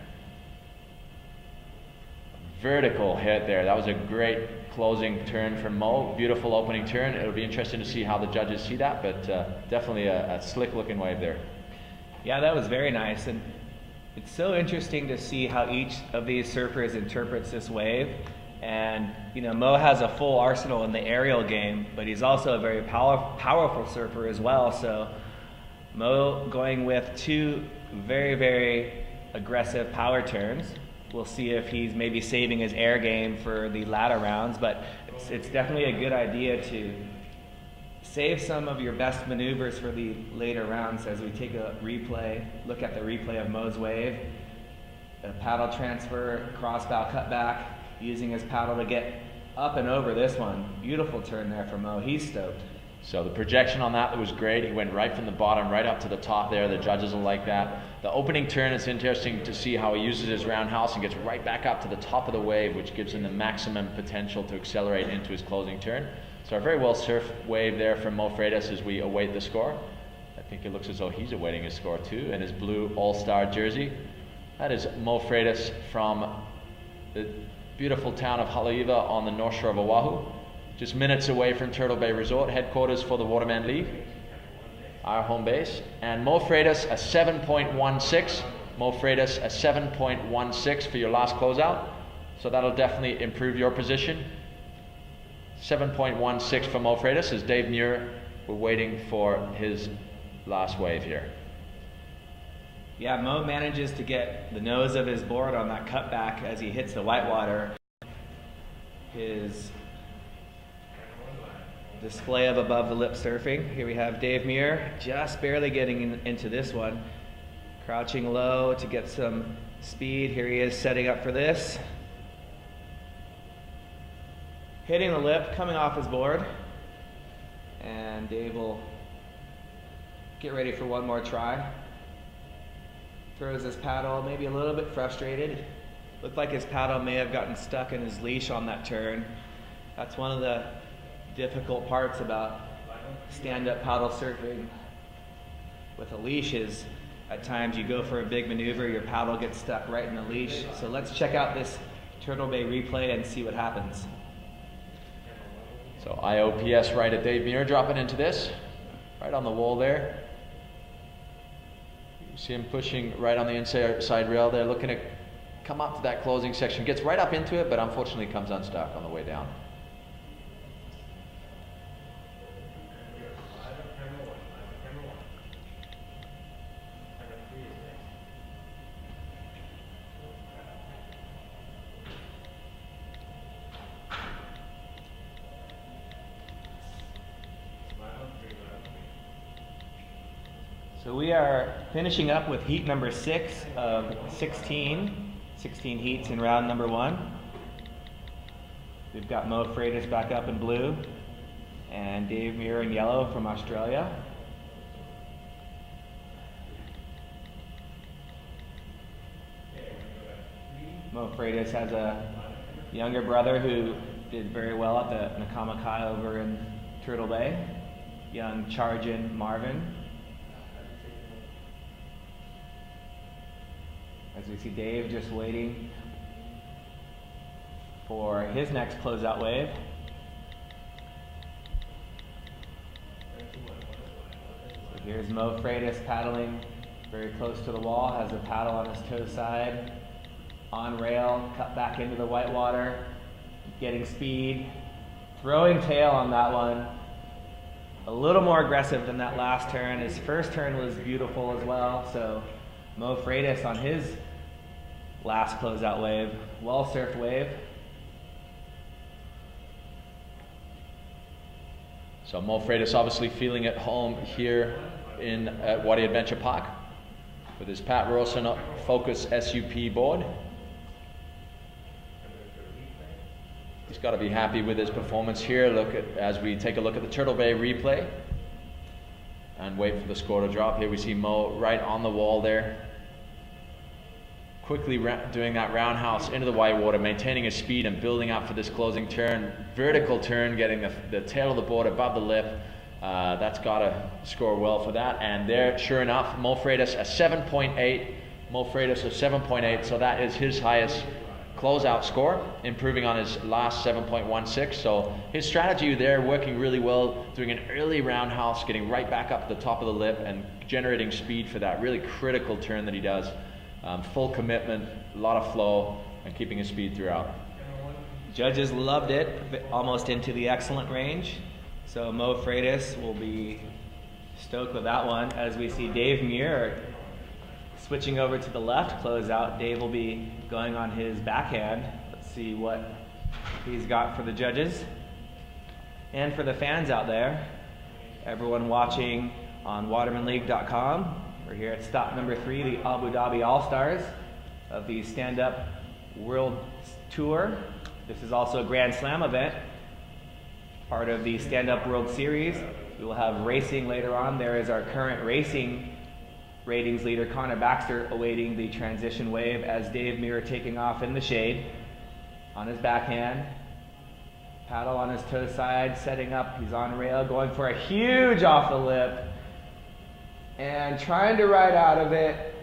Vertical hit there. That was a great closing turn from Mo. Beautiful opening turn. It'll be interesting to see how the judges see that, but definitely a slick looking wave there. Yeah, that was very nice. And it's so interesting to see how each of these surfers interprets this wave. And, you know, Mo has a full arsenal in the aerial game, but he's also a very powerful surfer as well. So Mo going with two very, very aggressive power turns. We'll see if he's maybe saving his air game for the latter rounds, but it's definitely a good idea to save some of your best maneuvers for the later rounds. As we take a replay, look at the replay of Mo's wave, a paddle transfer, crossbow cutback, using his paddle to get up and over this one. Beautiful turn there for Mo. He's stoked. So the projection on that was great. He went right from the bottom right up to the top there. The judges will like that. The opening turn, it's interesting to see how he uses his roundhouse and gets right back up to the top of the wave, which gives him the maximum potential to accelerate into his closing turn. So a very well surfed wave there from Mo Freitas as we await the score. I think it looks as though he's awaiting his score too in his blue All-Star jersey. That is Mo Freitas from the beautiful town of Haleiwa on the north shore of Oahu. Just minutes away from Turtle Bay Resort, headquarters for the Waterman League, our home base. And Mo Freitas a 7.16. Mo Freitas a 7.16 for your last closeout. So that'll definitely improve your position. 7.16 for Mo Freitas as Dave Muir, we're waiting for his last wave here. Yeah, Mo manages to get the nose of his board on that cutback as he hits the whitewater. His display of above the lip surfing. Here we have Dave Muir just barely getting into this one. Crouching low to get some speed. Here he is setting up for this. Hitting the lip, coming off his board. And Dave will get ready for one more try. Throws his paddle, maybe a little bit frustrated. Looked like his paddle may have gotten stuck in his leash on that turn. That's one of the difficult parts about stand-up paddle surfing with a leash is at times you go for a big maneuver, your paddle gets stuck right in the leash. So let's check out this Turtle Bay replay and see what happens. So IOPS right at Dave Muir dropping into this, right on the wall there. You see him pushing right on the inside rail there, looking to come up to that closing section. Gets right up into it, but unfortunately comes unstuck on the way down. So we are finishing up with heat number 6 of 16 heats in round number 1. We've got Mo Freitas back up in blue and Dave Muir in yellow from Australia. Mo Freitas has a younger brother who did very well at the Nakama Kai over in Turtle Bay. young Chargin Marvin. As we see Dave just waiting for his next closeout wave. So here's Mo Freitas paddling very close to the wall, has a paddle on his toe side, on rail, cut back into the whitewater, getting speed, throwing tail on that one. A little more aggressive than that last turn. His first turn was beautiful as well, so Mo Freitas on his last closeout wave, well-surfed wave. So Mo Freitas obviously feeling at home here at Wadi Adventure Park with his Pat Rawson Focus SUP board. He's got to be happy with his performance here. As we take a look at the Turtle Bay replay and wait for the score to drop. Here we see Mo right on the wall there, quickly doing that roundhouse into the whitewater, maintaining his speed and building up for this closing turn. Vertical turn, getting the tail of the board above the lip. That's got to score well for that. And there, sure enough, Mo Freitas a 7.8. Mo Freitas a 7.8, so that is his highest closeout score, improving on his last 7.16. So his strategy there working really well, doing an early roundhouse, getting right back up to the top of the lip and generating speed for that really critical turn that he does. Full commitment, a lot of flow, and keeping his speed throughout. Judges loved it, almost into the excellent range. So Mo Freitas will be stoked with that one. As we see Dave Muir switching over to the left closeout, Dave will be going on his backhand. Let's see what he's got for the judges. And for the fans out there, everyone watching on watermanleague.com, we're here at stop number 3, the Abu Dhabi All Stars of the Stand Up World Tour. This is also a Grand Slam event, part of the Stand Up World Series. We will have racing later on. There is our current racing ratings leader, Connor Baxter, awaiting the transition wave as Dave Muir taking off in the shade on his backhand. Paddle on his toe side, setting up. He's on rail, going for a huge off the lip. And trying to ride out of it.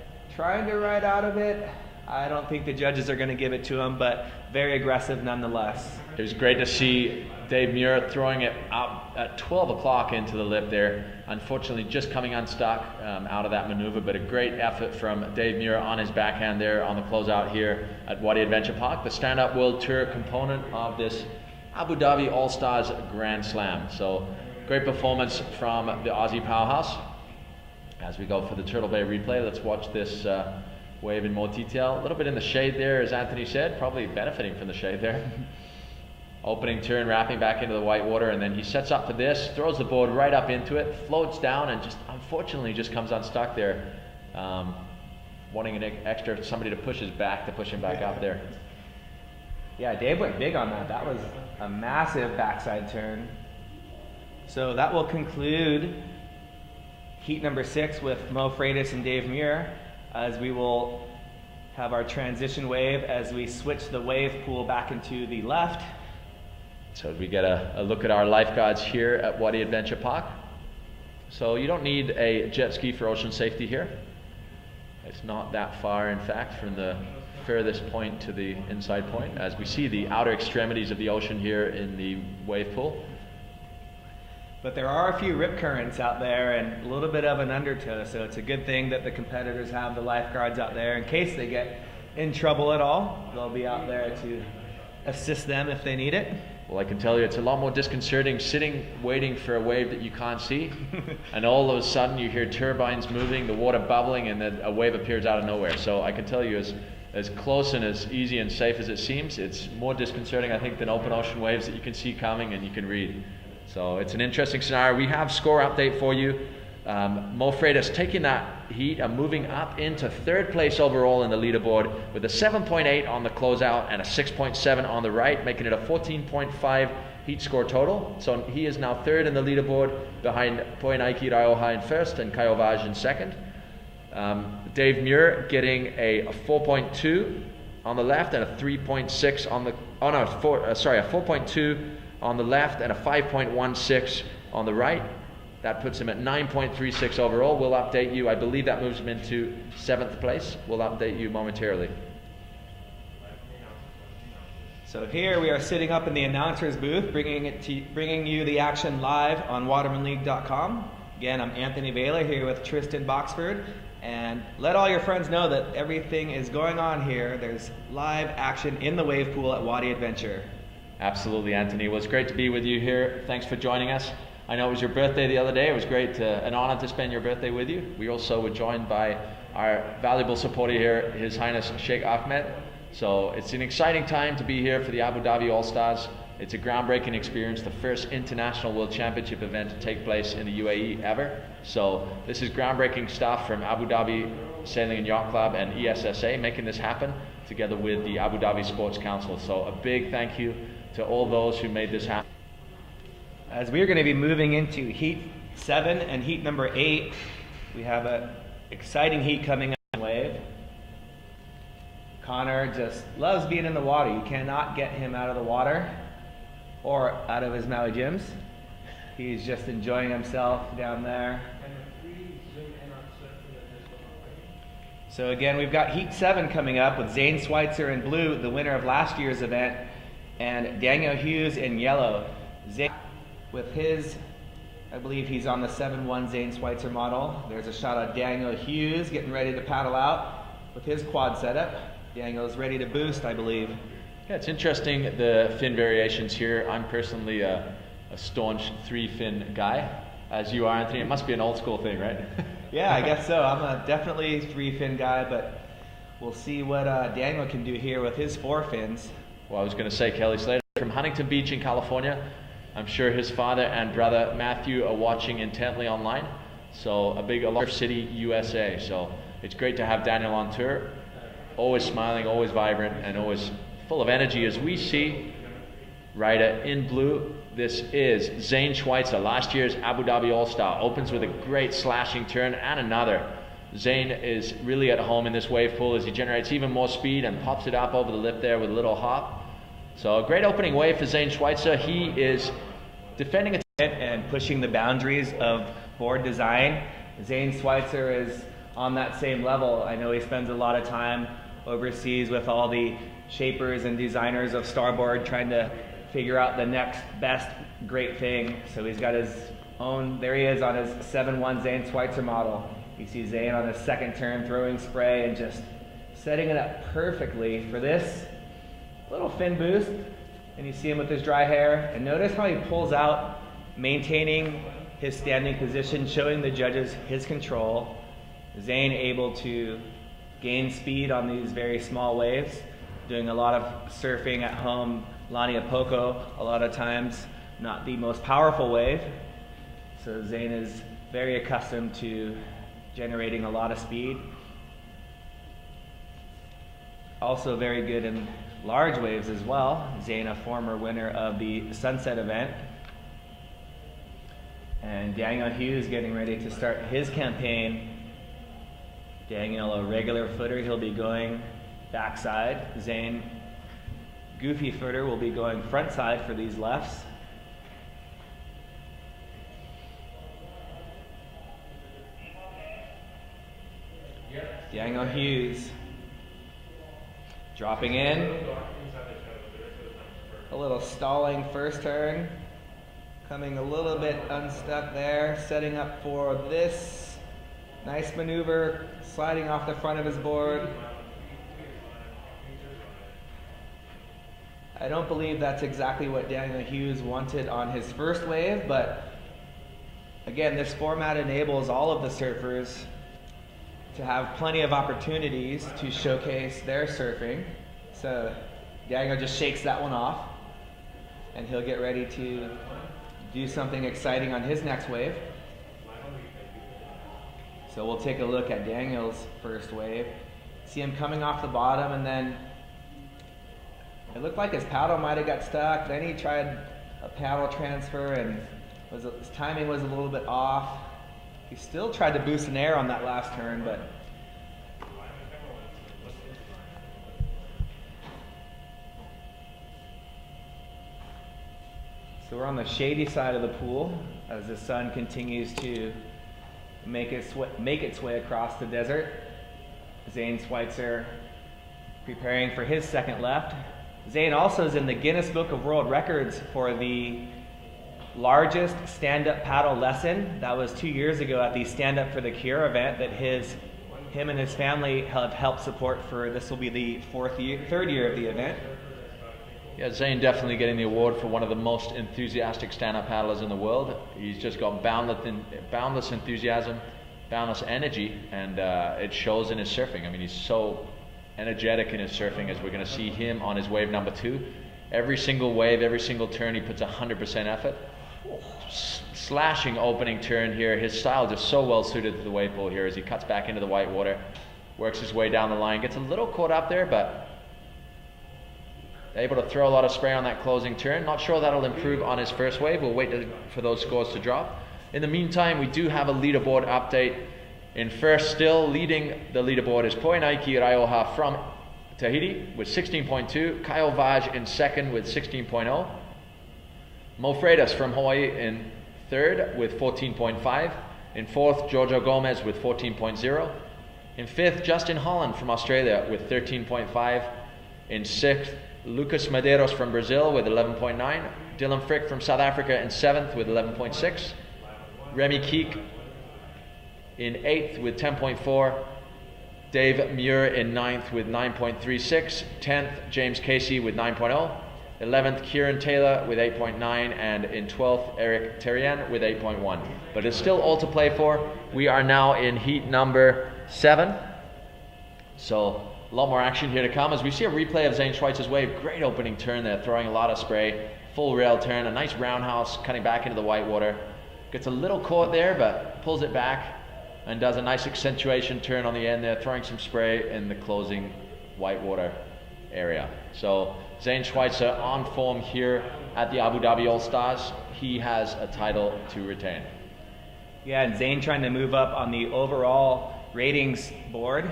I don't think the judges are going to give it to him, but very aggressive nonetheless. It was great to see Dave Muir throwing it up at 12 o'clock into the lip there. Unfortunately, just coming unstuck out of that maneuver, but a great effort from Dave Muir on his backhand there on the closeout here at Wadi Adventure Park, the Stand Up World Tour component of this Abu Dhabi All Stars Grand Slam. So great performance from the Aussie powerhouse. As we go for the Turtle Bay replay, let's watch this wave in more detail. A little bit in the shade there, as Anthony said, probably benefiting from the shade there. Opening turn, wrapping back into the white water, and then he sets up for this, throws the board right up into it, floats down, and just unfortunately just comes unstuck there. Wanting an extra somebody to push his back to push him back up there. Yeah, Dave went big on that. That was a massive backside turn. So that will conclude heat number 6 with Mo Freitas and Dave Muir, as we will have our transition wave as we switch the wave pool back into the left. So we get a look at our lifeguards here at Wadi Adventure Park. So you don't need a jet ski for ocean safety here. It's not that far, in fact, from the furthest point to the inside point, as we see the outer extremities of the ocean here in the wave pool. But there are a few rip currents out there and a little bit of an undertow, so it's a good thing that the competitors have the lifeguards out there in case they get in trouble at all. They'll be out there to assist them if they need it. Well, I can tell you it's a lot more disconcerting sitting waiting for a wave that you can't see and all of a sudden you hear turbines moving, the water bubbling, and then a wave appears out of nowhere. So I can tell you as close and as easy and safe as it seems, it's more disconcerting, I think, than open ocean waves that you can see coming and you can read. So it's an interesting scenario. We have score update for you. Mo Freitas taking that heat and moving up into 3rd place overall in the leaderboard with a 7.8 on the closeout and a 6.7 on the right, making it a 14.5 heat score total. So he is now 3rd in the leaderboard behind Poinaiki Raioha in 1st and Kaiovaj in 2nd. Dave Muir getting a 4.2 on the left and a 3.6 on the, a 4.2 on the left and a 5.16 on the right. That puts him at 9.36 overall. We'll update you. I believe that moves him into 7th place. We'll update you momentarily. So here we are sitting up in the announcer's booth, bringing you the action live on watermanleague.com. Again, I'm Anthony Vela here with Tristan Boxford, and let all your friends know that everything is going on here. There's live action in the wave pool at Wadi Adventure. Absolutely, Anthony. Well, it's great to be with you here. Thanks for joining us. I know it was your birthday the other day. It was great, an honor to spend your birthday with you. We also were joined by our valuable supporter here, His Highness Sheikh Ahmed. So it's an exciting time to be here for the Abu Dhabi All Stars. It's a groundbreaking experience, the first international World Championship event to take place in the UAE ever. So this is groundbreaking stuff from Abu Dhabi Sailing and Yacht Club and ESSA making this happen together with the Abu Dhabi Sports Council. So a big thank you to all those who made this happen. As we're going to be moving into Heat 7 and Heat number 8, we have an exciting heat coming up in wave. Connor just loves being in the water. You cannot get him out of the water or out of his Maui gyms. He's just enjoying himself down there. So again, we've got Heat 7 coming up with Zane Schweitzer in blue, the winner of last year's event, and Daniel Hughes in yellow. Zane with his, I believe he's on the 7-1 Zane Schweitzer model. There's a shot of Daniel Hughes getting ready to paddle out with his quad setup. Daniel's ready to boost, I believe. Yeah, it's interesting, the fin variations here. I'm personally a staunch 3-fin guy, as you are, Anthony. It must be an old school thing, right? Yeah, I guess so. I'm a definitely 3-fin guy, but we'll see what Daniel can do here with his 4 fins. Well, I was going to say, Kelly Slater from Huntington Beach in California. I'm sure his father and brother Matthew are watching intently online. So a big Alarm City, USA. So it's great to have Daniel on tour. Always smiling, always vibrant, and always full of energy, as we see. Rider in blue, this is Zane Schweitzer, last year's Abu Dhabi All-Star. Opens with a great slashing turn and another. Zane is really at home in this wave pool as he generates even more speed and pops it up over the lip there with a little hop. So a great opening wave for Zane Schweitzer. He is defending it and pushing the boundaries of board design. Zane Schweitzer is on that same level. I know he spends a lot of time overseas with all the shapers and designers of starboard trying to figure out the next best great thing. So he's got his own, there he is on his 7-1 Zane Schweitzer model. You see Zane on his second turn throwing spray and just setting it up perfectly for this little fin boost. And you see him with his dry hair. And notice how he pulls out, maintaining his standing position, showing the judges his control. Zane able to gain speed on these very small waves, doing a lot of surfing at home, Lani Apoko, a lot of times not the most powerful wave. So Zane is very accustomed to generating a lot of speed. Also very good in large waves as well. Zane, a former winner of the Sunset event. And Daniel Hughes getting ready to start his campaign. Daniel, a regular footer, he'll be going backside. Zane, goofy footer, will be going front side for these lefts. Daniel Hughes dropping in. A little stalling first turn. Coming a little bit unstuck there. Setting up for this nice maneuver. Sliding off the front of his board. I don't believe that's exactly what Daniel Hughes wanted on his first wave, but again, this format enables all of the surfers to have plenty of opportunities to showcase their surfing. So Daniel just shakes that one off, and he'll get ready to do something exciting on his next wave. So we'll take a look at Daniel's first wave. See him coming off the bottom, and then it looked like his paddle might have got stuck. Then he tried a paddle transfer, and his timing was a little bit off. He still tried to boost an air on that last turn, but So we're on the shady side of the pool as the sun continues to make its way across the desert. Zane Schweitzer preparing for his second left. Zane also is in the Guinness Book of World Records for the largest stand-up paddle lesson. That was 2 years ago at the Stand Up for the Cure event that him and his family have helped support for. This will be the third year of the event. Yeah, Zane definitely getting the award for one of the most enthusiastic stand-up paddlers in the world. He's just got boundless enthusiasm, boundless energy, and it shows in his surfing. I mean, he's so energetic in his surfing, as we're going to see him on his wave number 2. Every single wave, every single turn, he puts 100% effort. Slashing opening turn here. His style just so well suited to the wave pool here as he cuts back into the white water, works his way down the line, gets a little caught up there, but able to throw a lot of spray on that closing turn. Not sure that'll improve on his first wave. We'll wait for those scores to drop. In the meantime, we do have a leaderboard update. In first, still leading the leaderboard, is Poinaiki Raioha from Tahiti with 16.2. Kyle Vaj in second with 16.0. Mo Freitas from Hawaii in third with 14.5. In fourth, Giorgio Gomez with 14.0. In fifth, Justin Holland from Australia with 13.5. In sixth, Lucas Medeiros from Brazil with 11.9. Dylan Frick from South Africa in 7th with 11.6. Remy Keek in 8th with 10.4. Dave Muir in 9th with 9.36. 10th, James Casey with 9.0. 11th, Kieran Taylor with 8.9. And in 12th, Eric Terrien with 8.1. But it's still all to play for. We are now in heat number 7. So a lot more action here to come as we see a replay of Zane Schweitzer's wave. Great opening turn there, throwing a lot of spray. Full rail turn, a nice roundhouse cutting back into the white water. Gets a little caught there, but pulls it back and does a nice accentuation turn on the end there, throwing some spray in the closing white water area. So Zane Schweitzer on form here at the Abu Dhabi All Stars. He has a title to retain. Yeah, and Zane trying to move up on the overall ratings board,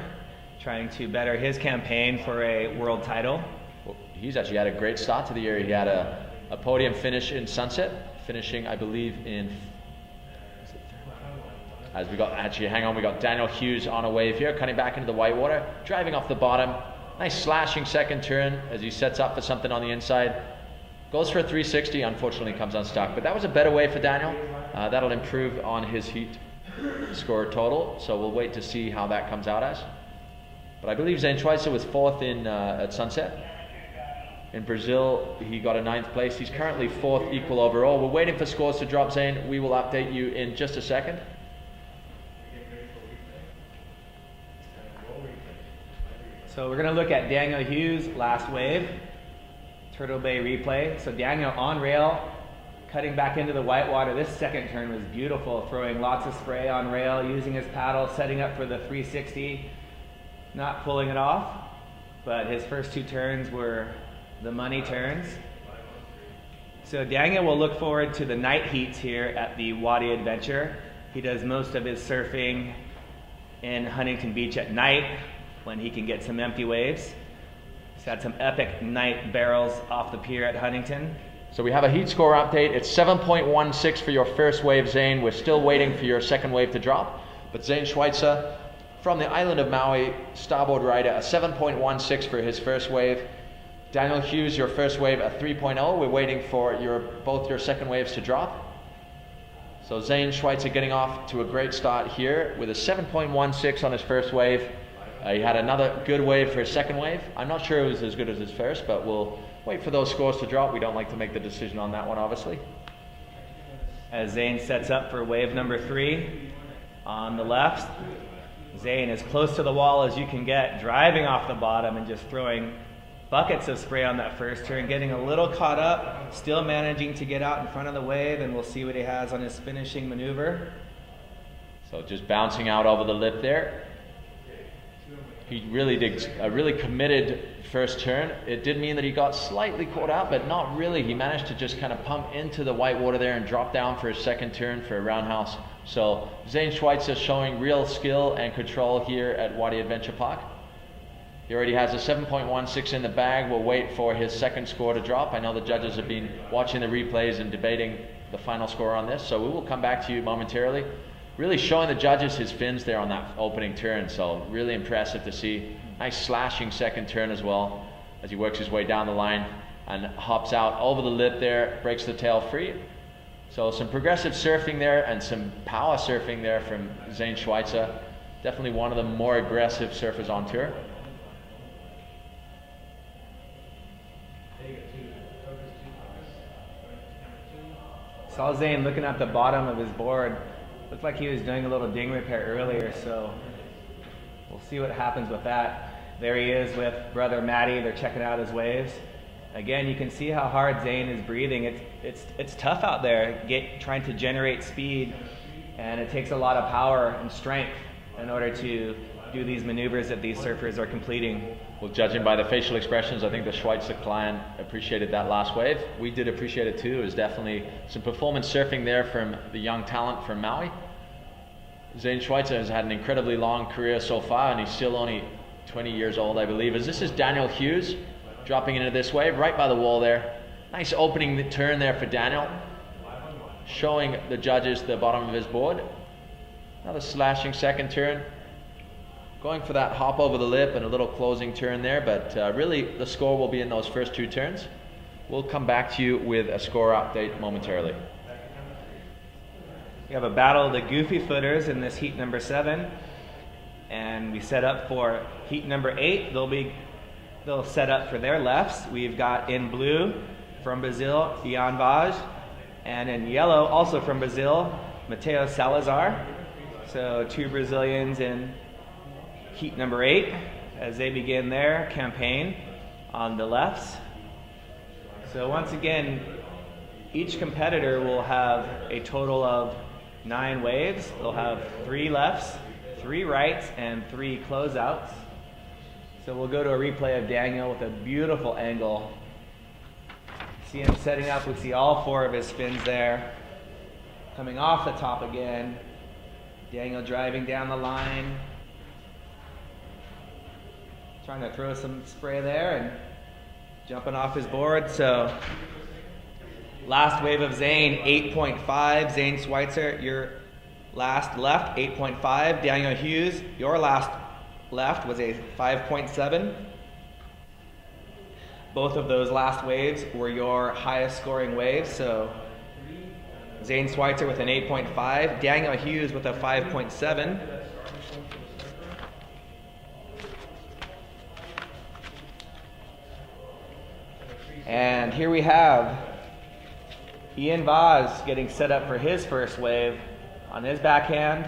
trying to better his campaign for a world title. Well, he's actually had a great start to the year. He had a podium finish in Sunset, finishing, I believe, in... As we got, actually, hang on, we got Daniel Hughes on a wave here, cutting back into the white water, driving off the bottom. Nice slashing second turn as he sets up for something on the inside. Goes for a 360, unfortunately comes unstuck. But that was a better wave for Daniel. That'll improve on his heat score total, so we'll wait to see how that comes out as. But I believe Zane Schweitzer was 4th in at Sunset. In Brazil, he got a 9th place. He's currently 4th equal overall. We're waiting for scores to drop, Zane. We will update you in just a second. So we're going to look at Daniel Hughes' last wave, Turtle Bay replay. So Daniel on rail, cutting back into the white water. This second turn was beautiful, throwing lots of spray on rail, using his paddle, setting up for the 360, not pulling it off. But his first 2 turns were the money turns. So Daniel will look forward to the night heats here at the Wadi Adventure. He does most of his surfing in Huntington Beach at night, when he can get some empty waves. He's had some epic night barrels off the pier at Huntington. So we have a heat score update. It's 7.16 for your first wave, Zane. We're still waiting for your second wave to drop. But Zane Schweitzer from the island of Maui, starboard rider, a 7.16 for his first wave. Daniel Hughes, your first wave, a 3.0. We're waiting for both your second waves to drop. So Zane Schweitzer getting off to a great start here with a 7.16 on his first wave. He had another good wave for his second wave. I'm not sure it was as good as his first, but we'll wait for those scores to drop. We don't like to make the decision on that one, obviously. As Zane sets up for wave number 3 on the left, Zane as close to the wall as you can get, driving off the bottom and just throwing buckets of spray on that first turn, getting a little caught up, still managing to get out in front of the wave, and we'll see what he has on his finishing maneuver. So just bouncing out over the lip there. He really did a really committed first turn. It did mean that he got slightly caught out, but not really. He managed to just kind of pump into the white water there and drop down for his second turn for a roundhouse. So Zane Schweitzer showing real skill and control here at Wadi Adventure Park. He already has a 7.16 in the bag. We'll wait for his second score to drop. I know the judges have been watching the replays and debating the final score on this, so we will come back to you momentarily. Really showing the judges his fins there on that opening turn, so really impressive to see. Nice slashing second turn as well as he works his way down the line and hops out over the lip there, breaks the tail free. So some progressive surfing there and some power surfing there from Zane Schweitzer. Definitely one of the more aggressive surfers on tour. Saw Zane looking at the bottom of his board. Looked like he was doing a little ding repair earlier, so we'll see what happens with that. There he is with brother Matty. They're checking out his waves. Again, you can see how hard Zane is breathing. It's tough out there, trying to generate speed, and it takes a lot of power and strength in order to do these maneuvers that these surfers are completing. Well, judging by the facial expressions, I think the Schweitzer client appreciated that last wave. We did appreciate it too. It was definitely some performance surfing there from the young talent from Maui. Zane Schweitzer has had an incredibly long career so far, and he's still only 20 years old, I believe. As this is Daniel Hughes dropping into this wave right by the wall there. Nice opening turn there for Daniel, showing the judges the bottom of his board. Another slashing second turn. Going for that hop over the lip and a little closing turn there, but really the score will be in those first two turns. We'll come back to you with a score update momentarily. We have a battle of the goofy footers in this heat number 7, and we set up for heat number 8. They'll set up for their lefts. We've got in blue from Brazil, Ian Vaz, and in yellow, also from Brazil, Mateo Salazar. So 2 Brazilians in heat number 8 as they begin their campaign on the lefts. So once again, each competitor will have a total of 9 waves. They'll have 3 lefts, 3 rights, and 3 closeouts. So we'll go to a replay of Daniel with a beautiful angle. See him setting up. We see all 4 of his spins there. Coming off the top again. Daniel driving down the line. Trying to throw some spray there and jumping off his board. So last wave of Zane, 8.5. Zane Schweitzer, your last left, 8.5. Daniel Hughes, your last left was a 5.7. Both of those last waves were your highest scoring waves. So Zane Schweitzer with an 8.5. Daniel Hughes with a 5.7. And here we have Ian Vaz getting set up for his first wave on his backhand.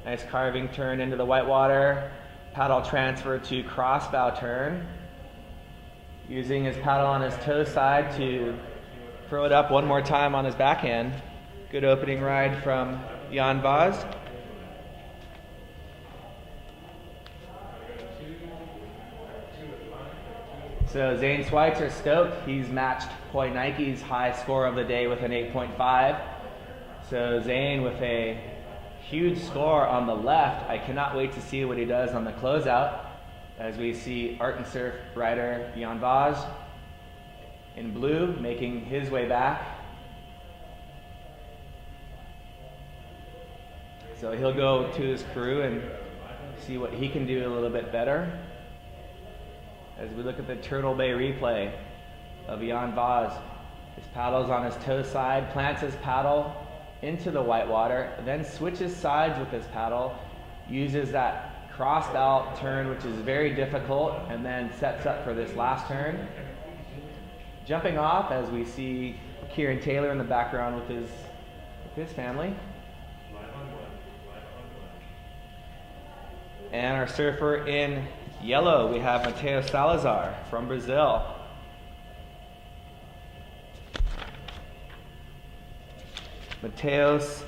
Nice carving turn into the whitewater. Paddle transfer to crossbow turn. Using his paddle on his toe side to throw it up one more time on his backhand. Good opening ride from Ian Vaz. So Zane Schweitzer stoked. He's matched Poi Nike's high score of the day with an 8.5. So Zane with a huge score on the left. I cannot wait to see what he does on the closeout as we see art and surf rider Ian Vaz in blue making his way back. So he'll go to his crew and see what he can do a little bit better. As we look at the Turtle Bay replay of Ian Vaz, his paddle's on his toe side, plants his paddle into the whitewater, then switches sides with his paddle, uses that crossed out turn, which is very difficult, and then sets up for this last turn. Jumping off as we see Kieran Taylor in the background with his family. And our surfer in yellow, we have Mateo Salazar from Brazil. Mateo's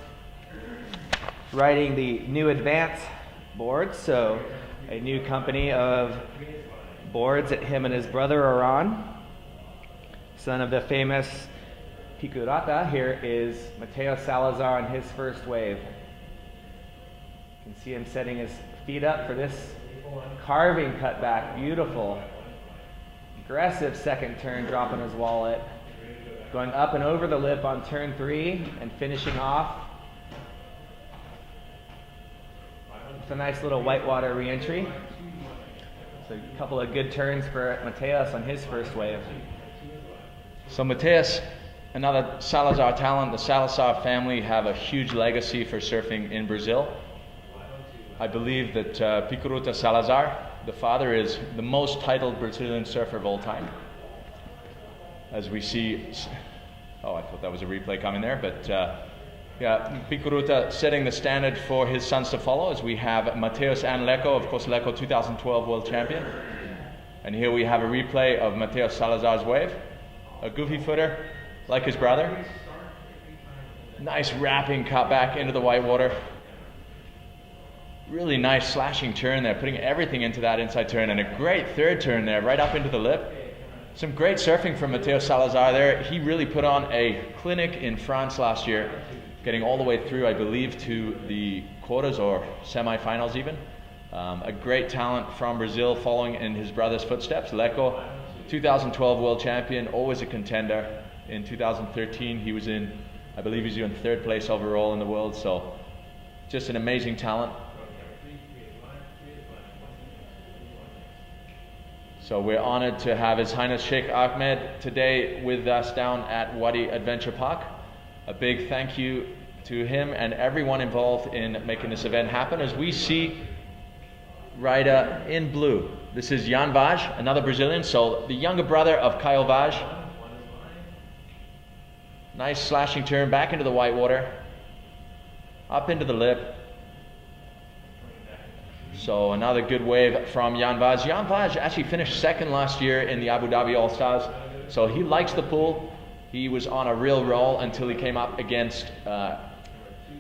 riding the new Advance boards, so a new company of boards that him and his brother are on. Son of the famous Picurata, here is Mateo Salazar on his first wave. You can see him setting his Feet up for this carving cutback. Beautiful. Aggressive second turn, dropping his wallet. Going up and over the lip on turn 3 and finishing off with a nice little whitewater re-entry. So a couple of good turns for Mateus on his first wave. So Mateus, another Salazar talent. The Salazar family have a huge legacy for surfing in Brazil. I believe that Picaruta Salazar, the father, is the most titled Brazilian surfer of all time. As we see, oh, I thought that was a replay coming there, but yeah, Picaruta setting the standard for his sons to follow, as we have Mateus and Leco, of course Leco 2012 world champion. And here we have a replay of Mateus Salazar's wave. A goofy footer, like his brother. Nice wrapping cut back into the whitewater. Really nice slashing turn there, putting everything into that inside turn, and a great third turn there, right up into the lip. Some great surfing from Mateus Salazar there. He really put on a clinic in France last year, getting all the way through, I believe, to the quarters or semifinals even. A great talent from Brazil, following in his brother's footsteps. Leco, 2012 world champion, always a contender. In 2013, he was in, I believe he's in 3rd place overall in the world, so just an amazing talent. So we're honored to have His Highness Sheikh Ahmed today with us down at Wadi Adventure Park. A big thank you to him and everyone involved in making this event happen. As we see rider in blue, this is Jan Vaj, another Brazilian, so the younger brother of Caio Vaj. Nice slashing turn back into the whitewater, up into the lip. So another good wave from Jan Vaj. Jan Vaj actually finished 2nd last year in the Abu Dhabi All Stars, so he likes the pool. He was on a real roll until he came up against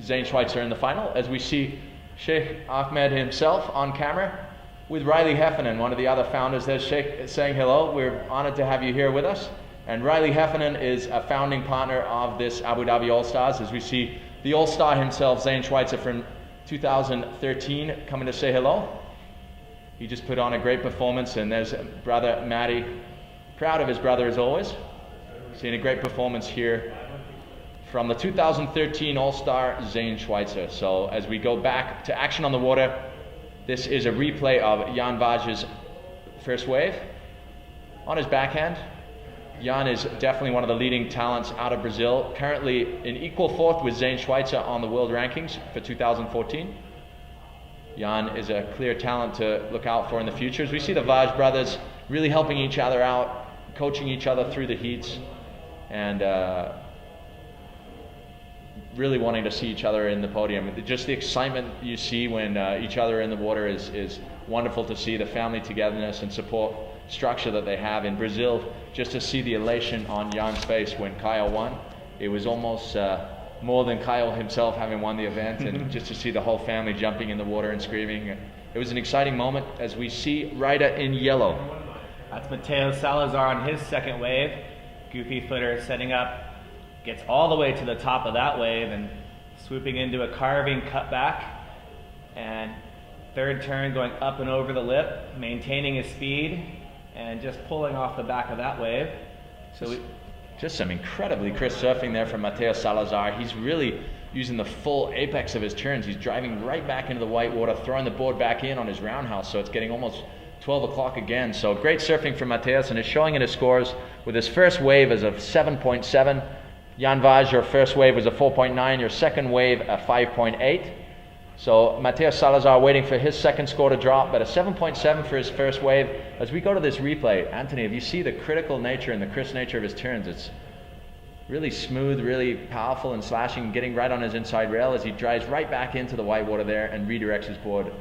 Zane Schweitzer in the final. As we see Sheikh Ahmed himself on camera with Riley Heffernan, one of the other founders. There's Sheikh saying hello. We're honored to have you here with us. And Riley Heffernan is a founding partner of this Abu Dhabi All Stars. As we see the All-Star himself, Zane Schweitzer from 2013, coming to say hello. He just put on a great performance, and there's brother Matty, proud of his brother as always. Seeing a great performance here from the 2013 All-Star Zane Schweitzer. So as we go back to action on the water, this is a replay of Jan Vaj's first wave. On his backhand, Jan is definitely one of the leading talents out of Brazil, currently in equal 4th with Zane Schweitzer on the world rankings for 2014. Jan is a clear talent to look out for in the future. As we see the Vaj brothers really helping each other out, coaching each other through the heats, and really wanting to see each other in the podium. Just the excitement you see when each other in the water is wonderful to see. The family togetherness and support structure that they have in Brazil. Just to see the elation on Jan's face when Kyle won, it was almost more than Kyle himself having won the event, and just to see the whole family jumping in the water and screaming. It was an exciting moment. As we see rider in yellow, that's Mateus Salazar on his 2nd wave. Goofy footer setting up, gets all the way to the top of that wave and swooping into a carving cutback, and 3rd turn going up and over the lip, maintaining his speed and just pulling off the back of that wave. So just some incredibly crisp surfing there from Mateus Salazar. He's really using the full apex of his turns. He's driving right back into the white water, throwing the board back in on his roundhouse, so it's getting almost 12 o'clock again. So great surfing from Mateus, and is showing in his scores with his first wave as of 7.7. Jan Vaj, your first wave was a 4.9, your second wave a 5.8. So Mateus Salazar waiting for his second score to drop, but a 7.7 for his first wave. As we go to this replay, Anthony, if you see the critical nature and the crisp nature of his turns, it's really smooth, really powerful and slashing, getting right on his inside rail as he drives right back into the white water there and redirects his board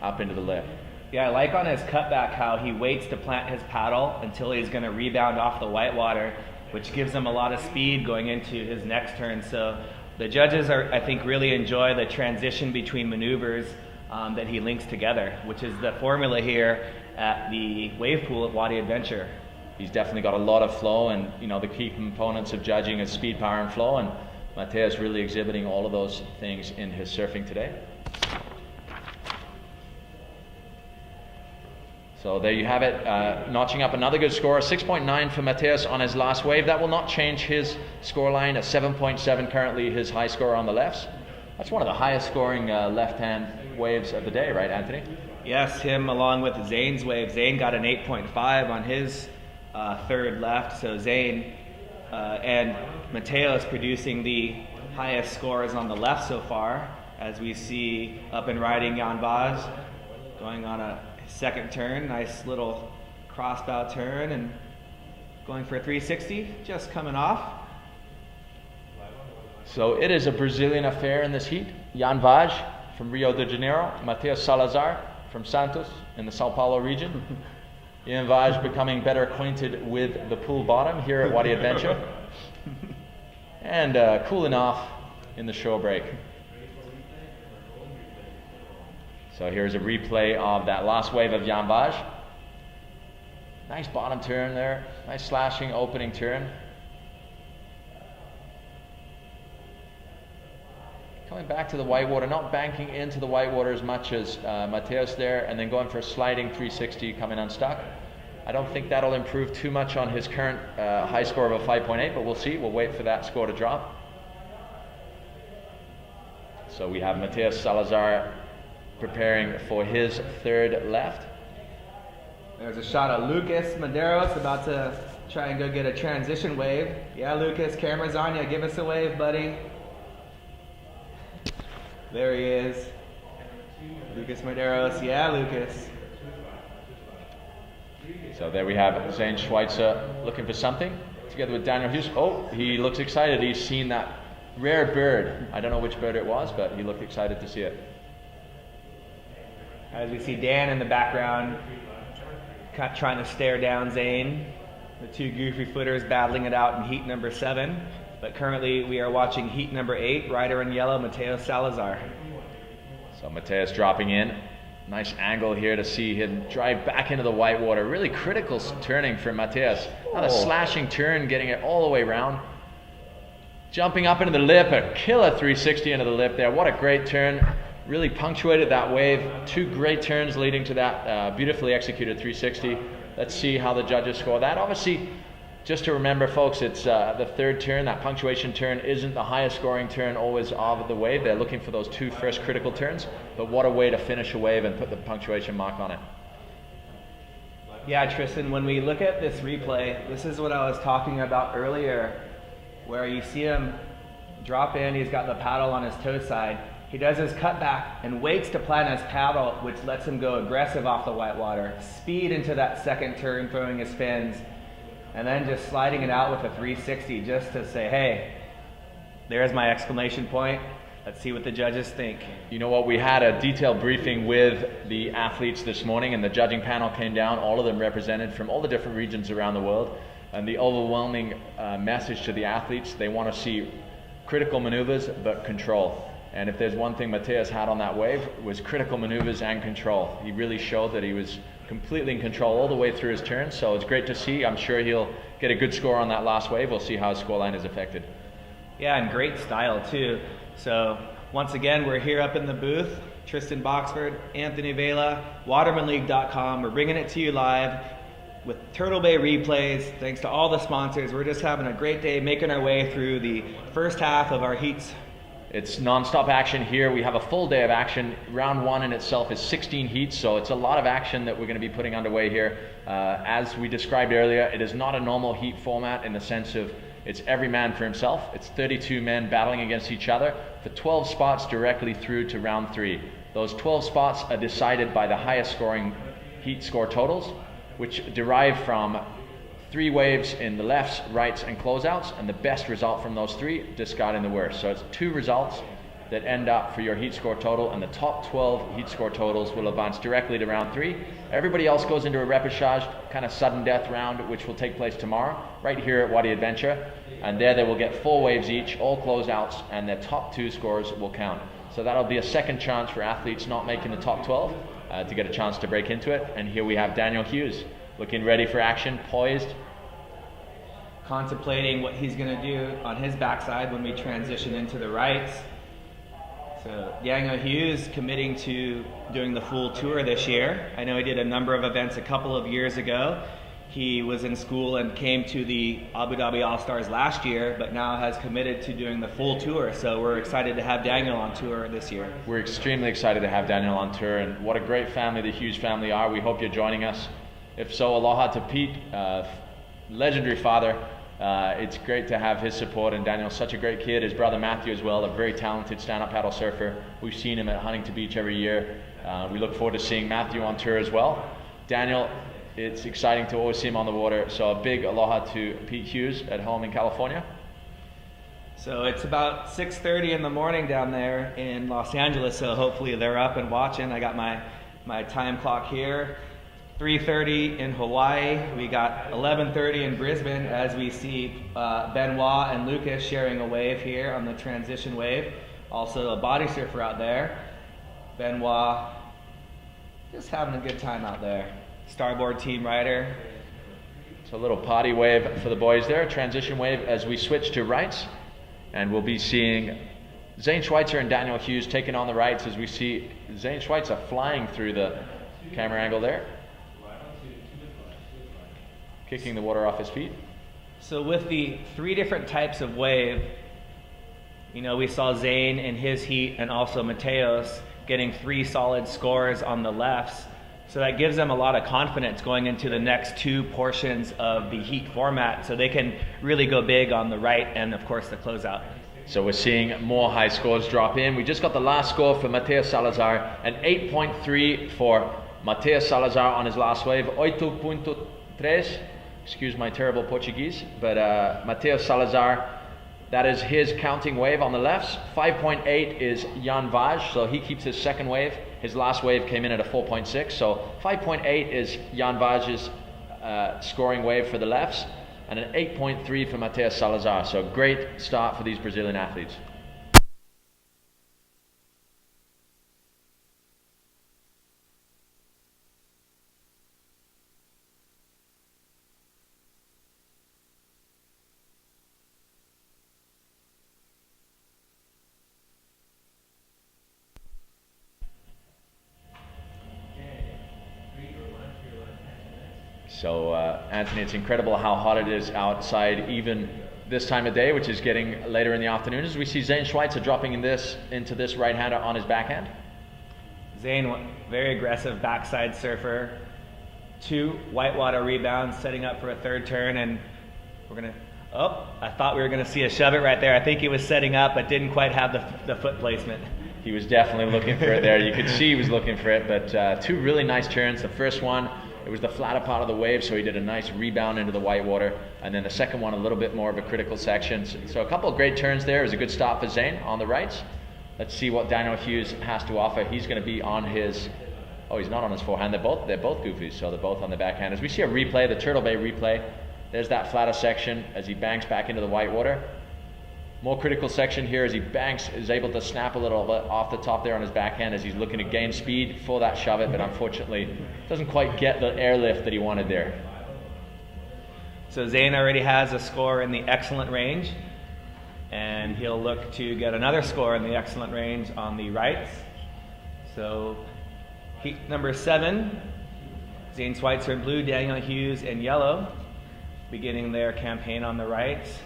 up into the lip. Yeah, I like on his cutback how he waits to plant his paddle until he's going to rebound off the white water, which gives him a lot of speed going into his next turn. So the judges I think, really enjoy the transition between maneuvers that he links together, which is the formula here at the wave pool at Wadi Adventure. He's definitely got a lot of flow, and the key components of judging is speed, power, and flow, and Mateus really exhibiting all of those things in his surfing today. So there you have it, notching up another good score, 6.9 for Mateus on his last wave. That will not change his scoreline, a 7.7 currently his high score on the lefts. That's one of the highest scoring left-hand waves of the day, right, Anthony? Yes, him along with Zane's wave. Zane got an 8.5 on his third left, so Zane and Mateus producing the highest scores on the left so far, as we see up and riding Jan Vaz going on a second turn, nice little crossbow turn, and going for a 360, just coming off. So it is a Brazilian affair in this heat. Jan Vaz from Rio de Janeiro, Mateus Salazar from Santos in the Sao Paulo region. Jan Vaz becoming better acquainted with the pool bottom here at Wadi Adventure. And cooling off in the shore break. So here's a replay of that last wave of Jan Vaz. Nice bottom turn there. Nice slashing opening turn. Coming back to the whitewater, not banking into the whitewater as much as Mateus there, and then going for a sliding 360 coming unstuck. I don't think that'll improve too much on his current high score of a 5.8, but we'll see. We'll wait for that score to drop. So we have Mateus Salazar preparing for his third left. There's a shot of Lucas Medeiros about to try and go get a transition wave. Yeah, Lucas, camera's on you. Give us a wave, buddy. There he is. Lucas Medeiros. Yeah, Lucas. So there we have Zane Schweitzer looking for something together with Daniel Hughes. Oh, he looks excited. He's seen that rare bird. I don't know which bird it was, but he looked excited to see it. As we see Dan in the background, trying to stare down Zane. The two goofy footers battling it out in heat number 7. But currently we are watching heat number 8, rider in yellow, Mateus Salazar. So Mateus dropping in. Nice angle here to see him drive back into the whitewater. Really critical turning for Mateus. Not a slashing turn, getting it all the way around. Jumping up into the lip, a killer 360 into the lip there. What a great turn. Really punctuated that wave. 2 great turns leading to that beautifully executed 360. Let's see how the judges score that. Obviously, just to remember, folks, it's the third turn. That punctuation turn isn't the highest scoring turn always of the wave. They're looking for those 2 first critical turns. But what a way to finish a wave and put the punctuation mark on it. Yeah, Tristan, when we look at this replay, this is what I was talking about earlier, where you see him drop in. He's got the paddle on his toe side. He does his cutback and waits to plant his paddle, which lets him go aggressive off the whitewater. Speed into that second turn, throwing his fins, and then just sliding it out with a 360 just to say, hey, there's my exclamation point. Let's see what the judges think. You know what, we had a detailed briefing with the athletes this morning, and the judging panel came down, all of them represented from all the different regions around the world. And the overwhelming message to the athletes, they want to see critical maneuvers, but control. And if there's one thing Mateus had on that wave, it was critical maneuvers and control. He really showed that he was completely in control all the way through his turn, so it's great to see. I'm sure he'll get a good score on that last wave. We'll see how his scoreline is affected. Yeah, and great style too. So once again, we're here up in the booth. Tristan Boxford, Anthony Vela, WatermanLeague.com. We're bringing it to you live with Turtle Bay replays. Thanks to all the sponsors. We're just having a great day making our way through the first half of our heats. It's non-stop action here. We have a full day of action. Round 1 in itself is 16 heats, so it's a lot of action that we're going to be putting underway here. As we described earlier, it is not a normal heat format in the sense of it's every man for himself. It's 32 men battling against each other for 12 spots directly through to round 3. Those 12 spots are decided by the highest scoring heat score totals, which derive from 3 waves in the lefts, rights, and closeouts, and the best result from those 3 discarding the worst. So it's 2 results that end up for your heat score total, and the top 12 heat score totals will advance directly to round 3. Everybody else goes into a repechage, kind of sudden death round, which will take place tomorrow, right here at Wadi Adventure. And there they will get 4 waves each, all closeouts, and their top 2 scores will count. So that'll be a second chance for athletes not making the top 12 to get a chance to break into it. And here we have Daniel Hughes, looking ready for action, poised. Contemplating what he's going to do on his backside when we transition into the rights. So Daniel Hughes committing to doing the full tour this year. I know he did a number of events a couple of years ago. He was in school and came to the Abu Dhabi All Stars last year, but now has committed to doing the full tour. So we're excited to have Daniel on tour this year. We're extremely excited to have Daniel on tour, and what a great family the Hughes family are. We hope you're joining us. If so, aloha to Pete, legendary father. It's great to have his support, and Daniel's such a great kid. His brother Matthew as well, a very talented stand-up paddle surfer. We've seen him at Huntington Beach every year. We look forward to seeing Matthew on tour as well. Daniel, it's exciting to always see him on the water, so a big aloha to Pete Hughes at home in California. So it's about 6:30 in the morning down there in Los Angeles, so hopefully they're up and watching. I got my time clock here. 3:30 in Hawaii. We got 11:30 in Brisbane as we see Benoit and Lucas sharing a wave here on the transition wave. Also a body surfer out there. Benoit just having a good time out there. Starboard team rider. So a little potty wave for the boys there, transition wave as we switch to rights. And we'll be seeing Zane Schweitzer and Daniel Hughes taking on the rights as we see Zane Schweitzer flying through the camera angle there. Kicking the water off his feet. So with the 3 different types of wave, you know, we saw Zane in his heat and also Mateos getting 3 solid scores on the lefts. So that gives them a lot of confidence going into the next 2 portions of the heat format, so they can really go big on the right and of course the closeout. So we're seeing more high scores drop in. We just got the last score for Mateus Salazar, an 8.3 for Mateus Salazar on his last wave, 8.3. Excuse my terrible Portuguese, but Mateus Salazar, that is his counting wave on the lefts. 5.8 is Jan Vaj, so he keeps his second wave. His last wave came in at a 4.6, so 5.8 is Jan Vaj's scoring wave for the lefts, and an 8.3 for Mateus Salazar. So great start for these Brazilian athletes. So Anthony, it's incredible how hot it is outside even this time of day, which is getting later in the afternoon, as we see Zane Schweitzer dropping into this right-hander on his backhand. Zane, very aggressive backside surfer. 2 whitewater rebounds, setting up for a 3rd turn, and we're gonna, I thought we were gonna see a shove it right there. I think he was setting up, but didn't quite have the foot placement. He was definitely looking for it there. You could see he was looking for it, but 2 really nice turns. The first one, it was the flatter part of the wave, so he did a nice rebound into the whitewater. And then the second one, a little bit more of a critical section. So a couple of great turns there. It was a good start for Zane on the rights. Let's see what Daniel Hughes has to offer. He's going to be on his, he's not on his forehand. They're both goofies, so they're both on the backhand. As we see a replay, the Turtle Bay replay, there's that flatter section as he banks back into the whitewater. More critical section here as he banks, is able to snap a little bit off the top there on his backhand as he's looking to gain speed for that shove it, but unfortunately doesn't quite get the airlift that he wanted there. So Zane already has a score in the excellent range, and he'll look to get another score in the excellent range on the rights. So heat number 7, Zane Schweitzer in blue, Daniel Hughes in yellow, beginning their campaign on the rights.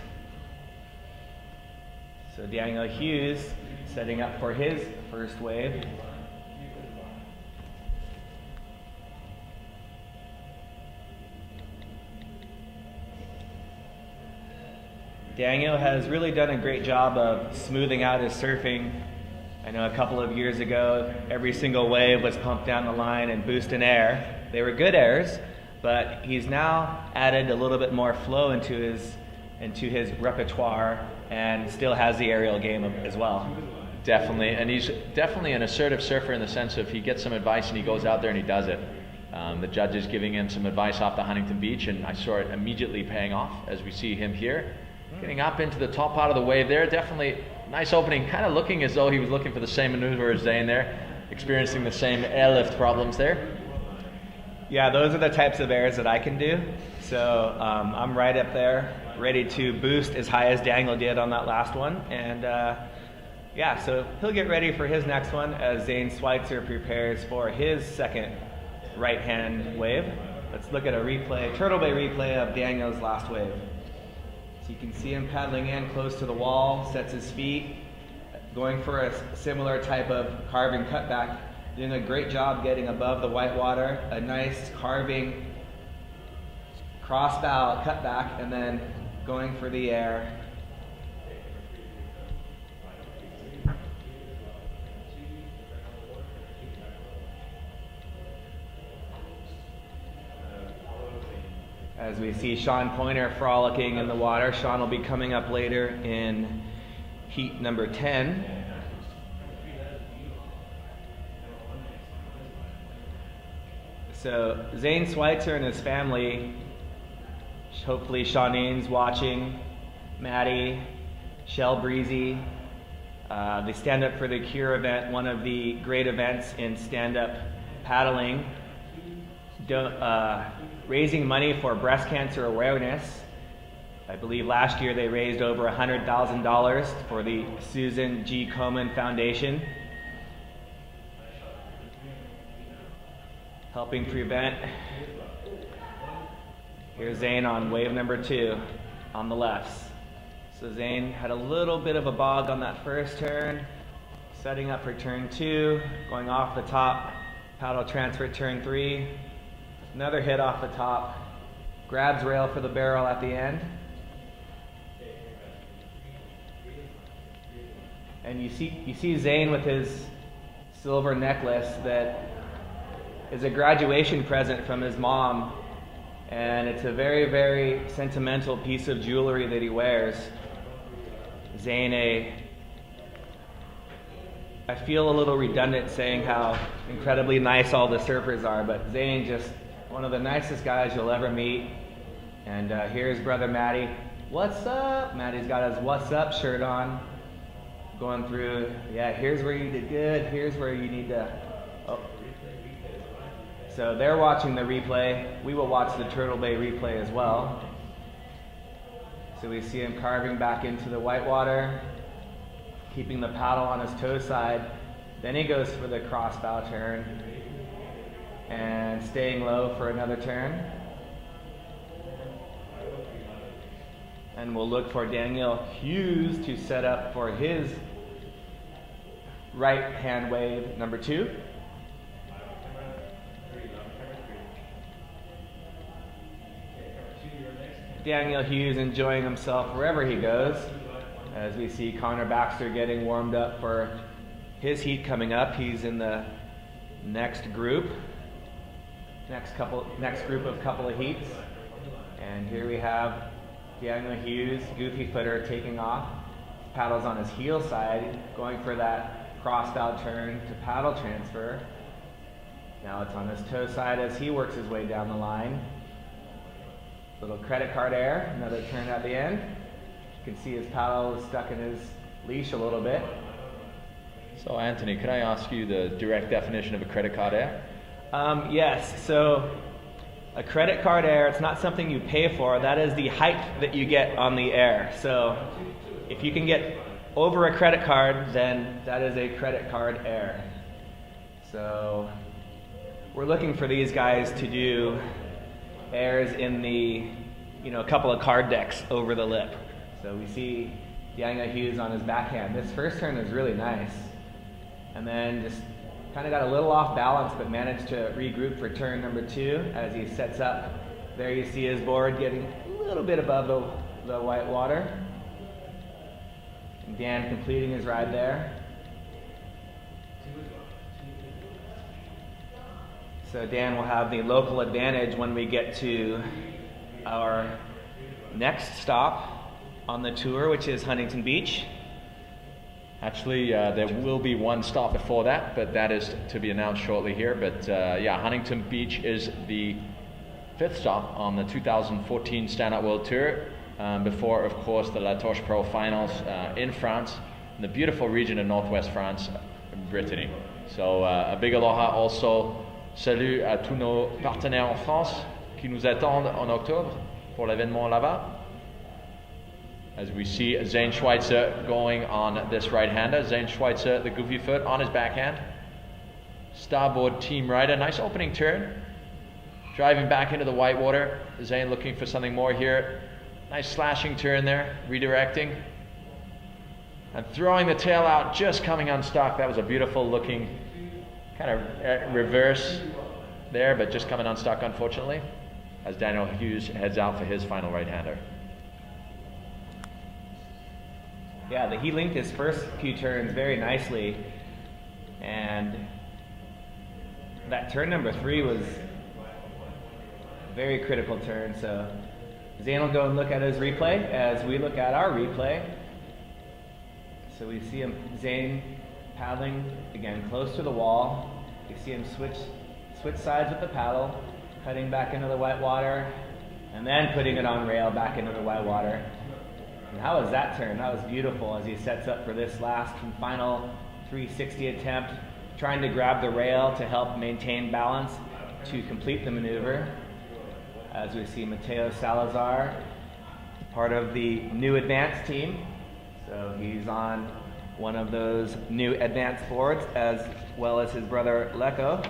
So Daniel Hughes setting up for his first wave. Daniel has really done a great job of smoothing out his surfing. I know a couple of years ago, every single wave was pumped down the line and boosting air. They were good airs, but he's now added a little bit more flow into his repertoire, and still has the aerial game as well. Definitely, and he's definitely an assertive surfer in the sense of he gets some advice and he goes out there and he does it. The judge is giving him some advice off the Huntington Beach, and I saw it immediately paying off as we see him here. Getting up into the top part of the wave there, definitely nice opening, kind of looking as though he was looking for the same maneuver as Zane there, experiencing the same airlift problems there. Yeah, those are the types of airs that I can do. So I'm right up there, ready to boost as high as Daniel did on that last one. And yeah, so he'll get ready for his next one as Zane Schweitzer prepares for his second right-hand wave. Let's look at a replay, Turtle Bay replay of Daniel's last wave. So you can see him paddling in close to the wall, sets his feet, going for a similar type of carving cutback, doing a great job getting above the white water, a nice carving cross-bow cutback, and then going for the air. As we see Sean Pointer frolicking in the water. Sean will be coming up later in heat number 10. So Zane Schweitzer and his family, hopefully Shaunene's watching, Maddie, Shell Breezy, they Stand Up for the Cure event, one of the great events in stand-up paddling, raising money for breast cancer awareness. I believe last year they raised over $100,000 for the Susan G. Komen Foundation, helping prevent. Here's Zane on wave number 2 on the lefts. So Zane had a little bit of a bog on that first turn, setting up for turn 2, going off the top, paddle transfer turn 3, another hit off the top, grabs rail for the barrel at the end. And you see Zane with his silver necklace that is a graduation present from his mom, and it's a very, very sentimental piece of jewelry that he wears. Zane, I feel a little redundant saying how incredibly nice all the surfers are, but Zane just one of the nicest guys you'll ever meet. And here's brother Matty. What's up? Matty's got his What's Up shirt on. Going through, yeah, here's where you did good, here's where you need to, oh. So they're watching the replay. We will watch the Turtle Bay replay as well. So we see him carving back into the whitewater, keeping the paddle on his toe side. Then he goes for the cross bow turn and staying low for another turn. And we'll look for Daniel Hughes to set up for his right hand wave number 2. Daniel Hughes enjoying himself wherever he goes, as we see Connor Baxter getting warmed up for his heat coming up. He's in the next group, next group of couple of heats. And here we have Daniel Hughes, goofy footer, taking off, paddles on his heel side, going for that cross-bow turn to paddle transfer. Now it's on his toe side as he works his way down the line. Little credit card air, another turn at the end. You can see his paddle is stuck in his leash a little bit. So Anthony, could I ask you the direct definition of a credit card air? Yes, so a credit card air, it's not something you pay for, that is the height that you get on the air. So if you can get over a credit card, then that is a credit card air. So we're looking for these guys to do airs in the, a couple of card decks over the lip. So we see Daniel Hughes on his backhand. This first turn is really nice. And then just kind of got a little off balance, but managed to regroup for turn number 2 as he sets up. There you see his board getting a little bit above the white water. And Dan completing his ride there. So Dan will have the local advantage when we get to our next stop on the tour, which is Huntington Beach. Actually, there will be one stop before that, but that is to be announced shortly here. But yeah, Huntington Beach is the 5th stop on the 2014 Stand Up World Tour, before, of course, the La Torche Pro Finals in France, in the beautiful region of northwest France, Brittany. So a big aloha also. Salut à tous nos partenaires en France qui nous attendent en octobre pour l'événement là-bas. As we see Zane Schweitzer going on this right-hander. Zane Schweitzer, the goofy foot on his backhand. Starboard team rider, nice opening turn. Driving back into the whitewater. Zane looking for something more here. Nice slashing turn there, redirecting. And throwing the tail out, just coming unstuck. That was a beautiful looking kind of reverse there, but just coming unstuck unfortunately, as Daniel Hughes heads out for his final right-hander. Yeah, he linked his first few turns very nicely, and that turn number 3 was a very critical turn. So Zane will go and look at his replay as we look at our replay. So we see Zane paddling again close to the wall. You see him switch sides with the paddle, cutting back into the white water, and then putting it on rail back into the white water. And how was that turn? That was beautiful as he sets up for this last and final 360 attempt, trying to grab the rail to help maintain balance to complete the maneuver. As we see Mateo Salazar, part of the new advanced team. So he's on one of those new advanced boards, as well as his brother Leco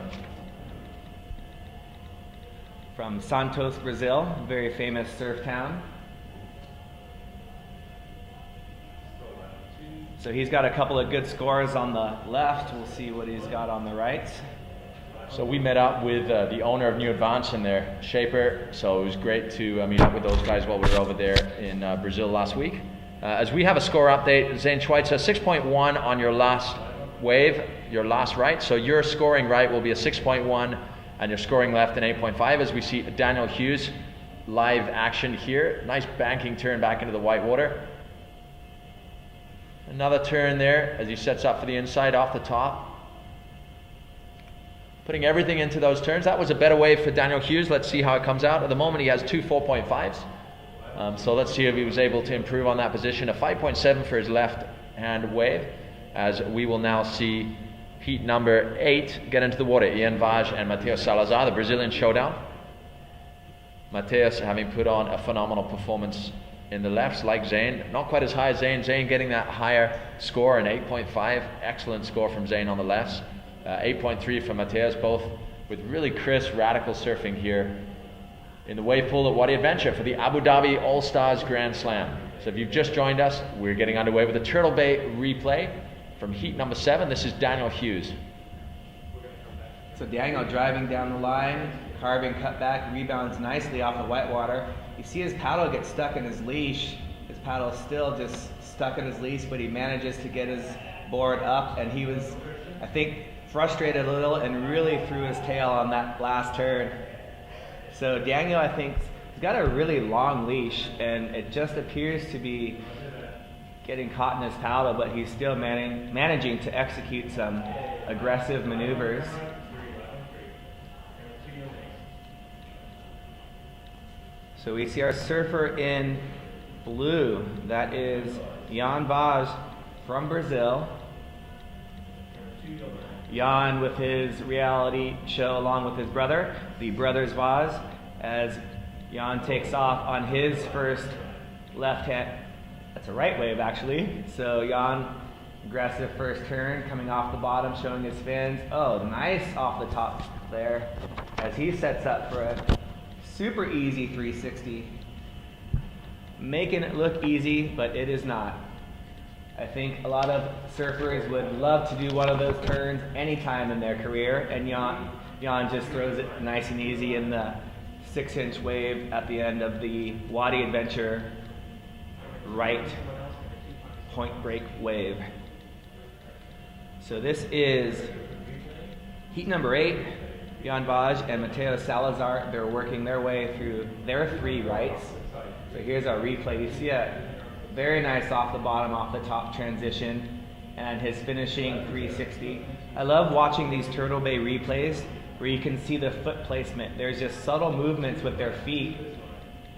from Santos, Brazil, very famous surf town. So he's got a couple of good scores on the left. We'll see what he's got on the right. So we met up with the owner of New Advance and their shaper. So it was great to meet up with those guys while we were over there in Brazil last week. As we have a score update, Zane Schweitzer, 6.1 on your last wave, your last right. So your scoring right will be a 6.1 and your scoring left an 8.5. As we see Daniel Hughes live action here. Nice banking turn back into the white water. Another turn there as he sets up for the inside off the top. Putting everything into those turns. That was a better wave for Daniel Hughes. Let's see how it comes out. At the moment he has two 4.5s. So let's see if he was able to improve on that position. A 5.7 for his left hand wave, as we will now see heat number 8 get into the water. Ian Vaj and Mateo Salazar, the Brazilian showdown. Mateus having put on a phenomenal performance in the lefts like Zane. Not quite as high as Zane. Zane getting that higher score, an 8.5. Excellent score from Zane on the lefts. 8.3 for Mateus, both with really crisp, radical surfing here in the wave pool at Wadi Adventure for the Abu Dhabi All Stars Grand Slam. So if you've just joined us, we're getting underway with the Turtle Bay replay from heat number 7. This is Daniel Hughes. So Daniel driving down the line, carving cut back, rebounds nicely off the white water. You see his paddle get stuck in his leash. His paddle still just stuck in his leash, but he manages to get his board up, and he was, I think, frustrated a little and really threw his tail on that last turn. So Daniel, I think, he's got a really long leash, and it just appears to be getting caught in his paddle, but he's still managing to execute some aggressive maneuvers. So we see our surfer in blue. That is Jan Vaj from Brazil. Jan with his reality show along with his brother, the Brothers Vaz, as Jan takes off on his first left hand. That's a right wave actually. So Jan, aggressive first turn, coming off the bottom, showing his fins. Oh, nice off the top there as he sets up for a super easy 360. Making it look easy, but it is not. I think a lot of surfers would love to do one of those turns anytime in their career, and Jan just throws it nice and easy in the 6-inch wave at the end of the Wadi Adventure right point break wave. So this is heat number 8. Jan Vaj and Mateo Salazar, they're working their way through their 3 rights. So here's our replay. You see a very nice off the bottom, off the top transition, and his finishing 360. I love watching these Turtle Bay replays where you can see the foot placement. There's just subtle movements with their feet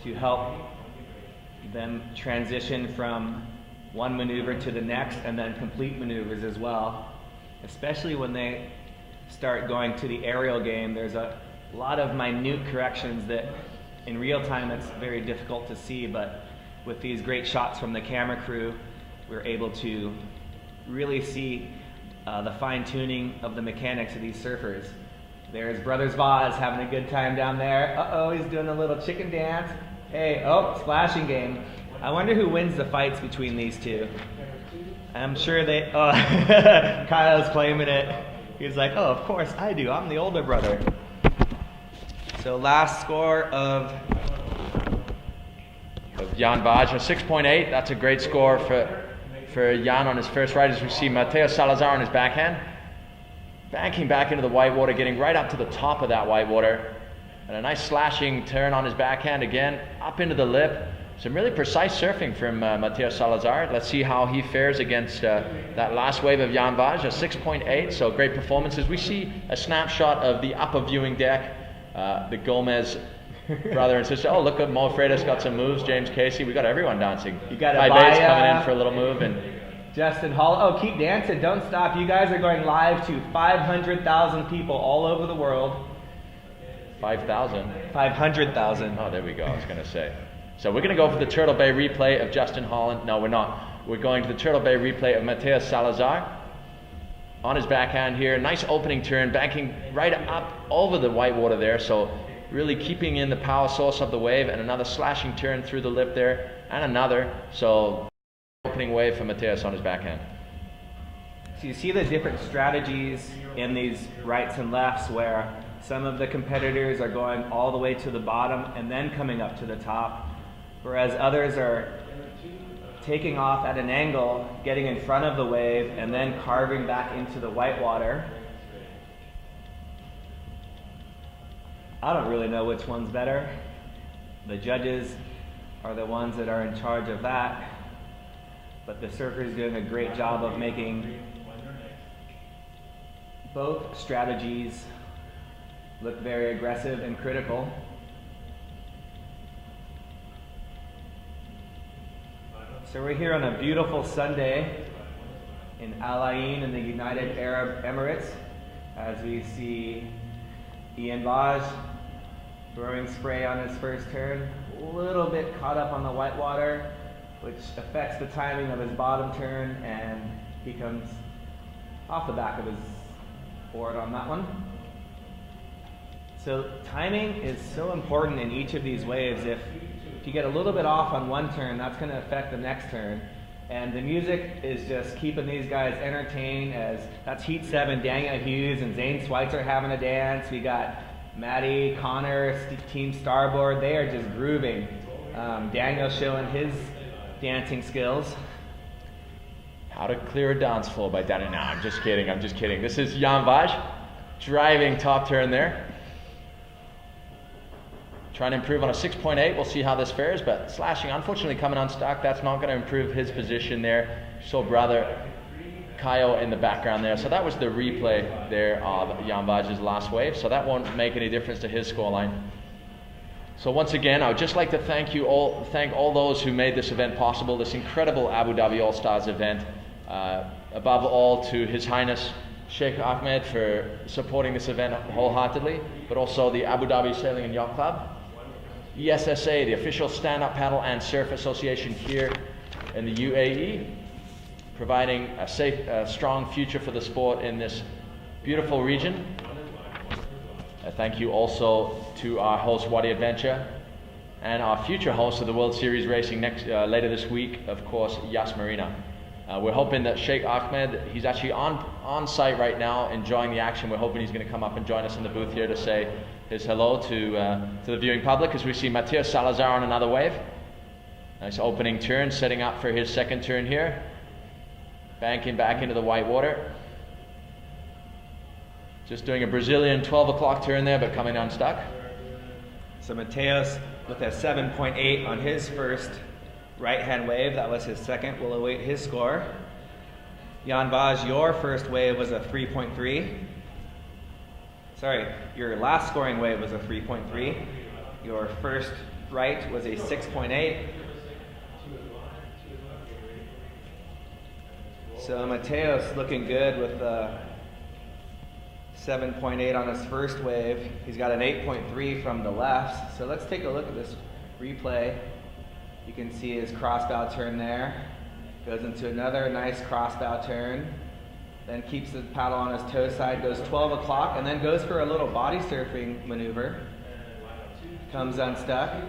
to help them transition from one maneuver to the next, and then complete maneuvers as well. Especially when they start going to the aerial game, there's a lot of minute corrections that in real time it's very difficult to see, but with these great shots from the camera crew, we're able to really see the fine-tuning of the mechanics of these surfers. There's Brothers Vaz having a good time down there. Uh-oh, he's doing a little chicken dance. Hey, oh, splashing game. I wonder who wins the fights between these two. I'm sure they, oh, Kyle's claiming it. He's like, oh, of course I do. I'm the older brother. So last score of Jan Vaj, a 6.8. That's a great score for Jan on his first ride. As we see Mateo Salazar on his backhand, banking back into the whitewater, getting right up to the top of that whitewater, and a nice slashing turn on his backhand again, up into the lip. Some really precise surfing from Mateo Salazar. Let's see how he fares against that last wave of Jan Vaj, a 6.8, so great performances. We see a snapshot of the upper viewing deck, the Gomez brother and sister. Oh, look at Mo Freitas got some moves, James Casey. We got everyone dancing. You got Ty Bates coming in for a little move. And Justin Hall. Oh, keep dancing, don't stop. You guys are going live to 500,000 people all over the world. 5,000? 500,000. Oh, there we go, I was going to say. So we're going to go for the Turtle Bay replay of Justin Holland. No, we're not. We're going to the Turtle Bay replay of Mateo Salazar on his backhand here. Nice opening turn, banking right up over the whitewater there. So really keeping in the power source of the wave, and another slashing turn through the lip there, and another. So opening wave for Mateus on his backhand. So you see the different strategies in these rights and lefts, where some of the competitors are going all the way to the bottom and then coming up to the top, whereas others are taking off at an angle, getting in front of the wave, and then carving back into the whitewater. I don't really know which one's better. The judges are the ones that are in charge of that, but the surfer's doing a great job of making both strategies look very aggressive and critical. So we're here on a beautiful Sunday in Al Ain in the United Arab Emirates, as we see Ian Vaj throwing spray on his first turn, a little bit caught up on the whitewater, which affects the timing of his bottom turn, and he comes off the back of his board on that one. So timing is so important in each of these waves. If you get a little bit off on one turn, that's going to affect the next turn. And the music is just keeping these guys entertained, as that's Heat 7, Daniel Hughes and Zane Schweitzer having a dance. We got Matty, Connor, Team Starboard. They are just grooving. Daniel showing his dancing skills. How to clear a dance floor by Danny. No, I'm just kidding, I'm just kidding. This is Jan Vaj driving top turn there. Trying to improve on a 6.8. We'll see how this fares, but slashing, unfortunately, coming unstuck. That's not going to improve his position there. So brother Kaio in the background there. So that was the replay there of Jan Vaj's last wave. So that won't make any difference to his scoreline. So once again, I would just like to thank all those who made this event possible, this incredible Abu Dhabi All Stars event. Above all, to His Highness Sheikh Ahmed for supporting this event wholeheartedly, but also the Abu Dhabi Sailing and Yacht Club, ESSA, the official stand-up paddle and surf association here in the UAE, providing a safe, strong future for the sport in this beautiful region. Thank you also to our host Wadi Adventure and our future host of the World Series Racing later this week, of course, Yas Marina. We're hoping that Sheikh Ahmed, he's actually on site right now enjoying the action. We're hoping he's going to come up and join us in the booth here to say his hello to the viewing public, as we see Mateo Salazar on another wave. Nice opening turn, setting up for his second turn here. Banking back into the white water. Just doing a Brazilian 12 o'clock turn there, but coming unstuck. So Mateus with a 7.8 on his first right-hand wave. That was his second. We'll await his score. Jan Vaj, your first wave was a 3.3. Sorry, your last scoring wave was a 3.3. Your first right was a 6.8. So Mateus looking good with a 7.8 on his first wave. He's got an 8.3 from the left. So let's take a look at this replay. You can see his crossbow turn there. Goes into another nice crossbow turn. Then keeps the paddle on his toe side, goes 12 o'clock, and then goes for a little body surfing maneuver. Comes unstuck.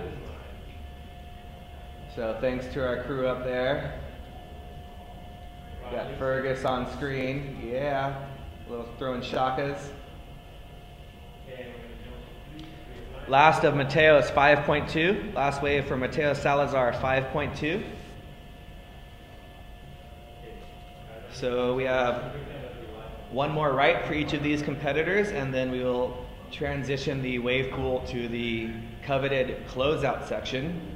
So thanks to our crew up there. Got Fergus on screen. Yeah, a little throwing shakas. Last of Mateos, 5.2. Last wave for Mateo Salazar, 5.2. So we have one more right for each of these competitors, and then we will transition the wave pool to the coveted closeout section.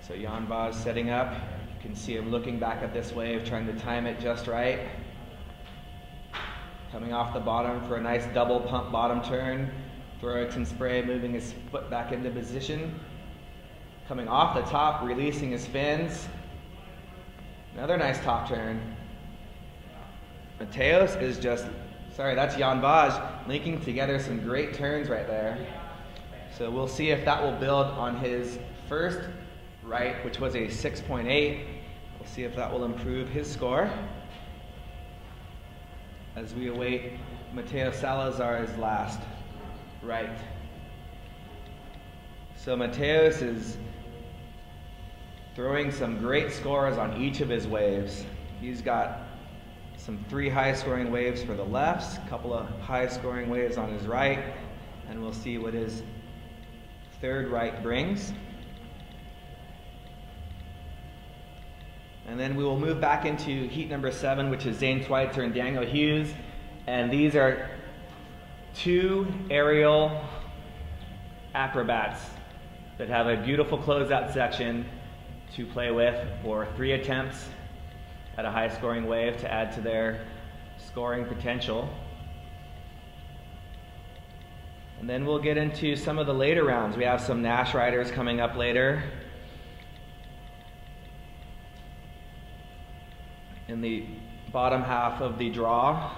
So Jan Vaz setting up. You can see him looking back at this wave, trying to time it just right. Coming off the bottom for a nice double pump bottom turn. Throw some spray, moving his foot back into position. Coming off the top, releasing his fins. Another nice top turn. Mateos is just, that's Jan Vaz linking together some great turns right there. So we'll see if that will build on his first right, which was a 6.8. We'll see if that will improve his score as we await Mateo Salazar's last right. So Mateos is throwing some great scores on each of his waves. He's got some 3 high-scoring waves for the lefts, a couple of high-scoring waves on his right, and we'll see what his third right brings. And then we will move back into heat number 7, which is Zane Schweitzer and Daniel Hughes. And these are 2 aerial acrobats that have a beautiful closeout section to play with for 3 attempts at a high scoring wave to add to their scoring potential. And then we'll get into some of the later rounds. We have some Nash riders coming up later. In the bottom half of the draw.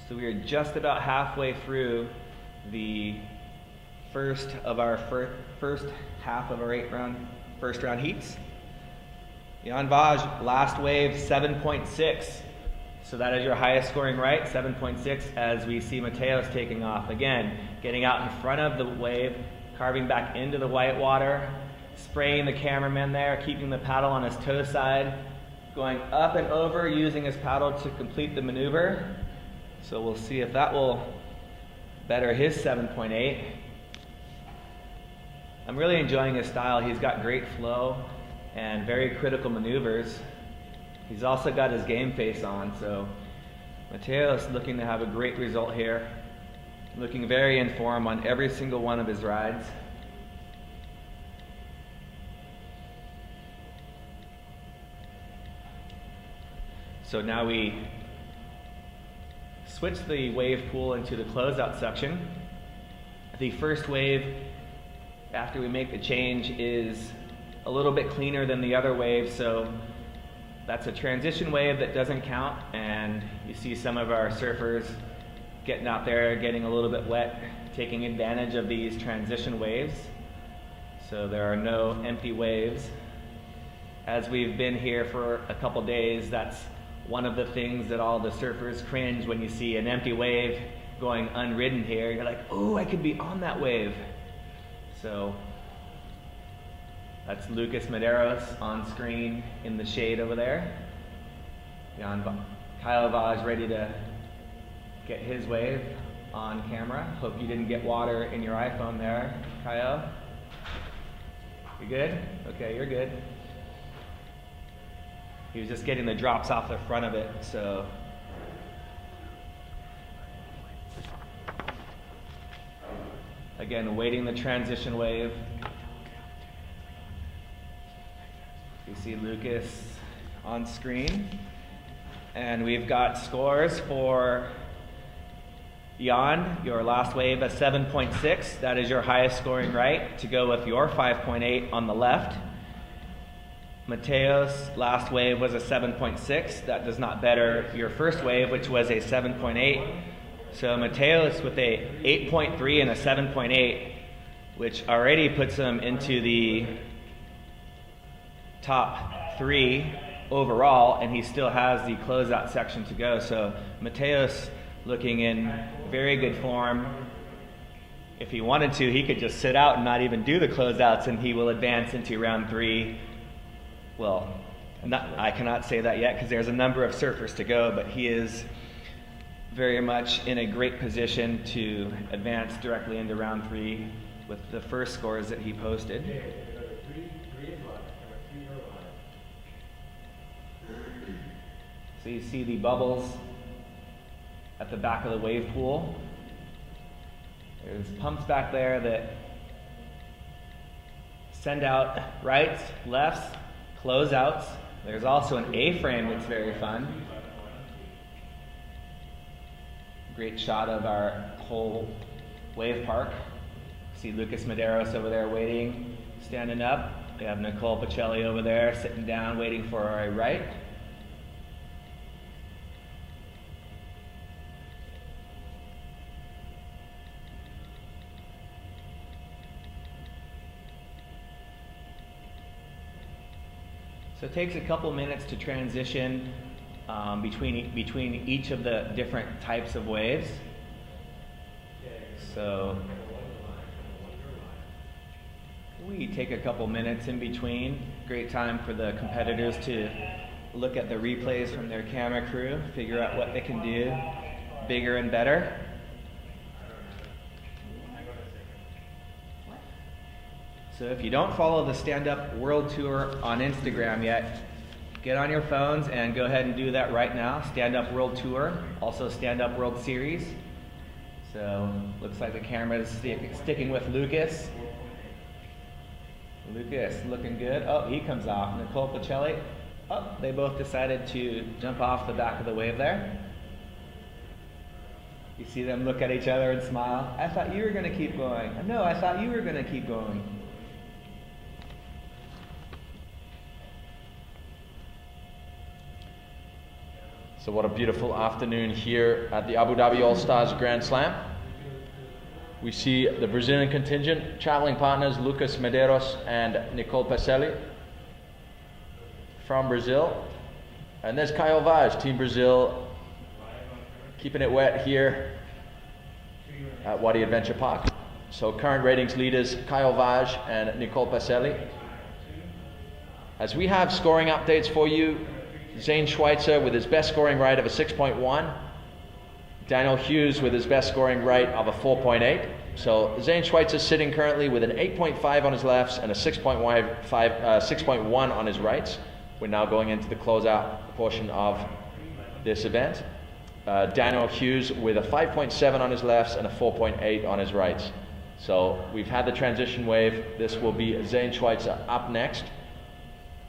So we are just about halfway through the first half of our first round heats. Jan Vaz, last wave 7.6. So that is your highest scoring right, 7.6, as we see Mateos taking off. Again, getting out in front of the wave, carving back into the white water, spraying the cameraman there, keeping the paddle on his toe side, going up and over, using his paddle to complete the maneuver. So we'll see if that will better his 7.8. I'm really enjoying his style. He's got great flow and very critical maneuvers. He's also got his game face on, so Mateos looking to have a great result here. Looking very in form on every single one of his rides. So now we switch the wave pool into the closeout section. The first wave, after we make the change, is a little bit cleaner than the other waves, so that's a transition wave that doesn't count, and you see some of our surfers getting out there, getting a little bit wet, taking advantage of these transition waves. So there are no empty waves. As we've been here for a couple days, that's one of the things that all the surfers cringe when you see an empty wave going unridden here. You're like, oh, I could be on that wave. So that's Lucas Medeiros on screen in the shade over there. Kyle Vaz ready to get his wave on camera. Hope you didn't get water in your iPhone there, Kyle. You good? Okay, you're good. He was just getting the drops off the front of it, so. Again, awaiting the transition wave. You see Lucas on screen. And we've got scores for Jan, your last wave at 7.6. That is your highest scoring right, to go with your 5.8 on the left. Mateos' last wave was a 7.6. That does not better your first wave, which was a 7.8. So Mateos with a 8.3 and a 7.8, which already puts him into the top 3 overall, and he still has the closeout section to go. So Mateos looking in very good form. If he wanted to, he could just sit out and not even do the closeouts, and he will advance into round 3. Well, I cannot say that yet because there's a number of surfers to go, but he is very much in a great position to advance directly into round 3 with the first scores that he posted. So you see the bubbles at the back of the wave pool. There's pumps back there that send out rights, lefts, closeouts. There's also an A-frame that's very fun. Great shot of our whole wave park. See Lucas Medeiros over there waiting, standing up. We have Nicole Pacelli over there sitting down waiting for a right. So it takes a couple minutes to transition between each of the different types of waves. So we take a couple minutes in between. Great time for the competitors to look at the replays from their camera crew, figure out what they can do bigger and better. So if you don't follow the Stand Up World Tour on Instagram yet, get on your phones and go ahead and do that right now. Stand Up World Tour, also Stand Up World Series. So looks like the camera's sticking with Lucas. Lucas looking good. Oh, he comes off. Nicole Pacelli. Oh, they both decided to jump off the back of the wave there. You see them look at each other and smile. I thought you were going to keep going. No, I thought you were going to keep going. So what a beautiful afternoon here at the Abu Dhabi All Stars Grand Slam. We see the Brazilian contingent, traveling partners Lucas Medeiros and Nicole Pacelli from Brazil. And there's Caio Vaz, Team Brazil, keeping it wet here at Wadi Adventure Park. So current ratings leaders, Caio Vaz and Nicole Pacelli. As we have scoring updates for you, Zane Schweitzer with his best scoring rate of a 6.1. Daniel Hughes with his best scoring rate of a 4.8. So Zane Schweitzer sitting currently with an 8.5 on his lefts and a 6.1 on his rights. We're now going into the closeout portion of this event. Daniel Hughes with a 5.7 on his lefts and a 4.8 on his rights. So we've had the transition wave. This will be Zane Schweitzer up next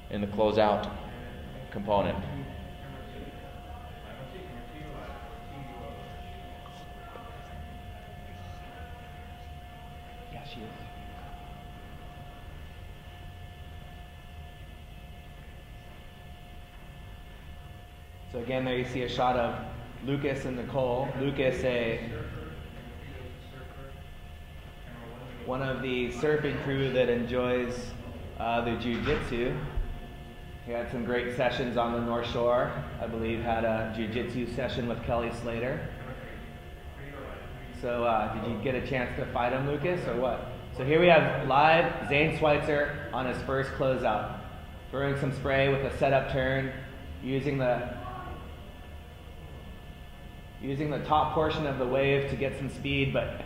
in the closeout component. Yeah, she is. So again, there you see a shot of Lucas and Nicole. Lucas, one of the surfing crew that enjoys the jiu-jitsu. He had some great sessions on the North Shore. I believe had a jiu-jitsu session with Kelly Slater. So did you get a chance to fight him, Lucas, or what? So here we have live Zane Schweitzer on his first closeout. Throwing some spray with a setup turn, using the top portion of the wave to get some speed, but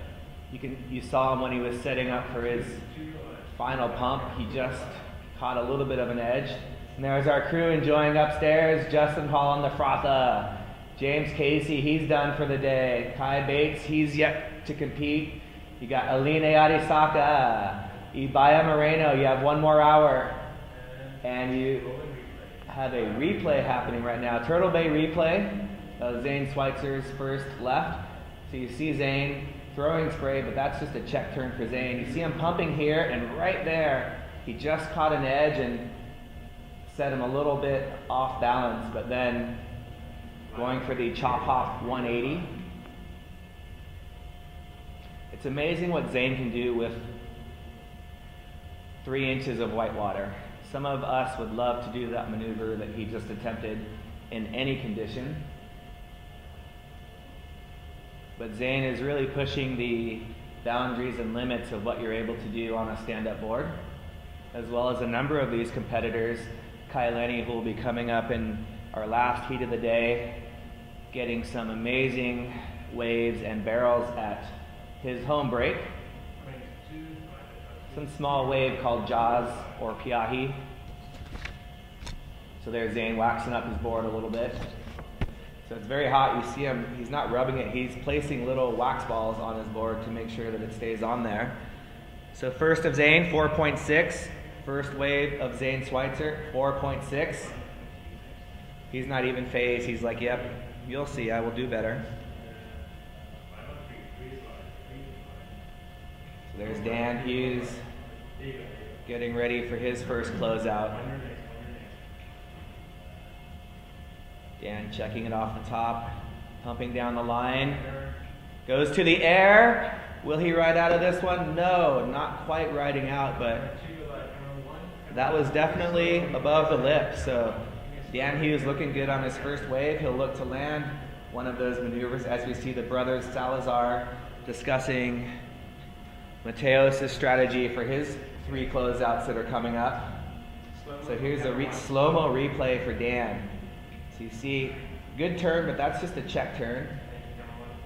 you saw him when he was setting up for his final pump. He just caught a little bit of an edge. And there's our crew enjoying upstairs. Justin Hall on the frotha. James Casey, he's done for the day. Kai Bates, he's yet to compete. You got Aline Arisaka. Ibaya Moreno, you have 1 more hour. And you have a replay happening right now. Turtle Bay replay of Zane Schweitzer's first left. So you see Zane throwing spray, but that's just a check turn for Zane. You see him pumping here, and right there, he just caught an edge, and set him a little bit off balance, but then going for the chop hop 180. It's amazing what Zane can do with 3 inches of white water. Some of us would love to do that maneuver that he just attempted in any condition. But Zane is really pushing the boundaries and limits of what you're able to do on a stand-up board, as well as a number of these competitors. Kai Lenny, who will be coming up in our last heat of the day, getting some amazing waves and barrels at his home break. Some small wave called Jaws or Piahi. So there's Zane waxing up his board a little bit. So it's very hot. You see him, he's not rubbing it, he's placing little wax balls on his board to make sure that it stays on there. So first of Zane, 4.6. First wave of Zane Schweitzer, 4.6. He's not even phased. He's like, yep, you'll see, I will do better. So there's Dan Hughes getting ready for his first closeout. Dan checking it off the top, pumping down the line. Goes to the air. Will he ride out of this one? No, not quite riding out, but that was definitely above the lip. So Dan Hughes looking good on his first wave. He'll look to land one of those maneuvers as we see the brothers Salazar discussing Mateos' strategy for his 3 closeouts that are coming up. So here's a slow-mo replay for Dan. So you see, good turn, but that's just a check turn.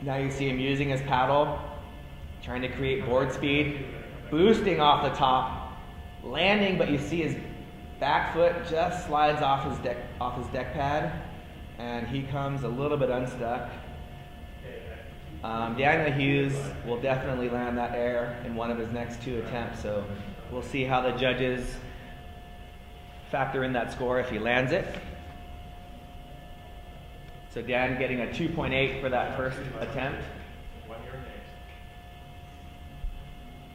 Now you see him using his paddle, trying to create board speed, boosting off the top, landing, but you see his back foot just slides off his deck pad, and he comes a little bit unstuck. Daniel Hughes will definitely land that air in one of his next 2 attempts, so we'll see how the judges factor in that score if he lands it. So Dan getting a 2.8 for that first attempt.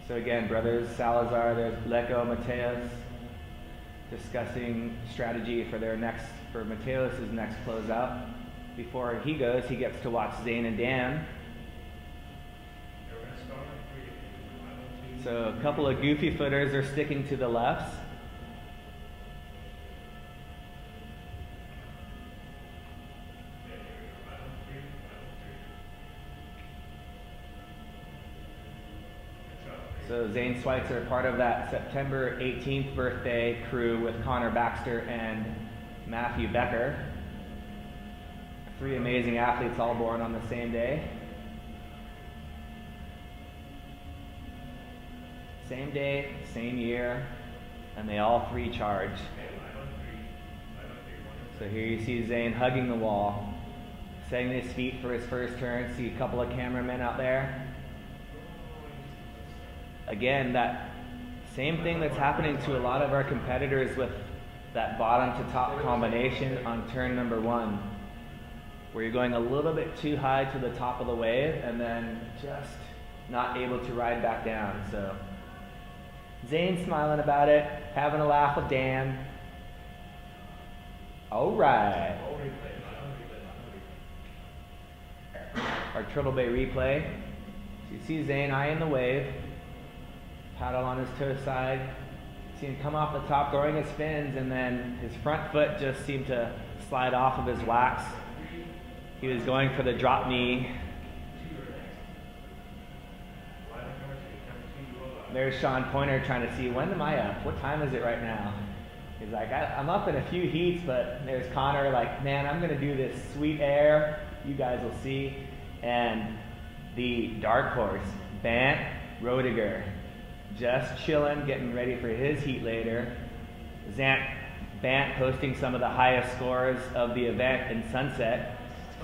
So again, brothers Salazar, there's Leco, Mateos, discussing strategy for Mateos' next closeout. Before he goes, he gets to watch Zane and Dan. So a couple of goofy footers are sticking to the lefts. So Zane Schweitzer, part of that September 18th birthday crew with Connor Baxter and Matthew Becker. 3 amazing athletes all born on the same day. Same day, same year, and they all 3 charge. So here you see Zane hugging the wall, setting his feet for his first turn. See a couple of cameramen out there. Again, that same thing that's happening to a lot of our competitors with that bottom to top combination on turn number 1, where you're going a little bit too high to the top of the wave and then just not able to ride back down. So Zane's smiling about it, having a laugh with Dan. All right. Our Turtle Bay replay. So you see Zane eyeing the wave. Paddle on his toe side. See him come off the top, throwing his fins, and then his front foot just seemed to slide off of his wax. He was going for the drop knee. There's Sean Pointer trying to see, when am I up? What time is it right now? He's like, I'm up in a few heats, but there's Connor like, man, I'm going to do this sweet air. You guys will see. And the dark horse, Bant Rodiger, just chilling, getting ready for his heat later. Bant posting some of the highest scores of the event in Sunset,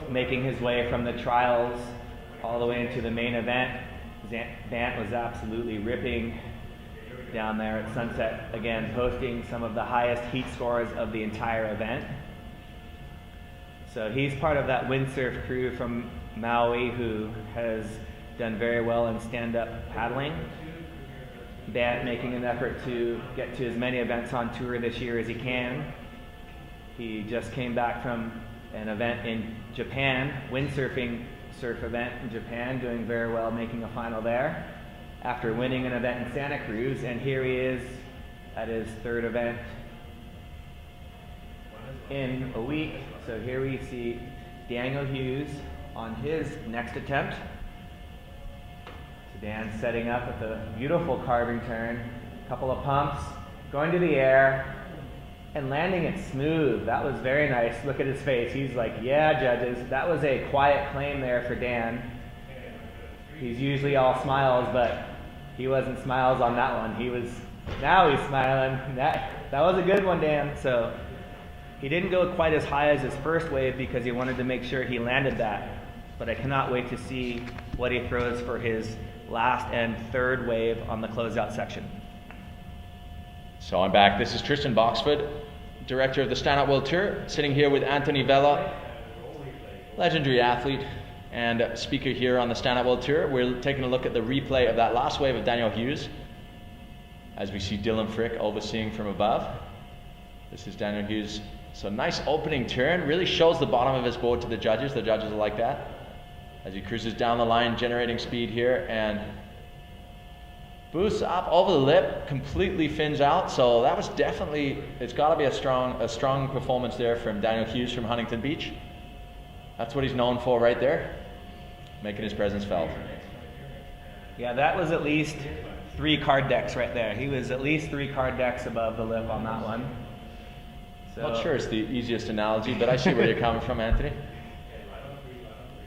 making his way from the trials all the way into the main event. Bant was absolutely ripping down there at Sunset, again posting some of the highest heat scores of the entire event. So he's part of that windsurf crew from Maui who has done very well in stand-up paddling. Bant making an effort to get to as many events on tour this year as he can. He just came back from an event in Japan, windsurfing surf event in Japan, doing very well, making a final there after winning an event in Santa Cruz, and here he is at his third event in a week. So here we see Daniel Hughes on his next attempt. So Dan's setting up with a beautiful carving turn, a couple of pumps, going to the air, and landing it smooth. That was very nice. Look at his face. He's like, yeah, judges. That was a quiet claim there for Dan. He's usually all smiles, but he wasn't smiles on that one. Now he's smiling. That was a good one, Dan. So he didn't go quite as high as his first wave because he wanted to make sure he landed that. But I cannot wait to see what he throws for his last and third wave on the closeout section. So I'm back. This is Tristan Boxford, director of the Stand Up World Tour, sitting here with Anthony Vella, legendary athlete and speaker here on the Stand Up World Tour. We're taking a look at the replay of that last wave of Daniel Hughes as we see Dylan Frick overseeing from above. This is Daniel Hughes. So nice opening turn, really shows the bottom of his board to the judges. The judges are like that as he cruises down the line, generating speed here, and boosts up over the lip, completely fins out. So that was definitely, it's got to be a strong performance there from Daniel Hughes from Huntington Beach. That's what he's known for right there, making his presence felt. Yeah, that was at least 3 card decks right there. He was at least 3 card decks above the lip on that one. So. Not sure it's the easiest analogy, but I see where you're coming from, Anthony.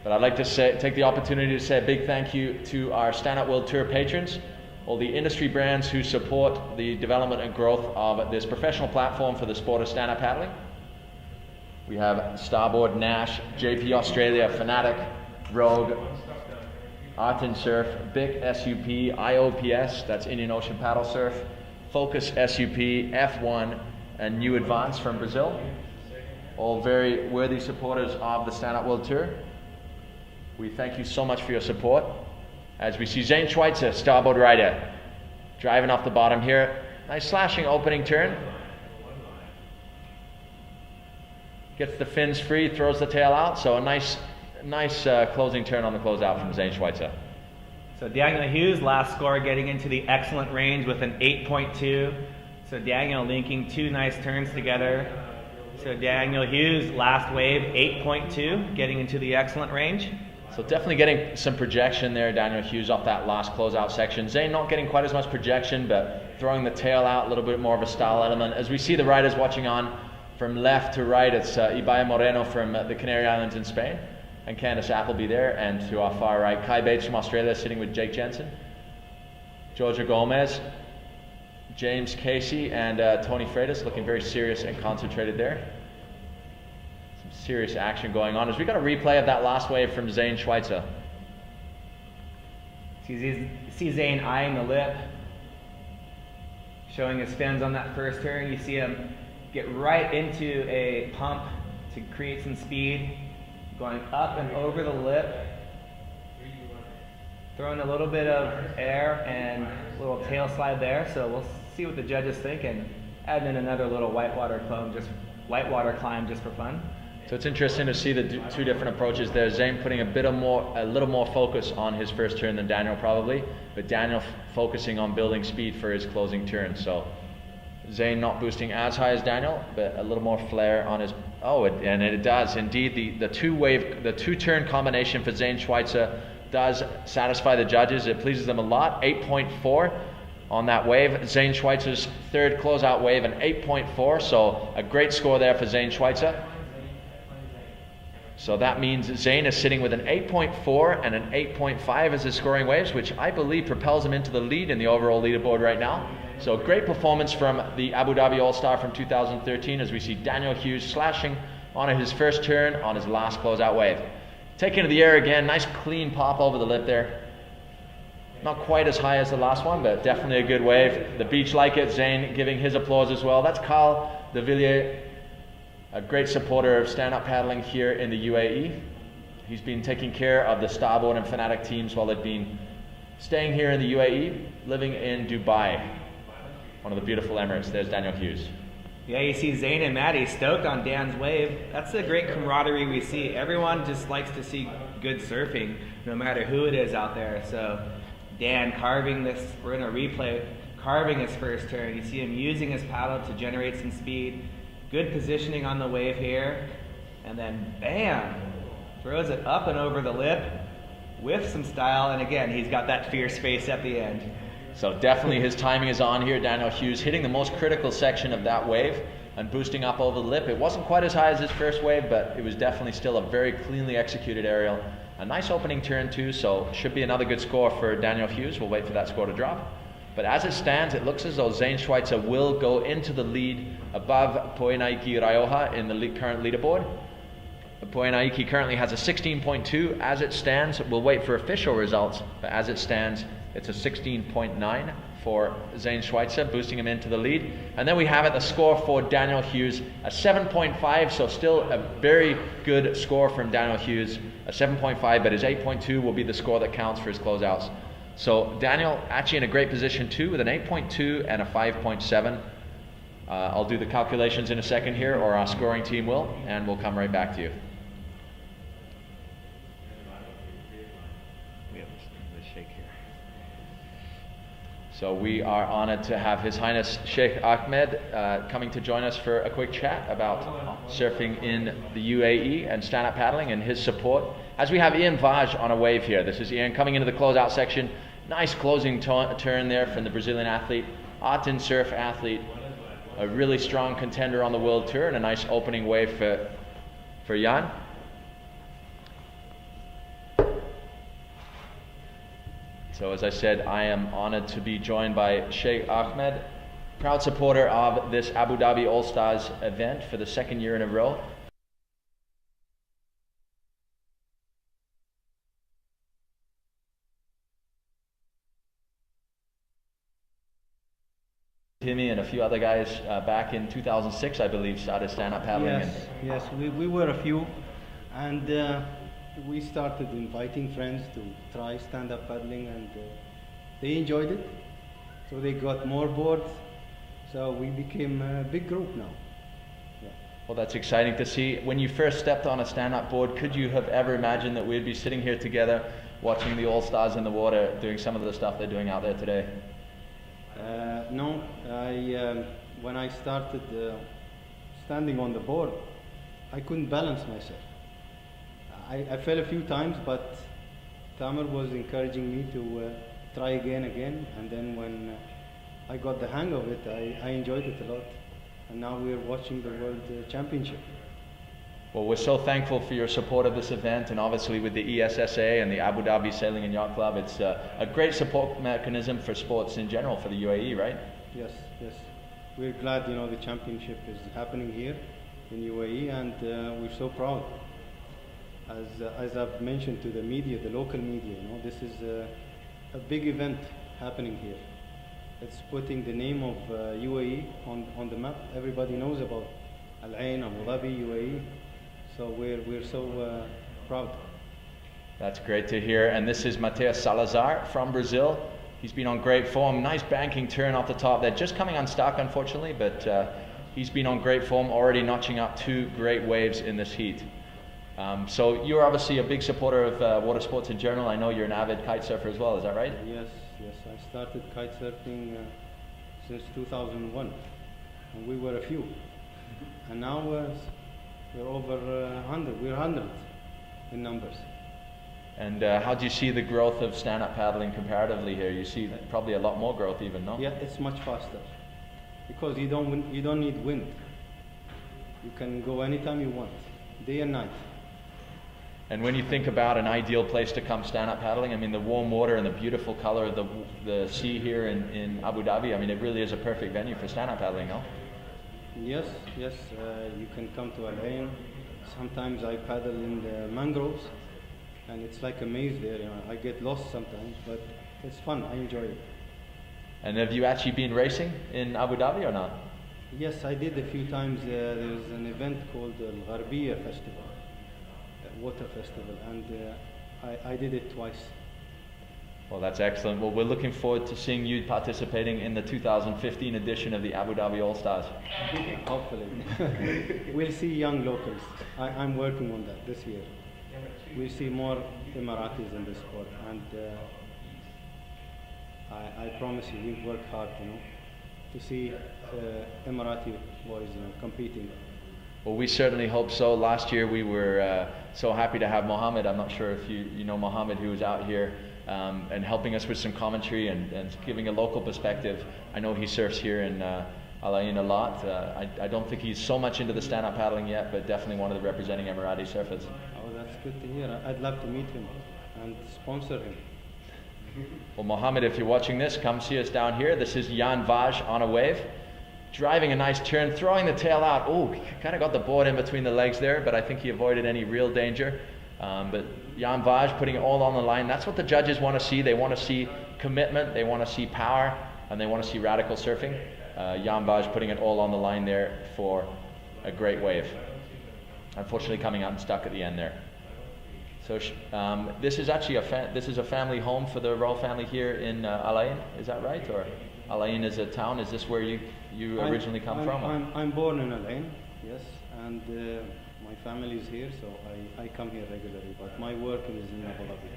But I'd like to take the opportunity to say a big thank you to our Stand Up World Tour patrons, all the industry brands who support the development and growth of this professional platform for the sport of stand-up paddling. We have Starboard, Nash, JP Australia, Fanatic, Rogue, Art and Surf, BIC SUP, IOPS, that's Indian Ocean Paddle Surf, Focus SUP, F1, and New Advance from Brazil. All very worthy supporters of the Stand Up World Tour. We thank you so much for your support. As we see Zane Schweitzer, starboard rider, driving off the bottom here. Nice slashing opening turn. Gets the fins free, throws the tail out. So a nice closing turn on the closeout from Zane Schweitzer. So Daniel Hughes, last score, getting into the excellent range with an 8.2. So Daniel linking 2 nice turns together. So Daniel Hughes, last wave, 8.2, getting into the excellent range. So definitely getting some projection there, Daniel Hughes, off that last closeout section. Zane not getting quite as much projection, but throwing the tail out, a little bit more of a style element. As we see the riders watching on from left to right, it's Ibaya Moreno from the Canary Islands in Spain, and Candice Appleby there, and to our far right, Kai Bates from Australia sitting with Jake Jensen. Georgia Gomez, James Casey, and Tony Freitas looking very serious and concentrated there. Serious action going on as we got a replay of that last wave from Zane Schweitzer. See Zane eyeing the lip, showing his fins on that first turn. You see him get right into a pump to create some speed, going up and over the lip, throwing a little bit of air and a little tail slide there. So we'll see what the judges think, and add in another little whitewater climb just for fun. So it's interesting to see the 2 different approaches there. Zane putting a little more focus on his first turn than Daniel probably, but Daniel focusing on building speed for his closing turn. So Zane not boosting as high as Daniel, but a little more flair on his. And it does indeed. The 2-turn combination for Zane Schweitzer does satisfy the judges. It pleases them a lot. 8.4 on that wave. Zane Schweitzer's third closeout wave, an 8.4. So a great score there for Zane Schweitzer. So that means Zane is sitting with an 8.4 and an 8.5 as his scoring waves, which I believe propels him into the lead in the overall leaderboard right now. So great performance from the Abu Dhabi All Star from 2013 as we see Daniel Hughes slashing on his first turn on his last closeout wave. Taking to the air again, nice clean pop over the lip there. Not quite as high as the last one, but definitely a good wave. The beach like it, Zane giving his applause as well. That's Carl de Villiers, a great supporter of stand-up paddling here in the UAE. He's been taking care of the Starboard and Fanatic teams while they've been staying here in the UAE, living in Dubai, one of the beautiful Emirates. There's Daniel Hughes. Yeah, you see Zane and Maddie stoked on Dan's wave. That's the great camaraderie we see. Everyone just likes to see good surfing, no matter who it is out there. So Dan carving this, we're in a replay, carving his first turn. You see him using his paddle to generate some speed. Good positioning on the wave here. And then bam, throws it up and over the lip with some style. And again, he's got that fierce face at the end. So definitely his timing is on here. Daniel Hughes hitting the most critical section of that wave and boosting up over the lip. It wasn't quite as high as his first wave, but it was definitely still a very cleanly executed aerial. A nice opening turn too, so should be another good score for Daniel Hughes. We'll wait for that score to drop. But as it stands, it looks as though Zane Schweitzer will go into the lead above Poenaiki Rioja in the current leaderboard. Poenaiki currently has a 16.2 as it stands. We'll wait for official results, but as it stands, it's a 16.9 for Zane Schweitzer, boosting him into the lead. And then we have it, the score for Daniel Hughes, a 7.5, so still a very good score from Daniel Hughes, a 7.5, but his 8.2 will be the score that counts for his closeouts. So Daniel actually in a great position too, with an 8.2 and a 5.7. I'll do the calculations in a second here, or our scoring team will, and we'll come right back to you. So we are honored to have His Highness Sheikh Ahmed coming to join us for a quick chat about surfing in the UAE and stand-up paddling and his support. As we have Ian Vaj on a wave here. This is Ian coming into the closeout section. Nice closing turn there from the Brazilian athlete. Aten surf athlete. A really strong contender on the World Tour, and a nice opening wave for Jan. So as I said, I am honored to be joined by Sheikh Ahmed, proud supporter of this Abu Dhabi All Stars event for the second year in a row. Timmy and a few other guys back in 2006, I believe, started stand-up paddling. Yes, we were a few, and we started inviting friends to try stand-up paddling, and they enjoyed it. So they got more boards. So we became a big group now. Yeah. Well, that's exciting to see. When you first stepped on a stand-up board, could you have ever imagined that we'd be sitting here together watching the All-Stars in the water, doing some of the stuff they're doing out there today? No, when I started standing on the board, I couldn't balance myself. I fell a few times, but Tamer was encouraging me to try again, and then when I got the hang of it, I enjoyed it a lot. And now we're watching the World Championship. Well, we're so thankful for your support of this event, and obviously with the ESSA and the Abu Dhabi Sailing and Yacht Club, it's a great support mechanism for sports in general for the UAE, right? Yes. We're glad, the championship is happening here in UAE, and we're so proud. As I've mentioned to the media, the local media, this is a big event happening here. It's putting the name of UAE on the map. Everybody knows about Al Ain, Abu Dhabi, UAE. So we're so proud. That's great to hear. And this is Mateus Salazar from Brazil. He's been on great form. Nice banking turn off the top there. Just coming unstuck, unfortunately, but he's been on great form, already notching up 2 great waves in this heat. So you're obviously a big supporter of water sports in general. I know you're an avid kite surfer as well. Is that right? Yes. I started kite surfing since 2001, and we were a few. And now we're over 100. We're 100 in numbers. And how do you see the growth of stand-up paddling comparatively here? You see probably a lot more growth even, no? Yeah, it's much faster because you don't need wind. You can go anytime you want, day and night. And when you think about an ideal place to come stand-up paddling, I mean the warm water and the beautiful color of the sea here in Abu Dhabi, I mean it really is a perfect venue for stand-up paddling, no? Yes, you can come to Al Ain. Sometimes I paddle in the mangroves, and it's like a maze there. I get lost sometimes, but it's fun. I enjoy it. And have you actually been racing in Abu Dhabi or not? Yes, I did a few times. There's an event called Al Gharbiya Festival, water festival, and I did it twice. Well, that's excellent. Well, we're looking forward to seeing you participating in the 2015 edition of the Abu Dhabi All Stars. Hopefully. We'll see young locals. I'm working on that this year. We'll see more Emiratis in the sport, and I promise you, we'll work hard, to see Emirati boys, competing. Well, we certainly hope so. Last year we were so happy to have Mohammed. I'm not sure if you know Mohammed, who was out here and helping us with some commentary and giving a local perspective. I know he surfs here in Al Ain a lot. I don't think he's so much into the stand-up paddling yet, but definitely one of the representing Emirati surfers. Oh, that's good to hear. I'd love to meet him and sponsor him. Well, Mohammed, if you're watching this, come see us down here. This is Jan Vaj on a wave, driving a nice turn, throwing the tail out. Oh, kind of got the board in between the legs there, but I think he avoided any real danger. But Jan Vaj putting it all on the line. That's what the judges want to see. They want to see commitment, they want to see power, and they want to see radical surfing. Jan Vaj putting it all on the line there for a great wave. Unfortunately coming out and stuck at the end there. So this is actually a family home for the royal family here in Al Ain. Is that right? Or Al Ain is a town. Is this where you originally come from? I'm born in Al Ain, yes, and my family is here, so I come here regularly. But my work is in Abu Dhabi.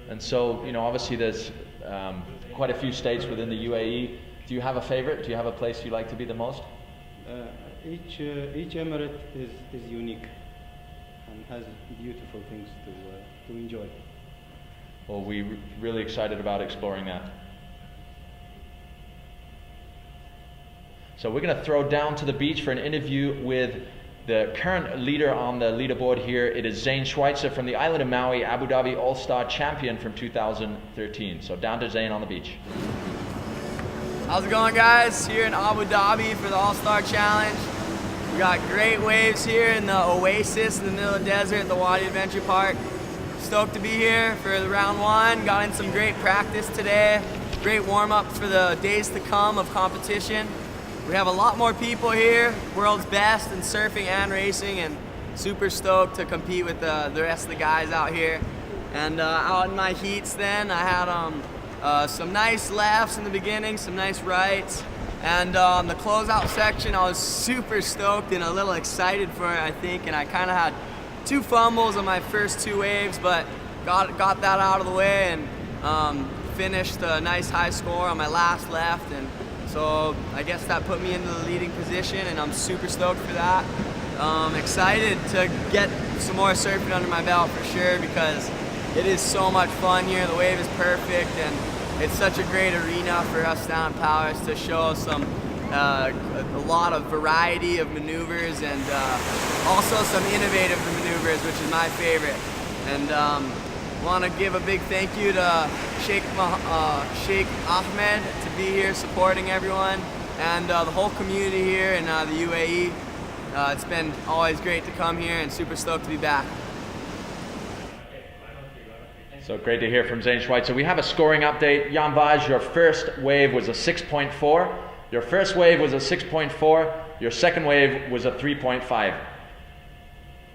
And so, obviously there's quite a few states within the UAE. Do you have a favorite? Do you have a place you like to be the most? Each emirate is unique and has beautiful things to enjoy. Well, we're really excited about exploring that. So we're going to throw down to the beach for an interview with the current leader on the leaderboard here. It is Zane Schweitzer from the island of Maui, Abu Dhabi All Star champion from 2013. So down to Zane on the beach. How's it going, guys? Here in Abu Dhabi for the All Star Challenge. We got great waves here in the oasis in the middle of the desert at the Wadi Adventure Park. Stoked to be here for the round one. Got in some great practice today. Great warm-up for the days to come of competition. We have a lot more people here, world's best in surfing and racing, and super stoked to compete with the rest of the guys out here. And out in my heats then, I had some nice lefts in the beginning, some nice rights. And on the closeout section, I was super stoked and a little excited for it, I think. And I kind of had 2 fumbles on my first 2 waves, but got that out of the way and finished a nice high score on my last left. And so I guess that put me into the leading position, and I'm super stoked for that. Excited to get some more surfing under my belt for sure, because it is so much fun here. The wave is perfect, and it's such a great arena for us down in Powers to show some a lot of variety of maneuvers, and also some innovative maneuvers, which is my favorite. And want to give a big thank you to Sheikh Ahmed to be here supporting everyone, and the whole community here in the UAE. It's been always great to come here, and super stoked to be back. So great to hear from Zane Schweitzer. We have a scoring update. Jan Vaj, your first wave was a 6.4. Your first wave was a 6.4. Your second wave was a 3.5.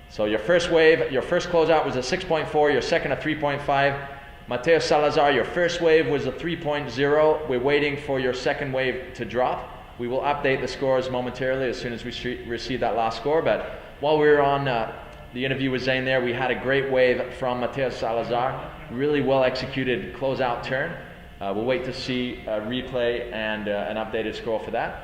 So your first wave, your first closeout was a 6.4, your second a 3.5. Mateo Salazar, your first wave was a 3.0. We're waiting for your second wave to drop. We will update the scores momentarily as soon as we receive that last score. But while we were on the interview with Zane there, we had a great wave from Mateo Salazar. Really well executed closeout turn. We'll wait to see a replay and an updated score for that.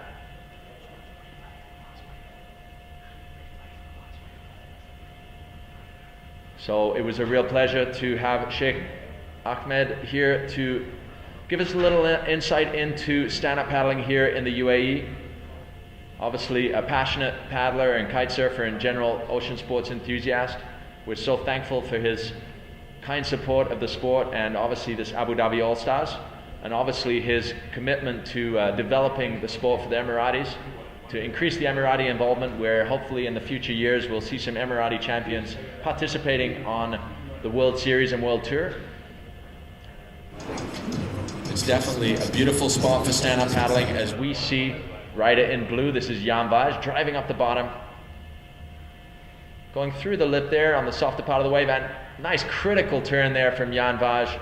So it was a real pleasure to have Sheikh Ahmed here to give us a little insight into stand-up paddling here in the UAE. Obviously a passionate paddler and kite surfer and general ocean sports enthusiast. We're so thankful for his kind support of the sport, and obviously this Abu Dhabi All Stars, and obviously his commitment to developing the sport for the Emiratis, to increase the Emirati involvement, where hopefully in the future years we'll see some Emirati champions participating on the World Series and World Tour. It's definitely a beautiful spot for stand-up paddling, as we see rider in blue. This is Jan Vaj driving up the bottom, going through the lip there on the softer part of the wave, and nice critical turn there from Jan Vaj.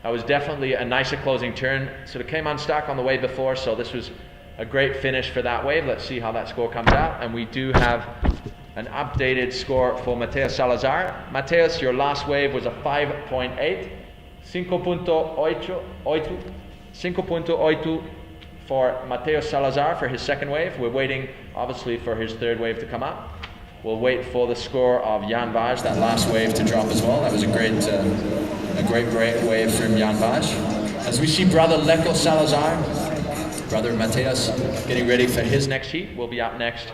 That was definitely a nicer closing turn. Sort of came unstuck on the wave before, so this was a great finish for that wave. Let's see how that score comes out. And we do have an updated score for Mateus Salazar. Mateus, your last wave was a 5.8. 5.8 for Mateus Salazar for his second wave. We're waiting, obviously, for his third wave to come up. We'll wait for the score of Jan Vaj, that last wave, to drop as well. That was a great wave from Jan Vaj. As we see brother Leko Salazar, brother Mateus, getting ready for his next heat. We'll be up next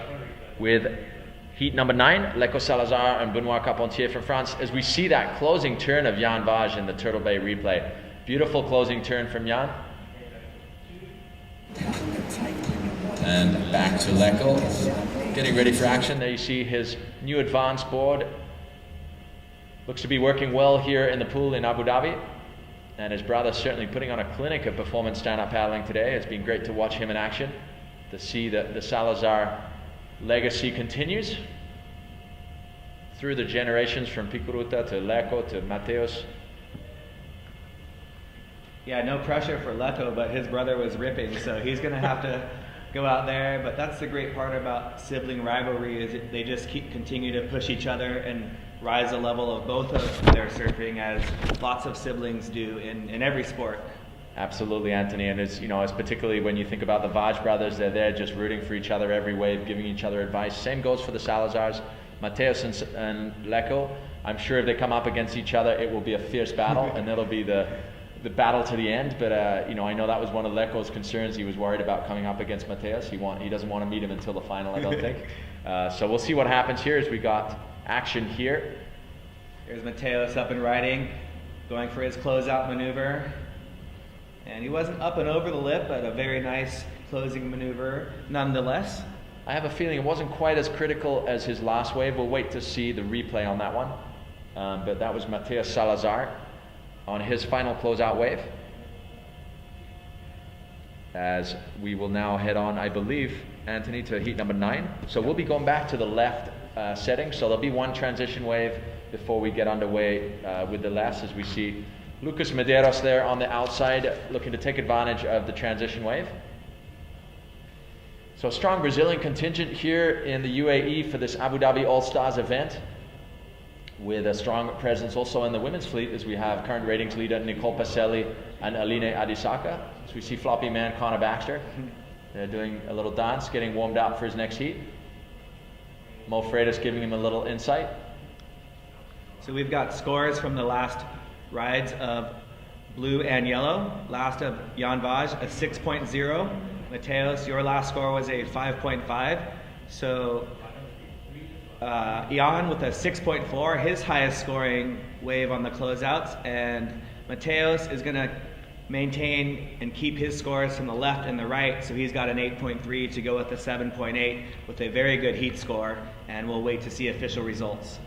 with heat number 9, Leko Salazar and Benoit Carpentier from France. As we see that closing turn of Jan Vaj in the Turtle Bay replay. Beautiful closing turn from Jan. And back to Leko, getting ready for action. There you see his new advanced board. Looks to be working well here in the pool in Abu Dhabi. And his brother certainly putting on a clinic of performance stand-up paddling today. It's been great to watch him in action, to see that the Salazar legacy continues through the generations from Picuruta to Leko to Mateus. Yeah, no pressure for Leko, but his brother was ripping, so he's going to have to go out there. But that's the great part about sibling rivalry, is they just continue to push each other and rise the level of both of their surfing, as lots of siblings do in every sport. Absolutely, Anthony, and it's particularly when you think about the Vaj brothers, they're there just rooting for each other every wave, giving each other advice. Same goes for the Salazars, Mateus and Leko. I'm sure if they come up against each other, it will be a fierce battle, and that'll be the battle to the end. But I know that was one of Leko's concerns. He was worried about coming up against Mateus. He doesn't want to meet him until the final, I don't think. So we'll see what happens here as we got action here. Here's Mateus up and riding, going for his closeout maneuver. And he wasn't up and over the lip, but a very nice closing maneuver nonetheless. I have a feeling it wasn't quite as critical as his last wave. We'll wait to see the replay on that one. But that was Mateus Salazar on his final closeout wave. As we will now head on, I believe, Anthony, to heat number 9. So we'll be going back to the left setting. So there'll be one transition wave before we get underway with the lefts, as we see Lucas Medeiros there on the outside looking to take advantage of the transition wave. So a strong Brazilian contingent here in the UAE for this Abu Dhabi All Stars event, with a strong presence also in the women's fleet, as we have current ratings leader Nicole Pacelli and Aline Adisaka. So we see floppy man Connor Baxter. They're doing a little dance, getting warmed up for his next heat. Mo Freitas giving him a little insight. So we've got scores from the last rides of blue and yellow. Last of Jan Vaj, a 6.0. Mateus, your last score was a 5.5. So Jan with a 6.4, his highest scoring wave on the closeouts, and Mateus is going to maintain and keep his scores from the left and the right, so he's got an 8.3 to go with the 7.8 with a very good heat score, and we'll wait to see official results.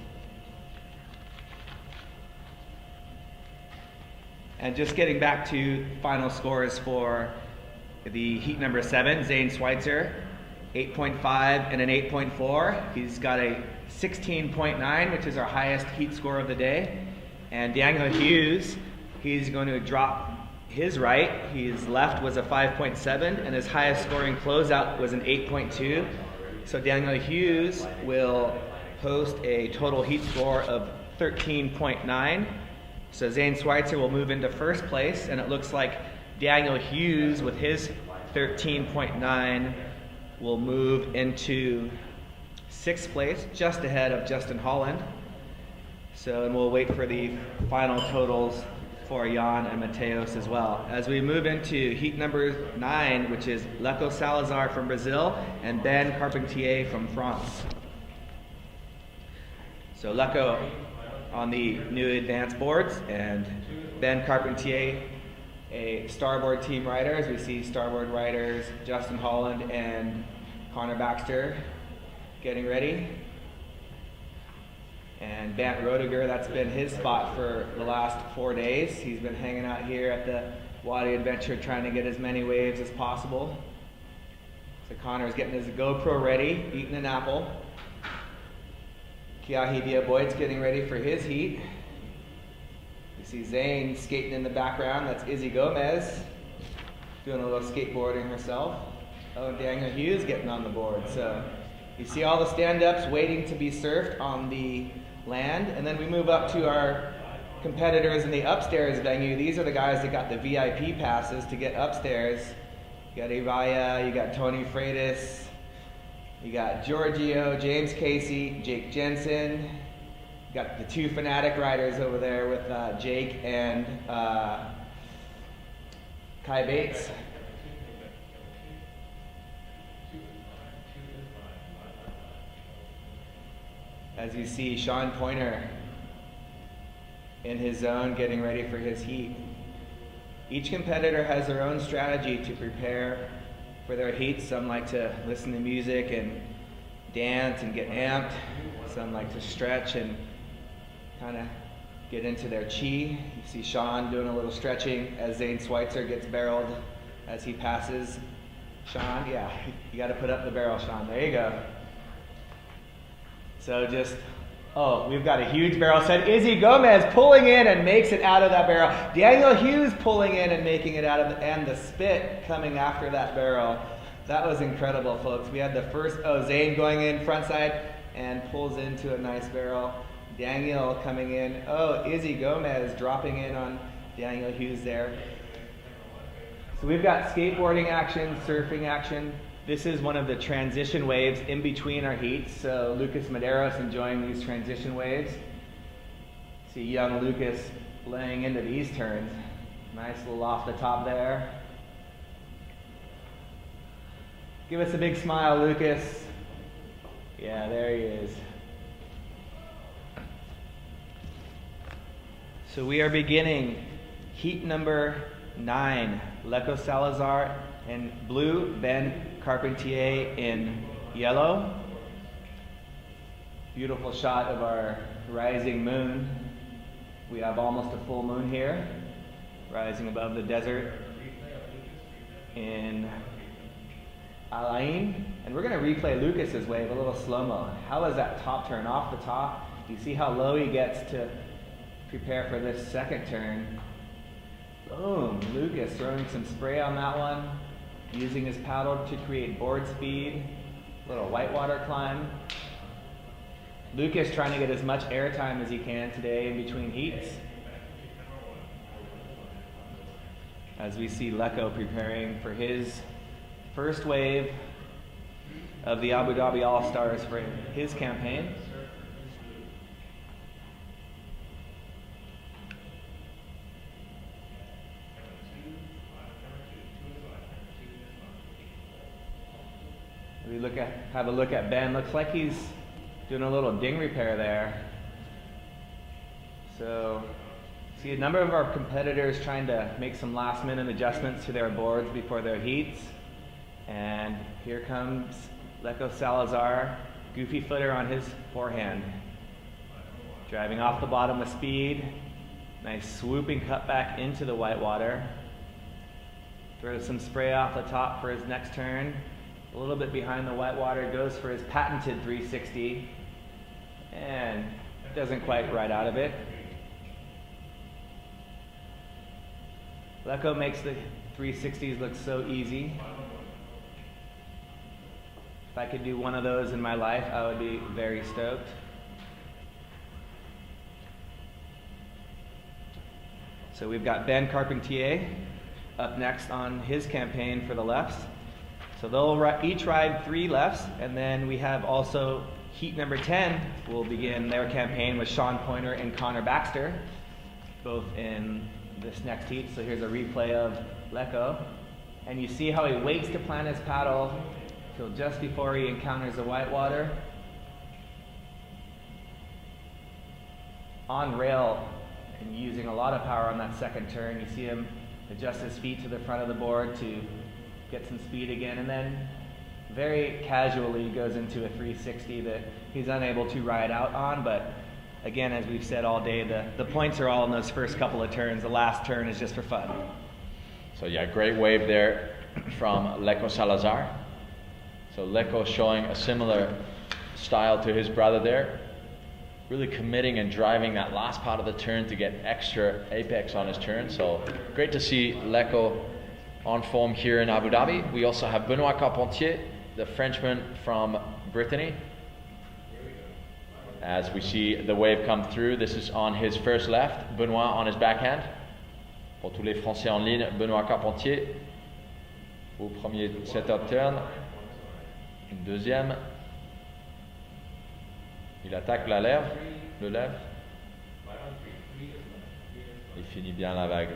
And just getting back to final scores for the heat number 7, Zane Schweitzer, 8.5 and an 8.4. He's got a 16.9, which is our highest heat score of the day. And Daniel Hughes, he's going to drop his right. His left was a 5.7, and his highest scoring closeout was an 8.2. So Daniel Hughes will post a total heat score of 13.9. So Zane Schweitzer will move into first place, and it looks like Daniel Hughes with his 13.9 will move into 6th place, just ahead of Justin Holland. So, and we'll wait for the final totals for Jan and Mateus as well. As we move into heat number 9, which is Leko Salazar from Brazil and Ben Carpentier from France. So Leko on the new advanced boards, and Ben Carpentier, a starboard team rider, as we see starboard riders Justin Holland and Connor Baxter getting ready. And Bant Roediger, that's been his spot for the last 4 days. He's been hanging out here at the Wadi Adventure trying to get as many waves as possible. So Connor's getting his GoPro ready, eating an apple. Kiahi Dia Boyd's getting ready for his heat. You see Zane skating in the background. That's Izzy Gomez doing a little skateboarding herself. Oh, and Daniel Hughes getting on the board. So you see all the stand-ups waiting to be surfed on the land. And then we move up to our competitors in the upstairs venue. These are the guys that got the VIP passes to get upstairs. You got Ivaya, you got Tony Freitas, you got Giorgio, James Casey, Jake Jensen. You got the two Fanatic riders over there with Jake and Kai Bates. As you see Sean Pointer in his zone getting ready for his heat. Each competitor has their own strategy to prepare for their heats. Some like to listen to music and dance and get amped. Some like to stretch and kind of get into their chi. You see Sean doing a little stretching as Zane Schweitzer gets barreled as he passes Sean. Yeah, you got to put up the barrel, Sean. There you go. So just, oh, we've got a huge barrel set. Izzy Gomez pulling in and makes it out of that barrel. Daniel Hughes pulling in and making it out of and the spit coming after that barrel. That was incredible, folks. We had the first, Zane going in front side and pulls into a nice barrel. Daniel coming in. Oh, Izzy Gomez dropping in on Daniel Hughes there. So we've got skateboarding action, surfing action. This is one of the transition waves in between our heats. So Lucas Medeiros enjoying these transition waves. See young Lucas laying into these turns. Nice little off the top there. Give us a big smile, Lucas. Yeah, there he is. So we are beginning heat number 9. Leco Salazar in blue, Ben Carpentier in yellow. Beautiful shot of our rising moon. We have almost a full moon here, rising above the desert in Alain. And we're going to replay Lucas's wave, a little slow-mo. How is that top turn off the top? You see how low he gets to prepare for this second turn. Boom, Lucas throwing some spray on that one, using his paddle to create board speed, little whitewater climb. Lucas trying to get as much airtime as he can today in between heats. As we see Leco preparing for his first wave of the Abu Dhabi All Stars for his campaign. We have a look at Ben. Looks like he's doing a little ding repair there. So, see a number of our competitors trying to make some last minute adjustments to their boards before their heats. And here comes Leco Salazar, goofy footer on his forehand. Driving off the bottom with speed. Nice swooping cutback into the whitewater. Throws some spray off the top for his next turn. A little bit behind the whitewater, goes for his patented 360 and doesn't quite ride out of it. Leco makes the 360s look so easy. If I could do one of those in my life, I would be very stoked. So we've got Ben Carpentier up next on his campaign for the lefts. So they'll each ride 3 lefts, and then we have also heat number 10 will begin their campaign with Sean Pointer and Connor Baxter, both in this next heat. So here's a replay of Leco. And you see how he waits to plant his paddle till just before he encounters the whitewater. On rail and using a lot of power on that second turn. You see him adjust his feet to the front of the board to get some speed again, and then very casually goes into a 360 that he's unable to ride out on. But again, as we've said all day, the points are all in those first couple of turns. The last turn is just for fun. So yeah, great wave there from Leco Salazar. So Leco showing a similar style to his brother there. really committing and driving that last part of the turn to get extra apex on his turn. So great to see Lecco on form here in Abu Dhabi. We also have Benoit Carpentier, the Frenchman from Brittany. As we see the wave come through, this is on his first left, Benoit on his backhand. Pour tous les Français en ligne, Benoit Carpentier au premier setup turn. Une deuxième. Il attaque le lèvre. Il finit bien la vague.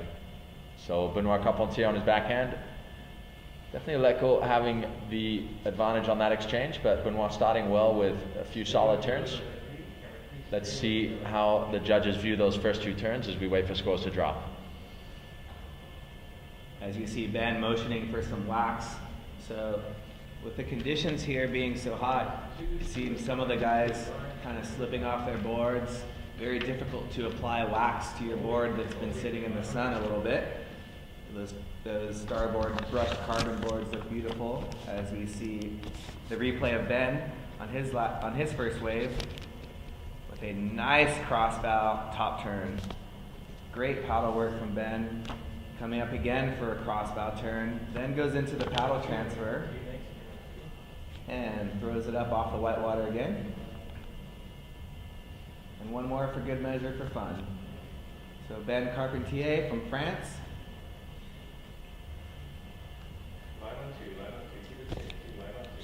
So Benoit Carpentier on his backhand. Definitely Lecco having the advantage on that exchange, but Benoit starting well with a few solid turns. Let's see how the judges view those first two turns as we wait for scores to drop. As you see Ben motioning for some wax. So with the conditions here being so hot, you see some of the guys kind of slipping off their boards. Very difficult to apply wax to your board that's been sitting in the sun a little bit. Those starboard brushed carbon boards look beautiful as we see the replay of Ben on his first wave with a nice crossbow top turn. Great paddle work from Ben. Coming up again for a crossbow turn, then goes into the paddle transfer and throws it up off the whitewater again. And one more for good measure for fun. So Ben Carpentier from France.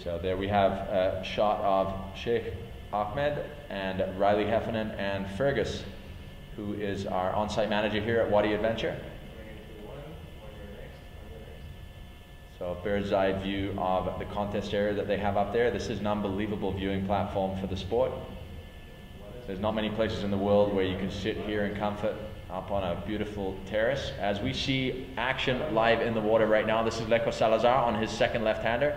So there we have a shot of Sheikh Ahmed and Riley Heffernan and Fergus, who is our on-site manager here at Wadi Adventure. So a bird's eye view of the contest area that they have up there. This is an unbelievable viewing platform for the sport. There's not many places in the world where you can sit here in comfort up on a beautiful terrace. As we see action live in the water right now, this is Lecco Salazar on his second left-hander.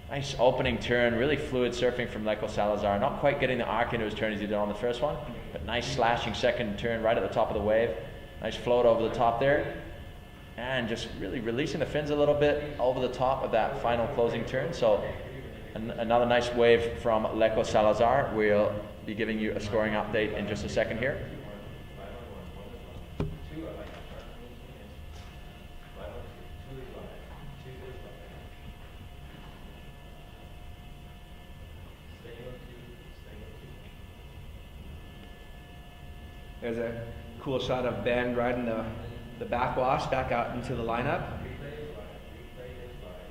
Nice opening turn, really fluid surfing from Lecco Salazar. Not quite getting the arc into his turn as he did on the first one, but nice slashing second turn right at the top of the wave. Nice float over the top there. And just really releasing the fins a little bit over the top of that final closing turn. So another nice wave from Lecco Salazar. We'll be giving you a scoring update in just a second here. There's a cool shot of Ben riding the backwash back out into the lineup.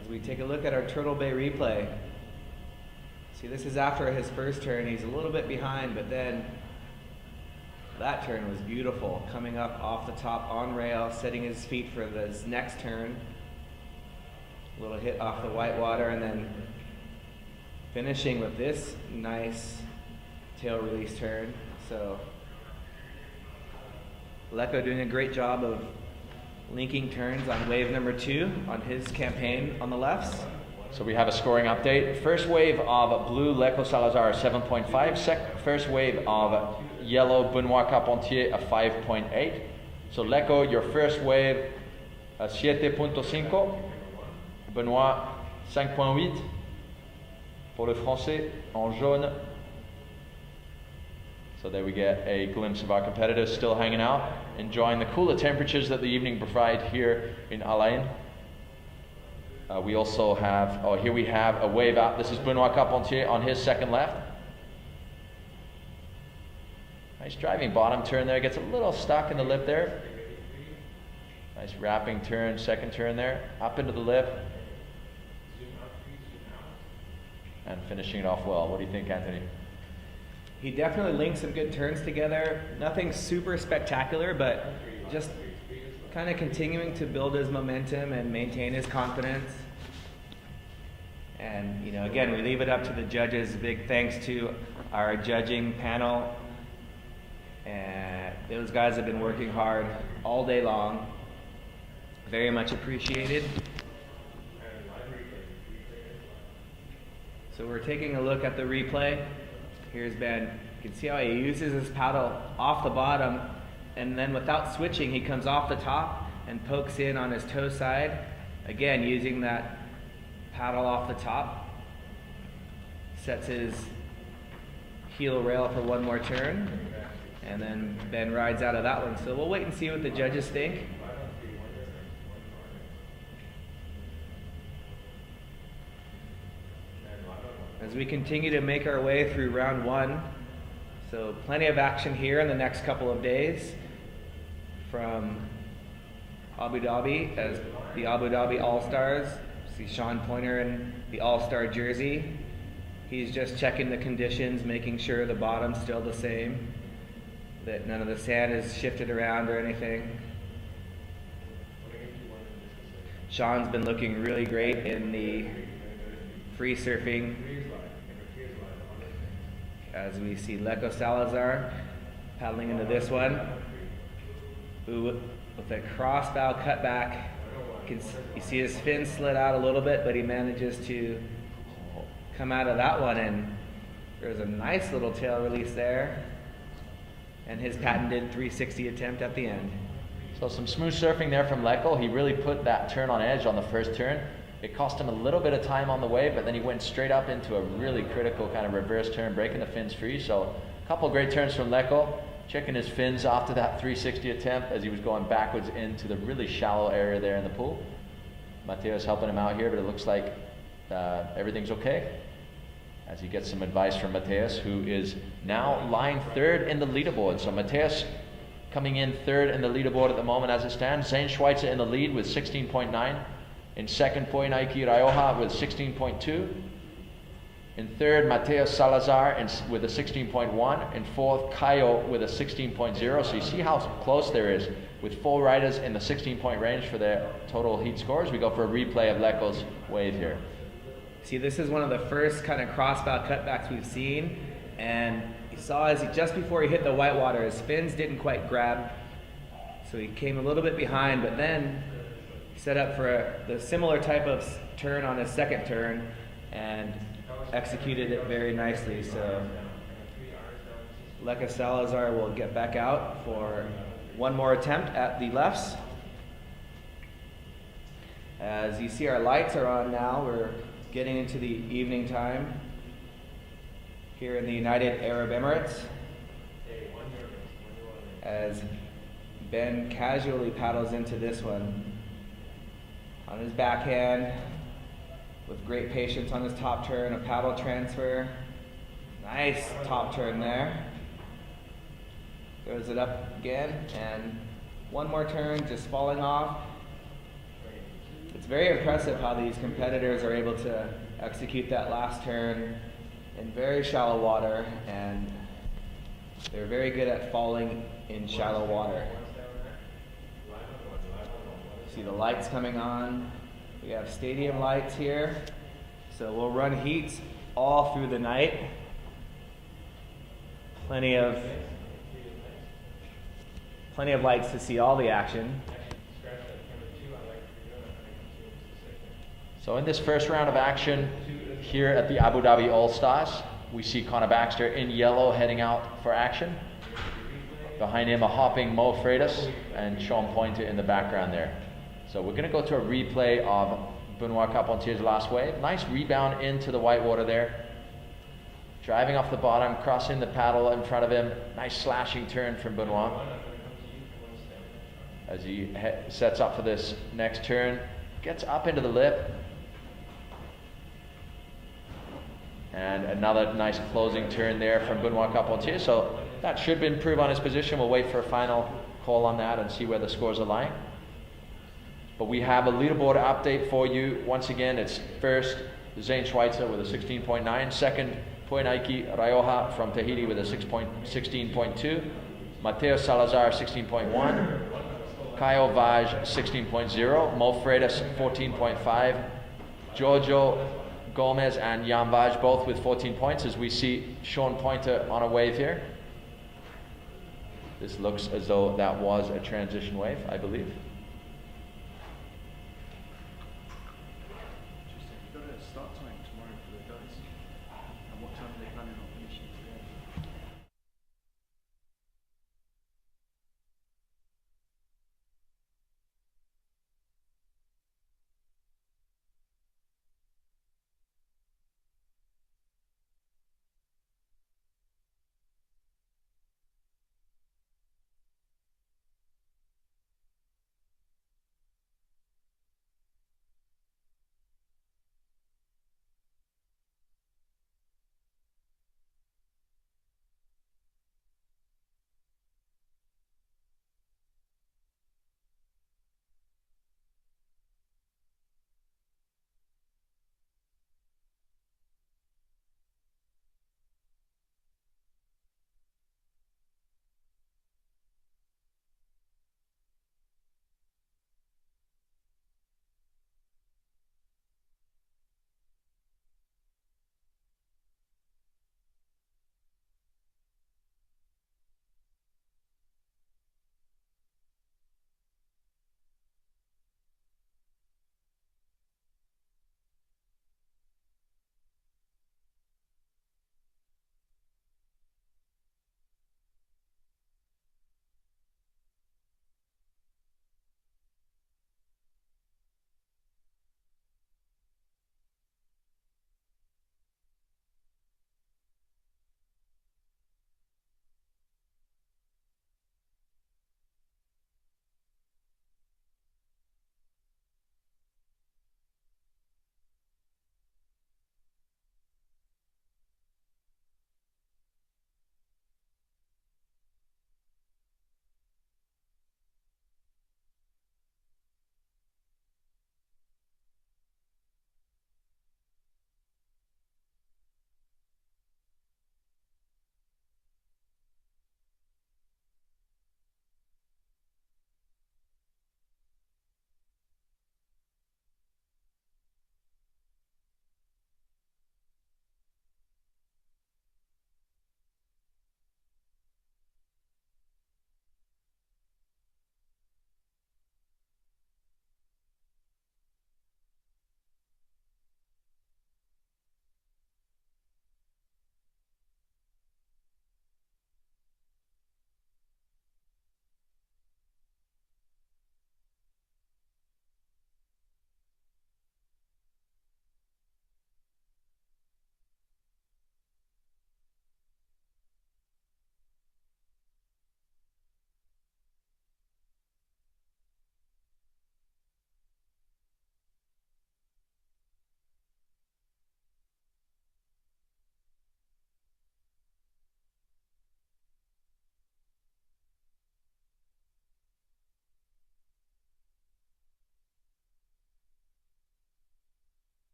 As we take a look at our Turtle Bay replay. See, this is after his first turn. He's a little bit behind, but then that turn was beautiful. Coming up off the top on rail, setting his feet for this next turn. A little hit off the whitewater, and then finishing with this nice tail release turn. So Lecco doing a great job of linking turns on wave number 2 on his campaign on the lefts. So we have a scoring update. First wave of blue Lecco Salazar 7.5. First wave of yellow Benoit Carpentier a 5.8. So Lecco, your first wave a 7.5. Benoit 5.8. Pour le français en jaune. So there we get a glimpse of our competitors still hanging out, enjoying the cooler temperatures that the evening provide here in Al Ain. We also have, here we have a wave up. This is Benoit Carpentier on his second left. Nice driving bottom turn there, gets a little stuck in the lip there. Nice wrapping turn, second turn there, up into the lip. And finishing it off well. What do you think, Anthony? He definitely linked some good turns together. Nothing super spectacular, but just kind of continuing to build his momentum and maintain his confidence. And, you know, again, we leave it up to the judges. Big thanks to our judging panel. And those guys have been working hard all day long. Very much appreciated. So we're taking a look at the replay. Here's Ben. You can see how he uses his paddle off the bottom, and then without switching, he comes off the top and pokes in on his toe side. Again, using that paddle off the top. Sets his heel rail for one more turn, and then Ben rides out of that one. So we'll wait and see what the judges think. As we continue to make our way through round one, so plenty of action here in the next couple of days from Abu Dhabi as the Abu Dhabi All Stars. See Sean Pointer in the All-Star jersey. He's just checking the conditions, making sure the bottom's still the same, that none of the sand is shifted around or anything. Sean's been looking really great in the free surfing, as we see Leco Salazar paddling into this one. Ooh, with a crossbow cutback, you see his fin slid out a little bit, but he manages to come out of that one, and there's a nice little tail release there, and his patented 360 attempt at the end. So some smooth surfing there from Leckel. He really put that turn on edge on the first turn. It cost him a little bit of time on the wave, but then he went straight up into a really critical kind of reverse turn, breaking the fins free. So a couple great turns from Leckel, checking his fins after that 360 attempt as he was going backwards into the really shallow area there in the pool. Mateo's helping him out here, but it looks like everything's okay, as he gets some advice from Mateus, who is now lying third in the leaderboard. So Mateus coming in third in the leaderboard at the moment as it stands. Zane Schweitzer in the lead with 16.9. In second, Poinaiki Rioja with 16.2. In third, Mateus Salazar with a 16.1. In fourth, Caio with a 16.0. So you see how close there is with 4 riders in the 16-point range for their total heat scores. We go for a replay of Leckel's wave here. See, this is one of the first kind of crossbow cutbacks we've seen, and you saw just before he hit the whitewater, his fins didn't quite grab, so he came a little bit behind, but then set up for the similar type of turn on his second turn and executed it very nicely. So Leca Salazar will get back out for one more attempt at the lefts. As you see, our lights are on now. We're getting into the evening time here in the United Arab Emirates, as Ben casually paddles into this one on his backhand with great patience on his top turn, a paddle transfer. Nice top turn there. Throws it up again, and one more turn, just falling off. It's very impressive how these competitors are able to execute that last turn in very shallow water, and they're very good at falling in shallow water. See the lights coming on. We have stadium lights here, so we'll run heats all through the night. Plenty of lights to see all the action. So in this first round of action here at the Abu Dhabi All Stars, we see Connor Baxter in yellow heading out for action. Behind him, a hopping Mo Freitas and Sean Pointer in the background there. So we're going to go to a replay of Benoit Carpentier's last wave. Nice rebound into the whitewater there. Driving off the bottom, crossing the paddle in front of him. Nice slashing turn from Benoit as he sets up for this next turn. Gets up into the lip. And another nice closing turn there from Benoit Carpentier. So that should improve on his position. We'll wait for a final call on that and see where the scores are lying. But we have a leaderboard update for you. Once again, it's first Zane Schweitzer with a 16.9. Second, Poinaiki Rioja from Tahiti with a 16.2. Mateo Salazar, 16.1. Caio Vaj, 16.0. Mo Freitas, 14.5. Giorgio Gomez and Jan Vaj both with 14 points, as we see Sean Pointer on a wave here. This looks as though that was a transition wave, I believe.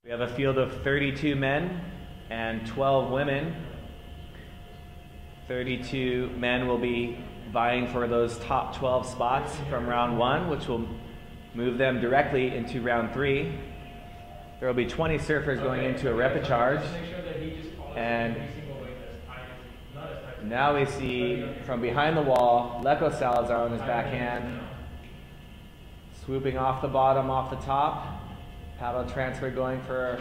We have a field of 32 men and 12 women. 32 men will be vying for those top 12 spots from round 1, which will move them directly into round 3. There will be 20 surfers going into a repechage. And now we see from behind the wall, Leko Salazar on his backhand, swooping off the bottom, off the top. Paddle transfer going for,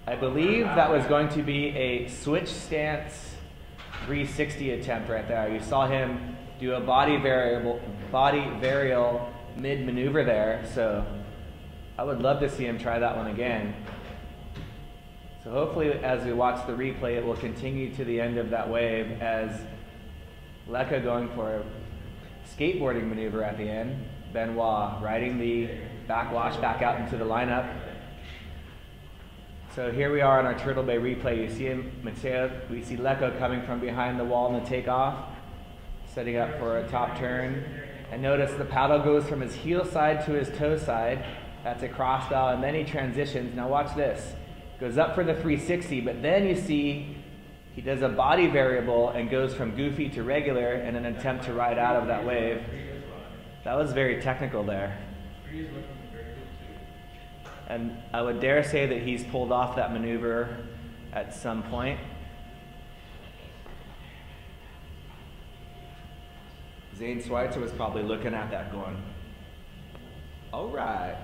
I believe that was going to be a switch stance 360 attempt right there. You saw him do a body varial mid maneuver there, so I would love to see him try that one again. So hopefully as we watch the replay, it will continue to the end of that wave as Leko going for a skateboarding maneuver at the end. Benoit riding the backwash back out into the lineup. So here we are on our Turtle Bay replay. You see him, Mateo, we see Leko coming from behind the wall in the takeoff, setting up for a top turn. And notice the paddle goes from his heel side to his toe side. That's a cross style, and then he transitions. Now watch this. Goes up for the 360, but then you see he does a body variable and goes from goofy to regular in an attempt to ride out of that wave. That was very technical there. And I would dare say that he's pulled off that maneuver at some point. Zane Schweitzer was probably looking at that going, all right.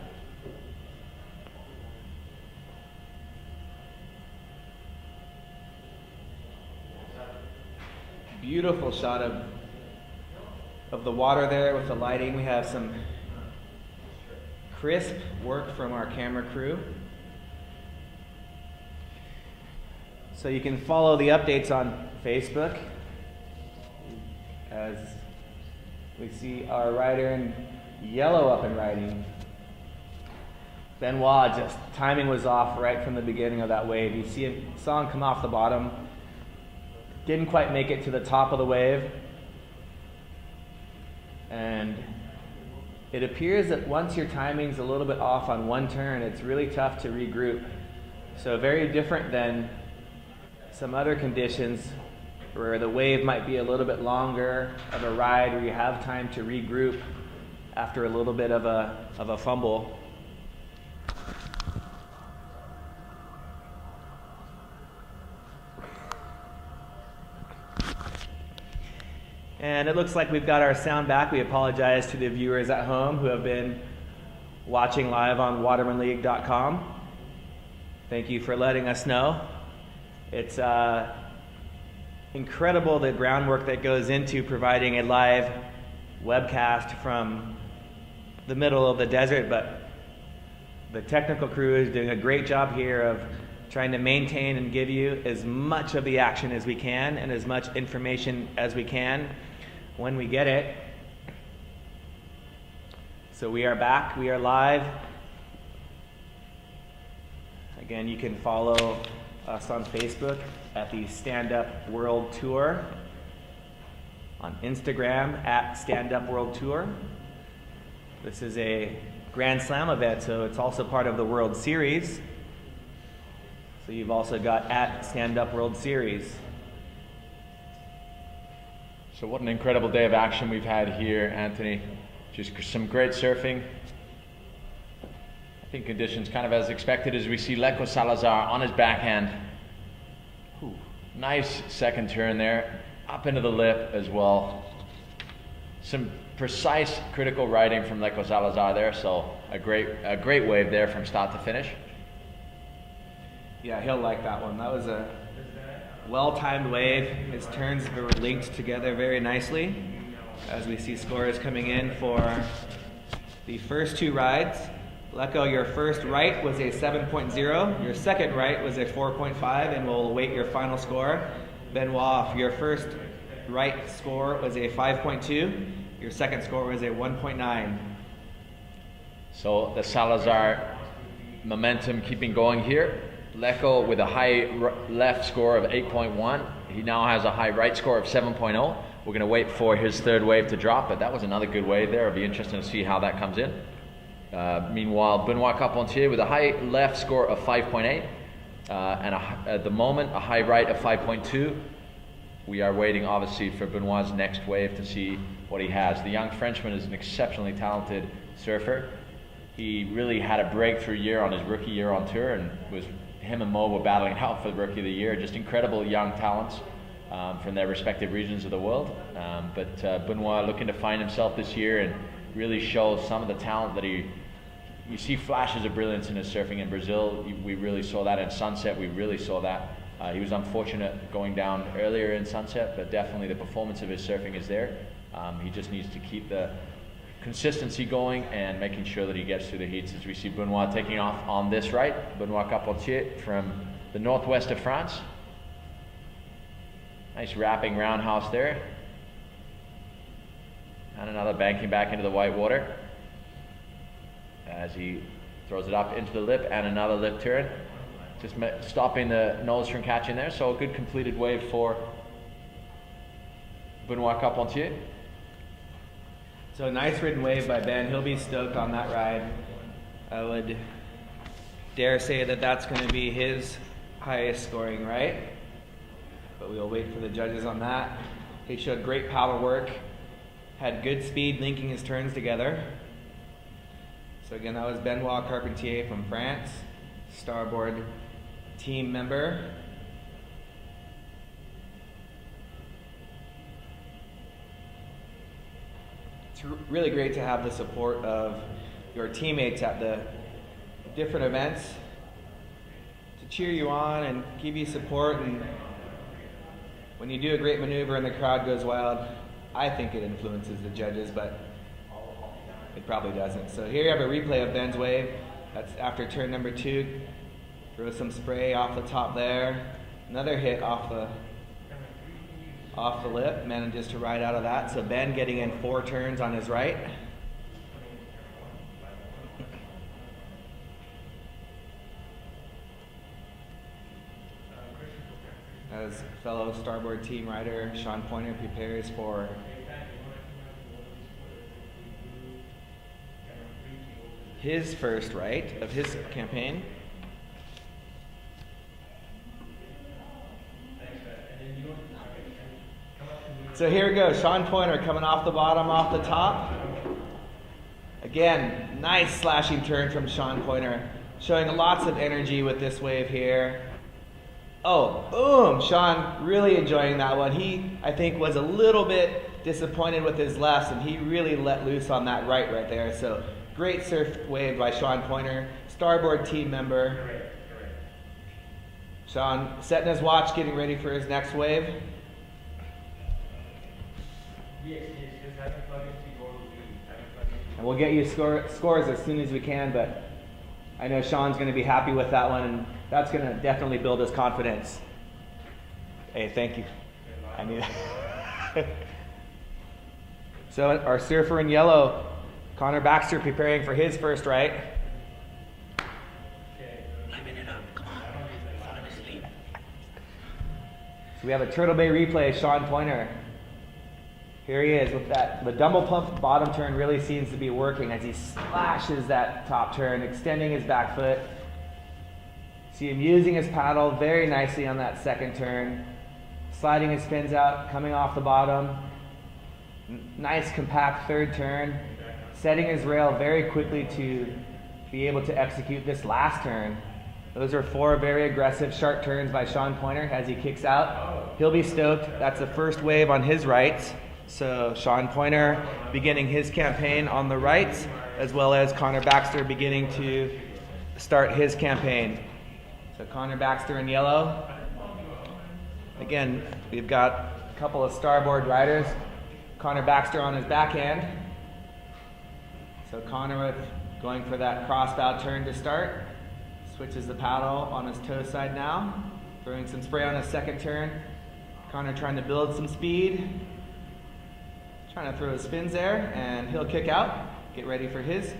Beautiful shot of the water there with the lighting. We have some crisp work from our camera crew. So you can follow the updates on Facebook as we see our rider in yellow up and riding. Benoit, just timing was off right from the beginning of that wave. You saw him come off the bottom. Didn't quite make it to the top of the wave. And it appears that once your timing's a little bit off on one turn, it's really tough to regroup. So very different than some other conditions where the wave might be a little bit longer of a ride, where you have time to regroup after a little bit of a fumble. And it looks like we've got our sound back. We apologize to the viewers at home who have been watching live on watermanleague.com. Thank you for letting us know. It's incredible the groundwork that goes into providing a live webcast from the middle of the desert, but the technical crew is doing a great job here of trying to maintain and give you as much of the action as we can and as much information as we can when we get it. So we are back, we are live. Again, you can follow us on Facebook at the Stand Up World Tour, on Instagram at Stand Up World Tour. This is a Grand Slam event, so it's also part of the World Series. So you've also got at Stand Up World Series. So what an incredible day of action we've had here, Anthony. Just some great surfing. I think conditions kind of as expected as we see Leko Salazar on his backhand. Ooh, nice second turn there, up into the lip as well. Some precise, critical riding from Leko Salazar there, so a great wave there from start to finish. Yeah, he'll like that one. That was a well-timed wave. His turns were linked together very nicely as we see scores coming in for the first two rides. Leko, your first right was a 7.0, your second right was a 4.5, and we'll await your final score. Benoit, your first right score was a 5.2, your second score was a 1.9. So the Salazar momentum keeping going here. Leko with a high left score of 8.1. He now has a high right score of 7.0. We're going to wait for his third wave to drop, but that was another good wave there. It'll be interesting to see how that comes in. Meanwhile, Benoit Carpentier with a high left score of 5.8 and at the moment a high right of 5.2. We are waiting obviously for Benoit's next wave to see what he has. The young Frenchman is an exceptionally talented surfer. He really had a breakthrough year on his rookie year on tour, and him and Mo were battling it out for the Rookie of the Year. Just incredible young talents from their respective regions of the world. But Benoit looking to find himself this year and really show some of the talent that you see flashes of brilliance in his surfing in Brazil. We really saw that in Sunset. We really saw that. He was unfortunate going down earlier in Sunset, but definitely the performance of his surfing is there. He just needs to keep the consistency going and making sure that he gets through the heats, as we see Benoit taking off on this right. Benoit Carpentier from the northwest of France. Nice wrapping roundhouse there. And another banking back into the white water as he throws it up into the lip, and another lip turn. Just stopping the nose from catching there. So a good completed wave for Benoit Carpentier. So a nice ridden wave by Ben. He'll be stoked on that ride. I would dare say that that's going to be his highest scoring, right? But we'll wait for the judges on that. He showed great power work, had good speed linking his turns together. So again, that was Benoit Carpentier from France, starboard team member. It's really great to have the support of your teammates at the different events to cheer you on and give you support. And when you do a great maneuver and the crowd goes wild, I think it influences the judges, but it probably doesn't. So here you have a replay of Ben's wave. That's after turn number 2. Throw some spray off the top there. Another hit off the lip, manages to ride out of that. So Ben getting in 4 turns on his right. As fellow starboard team rider Sean Pointer prepares for his first right of his campaign. So here we go, Sean Pointer coming off the bottom, off the top. Again, nice slashing turn from Sean Pointer, showing lots of energy with this wave here. Oh, boom, Sean really enjoying that one. He, I think, was a little bit disappointed with his lefts, and he really let loose on that right there. So great surf wave by Sean Pointer, starboard team member. Sean setting his watch, getting ready for his next wave. And we'll get you scores as soon as we can, but I know Sean's going to be happy with that one, and that's going to definitely build his confidence. Hey, thank you. I need it. So our surfer in yellow, Connor Baxter, preparing for his first right. So we have a Turtle Bay replay, Sean Pointer. Here he is with that. The double pump bottom turn really seems to be working as he slashes that top turn, extending his back foot. See him using his paddle very nicely on that second turn, sliding his fins out, coming off the bottom. Nice compact third turn, setting his rail very quickly to be able to execute this last turn. Those are 4 very aggressive sharp turns by Sean Pointer as he kicks out. He'll be stoked. That's the first wave on his right. So Sean Pointer beginning his campaign on the right, as well as Connor Baxter beginning to start his campaign. So Connor Baxter in yellow. Again, we've got a couple of starboard riders. Connor Baxter on his backhand. So Connor going for that crossbow turn to start. Switches the paddle on his toe side now. Throwing some spray on his second turn. Connor trying to build some speed. Trying to throw his fins there, and he'll kick out. Get ready for his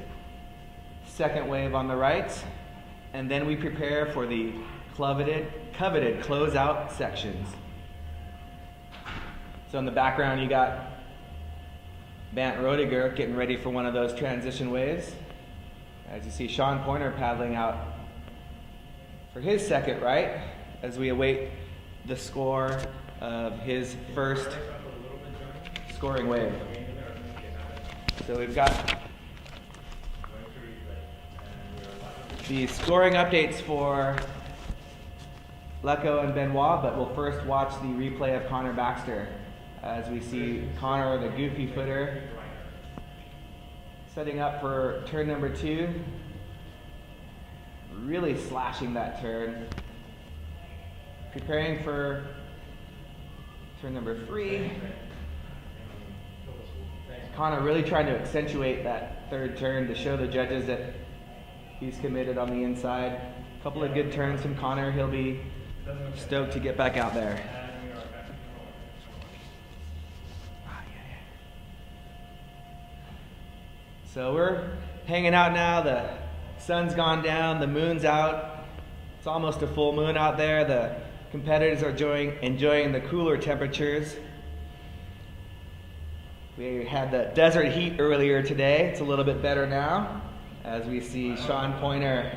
second wave on the right. And then we prepare for the coveted closeout sections. So in the background you got Bant Rodiger getting ready for one of those transition waves. As you see Sean Pointer paddling out for his second right as we await the score of his first scoring wave. So we've got the scoring updates for Lecco and Benoit, but we'll first watch the replay of Connor Baxter as we see Connor, the goofy footer, setting up for turn number 2, really slashing that turn, preparing for turn number 3. Connor really trying to accentuate that third turn to show the judges that he's committed on the inside. A couple of good turns from Connor. He'll be stoked to get back out there. So we're hanging out now. The sun's gone down, the moon's out. It's almost a full moon out there. The competitors are enjoying the cooler temperatures. We had the desert heat earlier today. It's a little bit better now as we see Sean Pointer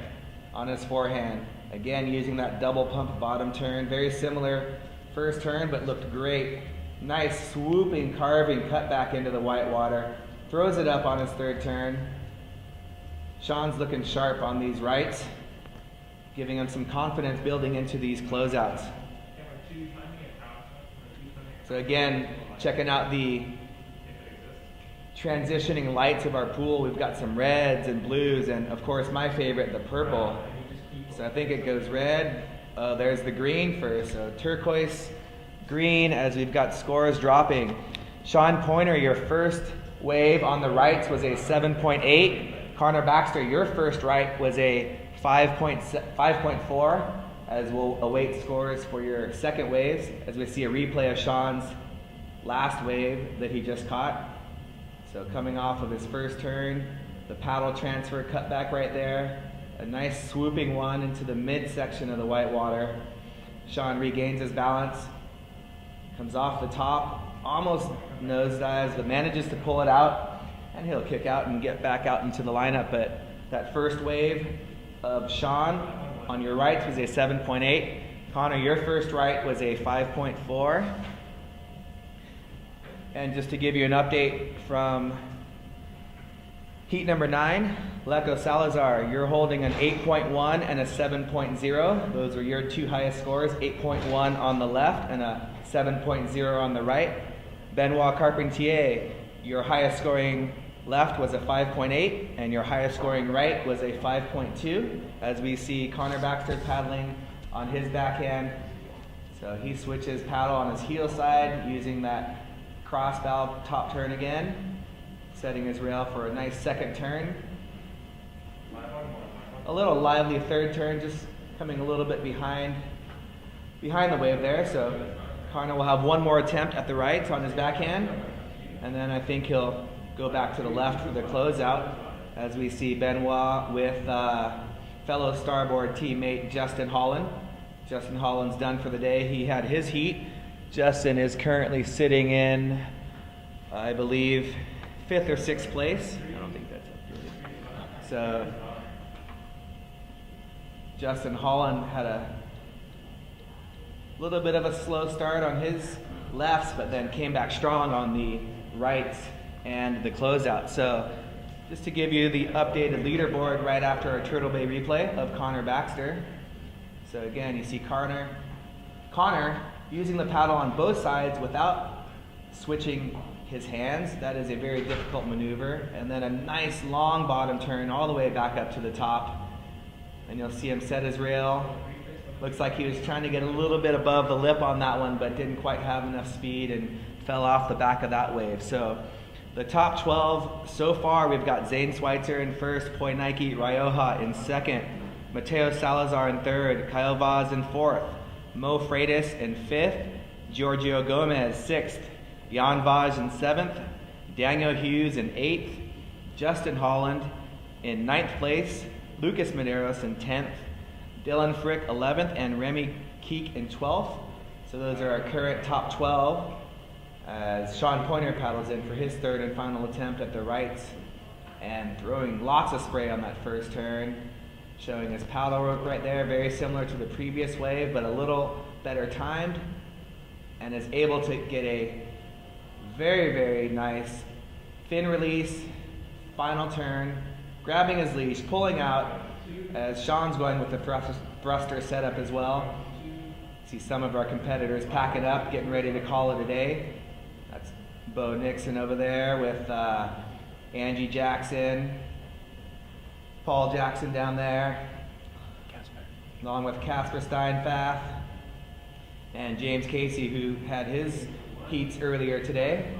on his forehand. Again, using that double pump bottom turn. Very similar first turn, but looked great. Nice swooping, carving cut back into the white water. Throws it up on his third turn. Sean's looking sharp on these rights, giving him some confidence building into these closeouts. So again, checking out the transitioning lights of our pool. We've got some reds and blues, and of course my favorite, the purple. So I think it goes red. There's the green first. So turquoise, green, as we've got scores dropping. Sean Pointer, your first wave on the rights was a 7.8. Connor Baxter, your first right was a 5.4, as we'll await scores for your second waves, as we see a replay of Sean's last wave that he just caught. So coming off of his first turn, the paddle transfer cut back right there, a nice swooping one into the midsection of the white water. Sean regains his balance, comes off the top, almost nosedives, but manages to pull it out, and he'll kick out and get back out into the lineup. But that first wave of Sean on your rights was a 7.8. Connor, your first right was a 5.4. And just to give you an update from heat number 9, Lecco Salazar, you're holding an 8.1 and a 7.0. Those were your two highest scores, 8.1 on the left and a 7.0 on the right. Benoit Carpentier, your highest scoring left was a 5.8 and your highest scoring right was a 5.2, as we see Connor Baxter paddling on his backhand. So he switches paddle on his heel side using that cross valve top turn again, setting his rail for a nice second turn. A little lively third turn, just coming a little bit behind the wave there. So Connor will have one more attempt at the right on his backhand, and then I think he'll go back to the left for the closeout, as we see Benoit with fellow starboard teammate Justin Holland. Justin Holland's done for the day. He had his heat. Justin is currently sitting in, I believe, 5th or 6th place. I don't think that's up. So Justin Holland had a little bit of a slow start on his lefts, but then came back strong on the rights and the closeout. So just to give you the updated leaderboard right after our Turtle Bay replay of Connor Baxter. So again, you see Connor using the paddle on both sides without switching his hands. That is a very difficult maneuver. And then a nice long bottom turn all the way back up to the top. And you'll see him set his rail. Looks like he was trying to get a little bit above the lip on that one, but didn't quite have enough speed and fell off the back of that wave. So the top 12 so far, we've got Zane Schweitzer in first, Poinaiki Rioja in second, Mateo Salazar in third, Kyle Vaz in fourth, Mo Freitas in fifth, Giorgio Gomez sixth, Jan Vaj in seventh, Daniel Hughes in eighth, Justin Holland in ninth place, Lucas Medeiros in 10th, Dylan Frick 11th, and Remy Keek in 12th. So those are our current top 12, as Sean Pointer paddles in for his third and final attempt at the rights and throwing lots of spray on that first turn, showing his paddle work right there, very similar to the previous wave, but a little better timed, and is able to get a very, very nice fin release, final turn, grabbing his leash, pulling out, as Sean's going with the thruster setup as well. See some of our competitors packing up, getting ready to call it a day. That's Bo Nixon over there with Angie Jackson, Paul Jackson down there, along with Casper Steinfath, and James Casey, who had his heats earlier today.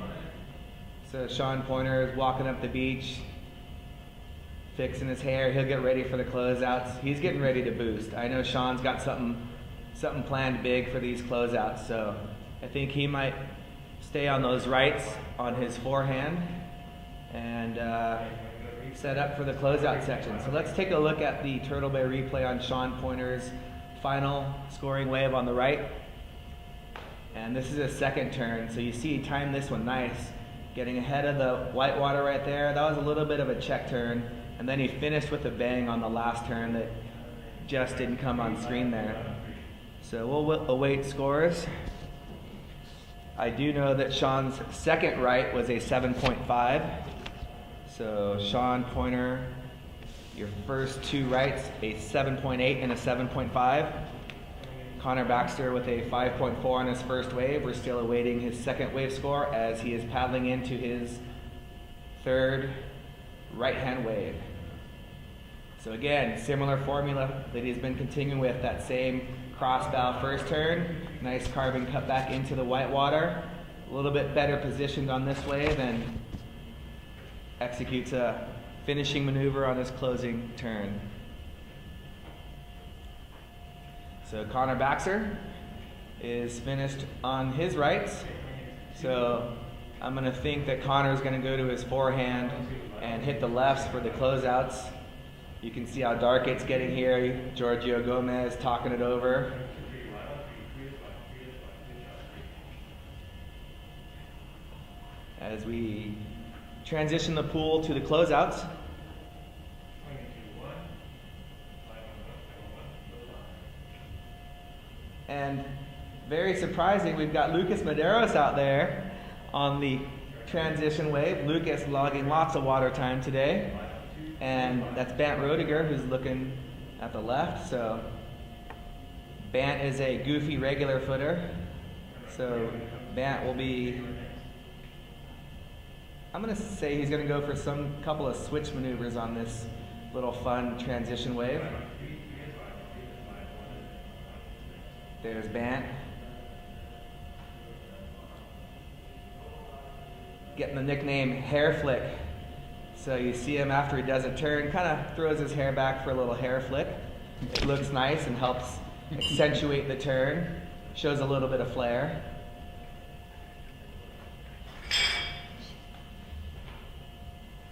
So Sean Pointer is walking up the beach, fixing his hair. He'll get ready for the closeouts. He's getting ready to boost. I know Sean's got something planned big for these closeouts, so I think he might stay on those rights on his forehand and set up for the closeout section. So let's take a look at the Turtle Bay replay on Sean Pointer's final scoring wave on the right. And this is his second turn, so you see he timed this one nice, getting ahead of the whitewater right there. That was a little bit of a check turn, and then he finished with a bang on the last turn that just didn't come on screen there. So we'll await scores. I do know that Sean's second right was a 7.5. So Sean Pointer, your first two rights, a 7.8 and a 7.5. Connor Baxter with a 5.4 on his first wave. We're still awaiting his second wave score as he is paddling into his third right-hand wave. So again, similar formula that he's been continuing with, that same cross-bow first turn, nice carving cut back into the whitewater, a little bit better positioned on this wave, and executes a finishing maneuver on his closing turn. So Connor Baxter is finished on his rights. So I'm going to think that Connor's going to go to his forehand and hit the lefts for the closeouts. You can see how dark it's getting here. Giorgio Gomez talking it over. As we transition the pool to the closeouts. And very surprising, we've got Lucas Medeiros out there on the transition wave. Lucas logging lots of water time today. And that's Bant Rodiger, who's looking at the left. So Bant is a goofy regular footer. So Bant will be, I'm going to say he's going to go for some couple of switch maneuvers on this little fun transition wave. There's Bant. Getting the nickname Hair Flick. So you see him after he does a turn, kind of throws his hair back for a little hair flick. It looks nice and helps accentuate the turn, shows a little bit of flair.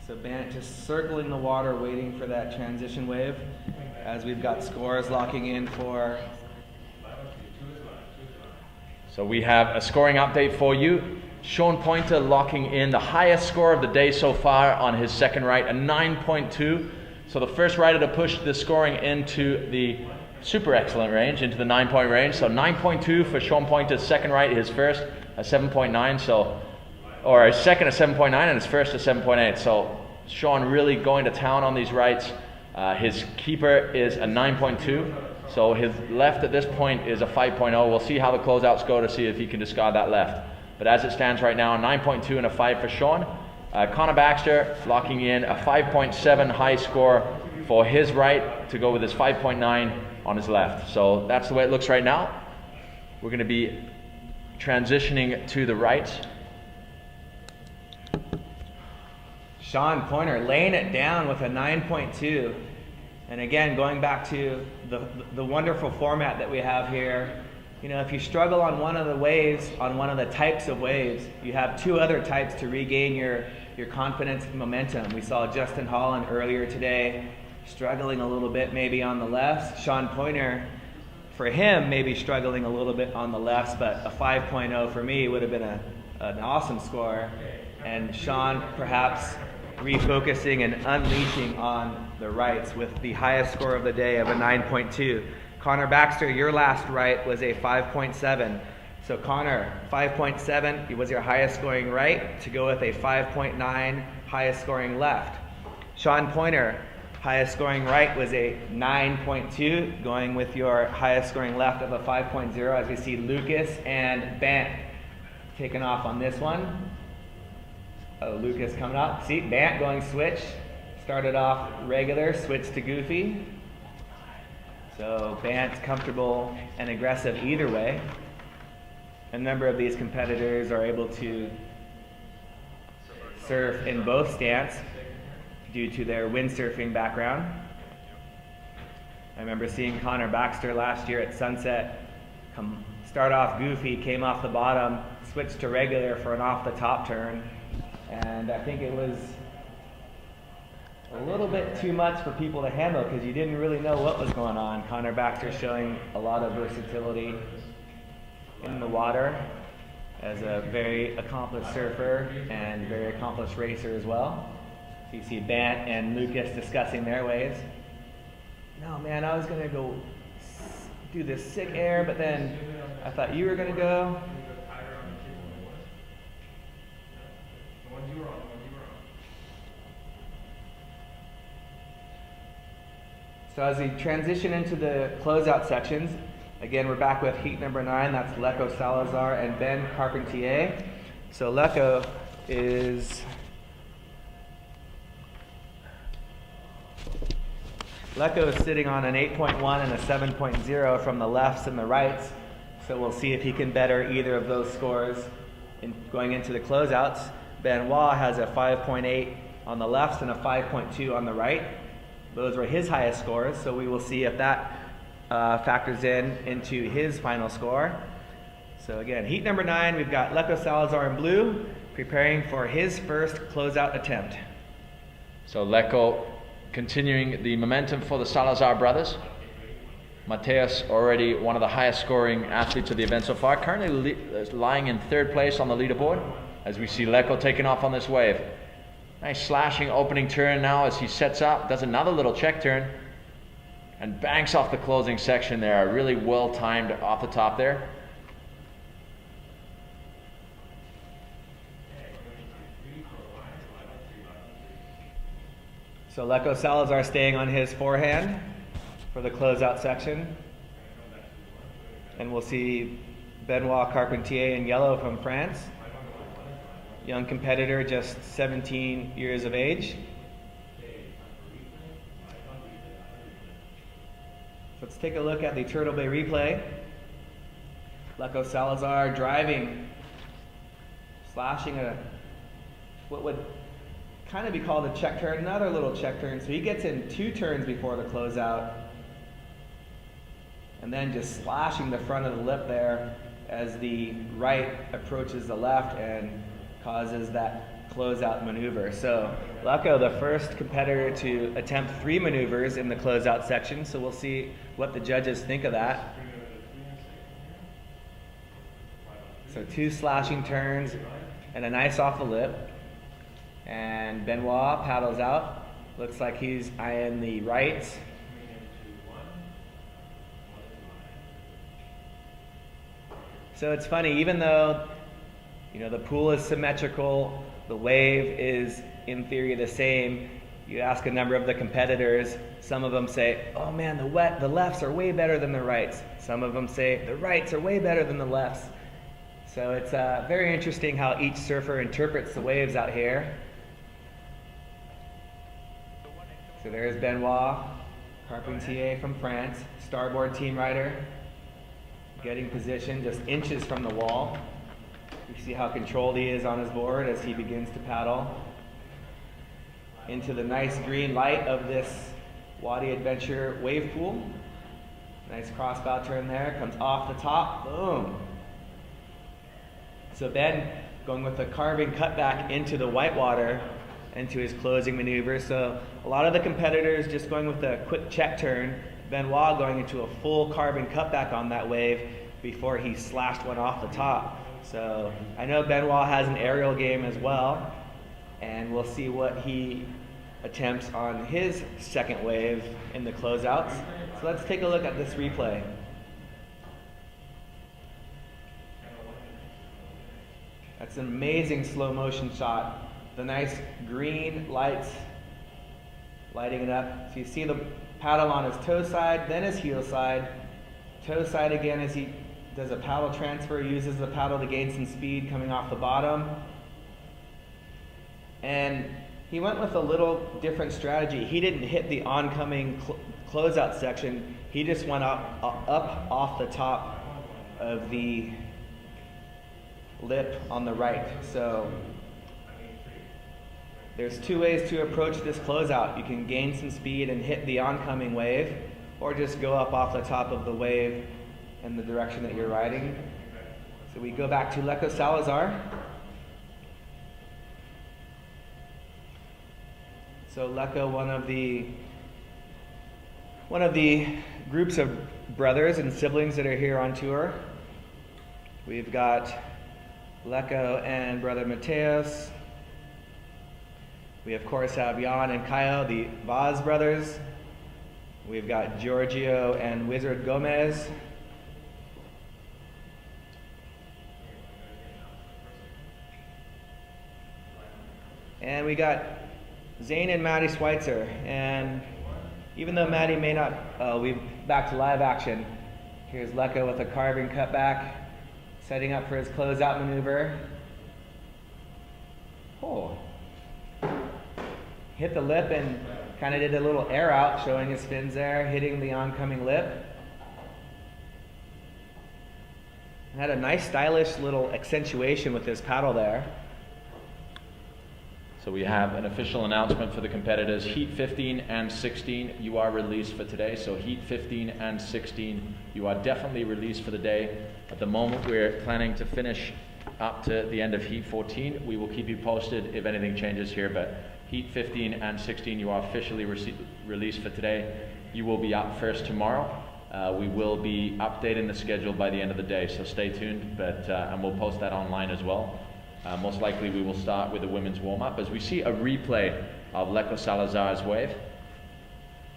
So Bant just circling the water, waiting for that transition wave as we've got scores locking in for. So we have a scoring update for you. Sean Pointer locking in the highest score of the day so far on his second right, a 9.2. So the first rider to push the scoring into the super excellent range, into the 9-point range. So 9.2 for Sean Pointer's second right, his first a 7.9. So, or his second a 7.9 and his first a 7.8. So Sean really going to town on these rights. His keeper is a 9.2. So his left at this point is a 5.0. We'll see how the closeouts go to see if he can discard that left. But as it stands right now, a 9.2 and a 5 for Sean. Connor Baxter locking in a 5.7 high score for his right to go with his 5.9 on his left. So that's the way it looks right now. We're going to be transitioning to the right. Sean Pointer laying it down with a 9.2. And again, going back to the wonderful format that we have here. You know, if you struggle on one of the waves, on one of the types of waves, you have two other types to regain your confidence and momentum. We saw Justin Holland earlier today struggling a little bit maybe on the lefts. Sean Pointer, for him, maybe struggling a little bit on the lefts, but a 5.0 for me would have been an awesome score. And Sean perhaps refocusing and unleashing on the rights with the highest score of the day of a 9.2. Connor Baxter, your last right was a 5.7. So Connor, 5.7 was your highest scoring right, to go with a 5.9 highest scoring left. Sean Pointer, highest scoring right was a 9.2, going with your highest scoring left of a 5.0, as we see Lucas and Bant taking off on this one. Oh, Lucas coming up. See, Bant going switch. Started off regular, switched to goofy. So Bant's comfortable and aggressive either way. A number of these competitors are able to surf in both stance due to their windsurfing background. I remember seeing Connor Baxter last year at Sunset start off goofy, came off the bottom, switched to regular for an off the top turn, and I think it was a little bit too much for people to handle because you didn't really know what was going on. Connor Baxter showing a lot of versatility in the water as a very accomplished surfer and very accomplished racer as well. So you see Bant and Lucas discussing their ways. No, man, I was going to go do this sick air, but then I thought you were going to go. So as we transition into the closeout sections, again, we're back with heat number 9. That's Leco Salazar and Ben Carpentier. So Leco is sitting on an 8.1 and a 7.0 from the lefts and the rights. So we'll see if he can better either of those scores going into the closeouts. Benoit has a 5.8 on the lefts and a 5.2 on the right. Those were his highest scores, so we will see if that factors into his final score. So again, heat number 9, we've got Leco Salazar in blue, preparing for his first closeout attempt. So Leco continuing the momentum for the Salazar brothers. Mateus, already one of the highest scoring athletes of the event so far, currently lying in 3rd place on the leaderboard, as we see Leco taking off on this wave. Nice slashing opening turn now as he sets up, does another little check turn, and banks off the closing section there. Really well timed off the top there. So Leco Salazar staying on his forehand for the closeout section. And we'll see Benoit Carpentier in yellow from France. Young competitor, just 17 years of age. Let's take a look at the Turtle Bay replay. Leco Salazar driving, slashing what would kind of be called a check turn, another little check turn. So he gets in 2 turns before the closeout, and then just slashing the front of the lip there as the right approaches the left and causes that closeout maneuver. So Leco, the first competitor to attempt 3 maneuvers in the closeout section, so we'll see what the judges think of that. So 2 slashing turns and a nice off the lip. And Benoit paddles out. Looks like he's eyeing the rights. So it's funny, even though the pool is symmetrical, the wave is in theory the same, you ask a number of the competitors, some of them say, oh man, the lefts are way better than the rights. Some of them say the rights are way better than the lefts. So it's very interesting how each surfer interprets the waves out here. So there's Benoit Carpentier from France, starboard team rider, getting position just inches from the wall. You see how controlled he is on his board as he begins to paddle into the nice green light of this Wadi Adventure wave pool. Nice crossbow turn there, comes off the top, boom. So Ben going with a carving cutback into the whitewater into his closing maneuver. So a lot of the competitors just going with a quick check turn, Benoit going into a full carving cutback on that wave before he slashed one off the top. So I know Benoit has an aerial game as well. and we'll see what he attempts on his second wave in the closeouts. So let's take a look at this replay. That's an amazing slow motion shot. The nice green lights lighting it up. So you see the paddle on his toe side, then his heel side, toe side again as he does a paddle transfer, uses the paddle to gain some speed coming off the bottom. And he went with a little different strategy. He didn't hit the oncoming closeout section. He just went up off the top of the lip on the right. So there's two ways to approach this closeout. You can gain some speed and hit the oncoming wave, or just go up off the top of the wave in the direction that you're riding. So we go back to Lecco Salazar. So Lecco, one of the groups of brothers and siblings that are here on tour. We've got Lecco and brother Mateos. We of course have Jan and Caio, the Vaz brothers. We've got Giorgio and Wizard Gomez. And we got Zane and Maddie Schweitzer. And even though Maddie may not, we're back to live action. Here's Lecco with a carving cutback, setting up for his closeout maneuver. Oh. Hit the lip and kind of did a little air out, showing his fins there, hitting the oncoming lip. Had a nice stylish little accentuation with his paddle there. So we have an official announcement for the competitors. Heat 15 and 16, you are released for today. So Heat 15 and 16, you are definitely released for the day. At the moment, we're planning to finish up to the end of Heat 14. We will keep you posted if anything changes here, but Heat 15 and 16, you are officially released for today. You will be up first tomorrow. We will be updating the schedule by the end of the day, so stay tuned, and we'll post that online as well. Most likely we will start with the women's warm-up as we see a replay of Lecco Salazar's wave.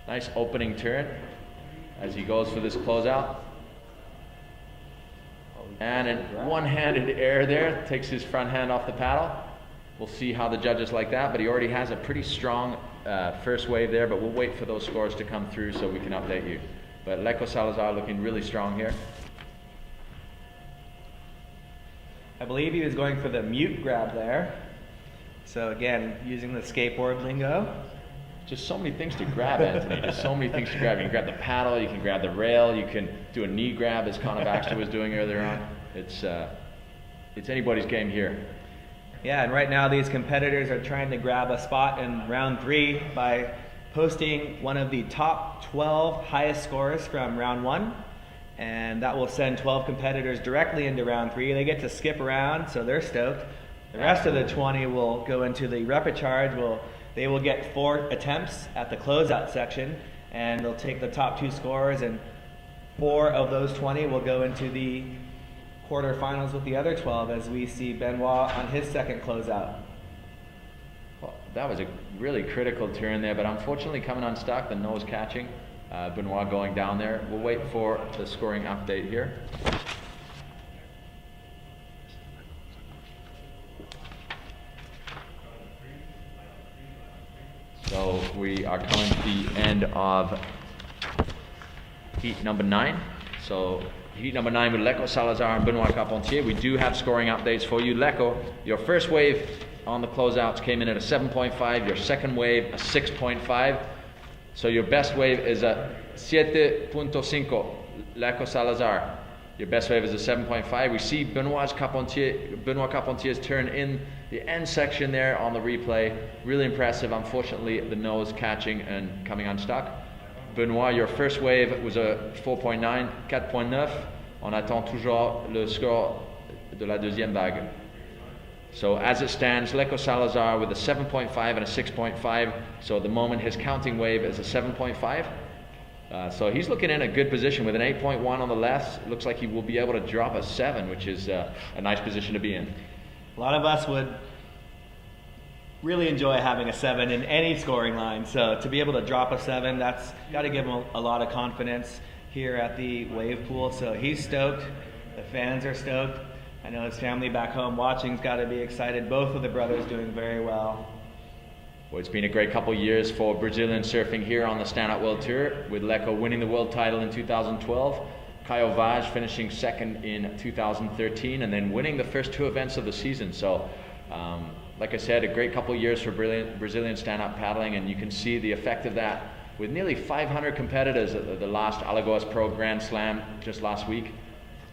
Nice opening turn as he goes for this closeout. And in one-handed air there, takes his front hand off the paddle. We'll see how the judges like that, but he already has a pretty strong first wave there, but we'll wait for those scores to come through so we can update you. But Lecco Salazar looking really strong here. I believe he was going for the mute grab there. So again, using the skateboard lingo. Just so many things to grab, Anthony. Just so many things to grab. You can grab the paddle, you can grab the rail, you can do a knee grab as Connor Baxter was doing earlier on. It's anybody's game here. Yeah, and right now these competitors are trying to grab a spot in round 3 by posting one of the top 12 highest scores from round 1. And that will send 12 competitors directly into round 3. They get to skip around, so they're stoked. The rest of the 20 will go into the repechage. They will get 4 attempts at the closeout section, and they'll take the top 2 scores, and 4 of those 20 will go into the quarterfinals with the other 12 as we see Benoit on his second closeout. Well, that was a really critical turn there, but unfortunately coming unstuck, the nose catching. Benoit going down there. We'll wait for the scoring update here. So we are coming to the end of heat number 9. So heat number 9 with Lecco Salazar and Benoit Carpentier. We do have scoring updates for you. Lecco, your first wave on the closeouts came in at a 7.5. Your second wave, a 6.5. So your best wave is a 7.5, Lecco Salazar. Your best wave is a 7.5. We see Benoit Carpentier's turn in the end section there on the replay. Really impressive. Unfortunately, the nose catching and coming unstuck. Benoit, your first wave was a 4.9, 4.9. On attend toujours le score de la deuxième vague. So as it stands, Lecco Salazar with a 7.5 and a 6.5. So at the moment his counting wave is a 7.5. So he's looking in a good position with an 8.1 on the left. Looks like he will be able to drop a 7, which is a nice position to be in. A lot of us would really enjoy having a 7 in any scoring line. So to be able to drop a 7, that's got to give him a lot of confidence here at the wave pool. So he's stoked. The fans are stoked. I know his family back home watching's got to be excited. Both of the brothers doing very well. Well, it's been a great couple of years for Brazilian surfing here on the Stand Up World Tour, with Lecco winning the world title in 2012, Caio Vaz finishing second in 2013, and then winning the first 2 events of the season. So, like I said, a great couple of years for Brazilian stand-up paddling, and you can see the effect of that with nearly 500 competitors at the last Alagoas Pro Grand Slam just last week.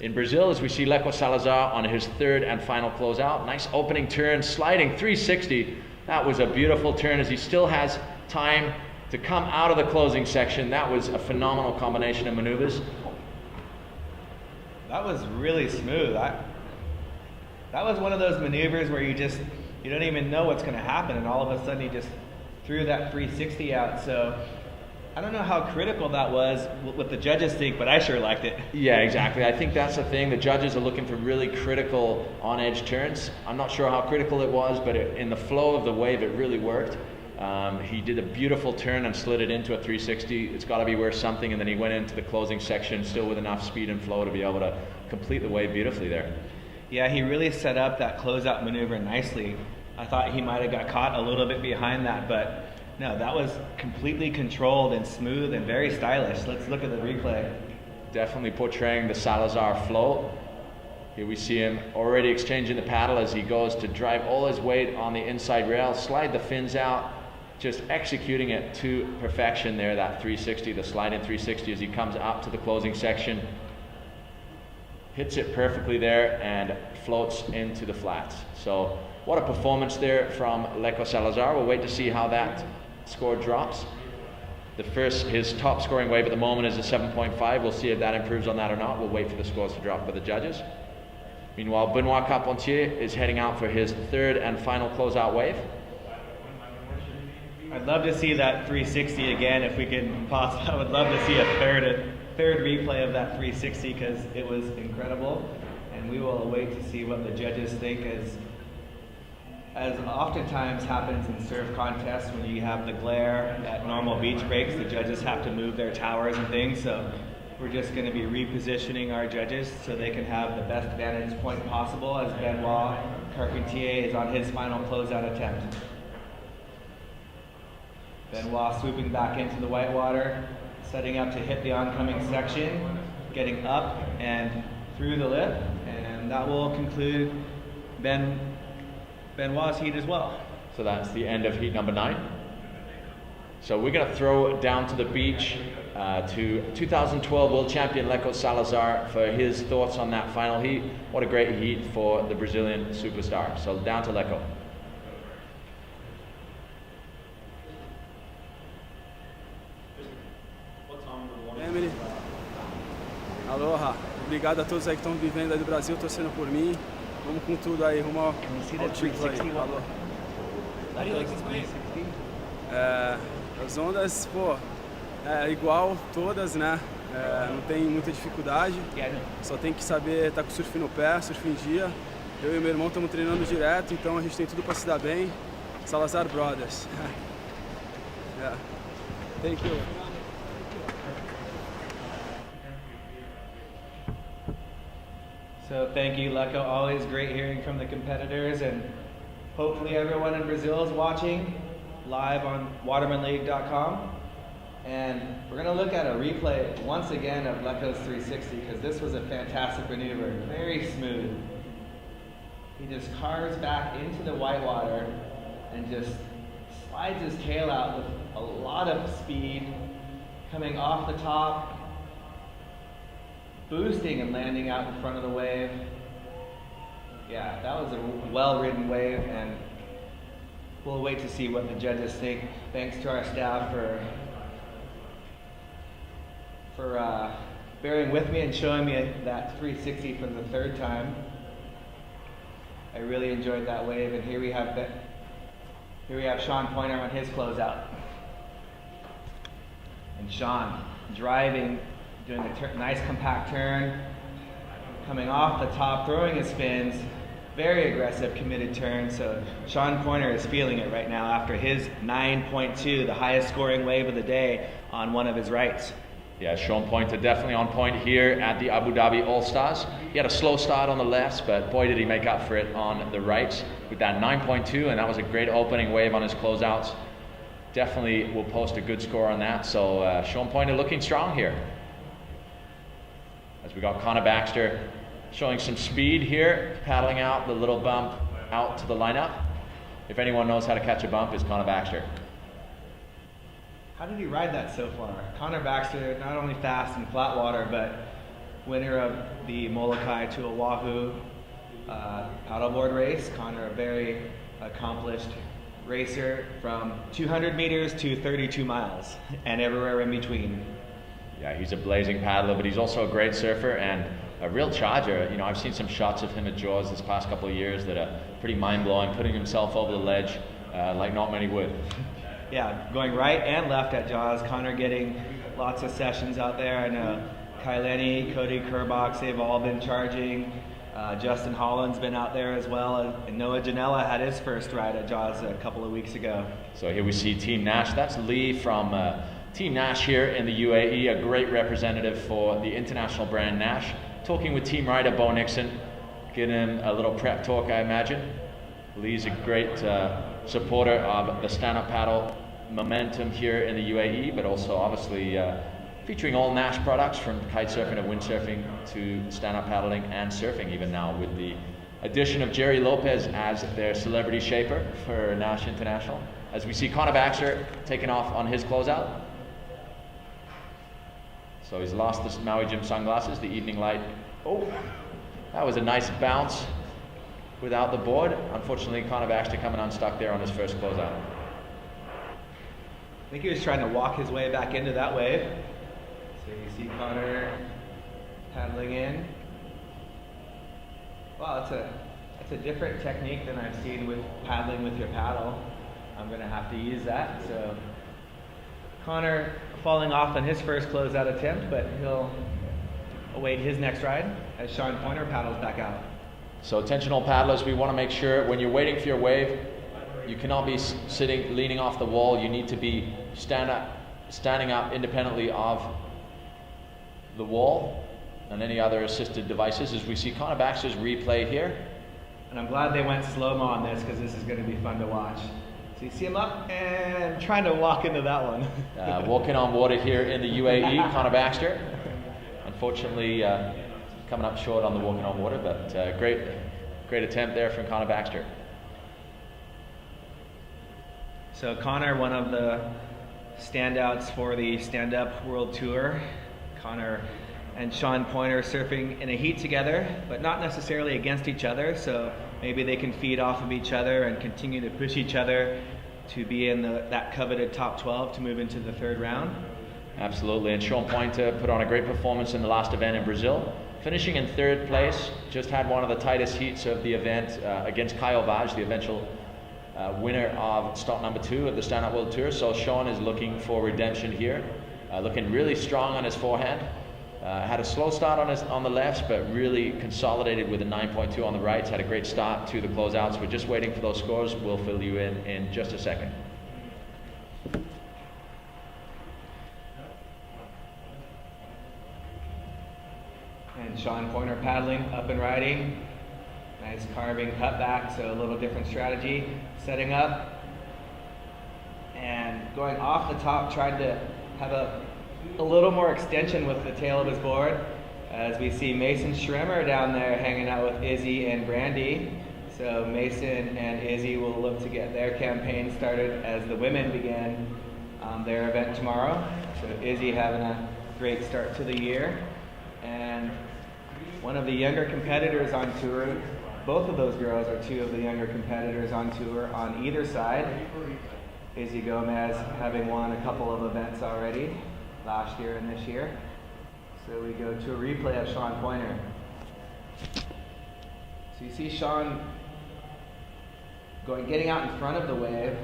In Brazil, as we see Lecco Salazar on his 3rd and final closeout, nice opening turn, sliding 360. That was a beautiful turn as he still has time to come out of the closing section. That was a phenomenal combination of maneuvers. That was really smooth. That was one of those maneuvers where you don't even know what's going to happen, and all of a sudden he just threw that 360 out. So I don't know how critical that was, what the judges think, but I sure liked it. Yeah, exactly. I think that's the thing. The judges are looking for really critical on-edge turns. I'm not sure how critical it was, but in the flow of the wave, it really worked. He did a beautiful turn and slid it into a 360. It's got to be worth something, and then he went into the closing section still with enough speed and flow to be able to complete the wave beautifully there. Yeah, he really set up that closeout maneuver nicely. I thought he might have got caught a little bit behind that, but no, that was completely controlled and smooth and very stylish. Let's look at the replay. Definitely portraying the Salazar flow. Here we see him already exchanging the paddle as he goes to drive all his weight on the inside rail, slide the fins out, just executing it to perfection there, that 360, the slide-in 360 as he comes up to the closing section. Hits it perfectly there and floats into the flats. So what a performance there from Lecco Salazar. We'll wait to see how that score drops. His top scoring wave at the moment is a 7.5. We'll see if that improves on that or not. We'll wait for the scores to drop by the judges. Meanwhile, Benoit Carpentier is heading out for his 3rd and final closeout wave. I'd love to see that 360 again if we can possibly. I would love to see a third replay of that 360 because it was incredible, and we will wait to see what the judges think, as oftentimes happens in surf contests when you have the glare at normal beach breaks. The judges have to move their towers and things, so we're just going to be repositioning our judges so they can have the best vantage point possible as Benoit Carpentier is on his final closeout attempt. Benoit swooping back into the whitewater, setting up to hit the oncoming section, getting up and through the lip, and that will conclude Benoit's heat as well. So that's the end of heat number 9. So we're going to throw down to the beach to 2012 world champion Lecco Salazar for his thoughts on that final heat. What a great heat for the Brazilian superstar. So down to Lecco. Emily, aloha. Obrigado a todos aí que estão vivendo aí do Brasil, torcendo por mim. Vamos com tudo aí, rumo ao título aí. Alô. How do you like this wave? As ondas, pô, igual todas, né? Não tem muita dificuldade. Só tem que saber estar com o surf no pé, surf em dia. Eu e meu irmão estamos treinando direto, então a gente tem tudo para se dar bem. Salazar Brothers. Yeah. Thank you. So thank you, Lecco. Always great hearing from the competitors, and hopefully everyone in Brazil is watching live on watermanleague.com. And we're going to look at a replay once again of Lecco's 360 because this was a fantastic maneuver, very smooth. He just carves back into the whitewater and just slides his tail out with a lot of speed, coming off the top, boosting and landing out in front of the wave. Yeah, that was a well-ridden wave, and we'll wait to see what the judges think. Thanks to our staff for bearing with me and showing me that 360 for the 3rd time. I really enjoyed that wave, and here we have Sean Pointer on his closeout. And Sean driving, doing a nice compact turn, coming off the top, throwing his spins, very aggressive, committed turn. So Sean Pointer is feeling it right now after his 9.2, the highest scoring wave of the day on one of his rights. Yeah, Sean Pointer definitely on point here at the Abu Dhabi All Stars. He had a slow start on the lefts, but boy did he make up for it on the rights with that 9.2, and that was a great opening wave on his closeouts. Definitely will post a good score on that. So Sean Pointer looking strong here. As we got Connor Baxter showing some speed here, paddling out the little bump out to the lineup. If anyone knows how to catch a bump, it's Connor Baxter. How did he ride that so far? Connor Baxter, not only fast in flat water, but winner of the Molokai to Oahu paddleboard race. Connor, a very accomplished racer from 200 meters to 32 miles and everywhere in between. Yeah, he's a blazing paddler, but he's also a great surfer and a real charger. You know, I've seen some shots of him at Jaws this past couple of years that are pretty mind-blowing, putting himself over the ledge like not many would. Yeah, going right and left at Jaws. Connor getting lots of sessions out there. I know Kai Lenny, Cody Kerbox, they've all been charging. Justin Holland's been out there as well. And Noah Janela had his first ride at Jaws a couple of weeks ago. So here we see Team Nash. That's Lee from Team Nash here in the UAE, a great representative for the international brand Nash. Talking with team rider Bo Nixon, getting him a little prep talk, I imagine. Lee's a great supporter of the stand-up paddle momentum here in the UAE, but also obviously featuring all Nash products from kite surfing and windsurfing to stand-up paddling and surfing even now with the addition of Jerry Lopez as their celebrity shaper for Nash International. As we see Connor Baxter taking off on his closeout. So he's lost the Maui Jim sunglasses, the evening light. Oh, that was a nice bounce without the board. Unfortunately, Connor Baxter coming unstuck there on his first closeout. I think he was trying to walk his way back into that wave. So you see Connor paddling in. Wow, that's a different technique than I've seen with paddling with your paddle. I'm gonna have to use that. So Connor falling off on his first closeout attempt, but he'll await his next ride as Sean Pointer paddles back out. So attention all paddlers, we want to make sure when you're waiting for your wave, you cannot be sitting, leaning off the wall. You need to be standing up independently of the wall and any other assisted devices. As we see Connor Baxter's replay here. And I'm glad they went slow-mo on this because this is going to be fun to watch. So you see him up and trying to walk into that one. Walking on water here in the UAE, Connor Baxter. Unfortunately, coming up short on the walking on water, but great attempt there from Connor Baxter. So Connor, one of the standouts for the Stand Up World Tour. Connor and Sean Pointer surfing in a heat together, but not necessarily against each other. So maybe they can feed off of each other and continue to push each other to be in that coveted top 12 to move into the third round. Absolutely, and Sean Pointer put on a great performance in the last event in Brazil, finishing in third place. Just had one of the tightest heats of the event against Kyle Vaj, the eventual winner of start number 2 of the Stand Up World Tour. So Sean is looking for redemption here, looking really strong on his forehand. Had a slow start on the lefts, but really consolidated with a 9.2 on the rights. Had a great start to the closeouts. We're just waiting for those scores. We'll fill you in just a second. And Sean Pointer paddling, up and riding. Nice carving cutback, so a little different strategy. Setting up and going off the top, tried to have a little more extension with the tail of his board. As we see Mason Schremer down there hanging out with Izzy and Brandy. So Mason and Izzy will look to get their campaign started as the women begin their event tomorrow. So Izzy having a great start to the year. And one of the younger competitors on tour, both of those girls are 2 of the younger competitors on tour on either side. Izzy Gomez having won a couple of events already, last year and this year. So we go to a replay of Sean Pointer. So you see Sean getting out in front of the wave,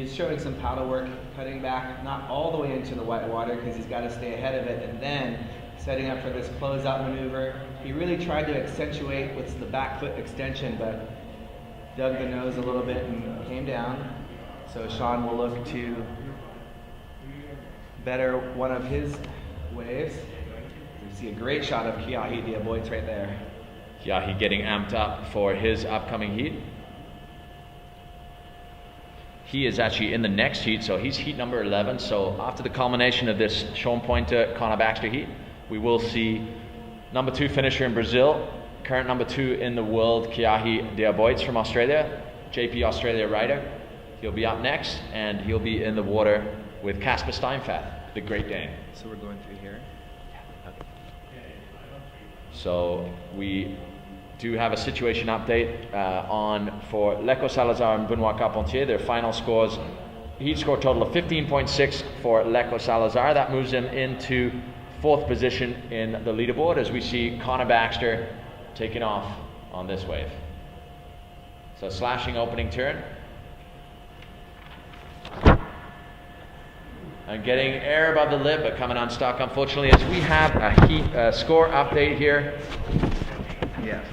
showing some paddle work, cutting back, not all the way into the white water because he's got to stay ahead of it, and then setting up for this closeout maneuver. He really tried to accentuate what's the back foot extension, but dug the nose a little bit and came down. So Sean will look to better one of his waves. You see a great shot of Kiahi Diaboitz right there. Kiahi getting amped up for his upcoming heat. He is actually in the next heat, so he's heat number 11. So after the culmination of this Sean Pointer, Connor Baxter heat, we will see number 2 finisher in Brazil, current number 2 in the world, Kiahi Diaboitz from Australia, JP Australia rider. He'll be up next, and he'll be in the water with Casper Steinfath, the Great Dane. So we're going through here. So we do have a situation update on for Leco Salazar and Benoit Carpentier. Their final scores, heat score total of 15.6 for Leco Salazar. That moves him into 4th position in the leaderboard as we see Connor Baxter taking off on this wave. So slashing opening turn. And getting air above the lip, but coming unstuck, unfortunately, as we have a heat score update here. Yes.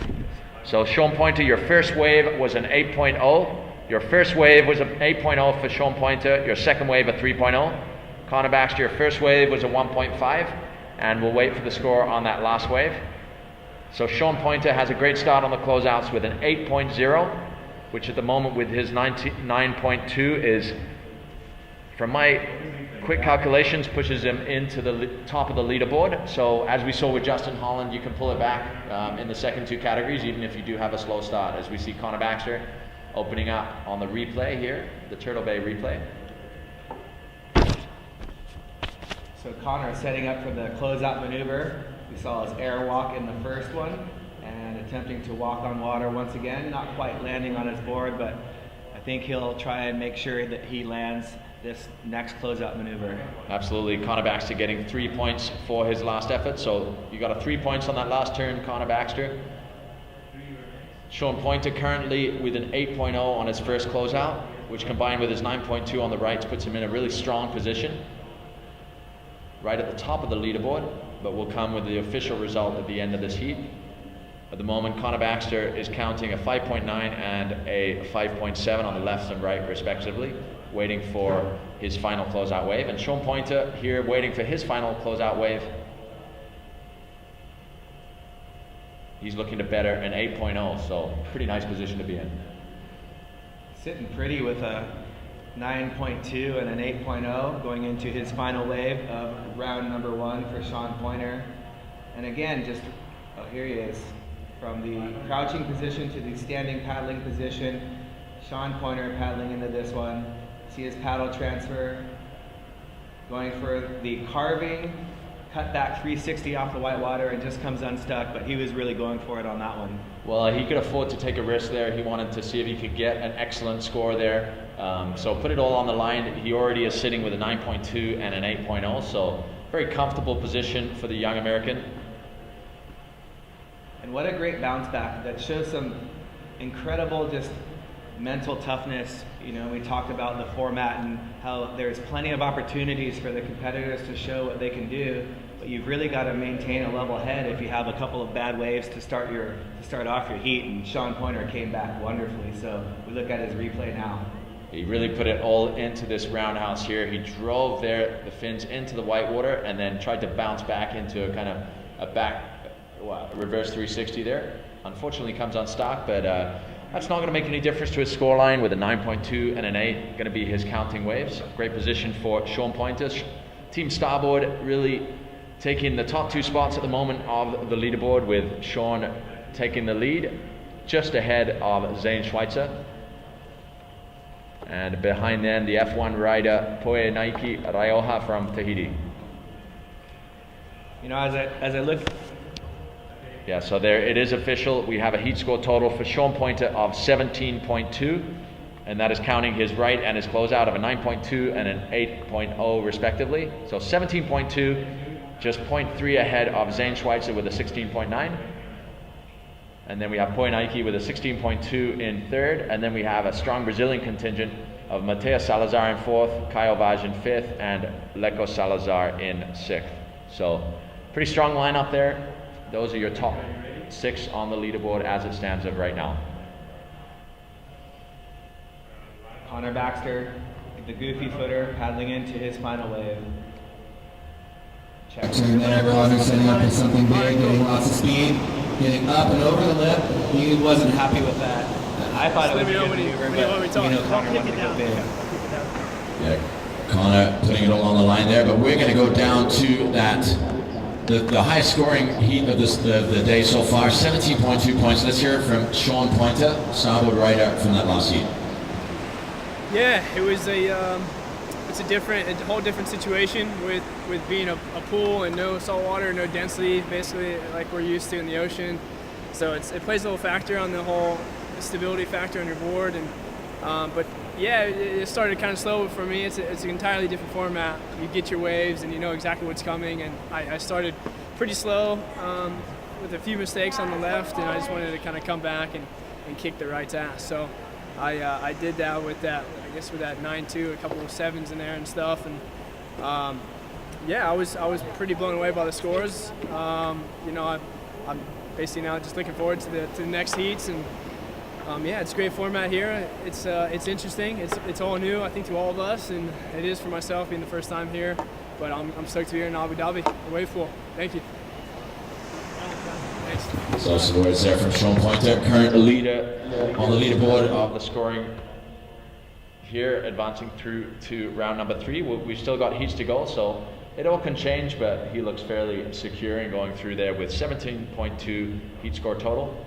So Sean Pointer, your first wave was an 8.0. Your first wave was an 8.0 for Sean Pointer. Your second wave a 3.0. Connor Baxter, your first wave was a 1.5. And we'll wait for the score on that last wave. So Sean Pointer has a great start on the closeouts with an 8.0, which at the moment with his 9.2 is, from my quick calculations, pushes him into the top of the leaderboard. So as we saw with Justin Holland, you can pull it back in the second 2 categories, even if you do have a slow start, as we see Connor Baxter opening up on the replay here, the Turtle Bay replay. So Connor setting up for the closeout maneuver. We saw his air walk in the first one and attempting to walk on water once again, not quite landing on his board, but I think he'll try and make sure that he lands this next closeout maneuver. Absolutely. Connor Baxter getting 3 points for his last effort. So you got a 3 points on that last turn, Connor Baxter. Sean Pointer currently with an 8.0 on his first closeout, which combined with his 9.2 on the rights puts him in a really strong position. Right at the top of the leaderboard, but will come with the official result at the end of this heat. At the moment, Connor Baxter is counting a 5.9 and a 5.7 on the left and right respectively, waiting for his final closeout wave. And Sean Pointer here waiting for his final closeout wave. He's looking to better an 8.0, so pretty nice position to be in. Sitting pretty with a 9.2 and an 8.0 going into his final wave of round number 1 for Sean Pointer. And again, just, oh, here he is. From the crouching position to the standing paddling position, Sean Pointer paddling into this one. See his paddle transfer, going for the carving, cut back 360 off the white water and just comes unstuck, but he was really going for it on that one. Well, he could afford to take a risk there. He wanted to see if he could get an excellent score there. So put it all on the line. He already is sitting with a 9.2 and an 8.0, so very comfortable position for the young American. And what a great bounce back. That shows some incredible just mental toughness. You know, we talked about the format and how there's plenty of opportunities for the competitors to show what they can do, but you've really got to maintain a level head if you have a couple of bad waves to start off your heat. And Sean Pointer came back wonderfully. So we look at his replay now. He really put it all into this roundhouse here. He drove the fins into the whitewater and then tried to bounce back into a kind of a reverse 360 there. Unfortunately comes unstuck, but that's not going to make any difference to his scoreline with a 9.2 and an 8 going to be his counting waves. Great position for Sean Pointer. Team Starboard really taking the top 2 spots at the moment of the leaderboard, with Sean taking the lead just ahead of Zane Schweitzer. And behind them, the F1 rider Poe Nike Rioja from Tahiti. You know, as I look. Yeah, so there it is official. We have a heat score total for Sean Pointer of 17.2, and that is counting his right and his closeout of a 9.2 and an 8.0 respectively. So 17.2, just 0.3 ahead of Zane Schweitzer with a 16.9. And then we have Poe Nike with a 16.2 in 3rd, and then we have a strong Brazilian contingent of Mateus Salazar in 4th, Caio Vaz in 5th, and Leco Salazar in 6th. So Pretty strong lineup there. Those are your top 6 on the leaderboard as it stands of right now. Connor Baxter, the goofy footer, paddling into his final wave. Check. There, Connor setting up with something big, getting lots of speed, getting up and over the lip. He wasn't happy with that. I thought it was a good maneuver, but you know Connor wanted to go big. Yeah, Connor putting it all on the line there, but we're going to go down to that, the highest scoring heat of the day so far, 17.2 points. Let's hear it from Sean Pointer, starboard rider from that last heat. Yeah, it was it's a whole different situation with being a pool and no salt water, no density, basically like we're used to in the ocean. So it plays a little factor on the whole stability factor on your board, and but yeah, it started kind of slow for me. It's an entirely different format. You get your waves and you know exactly what's coming, and I started pretty slow with a few mistakes on the left, and I just wanted to kind of come back and kick the right's ass. So I did that with that, I guess with that 9-2, a couple of 7s in there and stuff, and yeah, I was pretty blown away by the scores. You know, I'm basically now just looking forward to the next heats, and yeah, it's a great format here. It's interesting. It's all new, I think, to all of us, and it is for myself being the first time here. But I'm stoked to be here in Abu Dhabi, the wave pool. Thank you. Thanks. So some words there from Sean Pointer, current leader on the leaderboard of the scoring here, advancing through to round number 3. We've still got heats to go, so it all can change, but he looks fairly secure in going through there with 17.2 heat score total.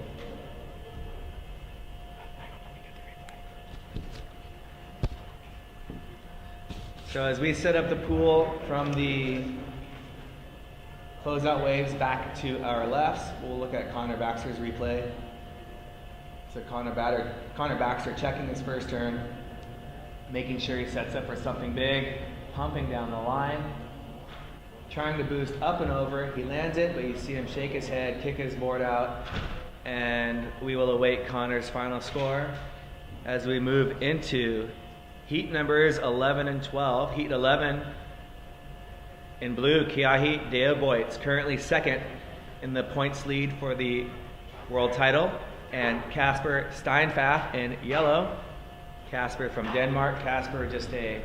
So as we set up the pool from the closeout waves back to our lefts, we'll look at Connor Baxter's replay. So Connor Baxter checking his first turn, making sure he sets up for something big, pumping down the line, trying to boost up and over. He lands it, but you see him shake his head, kick his board out, and we will await Connor's final score as we move into heat numbers 11 and 12. Heat 11 in blue, Kiahi Deoboitz, currently second in the points lead for the world title, and Kasper Steinfath in yellow. Kasper from Denmark. Kasper, just a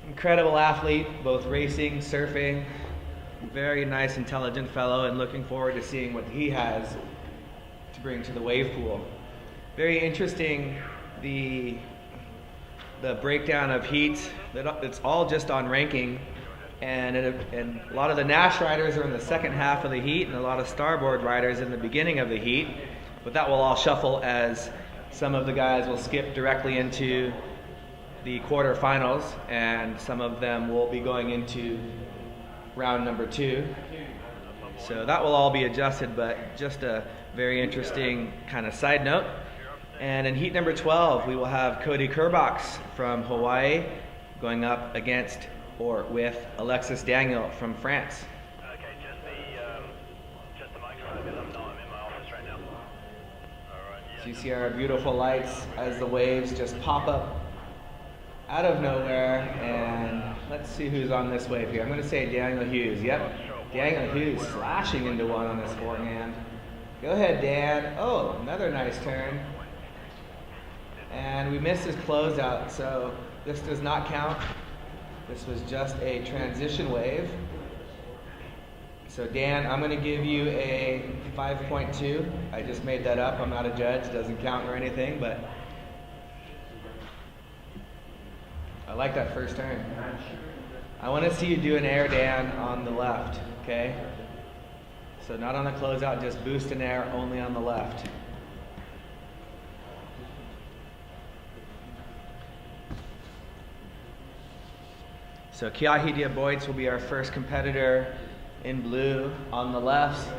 incredible athlete, both racing, surfing, very nice, intelligent fellow, and looking forward to seeing what he has to bring to the wave pool. Very interesting, the breakdown of heats. It's all just on ranking, and a lot of the Nash riders are in the second half of the heat, and a lot of starboard riders in the beginning of the heat. But that will all shuffle as some of the guys will skip directly into the quarterfinals, and some of them will be going into round number 2. So that will all be adjusted, but just a very interesting kind of side note. And in heat number 12, we will have Cody Kerbox from Hawaii going up against or with Alexis Daniel from France. Okay, just the microphone, because I'm in my office right now. All right. Yeah. So you see our beautiful lights as the waves just pop up out of nowhere, and let's see who's on this wave here. I'm going to say Daniel Hughes. Yep, Daniel Hughes slashing into one on his forehand. Go ahead, Dan. Oh, another nice turn. And we missed his closeout, so this does not count. This was just a transition wave. So Dan, I'm going to give you a 5.2. I just made that up. I'm not a judge. It doesn't count or anything, but I like that first turn. I want to see you do an air, Dan, on the left, okay? So not on the closeout, just boost an air only on the left. So Kiahi Deoboitz will be our first competitor in blue on the left.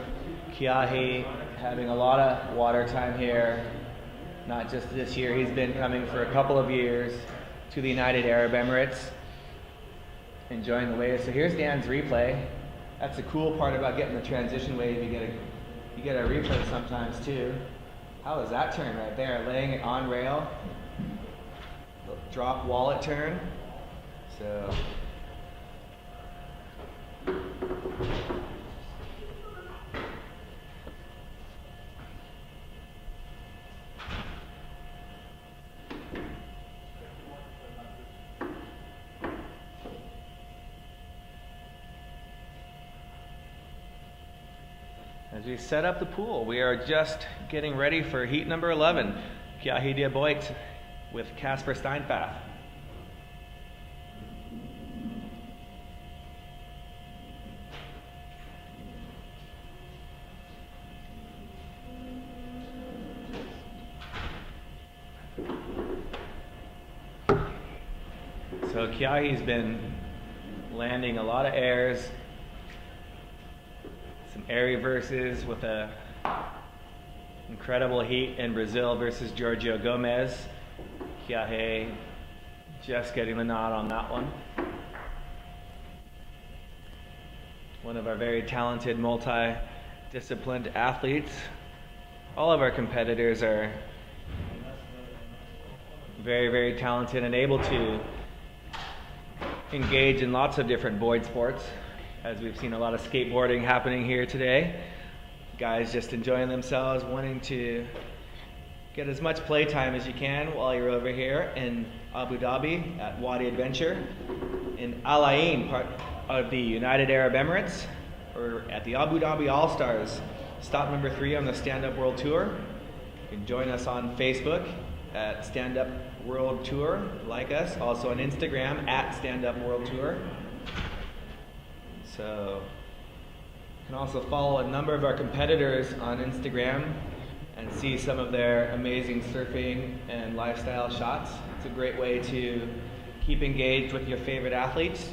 Kiahi having a lot of water time here, not just this year. He's been coming for a couple of years to the United Arab Emirates, enjoying the wave. So here's Dan's replay. That's the cool part about getting the transition wave. You get a replay sometimes too. How was that turn right there? Laying it on rail. Drop wallet turn. So As we set up the pool, we are just getting ready for heat number 11, Kiahi de Boit with Casper Steinfath. So Kiahi's been landing a lot of airs, some air reverses with a incredible heat in Brazil versus Giorgio Gomez. Kiahi just getting the nod on that one. One of our very talented multi-disciplined athletes. All of our competitors are very, very talented and able to engage in lots of different void sports, as we've seen a lot of skateboarding happening here today. Guys just enjoying themselves, wanting to get as much playtime as you can while you're over here in Abu Dhabi at Wadi Adventure, in Al Ain, part of the United Arab Emirates, or at the Abu Dhabi All Stars, stop number 3 on the Stand Up World Tour. You can join us on Facebook at Stand Up World Tour, like us, also on Instagram at Stand Up World Tour. So you can also follow a number of our competitors on Instagram and see some of their amazing surfing and lifestyle shots. It's a great way to keep engaged with your favorite athletes.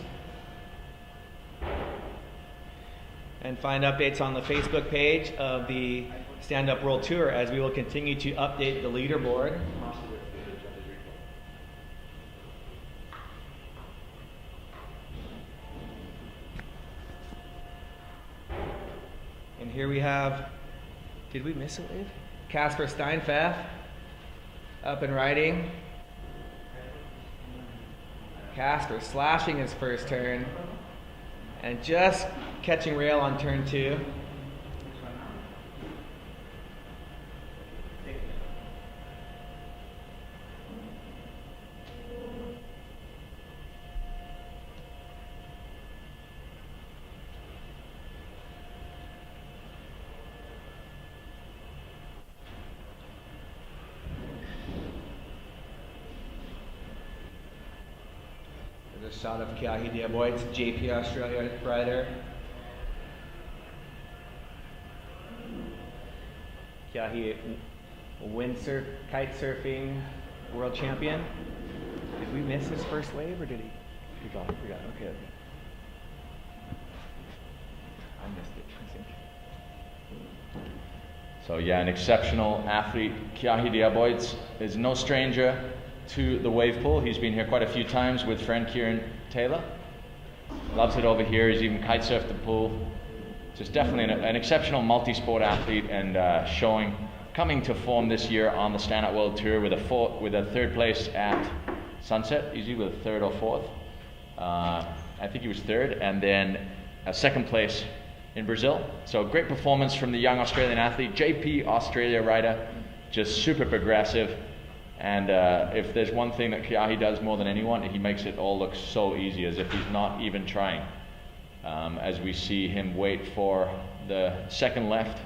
And find updates on the Facebook page of the Stand Up World Tour, as we will continue to update the leaderboard. And here we have, did we miss a wave? Casper Steinfath up and riding. Casper slashing his first turn and just catching rail on turn 2. There's a shot of Kiahi de Boit, JP Australia rider. Kiahi, windsurf, kite surfing world champion. Did we miss his first wave, or did he? We got it, okay. I missed it, I think. So yeah, an exceptional athlete. Kiahi de Boit is no stranger to the wave pool. He's been here quite a few times with friend Kieran Taylor. Loves it over here. He's even kite surfed the pool. Just definitely an exceptional multi-sport athlete, and coming to form this year on the Stand Up World Tour with a third place at Sunset, usually with a third or fourth. I think he was third, and then a second place in Brazil. So great performance from the young Australian athlete, JP Australia rider, just super progressive. And if there's one thing that Kiahi does more than anyone, he makes it all look so easy, as if he's not even trying. As we see him wait for the second left.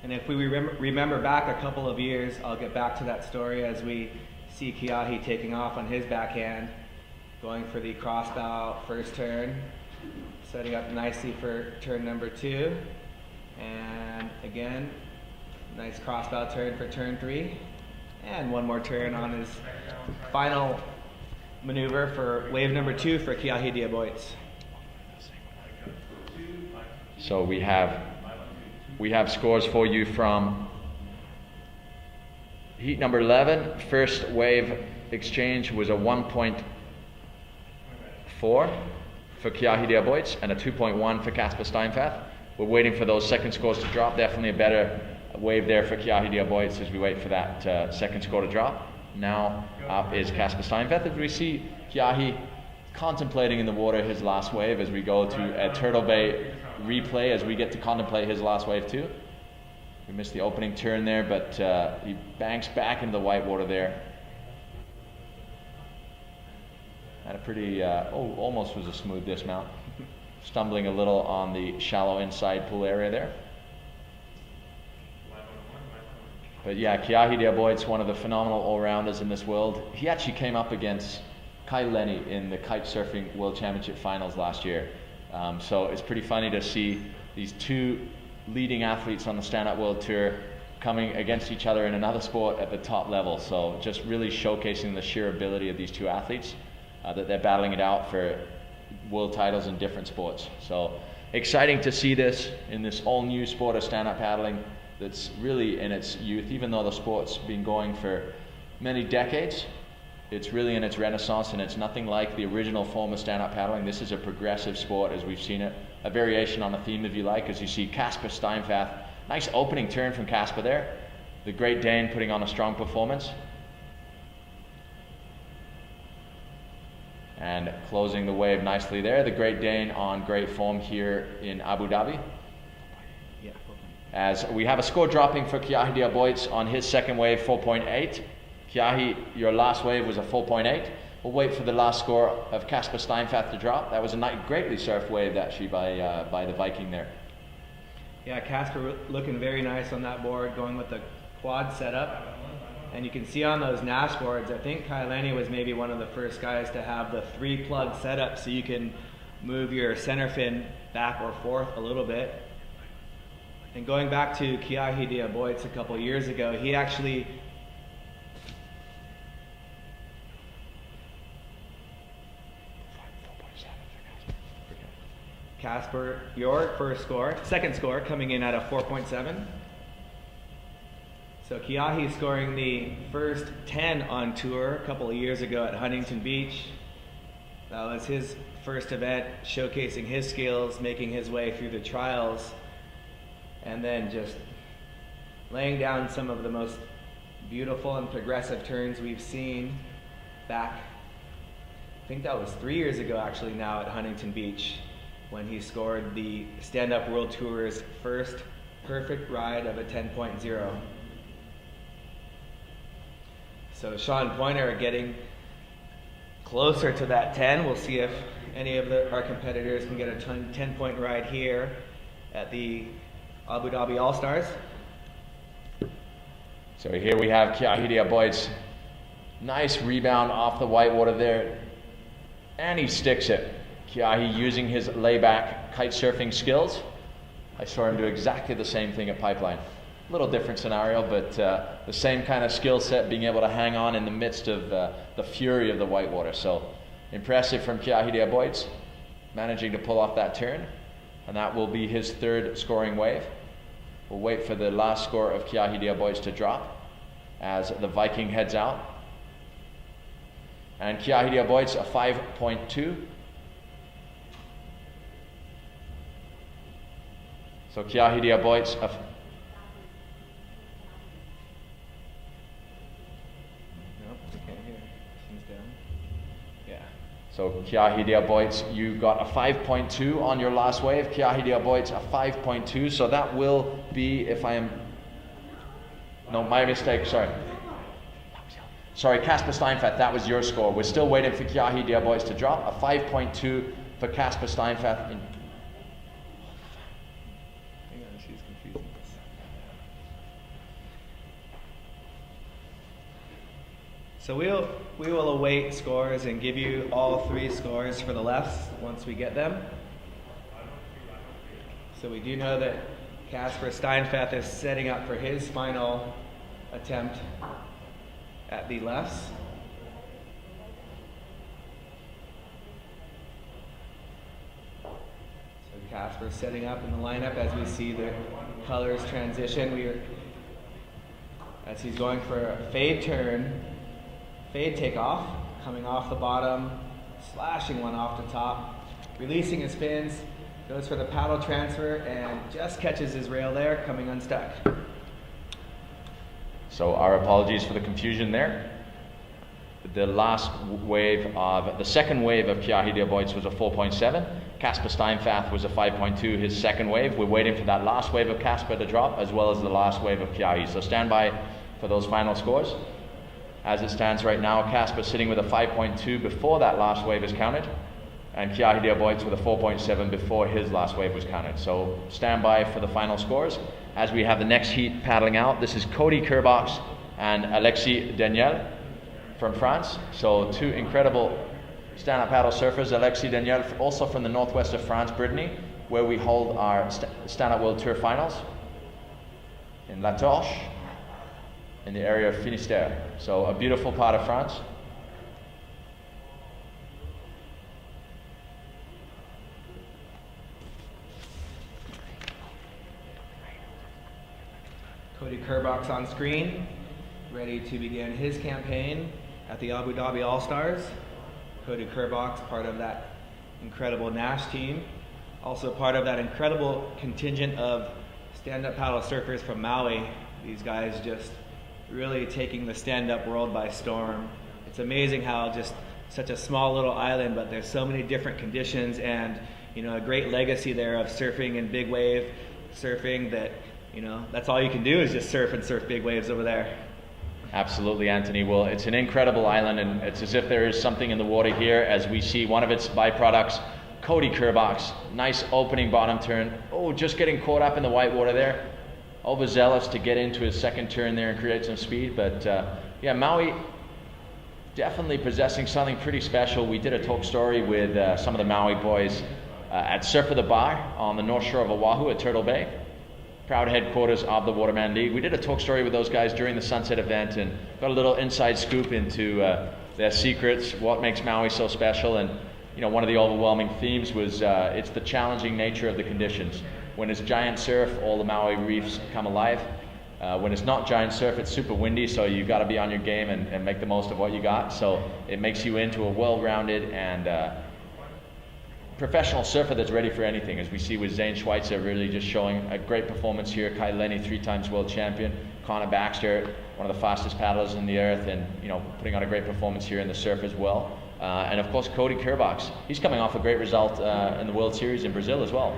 And if we remember back a couple of years, I'll get back to that story, as we see Kiahi taking off on his backhand, going for the crossbow first turn, setting up nicely for turn number 2, and again, nice crossbow turn for turn 3, and one more turn on his final maneuver for wave number 2 for Kiahi de Boit. So we have scores for you from heat number 11. First wave exchange was a 1.4 for Kiahi de Boit and a 2.1 for Casper Steinfath. We're waiting for those second scores to drop. Definitely a better wave there for Kiahi de Boit as we wait for that second score to drop. Now up is Casper Steinfath, as we see Kiahi contemplating in the water his last wave, as we go to a Turtle Bay replay, as we get to contemplate his last wave too. We missed the opening turn there, but he banks back into the white water there. Had a pretty, almost was a smooth dismount. Stumbling a little on the shallow inside pool area there. But yeah, Kiahi Diaboit's one of the phenomenal all-rounders in this world. He actually came up against Kai Lenny in the kite surfing World Championship finals last year. So it's pretty funny to see these two leading athletes on the stand-up world tour coming against each other in another sport at the top level. So just really showcasing the sheer ability of these two athletes, that they're battling it out for world titles in different sports. So exciting to see this in this all new sport of stand-up paddling that's really in its youth. Even though the sport's been going for many decades, it's really in its renaissance, and it's nothing like the original form of stand-up paddling. This is a progressive sport as we've seen it, a variation on a theme if you like, as you see Kasper Steinfath. Nice opening turn from Kasper there. The Great Dane putting on a strong performance. And closing the wave nicely there. The Great Dane on great form here in Abu Dhabi. As we have a score dropping for Kiahi Diaboit on his second wave, 4.8. Kiahi, your last wave was a 4.8. We'll wait for the last score of Kasper Steinfath to drop. That was a greatly surfed wave actually by the Viking there. Yeah, Kasper looking very nice on that board, going with the quad setup. And you can see on those Nash boards, I think Kai Lenny was maybe one of the first guys to have the 3-plug setup, so you can move your center fin back or forth a little bit. And going back to Kiahi Diaboit a couple years ago, he actually Kasper, your second score coming in at a 4.7. So Kiahi scoring the first 10 on tour a couple of years ago at Huntington Beach. That was his first event, showcasing his skills, making his way through the trials, and then just laying down some of the most beautiful and progressive turns we've seen back, I think that was 3 years ago actually now at Huntington Beach, when he scored the Stand-Up World Tour's first perfect ride of a 10.0. So Sean Pointer getting closer to that 10. We'll see if any of our competitors can get a 10-point ride here at the Abu Dhabi All Stars. So here we have Kiahi Diaboit's nice rebound off the whitewater there, and he sticks it. Kiahi using his layback kite surfing skills. I saw him do exactly the same thing at Pipeline. A little different scenario, but the same kind of skill set, being able to hang on in the midst of the fury of the whitewater. So impressive from Kiahi Diaboit, managing to pull off that turn, and that will be his third scoring wave. We'll wait for the last score of Kiahi Diaboit to drop as the Viking heads out. And Kiahi Diaboit a 5.2. So Kiahi Diaboit So Kiahi Diaboit, you got a 5.2 on your last wave. Kiahi Diaboit a 5.2. So that will be, if I am, no, my mistake, sorry. Sorry, Kasper Steinfath, that was your score. We're still waiting for Kiahi Diaboit to drop. A 5.2 for Kasper Steinfath. So we will await scores and give you all 3 scores for the lefts once we get them. So we do know that Kasper Steinfath is setting up for his final attempt at the lefts. So Kasper setting up in the lineup as we see the colors transition. As he's going for a fade turn, fade takeoff, coming off the bottom, slashing one off the top, releasing his fins, goes for the paddle transfer, and just catches his rail there, coming unstuck. So our apologies for the confusion there. The second wave of Kiahi Diaboit was a 4.7. Kasper Steinfath was a 5.2, his second wave. We're waiting for that last wave of Kasper to drop, as well as the last wave of Kiahi. So stand by for those final scores. As it stands right now, Kasper sitting with a 5.2 before that last wave is counted. and Kiahidea Boyts with a 4.7 before his last wave was counted. So stand by for the final scores as we have the next heat paddling out. This is Cody Kerbox and Alexis Daniel from France. So two incredible stand-up paddle surfers. Alexis Daniel also from the northwest of France, Brittany, where we hold our stand-up World Tour finals in La Torche in the area of Finistère. So a beautiful part of France. Cody Kerbox on screen, ready to begin his campaign at the Abu Dhabi All Stars. Cody Kerbox, part of that incredible Nash team, also part of that incredible contingent of stand-up paddle surfers from Maui. These guys just really taking the stand-up world by storm. It's amazing how just such a small little island, but there's so many different conditions and, you know, a great legacy there of surfing and big wave surfing that, you know, that's all you can do is just surf and surf big waves over there. Absolutely, Anthony. Well, it's an incredible island, and it's as if there is something in the water here as we see one of its byproducts, Cody Kerbox. Nice opening bottom turn. Oh, just getting caught up in the white water there. Overzealous to get into his second turn there and create some speed. But yeah, Maui definitely possessing something pretty special. We did a talk story with some of the Maui boys at Surf of the Bar on the north shore of Oahu at Turtle Bay. Proud headquarters of the Waterman League. We did a talk story with those guys during the Sunset event and got a little inside scoop into their secrets, what makes Maui so special. And you know, one of the overwhelming themes was it's the challenging nature of the conditions. When it's giant surf, all the Maui reefs come alive. When it's not giant surf, it's super windy, so you got to be on your game and make the most of what you got. So it makes you into a well-rounded and professional surfer that's ready for anything, as we see with Zane Schweitzer really just showing a great performance here. Kai Lenny, 3-time world champion. Connor Baxter, one of the fastest paddlers in the earth, and you know, putting on a great performance here in the surf as well. And of course, Cody Kerbox. He's coming off a great result in the World Series in Brazil as well.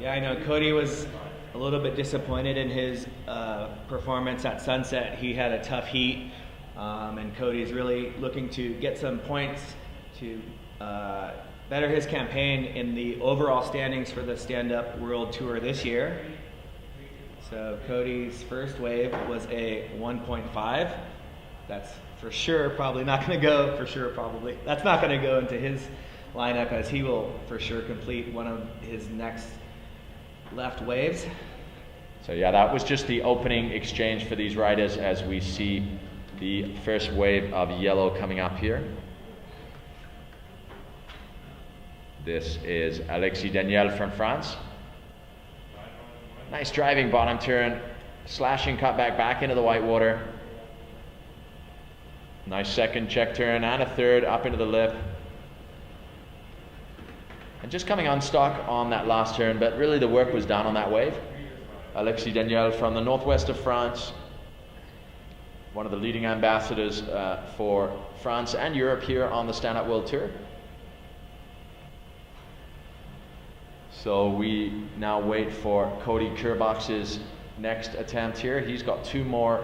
Yeah, I know Cody was a little bit disappointed in his performance at Sunset. He had a tough heat, and Cody's really looking to get some points to better his campaign in the overall standings for the Stand-Up World Tour this year. So Cody's first wave was a 1.5. That's for sure probably not going to go, that's not going to go into his lineup, as he will for sure complete one of his next left waves. So yeah, that was just the opening exchange for these riders as we see the first wave of yellow coming up here. This is Alexis Daniel from France. Nice driving bottom turn, slashing cutback back into the white water. Nice second check turn and a third up into the lip. And just coming unstuck on that last turn, but really the work was done on that wave. Alexis Daniel from the northwest of France, one of the leading ambassadors for France and Europe here on the Stand Up World Tour. So we now wait for Cody Kerbox's next attempt here. He's got 2 more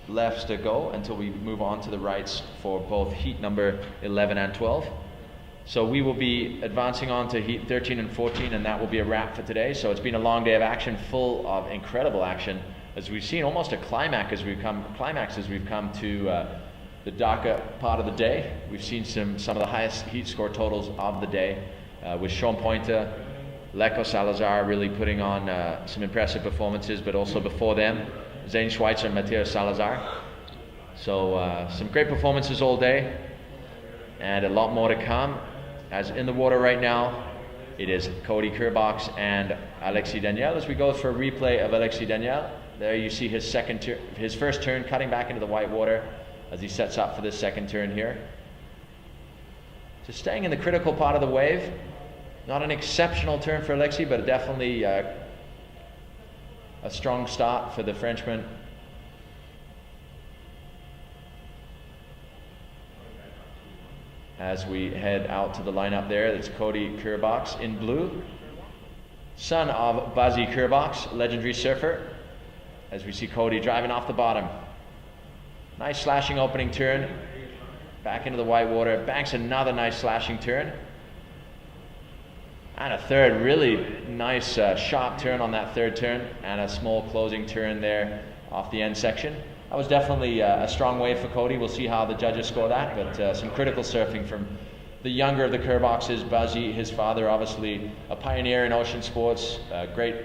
lefts to go until we move on to the rights for both heat number 11 and 12. So we will be advancing on to heat 13 and 14, and that will be a wrap for today. So it's been a long day of action, full of incredible action, as we've seen almost a climax as we've come to the darker part of the day. We've seen some of the highest heat score totals of the day, with Sean Pointer, Lecco Salazar really putting on some impressive performances, but also before them, Zane Schweitzer and Matteo Salazar. So some great performances all day, and a lot more to come. As in the water right now, it is Cody Kerbox and Alexis Daniel. As we go for a replay of Alexis Daniel, there you see his first turn cutting back into the white water as he sets up for this second turn here. Just staying in the critical part of the wave. Not an exceptional turn for Alexis, but definitely a strong start for the Frenchman. As we head out to the lineup there, that's Cody Kerbox in blue, son of Buzzy Kerbox, legendary surfer. As we see Cody driving off the bottom. Nice slashing opening turn. back into the white water, banks another nice slashing turn. And a third really nice sharp turn on that third turn, and a small closing turn there off the end section. That was definitely a strong wave for Cody. We'll see how the judges score that, but some critical surfing from the younger of the Kerboxes, Buzzy, his father, obviously a pioneer in ocean sports, a great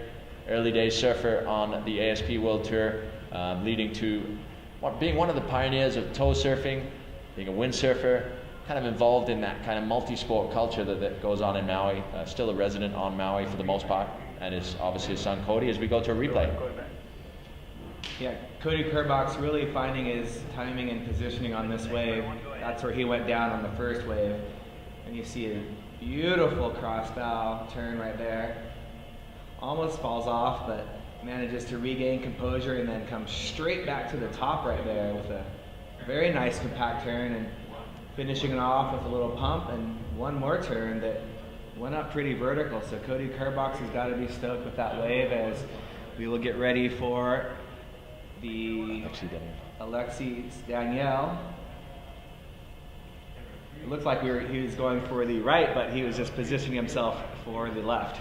early days surfer on the ASP World Tour, leading to being one of the pioneers of tow surfing, being a windsurfer, kind of involved in that kind of multi-sport culture that goes on in Maui, still a resident on Maui for the most part, and is obviously his son Cody as we go to a replay. Yeah, Cody Kerbox really finding his timing and positioning on this wave. That's where he went down on the first wave. And you see a beautiful cross-bow turn right there. Almost falls off, but manages to regain composure and then comes straight back to the top right there with a very nice compact turn, and finishing it off with a little pump and one more turn that went up pretty vertical. So Cody Kerbox has got to be stoked with that wave as we will get ready for the Alexi Danielle. It looked like he was going for the right, but he was just positioning himself for the left.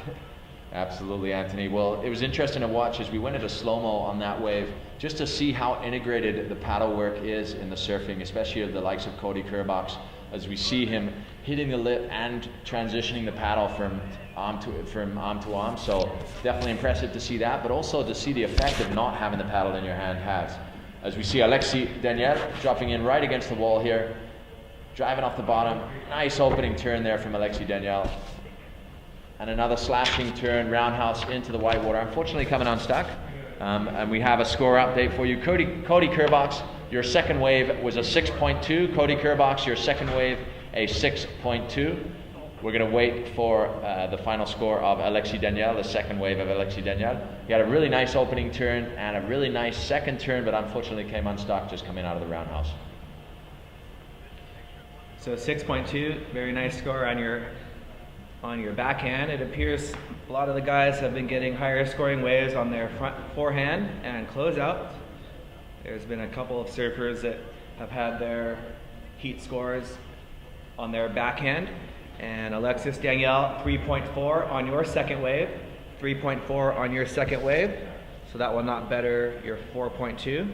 Absolutely, Anthony. Well, it was interesting to watch as we went into slow-mo on that wave, just to see how integrated the paddle work is in the surfing, especially of the likes of Cody Kerbox, as we see him hitting the lip and transitioning the paddle from arm to arm. So definitely impressive to see that, but also to see the effect of not having the paddle in your hand has. As we see Alexi Danielle dropping in right against the wall here, driving off the bottom. Nice opening turn there from Alexi Danielle. And another slashing turn, roundhouse into the white water. Unfortunately coming unstuck. And we have a score update for you. Cody Kerbox, your second wave was a 6.2. Cody Kerbox, your second wave, a 6.2. We're going to wait for the final score of Alexi Danielle, the second wave of Alexi Danielle. He had a really nice opening turn and a really nice second turn, but unfortunately came unstuck just coming out of the roundhouse. So 6.2, very nice score on your backhand. It appears a lot of the guys have been getting higher scoring waves on their front forehand and closeout. There's been a couple of surfers that have had their heat scores on their backhand. And Alexis Danielle, 3.4 on your second wave, 3.4 on your second wave. So that will not better your 4.2.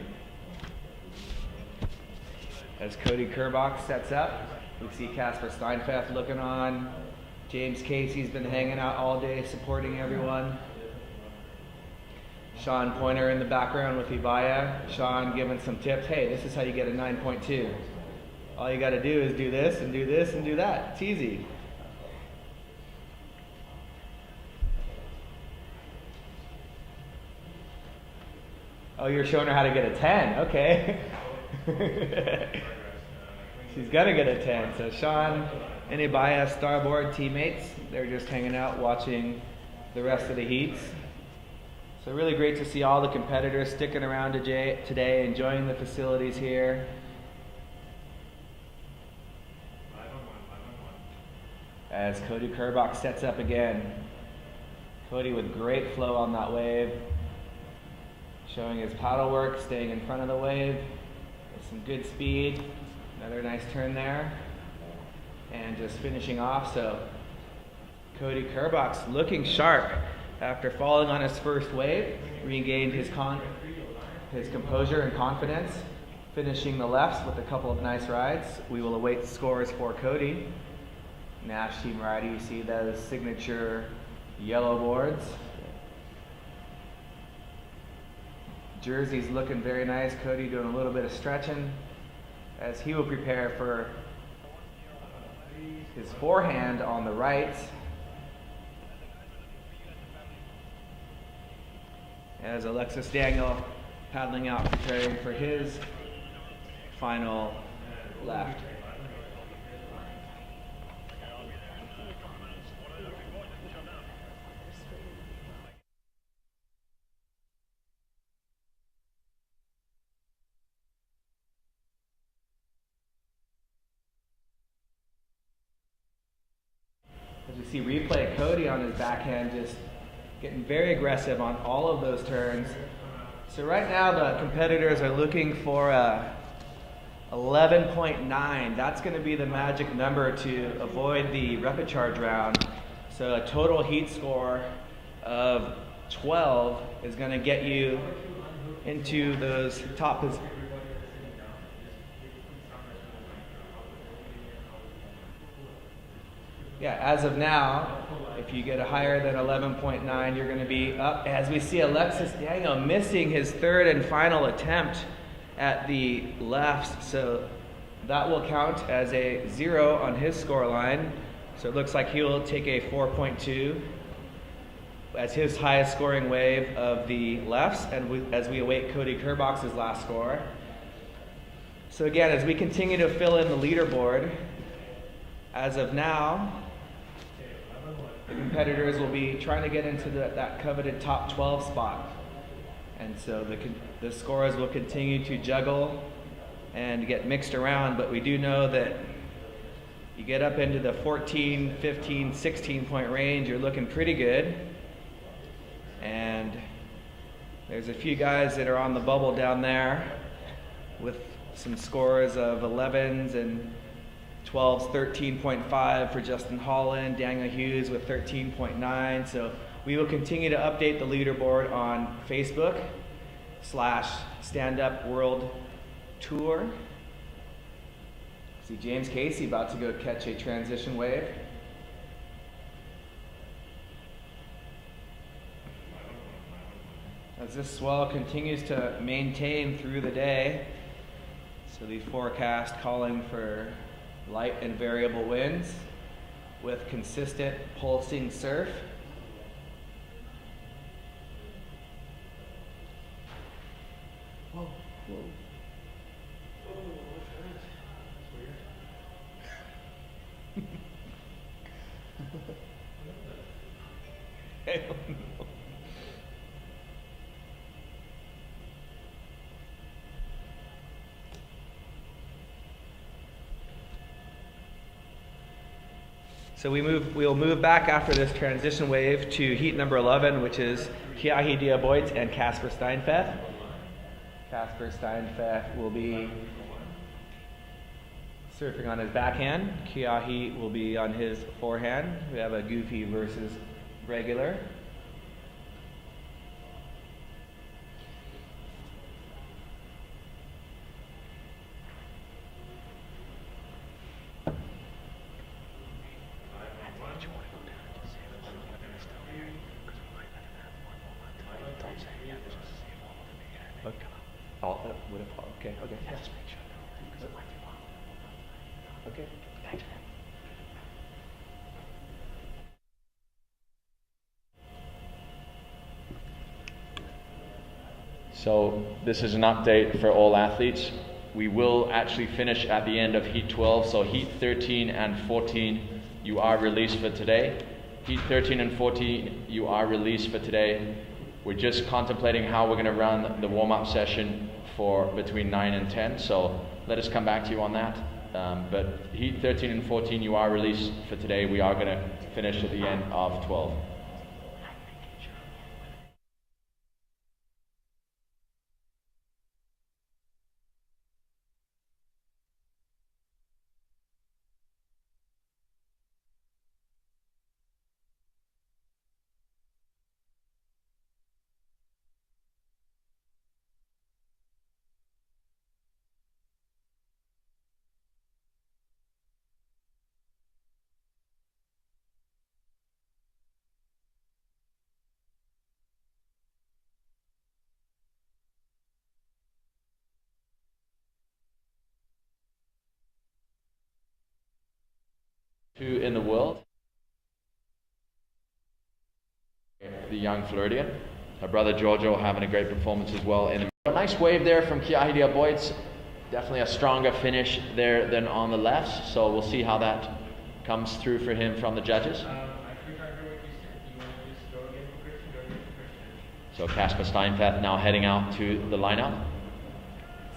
As Cody Kerbox sets up, we see Casper Steinfeld looking on. James Casey's been hanging out all day supporting everyone. Sean Pointer in the background with Ibaya. Sean giving some tips. Hey, this is how you get a 9.2. All you got to do is do this and do this and do that. It's easy. Oh, you're showing her how to get a 10. Okay. She's got to get a 10. So Sean and Ibaya, starboard teammates, they're just hanging out watching the rest of the heats. So really great to see all the competitors sticking around today, enjoying the facilities here. As Cody Kerbox sets up again. Cody with great flow on that wave, showing his paddle work, staying in front of the wave with some good speed. Another nice turn there. And just finishing off. So Cody Kerbox looking sharp after falling on his first wave, regained his composure and confidence, finishing the lefts with a couple of nice rides. We will await scores for Cody. Nash Team Rider, you see those signature yellow boards. Jersey's looking very nice. Cody doing a little bit of stretching as he will prepare for his forehand on the right. As Alexis Danielle paddling out, preparing for his final left. As we see replay, Cody on his backhand just getting very aggressive on all of those turns. So right now the competitors are looking for a 11.9. That's going to be the magic number to avoid the rapid charge round. So a total heat score of 12 is going to get you into those top positions. Yeah, as of now, if you get a higher than 11.9, you're going to be up. As we see Alexis Daniel missing his third and final attempt at the left, so that will count as a 0 on his score line. So it looks like he will take a 4.2 as his highest scoring wave of the lefts, and as we await Cody Kerbox's last score. So again, as we continue to fill in the leaderboard, as of now, the competitors will be trying to get into that coveted top 12 spot. And so the scores will continue to juggle and get mixed around, but we do know that you get up into the 14, 15, 16 point range, you're looking pretty good. And there's a few guys that are on the bubble down there with some scores of 11s and 12s, 13.5 for Justin Holland, Daniel Hughes with 13.9. So we will continue to update the leaderboard on Facebook /Stand Up World Tour. See James Casey about to go catch a transition wave. As this swell continues to maintain through the day, so the forecast calling for light and variable winds with consistent pulsing surf. Whoa, whoa. I don't know. So we'll move back after this transition wave to heat number 11, which is Kiahi Diaboit and Casper Steinfeth. Casper Steinfeth will be surfing on his backhand. Kiahi will be on his forehand. We have a goofy versus regular. Okay. Okay. Thanks. So this is an update for all athletes. We will actually finish at the end of Heat 12, so Heat 13 and 14 you are released for today. Heat 13 and 14 you are released for today. We're just contemplating how we're going to run the warm-up session for between 9 and 10, so let us come back to you on that. But Heat 13 and 14 you are released for today. We are going to finish at the end of 12. In the world, the young Floridian. Her brother Giorgio having a great performance as well. A nice wave there from Kiahi Diaboit. Definitely a stronger finish there than on the left, so we'll see how that comes through for him from the judges. So Casper Steinfeth now heading out to the lineup.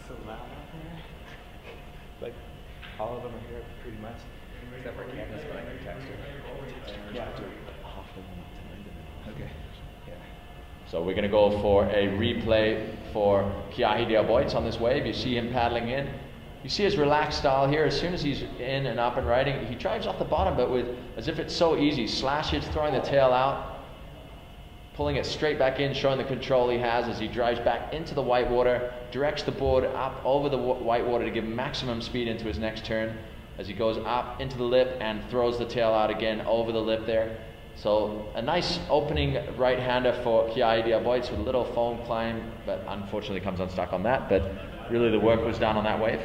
So loud out there. Like all of them are here pretty much. Except for Candace, but I can text her. Yeah. Okay. Yeah. So we're going to go for a replay for Kiahi Diaboit on this wave. You see him paddling in. You see his relaxed style here. As soon as he's in and up and riding, he drives off the bottom, but with as if it's so easy. Slashes, throwing the tail out, pulling it straight back in, showing the control he has as he drives back into the whitewater, directs the board up over the whitewater to give maximum speed into his next turn as he goes up into the lip and throws the tail out again over the lip there. So a nice opening right-hander for Kiahi Diaboitz with a little foam climb, but unfortunately comes unstuck on that. But really the work was done on that wave.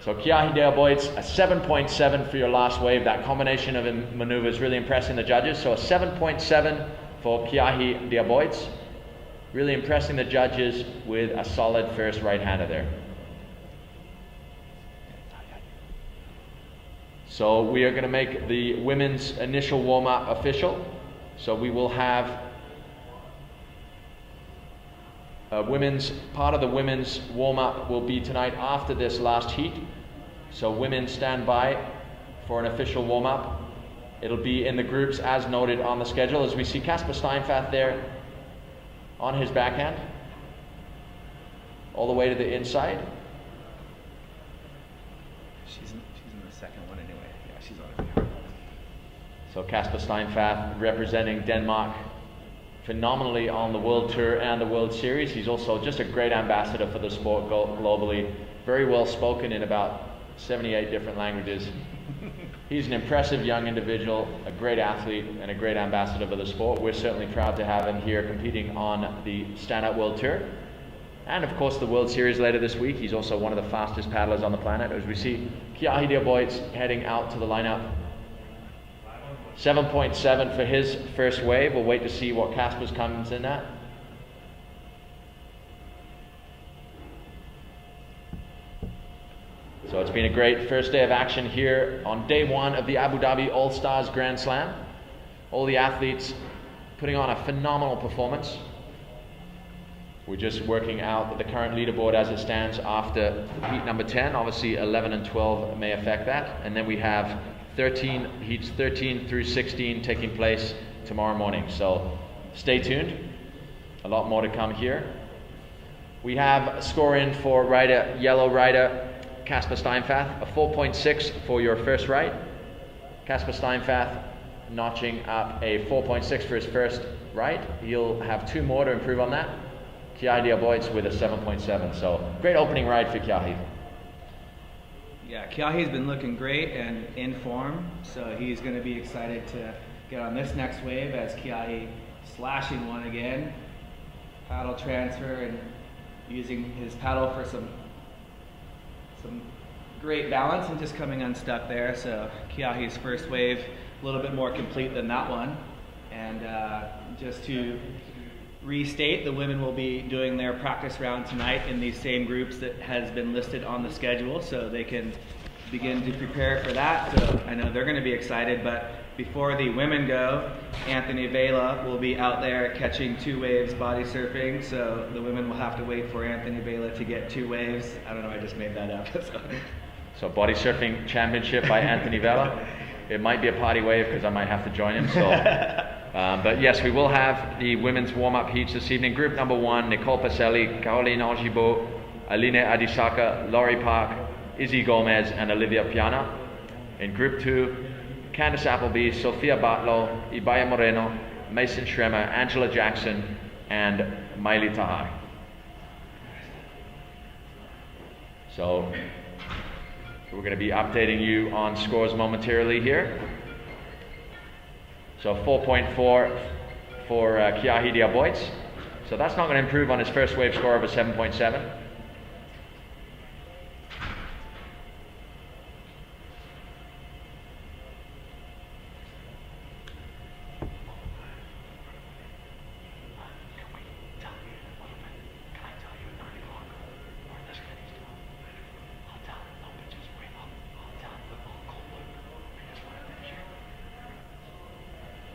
So Kiahi Diaboitz, a 7.7 for your last wave. That combination of maneuvers really impressing the judges. So a 7.7 for Kiahi Diaboitz. Really impressing the judges with a solid first right-hander there. So we are going to make the women's initial warm-up official. So we will have part of the women's warm-up will be tonight after this last heat. So women stand by for an official warm-up. It'll be in the groups as noted on the schedule, as we see Casper Steinfath there on his backhand all the way to the inside. She's in the second one anyway. Yeah, she's on it. So Casper Steinfath representing Denmark phenomenally on the World Tour and the World Series. He's also just a great ambassador for the sport globally. Very well spoken in about 78 different languages. He's an impressive young individual, a great athlete, and a great ambassador for the sport. We're certainly proud to have him here competing on the Stand-Up World Tour. And of course the World Series later this week. He's also one of the fastest paddlers on the planet. As we see Kiahi Diaboitz heading out to the lineup. 7.7 for his first wave. We'll wait to see what Casper's comes in at. So it's been a great first day of action here on day one of the Abu Dhabi All Stars Grand Slam. All the athletes putting on a phenomenal performance. We're just working out the current leaderboard as it stands after heat number 10. Obviously 11 and 12 may affect that. And then we have heats 13 through 16 taking place tomorrow morning. So stay tuned. A lot more to come here. We have a score in for yellow rider Casper Steinfath, a 4.6 for your first right. Casper Steinfath notching up a 4.6 for his first right. He'll have 2 more to improve on that. Kiahi Diaboitz with a 7.7. So great opening ride for Kiahi. Yeah, Kiahi's been looking great and in form, so he's going to be excited to get on this next wave as Kiahi slashing one again. Paddle transfer and using his paddle for some great balance and just coming unstuck there. So Kiahi's first wave a little bit more complete than that one. And just to restate, the women will be doing their practice round tonight in these same groups that has been listed on the schedule, so they can begin to prepare for that. So I know they're going to be excited, but before the women go, Anthony Vela will be out there catching 2 waves body surfing, so the women will have to wait for Anthony Vela to get 2 waves. I don't know, I just made that up. So body surfing championship by Anthony Vela. It might be a party wave because I might have to join him. So, but yes, we will have the women's warm-up heats this evening. Group number 1, Nicole Pacelli, Caroline Angibault, Aline Adisaka, Laurie Park, Izzy Gomez, and Olivia Piana. In group 2, Candice Appleby, Sophia Batlo, Ibaya Moreno, Mason Schremer, Angela Jackson, and Miley Tahai. So we're going to be updating you on scores momentarily here. So 4.4 for Kiahi Diaboitz. So that's not going to improve on his first wave score of a 7.7.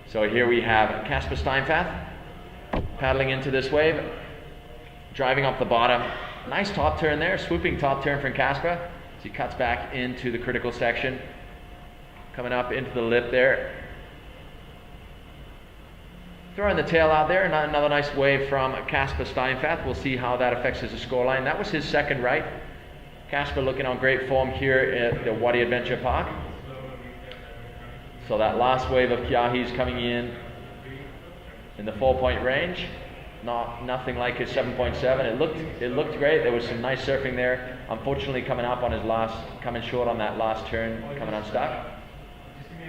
So here we have Casper Steinfath paddling into this wave, driving up the bottom. Nice top turn there, swooping top turn from Casper as he cuts back into the critical section. Coming up into the lip there. Throwing the tail out there, another nice wave from Casper Steinfath. We'll see how that affects his scoreline. That was his second right. Casper looking on great form here at the Wadi Adventure Park. So that last wave of Kiahi's coming in the 4-point range. Nothing like his 7.7. It looked great. There was some nice surfing there. Unfortunately, coming short on that last turn, coming unstuck.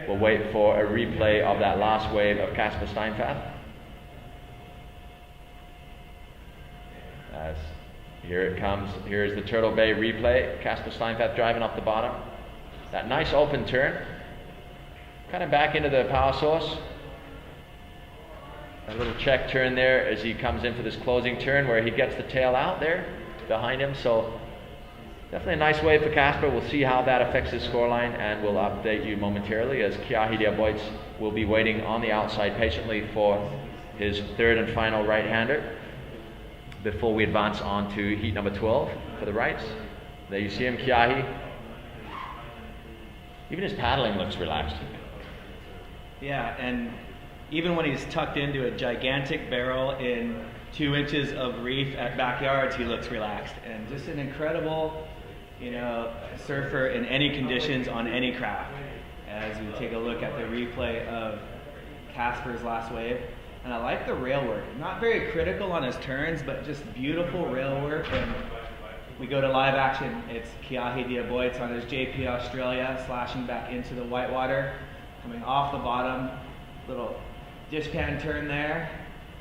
We'll wait for a replay of that last wave of Casper Steinfath. Here it comes. Here's the Turtle Bay replay. Casper Steinfath driving off the bottom. That nice open turn. Kind of back into the power source. A little check turn there as he comes in for this closing turn where he gets the tail out there behind him. So definitely a nice wave for Casper. We'll see how that affects his scoreline, and we'll update you momentarily as Kiahi Diaboitz will be waiting on the outside patiently for his third and final right-hander before we advance on to heat number 12 for the rights. There you see him, Kiahi. Even his paddling looks relaxed. Yeah, and even when he's tucked into a gigantic barrel in 2 inches of reef at backyards, he looks relaxed. And just an incredible, surfer in any conditions on any craft. As we take a look at the replay of Casper's last wave. And I like the rail work. Not very critical on his turns, but just beautiful rail work. And we go to live action. It's Kiahi Diaboitz on his JP Australia, slashing back into the whitewater, coming off the bottom, little dishpan turn there,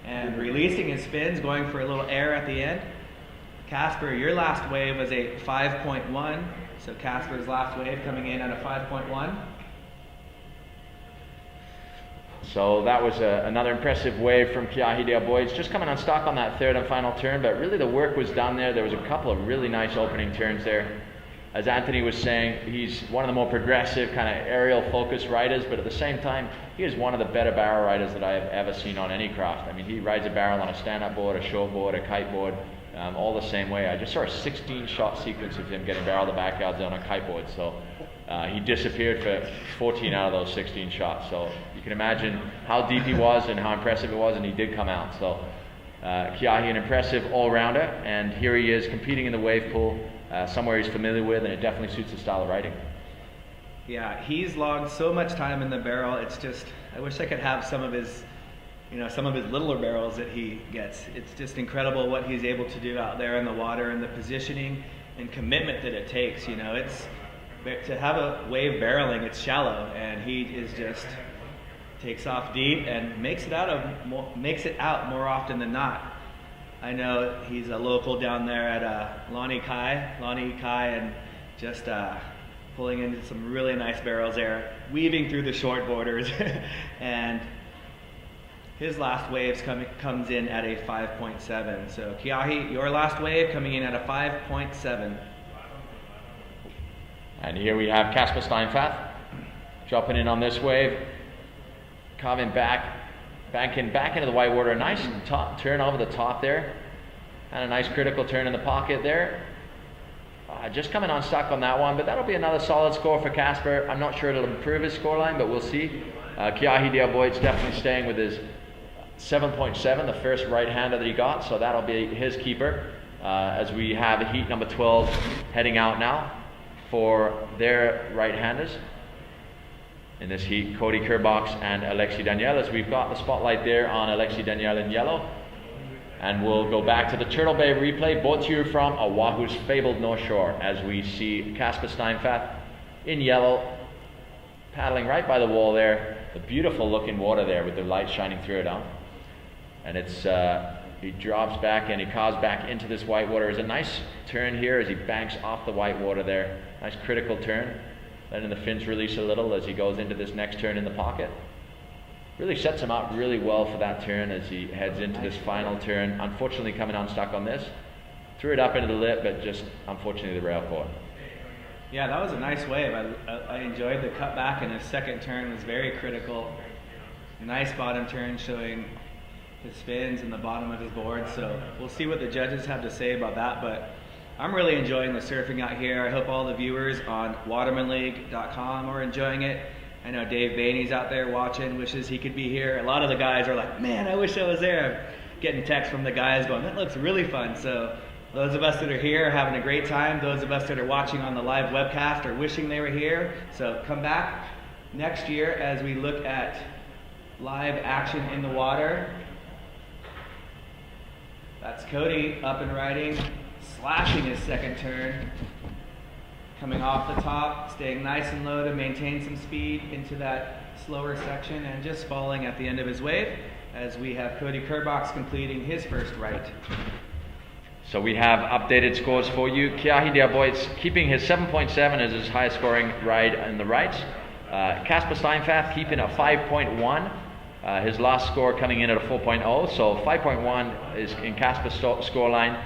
and releasing his spins, going for a little air at the end. Casper, your last wave was a 5.1, so Casper's last wave coming in at a 5.1. So that was another impressive wave from Kiahi Diaboitz, just coming unstuck on that third and final turn, but really the work was done there. There was a couple of really nice opening turns there. As Anthony was saying, he's one of the more progressive, kind of aerial focused riders, but at the same time, he is one of the better barrel riders that I have ever seen on any craft. I mean, he rides a barrel on a stand-up board, a short board, a kite board, all the same way. I just saw a 16-shot sequence of him getting barrel to backyards on a kite board, so he disappeared for 14 out of those 16 shots. So you can imagine how deep he was and how impressive it was, and he did come out. So Kiahi, an impressive all-rounder, and here he is competing in the wave pool, somewhere he's familiar with, and it definitely suits his style of riding. Yeah, he's logged so much time in the barrel. It's just, I wish I could have some of his littler barrels that he gets. It's just incredible what he's able to do out there in the water, and the positioning and commitment that it takes. It's to have a wave barreling, it's shallow, and he is just takes off deep and makes it out more often than not. I know he's a local down there at Lani Kai, and just pulling into some really nice barrels there, weaving through the short borders, and his last wave comes in at a 5.7. So Kiahi, your last wave coming in at a 5.7. And here we have Casper Steinfath dropping in on this wave, carving banking back into the whitewater. A nice turn over the top there, and a nice critical turn in the pocket there. Just coming unstuck on that one, but that'll be another solid score for Casper. I'm not sure it'll improve his scoreline, but we'll see. Kiahi Diaboitz definitely staying with his 7.7, the first right-hander that he got, so that'll be his keeper as we have heat number 12 heading out now for their right-handers. In this heat, Cody Kerbox and Alexi Daniel, as we've got the spotlight there on Alexi Daniel in yellow. And we'll go back to the Turtle Bay replay, brought to you from Oahu's fabled North Shore, as we see Casper Steinfath in yellow, paddling right by the wall there. The beautiful looking water there with the light shining through it on. And it's he drops back and he carves back into this white water. There's a nice turn here as he banks off the white water there. Nice critical turn. Letting the fins release a little as he goes into this next turn in the pocket. Really sets him up really well for that turn as he heads into this final turn. Unfortunately coming unstuck on this. Threw it up into the lip, but just unfortunately the rail caught. Yeah, that was a nice wave. I enjoyed the cut back, and his second turn was very critical. Nice bottom turn showing his spins in the bottom of his board. So we'll see what the judges have to say about that, but I'm really enjoying the surfing out here. I hope all the viewers on watermanleague.com are enjoying it. I know Dave Bainey's out there watching, wishes he could be here. A lot of the guys are like, man, I wish I was there. Getting texts from the guys going, that looks really fun. So those of us that are here are having a great time. Those of us that are watching on the live webcast are wishing they were here. So come back next year as we look at live action in the water. That's Cody up and riding, slashing his second turn. Coming off the top, staying nice and low to maintain some speed into that slower section, and just falling at the end of his wave as we have Cody Kerbox completing his first right. So we have updated scores for you. Kiahi Diaboit's keeping his 7.7 as his highest scoring ride in the rights. Casper Steinfath keeping a 5.1. His last score coming in at a 4.0. So 5.1 is in Casper's scoreline.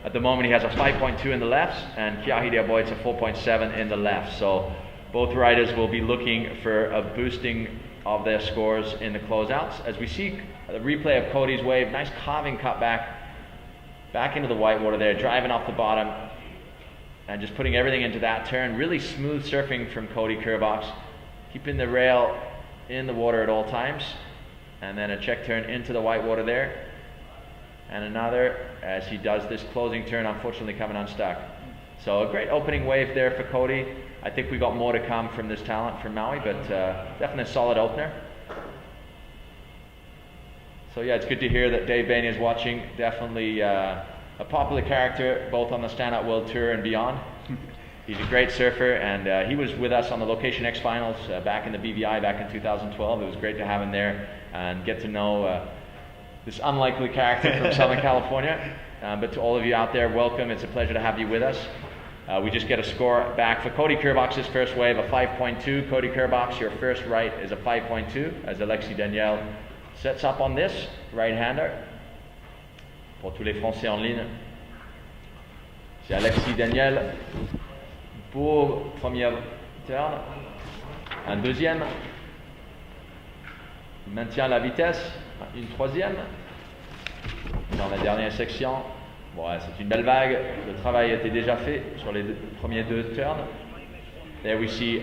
At the moment he has a 5.2 in the lefts, and Kiahi Diaboit's a 4.7 in the left. So both riders will be looking for a boosting of their scores in the closeouts. As we see the replay of Cody's wave, nice carving cut back into the whitewater there, driving off the bottom and just putting everything into that turn. Really smooth surfing from Cody Kerbox, keeping the rail in the water at all times. And then a check turn into the whitewater there. And another as he does this closing turn, unfortunately coming unstuck. So a great opening wave there for Cody. I think we got more to come from this talent from Maui, but definitely a solid opener. So yeah, it's good to hear that Dave Bainey is watching. Definitely a popular character both on the Standout World Tour and beyond. He's a great surfer, and he was with us on the Location X Finals back in the BVI back in 2012. It was great to have him there and get to know this unlikely character from Southern California. But to all of you out there, welcome. It's a pleasure to have you with us. We just get a score back for Cody Kerbox's first wave, a 5.2. Cody Kerbox, your first right is a 5.2 as Alexis Daniel sets up on this right-hander. Pour tous les Français en ligne, c'est Alexis Daniel pour première turn. Un deuxième, il maintient la vitesse. Une troisième dans la dernière section. Bon, c'est une belle vague. Le travail a été déjà fait sur les premiers deux turns. There we see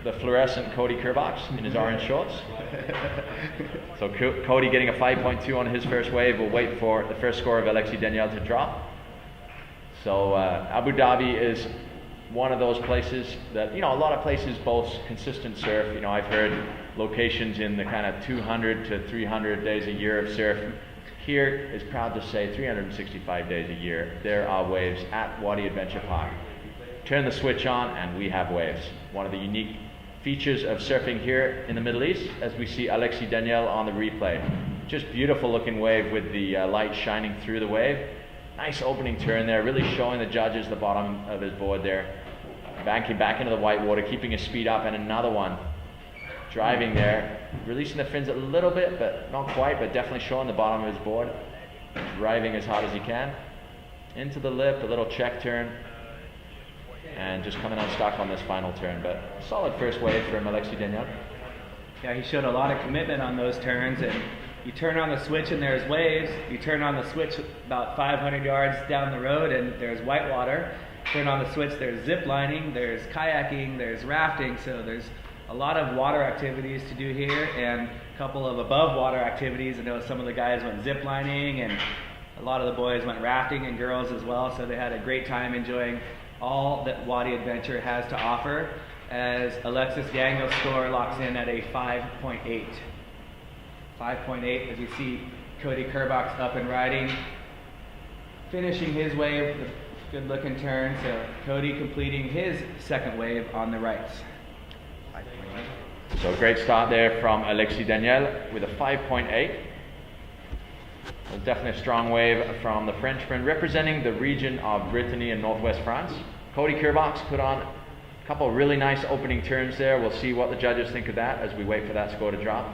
the fluorescent Cody Kerbox in his orange shorts. So Cody getting a 5.2 on his first wave. We'll wait for the first score of Alexis Daniel to drop. So Abu Dhabi is one of those places that, a lot of places boast consistent surf. I've heard locations in the kind of 200 to 300 days a year of surf. Here is proud to say 365 days a year there are waves at Wadi Adventure Park. Turn the switch on and we have waves. One of the unique features of surfing here in the Middle East, as we see Alexis Daniel on the replay. Just beautiful looking wave with the light shining through the wave. Nice opening turn there, really showing the judges the bottom of his board there. Banking back into the whitewater, keeping his speed up, and another one. Driving there, releasing the fins a little bit, but not quite, but definitely showing the bottom of his board. Driving as hard as he can. Into the lip, a little check turn, and just coming unstuck on this final turn. But solid first wave from Alexis Daniel. Yeah, he showed a lot of commitment on those turns, and you turn on the switch and there's waves. You turn on the switch about 500 yards down the road and there's whitewater. Turn on the switch, there's zip lining, there's kayaking, there's rafting, so there's a lot of water activities to do here, and a couple of above water activities. I know some of the guys went zip lining, and a lot of the boys went rafting, and girls as well, so they had a great time enjoying all that Wadi Adventure has to offer, as Alexis Daniel's score locks in at a 5.8. 5.8 as you see Cody Kerbox up and riding, finishing his wave with a good looking turn, so Cody completing his second wave on the rights. So great start there from Alexis Daniel with a 5.8. Definitely a strong wave from the Frenchman representing the region of Brittany and Northwest France. Cody Kerbox put on a couple of really nice opening turns there. We'll see what the judges think of that as we wait for that score to drop.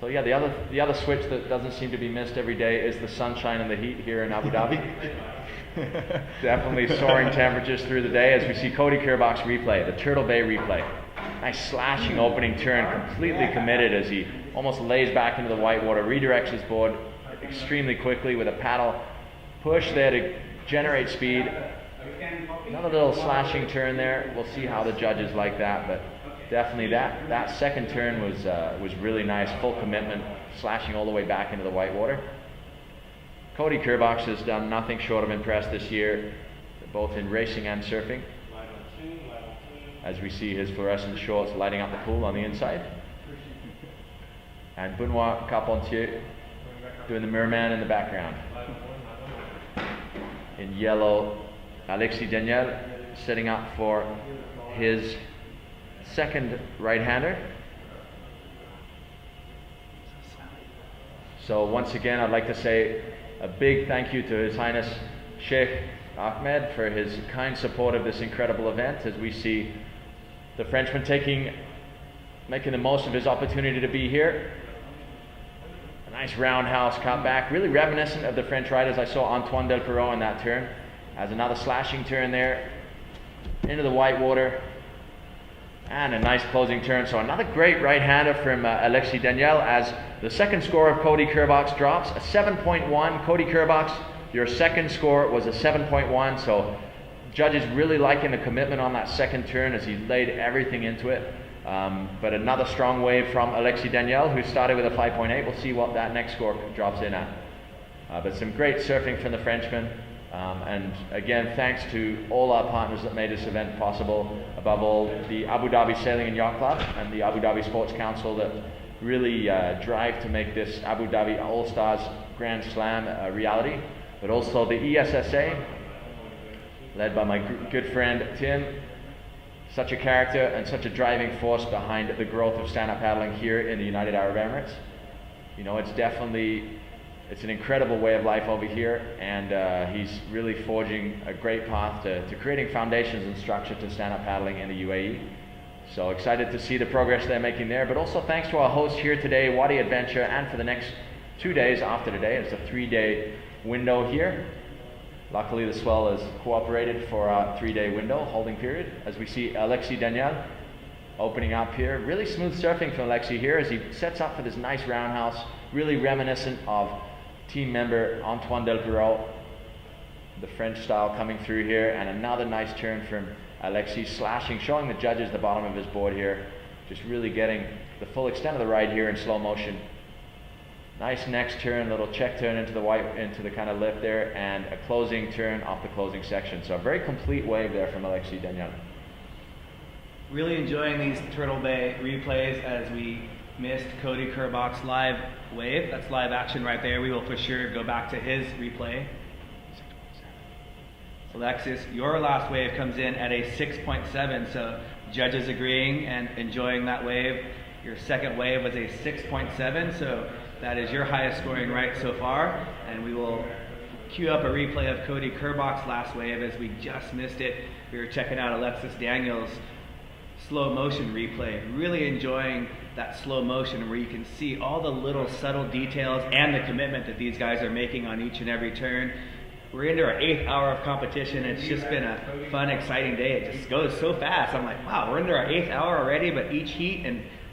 So yeah, the other switch that doesn't seem to be missed every day is the sunshine and the heat here in Abu Dhabi. Definitely soaring temperatures through the day as we see Cody Kerbox replay, the Turtle Bay replay. Nice slashing opening turn, completely committed as he almost lays back into the whitewater, redirects his board extremely quickly with a paddle push there to generate speed. Another little slashing turn there. We'll see how the judges like that, but definitely that second turn was really nice, full commitment, slashing all the way back into the whitewater. Cody Kerbox has done nothing short of impressed this year, both in racing and surfing, as we see his fluorescent shorts lighting up the pool on the inside. And Benoit Carpentier doing the merman in the background. In yellow, Alexis Daniel setting up for his second right-hander. So once again, I'd like to say a big thank you to His Highness Sheikh Ahmed for his kind support of this incredible event, as we see the Frenchman making the most of his opportunity to be here. A nice roundhouse cut back, really reminiscent of the French riders I saw Antoine Del Perot in that turn. Has another slashing turn there into the whitewater, and a nice closing turn. So another great right-hander from Alexis Daniel, as the second score of Cody Kerbox drops, a 7.1. Cody Kerbox, your second score was a 7.1, so judges really liking the commitment on that second turn as he laid everything into it. But another strong wave from Alexis Daniel, who started with a 5.8. We'll see what that next score drops in at. But some great surfing from the Frenchman. And again, thanks to all our partners that made this event possible. Above all, the Abu Dhabi Sailing and Yacht Club and the Abu Dhabi Sports Council that really drive to make this Abu Dhabi All Stars Grand Slam a reality. But also the ESSA, led by my good friend Tim. Such a character and such a driving force behind the growth of stand-up paddling here in the United Arab Emirates. You know, it's an incredible way of life over here, and he's really forging a great path to creating foundations and structure to stand-up paddling in the UAE. So excited to see the progress they're making there, but also thanks to our hosts here today, Wadi Adventure, and for the next 2 days after today. It's a 3-day window here. Luckily, the swell has cooperated for a 3-day window, holding period, as we see Alexis Daniel opening up here. Really smooth surfing from Alexis here as he sets up for this nice roundhouse, really reminiscent of team member Antoine Del Perot, the French style coming through here, and another nice turn from Alexis, slashing, showing the judges the bottom of his board here, just really getting the full extent of the ride here in slow motion. Nice next turn, little check turn into the kind of lift there, and a closing turn off the closing section. So a very complete wave there from Alexis Daniel. Really enjoying these Turtle Bay replays as we missed Cody Kerbock's live wave. That's live action right there. We will for sure go back to his replay. Alexis, your last wave comes in at a 6.7, so judges agreeing and enjoying that wave. Your second wave was a 6.7, so that is your highest scoring right so far, and we will cue up a replay of Cody Kerbock's last wave as we just missed it. We were checking out Alexis Daniel's slow motion replay, really enjoying that slow motion where you can see all the little subtle details and the commitment that these guys are making on each and every turn. We're into our 8th hour of competition. It's just been a fun, exciting day. It just goes so fast. I'm like, wow, we're into our 8th hour already, but each heat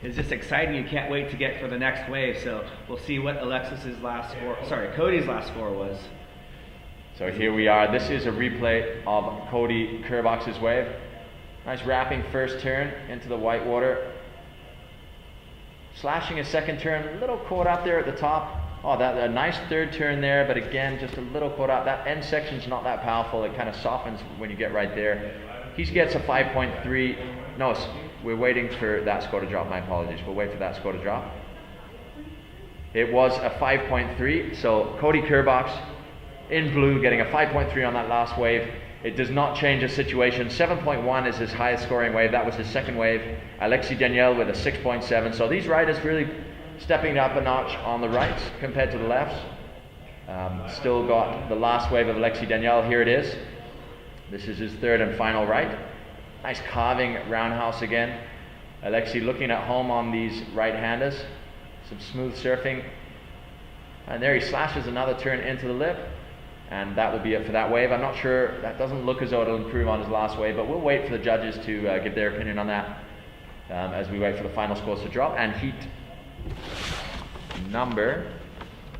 is just exciting. You can't wait to get for the next wave. So we'll see what Cody's last score was. So here we are. This is a replay of Cody Kerbock's wave. Nice wrapping first turn into the whitewater. Slashing a second turn, a little caught up there at the top. Oh, a nice third turn there, but again, just a little caught up. That end section's not that powerful. It kind of softens when you get right there. He gets a 5.3. No, we're waiting for that score to drop. My apologies. We'll wait for that score to drop. It was a 5.3. So Cody Kerbock in blue getting a 5.3 on that last wave. It does not change the situation. 7.1 is his highest scoring wave. That was his second wave. Alexis Daniel with a 6.7. So these riders really stepping up a notch on the rights compared to the lefts. Still got the last wave of Alexis Daniel. Here it is. This is his third and final right. Nice carving roundhouse again. Alexis looking at home on these right-handers. Some smooth surfing. And there he slashes another turn into the lip. And that will be it for that wave. I'm not sure, that doesn't look as though it'll improve on his last wave, but we'll wait for the judges to give their opinion on that as we wait for the final scores to drop. And heat number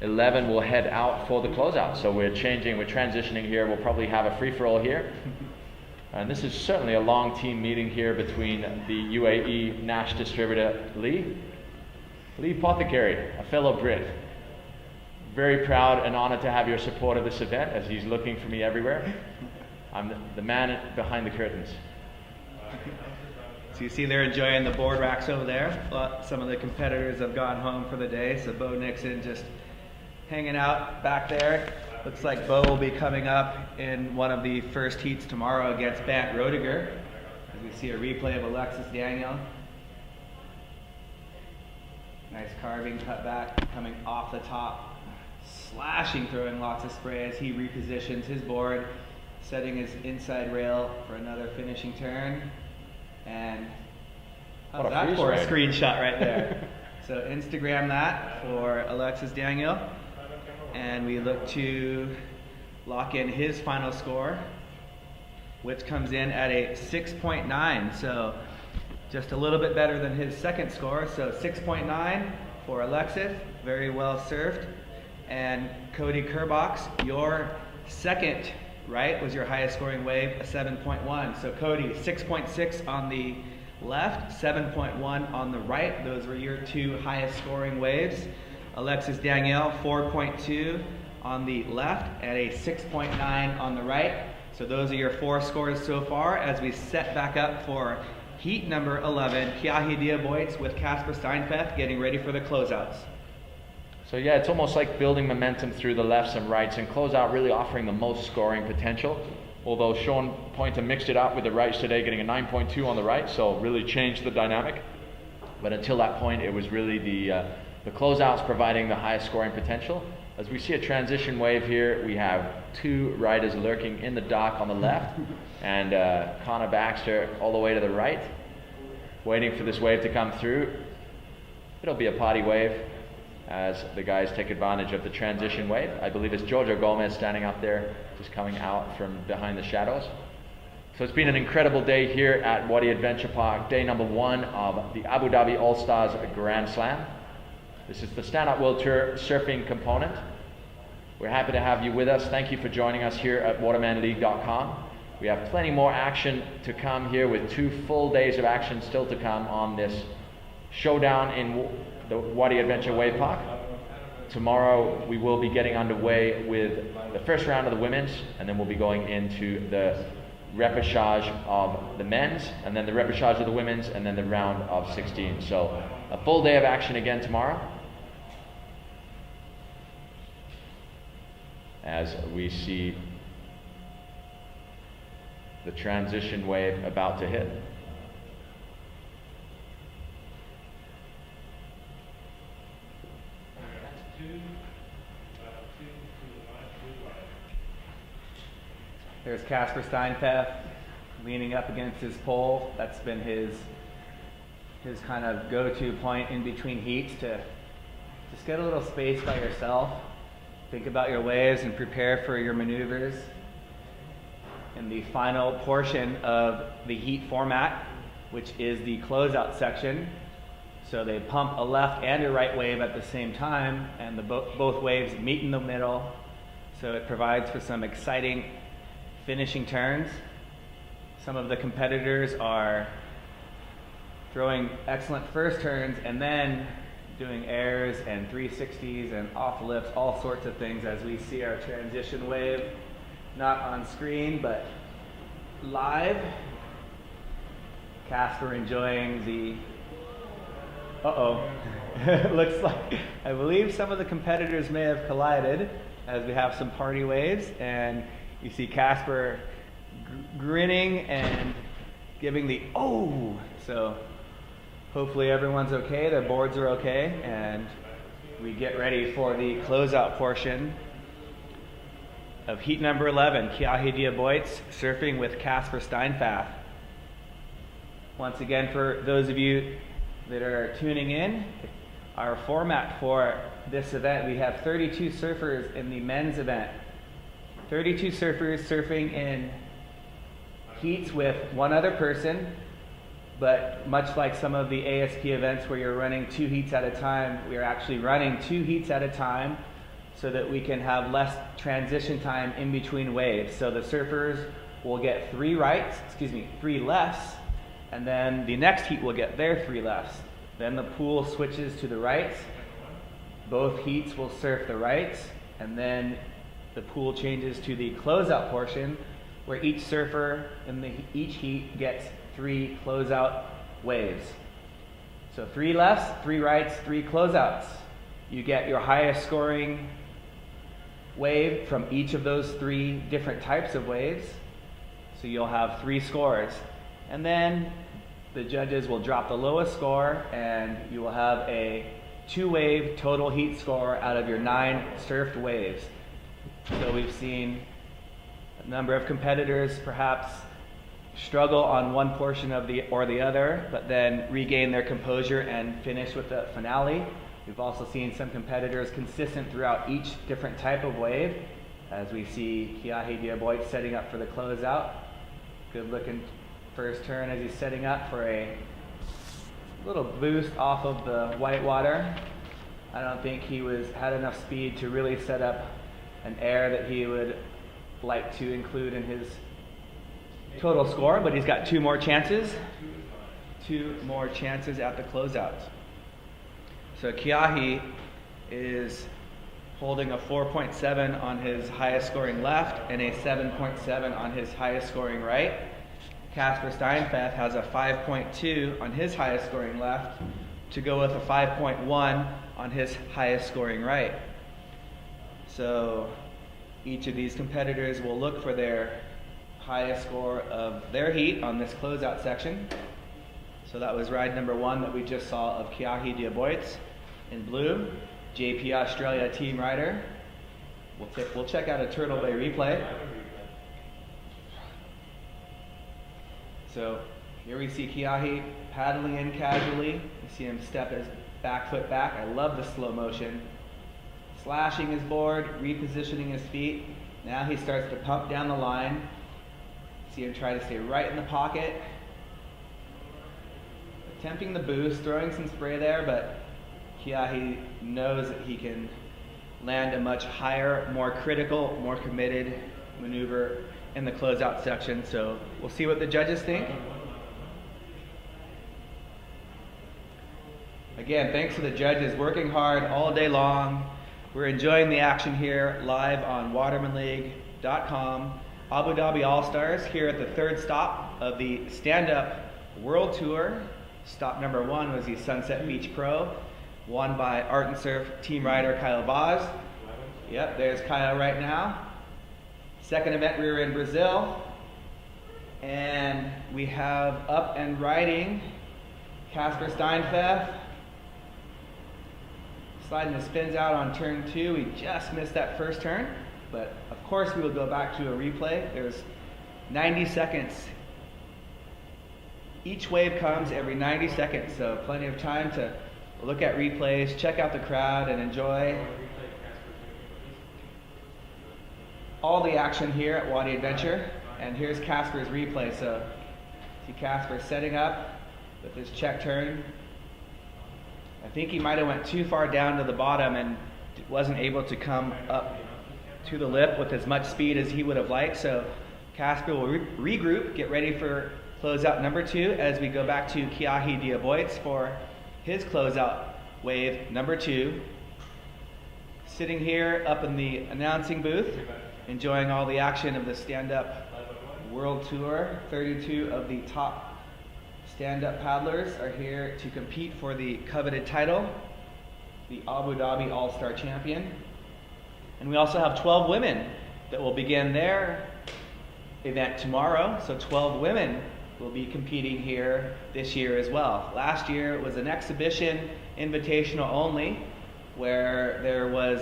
11 will head out for the closeout. So we're transitioning here. We'll probably have a free-for-all here. And this is certainly a long team meeting here between the UAE Nash distributor Lee Apothecary, a fellow Brit. Very proud and honored to have your support of this event, as he's looking for me everywhere. I'm the man behind the curtains. So you see they're enjoying the board racks over there. Some of the competitors have gone home for the day, so Bo Nixon just hanging out back there. Looks like Bo will be coming up in one of the first heats tomorrow against Bant Roediger, as we see a replay of Alexis Daniel. Nice carving cut back, coming off the top, slashing, throwing lots of spray as he repositions his board, setting his inside rail for another finishing turn. And how's that for a screenshot right there? So Instagram that for Alexis Daniel. And we look to lock in his final score, which comes in at a 6.9. So just a little bit better than his second score. So 6.9 for Alexis, very well served. And Cody Kerbox, your second right was your highest scoring wave, a 7.1. So Cody, 6.6 on the left, 7.1 on the right. Those were your two highest scoring waves. Alexis Danielle, 4.2 on the left and a 6.9 on the right. So those are your four scores so far as we set back up for heat number 11, Kiahi Diaboitz with Casper Steinfeth getting ready for the closeouts. So yeah, it's almost like building momentum through the lefts and rights, and closeout really offering the most scoring potential. Although Sean Poynter mixed it up with the rights today, getting a 9.2 on the right, so really changed the dynamic. But until that point, it was really the closeouts providing the highest scoring potential. As we see a transition wave here, we have two riders lurking in the dock on the left, and Connor Baxter all the way to the right, waiting for this wave to come through. It'll be a party wave as the guys take advantage of the transition wave. I believe it's Giorgio Gomez standing up there, just coming out from behind the shadows. So it's been an incredible day here at Wadi Adventure Park, day number 1 of the Abu Dhabi All Stars Grand Slam. This is the Stand Up World Tour surfing component. We're happy to have you with us. Thank you for joining us here at watermanleague.com. We have plenty more action to come here, with 2 full days of action still to come on this showdown in the Wadi Adventure Wave Park. Tomorrow we will be getting underway with the first round of the women's, and then we'll be going into the repechage of the men's, and then the repechage of the women's, and then the round of 16. So a full day of action again tomorrow, as we see the transition wave about to hit. There's Casper Steinfeth leaning up against his pole. That's been his kind of go-to point in between heats, to just get a little space by yourself, think about your waves, and prepare for your maneuvers. In the final portion of the heat format, which is the closeout section, so they pump a left and a right wave at the same time, and both waves meet in the middle, so it provides for some exciting finishing turns. Some of the competitors are throwing excellent first turns and then doing airs and 360s and off lifts, all sorts of things, as we see our transition wave, not on screen but live. Casper enjoying the looks like, I believe some of the competitors may have collided, as we have some party waves, and you see Casper grinning and giving the oh. So hopefully everyone's okay, their boards are okay, and we get ready for the closeout portion of heat number 11, Kiahi Diaboitz surfing with Casper Steinfeth. Once again, for those of you that are tuning in, our format for this event, we have 32 surfers in the men's event. 32 surfers surfing in heats with one other person, but much like some of the ASP events where you're running 2 heats at a time, we are actually running 2 heats at a time so that we can have less transition time in between waves. So the surfers will get 3 lefts, and then the next heat will get their 3 lefts. Then the pool switches to the rights. Both heats will surf the rights, and then the pool changes to the closeout portion, where each surfer in each heat gets 3 closeout waves. So 3 lefts, 3 rights, 3 closeouts. You get your highest scoring wave from each of those 3 different types of waves. So you'll have 3 scores. And then the judges will drop the lowest score, and you will have a 2-wave total heat score out of your 9 surfed waves. So we've seen a number of competitors perhaps struggle on one portion of the other, but then regain their composure and finish with the finale. We've also seen some competitors consistent throughout each different type of wave, as we see Kiahi Diaboit setting up for the closeout. Good looking first turn as he's setting up for a little boost off of the white water. I don't think he had enough speed to really set up an air that he would like to include in his total score, but he's got 2 more chances. 2 more chances at the closeout. So Kiahi is holding a 4.7 on his highest scoring left and a 7.7 on his highest scoring right. Casper Steinfeth has a 5.2 on his highest scoring left to go with a 5.1 on his highest scoring right. So each of these competitors will look for their highest score of their heat on this closeout section. So that was ride number 1 that we just saw of Kiahi Diaboit in blue, JP Australia team rider. We'll check out a Turtle Bay replay. So here we see Kiahi paddling in casually. You see him step his back foot back. I love the slow motion. Slashing his board, repositioning his feet. Now he starts to pump down the line. See him try to stay right in the pocket. Attempting the boost, throwing some spray there, but Kiahi knows that he can land a much higher, more critical, more committed maneuver in the closeout section. So we'll see what the judges think. Again, thanks to the judges working hard all day long. We're enjoying the action here live on watermanleague.com. Abu Dhabi All Stars here at the 3rd stop of the stand-up World Tour. Stop number 1 was the Sunset Beach Pro, won by Art and Surf team rider Kyle Vaz. Yep, there's Kyle right now. Second event, we were in Brazil, and we have up and riding Casper Steinfeth. Sliding the spins out on turn 2. We just missed that first turn, but of course we will go back to a replay. There's 90 seconds. Each wave comes every 90 seconds, so plenty of time to look at replays, check out the crowd, and enjoy all the action here at Wadi Adventure. And here's Casper's replay. So see Casper setting up with his check turn. I think he might have went too far down to the bottom and wasn't able to come up to the lip with as much speed as he would have liked. So Casper will regroup, get ready for closeout number 2 as we go back to Kiahi Diaboit for his closeout wave number 2. Sitting here up in the announcing booth, enjoying all the action of the stand-up World Tour. 32 of the top stand-up paddlers are here to compete for the coveted title, the Abu Dhabi All Star Champion. And we also have 12 women that will begin their event tomorrow. So 12 women will be competing here this year as well. Last year it was an exhibition, invitational only, where there was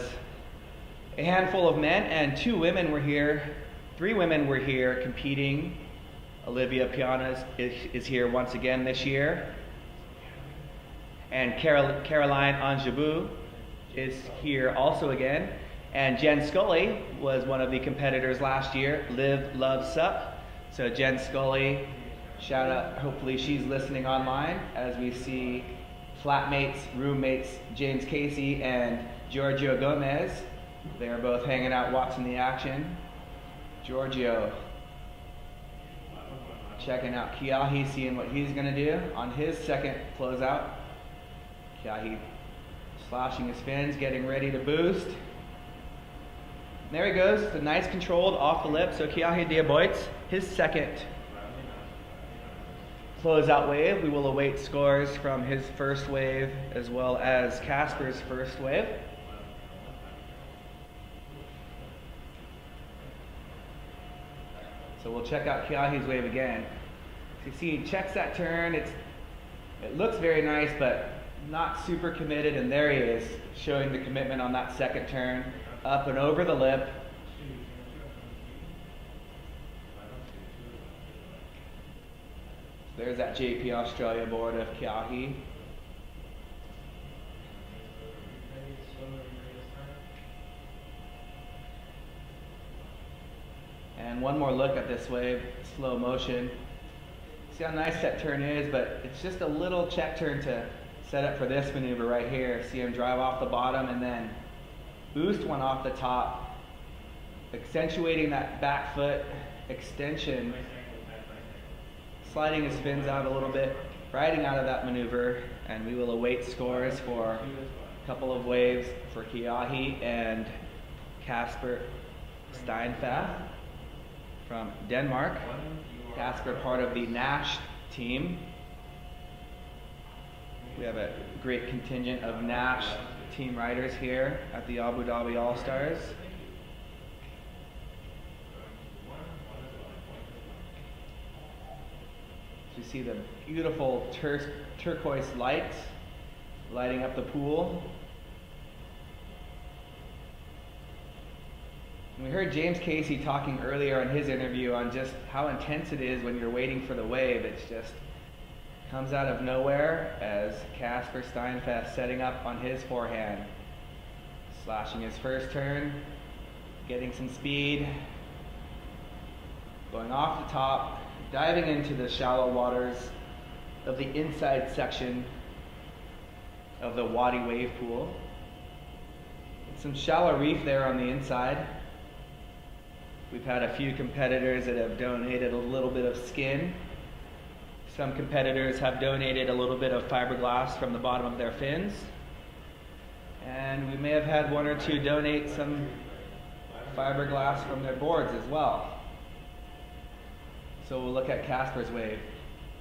a handful of men and 2 women were here. 3 women were here competing. Olivia Piana is here once again this year. And Caroline Anjabou is here also again. And Jen Scully was one of the competitors last year, Live, Love, Sup. So Jen Scully, shout out, hopefully she's listening online as we see flatmates, roommates, James Casey and Giorgio Gomez. They are both hanging out watching the action. Giorgio checking out Kiahi, seeing what he's going to do on his second closeout. Kiahi slashing his fins, getting ready to boost. There he goes, the nice controlled off the lip. So Kiahi Diaboitz, his second closeout wave. We will await scores from his first wave as well as Casper's first wave. So we'll check out Kiahi's wave again. So you see he checks that turn. It looks very nice, but not super committed, and there he is, showing the commitment on that second turn. Up and over the lip. There's that JP Australia board of Kiahi. And one more look at this wave, slow motion. See how nice that turn is, but it's just a little check turn to set up for this maneuver right here. See him drive off the bottom and then boost one off the top, accentuating that back foot extension, sliding his fins out a little bit, riding out of that maneuver, and we will await scores for a couple of waves for Kiahi and Casper Steinfath from Denmark. Casper, part of the Nash team. We have a great contingent of Nash team riders here at the Abu Dhabi All Stars. You see the beautiful turquoise lights lighting up the pool. And we heard James Casey talking earlier in his interview on just how intense it is when you're waiting for the wave. It's just comes out of nowhere as Casper Steinfath setting up on his forehand. Slashing his first turn, getting some speed, going off the top, diving into the shallow waters of the inside section of the Wadi wave pool. Some shallow reef there on the inside. We've had a few competitors that have donated a little bit of skin. Some competitors have donated a little bit of fiberglass from the bottom of their fins. And we may have had one or two donate some fiberglass from their boards as well. So we'll look at Casper's wave,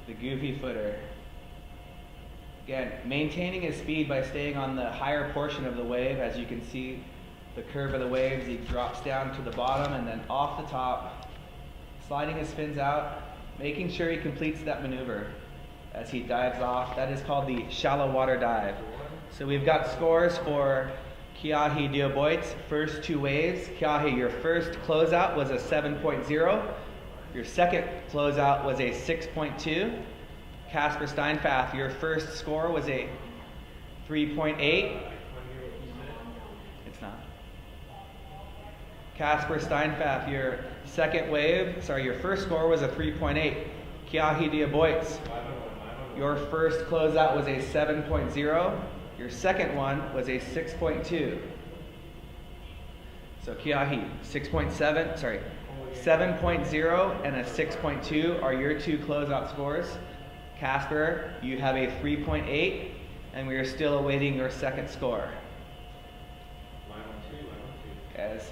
the goofy footer. Again, maintaining his speed by staying on the higher portion of the wave. As you can see, the curve of the waves, he drops down to the bottom and then off the top, sliding his fins out, making sure he completes that maneuver as he dives off. That is called the shallow water dive. So we've got scores for Kiahi Diaboitz, first two waves. Kiahi, your first closeout was a 7.0. Your second closeout was a 6.2. Casper Steinfath, your first score was a 3.8. It's not. Casper Steinfath, your first score was a 3.8. Kiahi Diaboitz, your first closeout was a 7.0. Your second one was a 6.2. So Kiahi, 7.0 and a 6.2 are your two closeout scores. Casper, you have a 3.8, and we are still awaiting your second score. As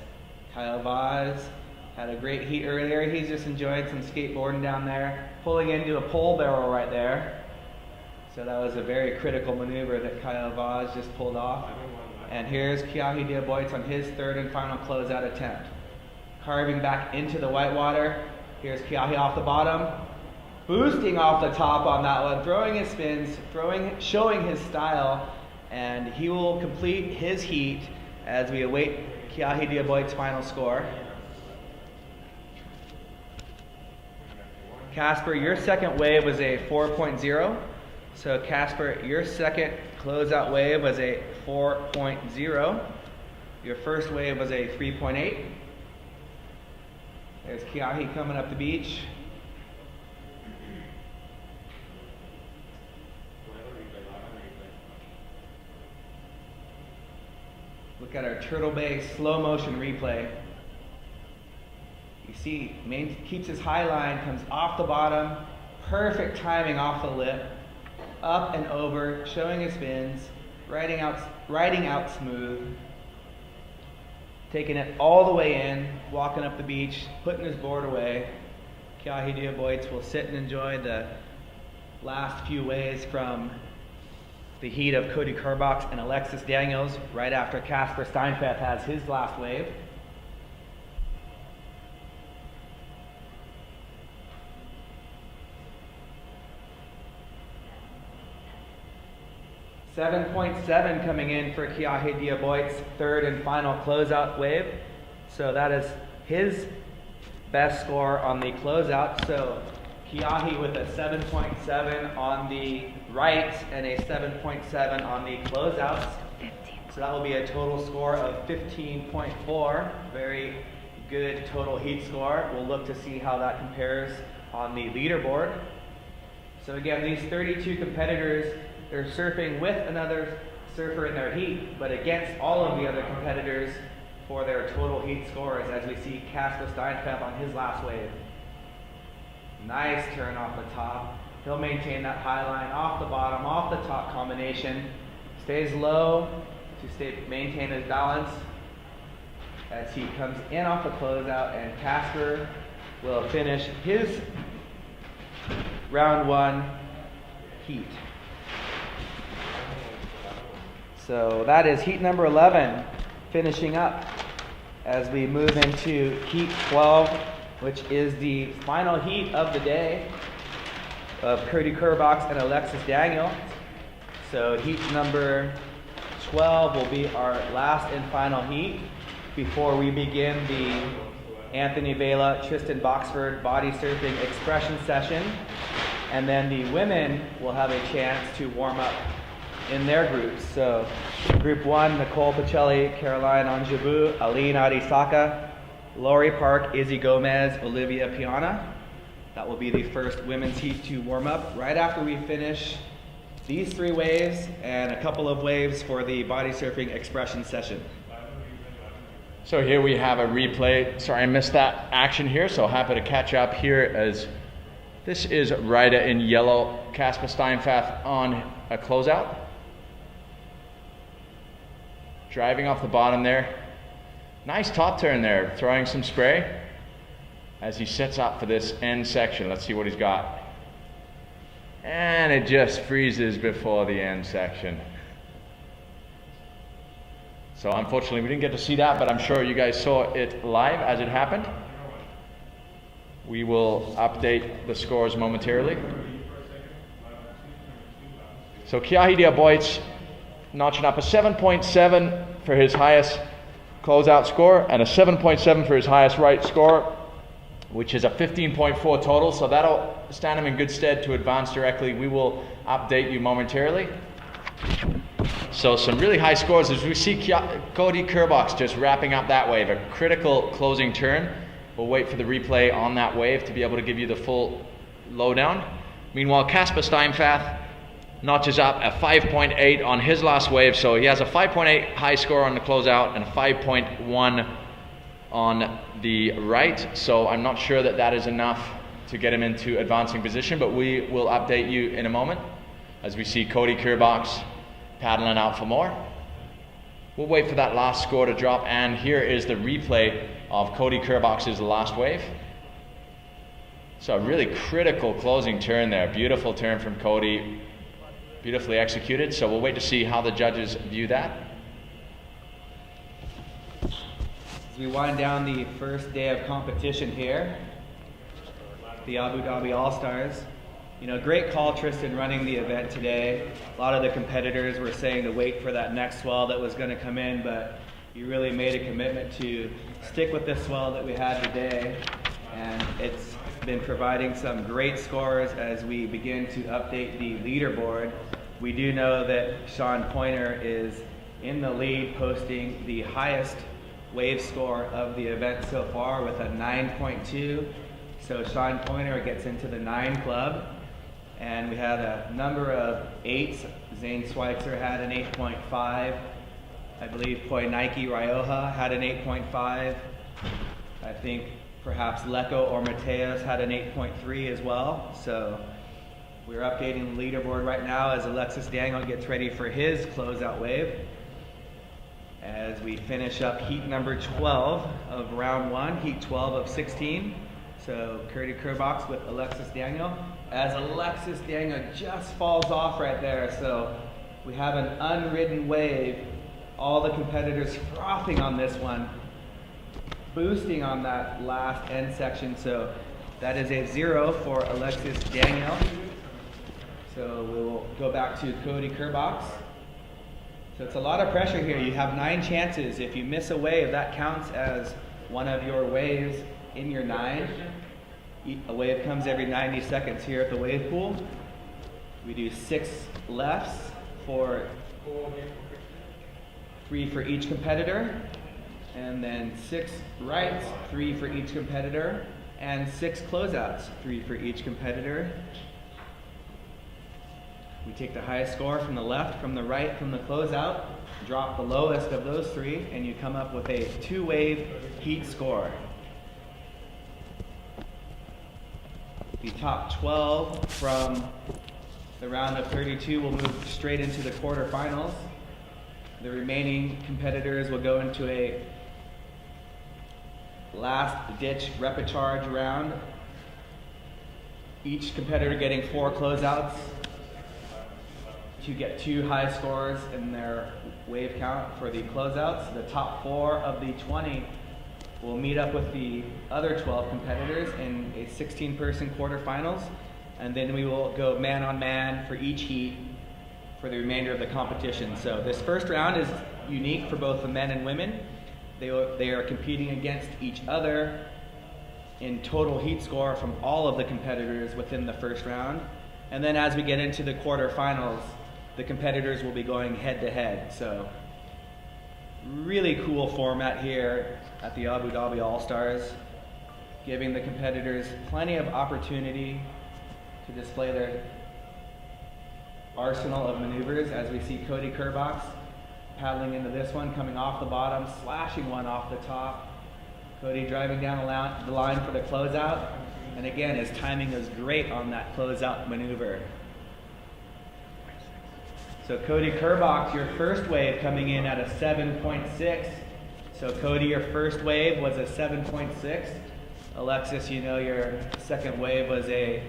Kyle Vaz had a great heat earlier, he's just enjoyed some skateboarding down there, pulling into a pole barrel right there. So that was a very critical maneuver that Kyle Vaz just pulled off. And here's Kiahi Diaboitz on his third and final closeout attempt. Carving back into the whitewater. Here's Kiahi off the bottom. Boosting off the top on that one, throwing his spins, showing his style, and he will complete his heat as we await Kiahi Diaboitz's final score. Casper, your second wave was a 4.0. So Casper, your second closeout wave was a 4.0. Your first wave was a 3.8. There's Kiahi coming up the beach. Look at our Turtle Bay slow motion replay. You see, keeps his high line, comes off the bottom, perfect timing off the lip, up and over, showing his fins, riding out smooth, taking it all the way in, walking up the beach, putting his board away. Kiahi Diaboitz will sit and enjoy the last few waves from the heat of Cody Kerbach and Alexis Daniels right after Casper Steinfeld has his last wave. .7 coming in for Kiahi Diaboit's third and final closeout wave. So that is his best score on the closeout. So Kiahi with a 7.7 on the right and a 7.7 on the closeouts. So that will be a total score of 15.4. Very good total heat score. We'll look to see how that compares on the leaderboard. So again, these 32 competitors, they're surfing with another surfer in their heat, but against all of the other competitors for their total heat scores, as we see Casper Steinfeld on his last wave. Nice turn off the top. He'll maintain that high line off the bottom, off the top combination. Stays low to maintain his balance as he comes in off the closeout, and Casper will finish his round one heat. So that is heat number 11 finishing up as we move into heat 12, which is the final heat of the day of Cody Kerbach and Alexis Daniel. So heat number 12 will be our last and final heat before we begin the Anthony Vela, Tristan Boxford body surfing expression session. And then the women will have a chance to warm up in their groups. So group 1, Nicole Pacelli, Caroline Anjabou, Aline Arisaka, Laurie Park, Izzy Gomez, Olivia Piana. That will be the first women's heat to warm up right after we finish these 3 waves and a couple of waves for the body surfing expression session. So here we have a replay. Sorry, I missed that action here, so happy to catch up here as this is rider in yellow, Casper Steinfeld on a closeout. Driving off the bottom there. Nice top turn there, throwing some spray as he sets up for this end section. Let's see what he's got. And it just freezes before the end section. So unfortunately we didn't get to see that, but I'm sure you guys saw it live as it happened. We will update the scores momentarily. So Kiahi Diaboitz notching up a 7.7 for his highest closeout score and a 7.7 for his highest right score, which is a 15.4 total. So that'll stand him in good stead to advance directly. We will update you momentarily. So some really high scores as we see Cody Kerbach just wrapping up that wave, a critical closing turn. We'll wait for the replay on that wave to be able to give you the full lowdown. Meanwhile, Casper Steinfeld notches up a 5.8 on his last wave, so he has a 5.8 high score on the closeout and a 5.1 on the right. So I'm not sure that that is enough to get him into advancing position, but we will update you in a moment as we see Cody Kerbach paddling out for more. We'll wait for that last score to drop, and here is the replay of Cody Kerbach's last wave. So a really critical closing turn there. Beautiful turn from Cody, beautifully executed. So we'll wait to see how the judges view that. As we wind down the first day of competition here, the Abu Dhabi All Stars. You know, great call, Tristan, running the event today. A lot of the competitors were saying to wait for that next swell that was going to come in, but you really made a commitment to stick with this swell that we had today, and it's been providing some great scores as we begin to update the leaderboard. We do know that Sean Pointer is in the lead, posting the highest wave score of the event so far with a 9.2. So Sean Pointer gets into the 9 club. And we had a number of 8s. Zane Schweitzer had an 8.5. I believe Poinike Rioja had an 8.5. I think perhaps Lecco or Mateos had an 8.3 as well. So we're updating the leaderboard right now as Alexis Daniel gets ready for his closeout wave. As we finish up heat number 12 of round 1, heat 12 of 16. So Cody Kerbox with Alexis Daniel. As Alexis Daniel just falls off right there, so we have an unridden wave. All the competitors frothing on this one, boosting on that last end section. So that is a 0 for Alexis Daniel. So we will go back to Cody Kerbox. So it's a lot of pressure here. You have 9 chances. If you miss a wave, that counts as one of your waves in your 9. A wave comes every 90 seconds here at the wave pool. We do 6 lefts for 3 for each competitor, and then 6 rights, 3 for each competitor, and 6 closeouts, 3 for each competitor. We take the highest score from the left, from the right, from the closeout, drop the lowest of those 3, and you come up with a 2-wave heat score. The top 12 from the round of 32 will move straight into the quarterfinals. The remaining competitors will go into a last-ditch repecharge round. Each competitor getting 4 closeouts to get 2 high scores in their wave count for the closeouts. The top 4 of the 20 will meet up with the other 12 competitors in a 16-person quarterfinals, and then we will go man-on-man for each heat for the remainder of the competition. So this first round is unique for both the men and women. They are competing against each other in total heat score from all of the competitors within the first round. And then as we get into the quarterfinals, the competitors will be going head-to-head. So really cool format here at the Abu Dhabi All Stars, giving the competitors plenty of opportunity to display their arsenal of maneuvers, as we see Cody Kerbox paddling into this one, coming off the bottom, slashing one off the top. Cody driving down the line for the closeout, and again, his timing is great on that closeout maneuver. So Cody Kerbox, your first wave coming in at a 7.6. So Cody, your first wave was a 7.6. Alexis, you know your second wave was a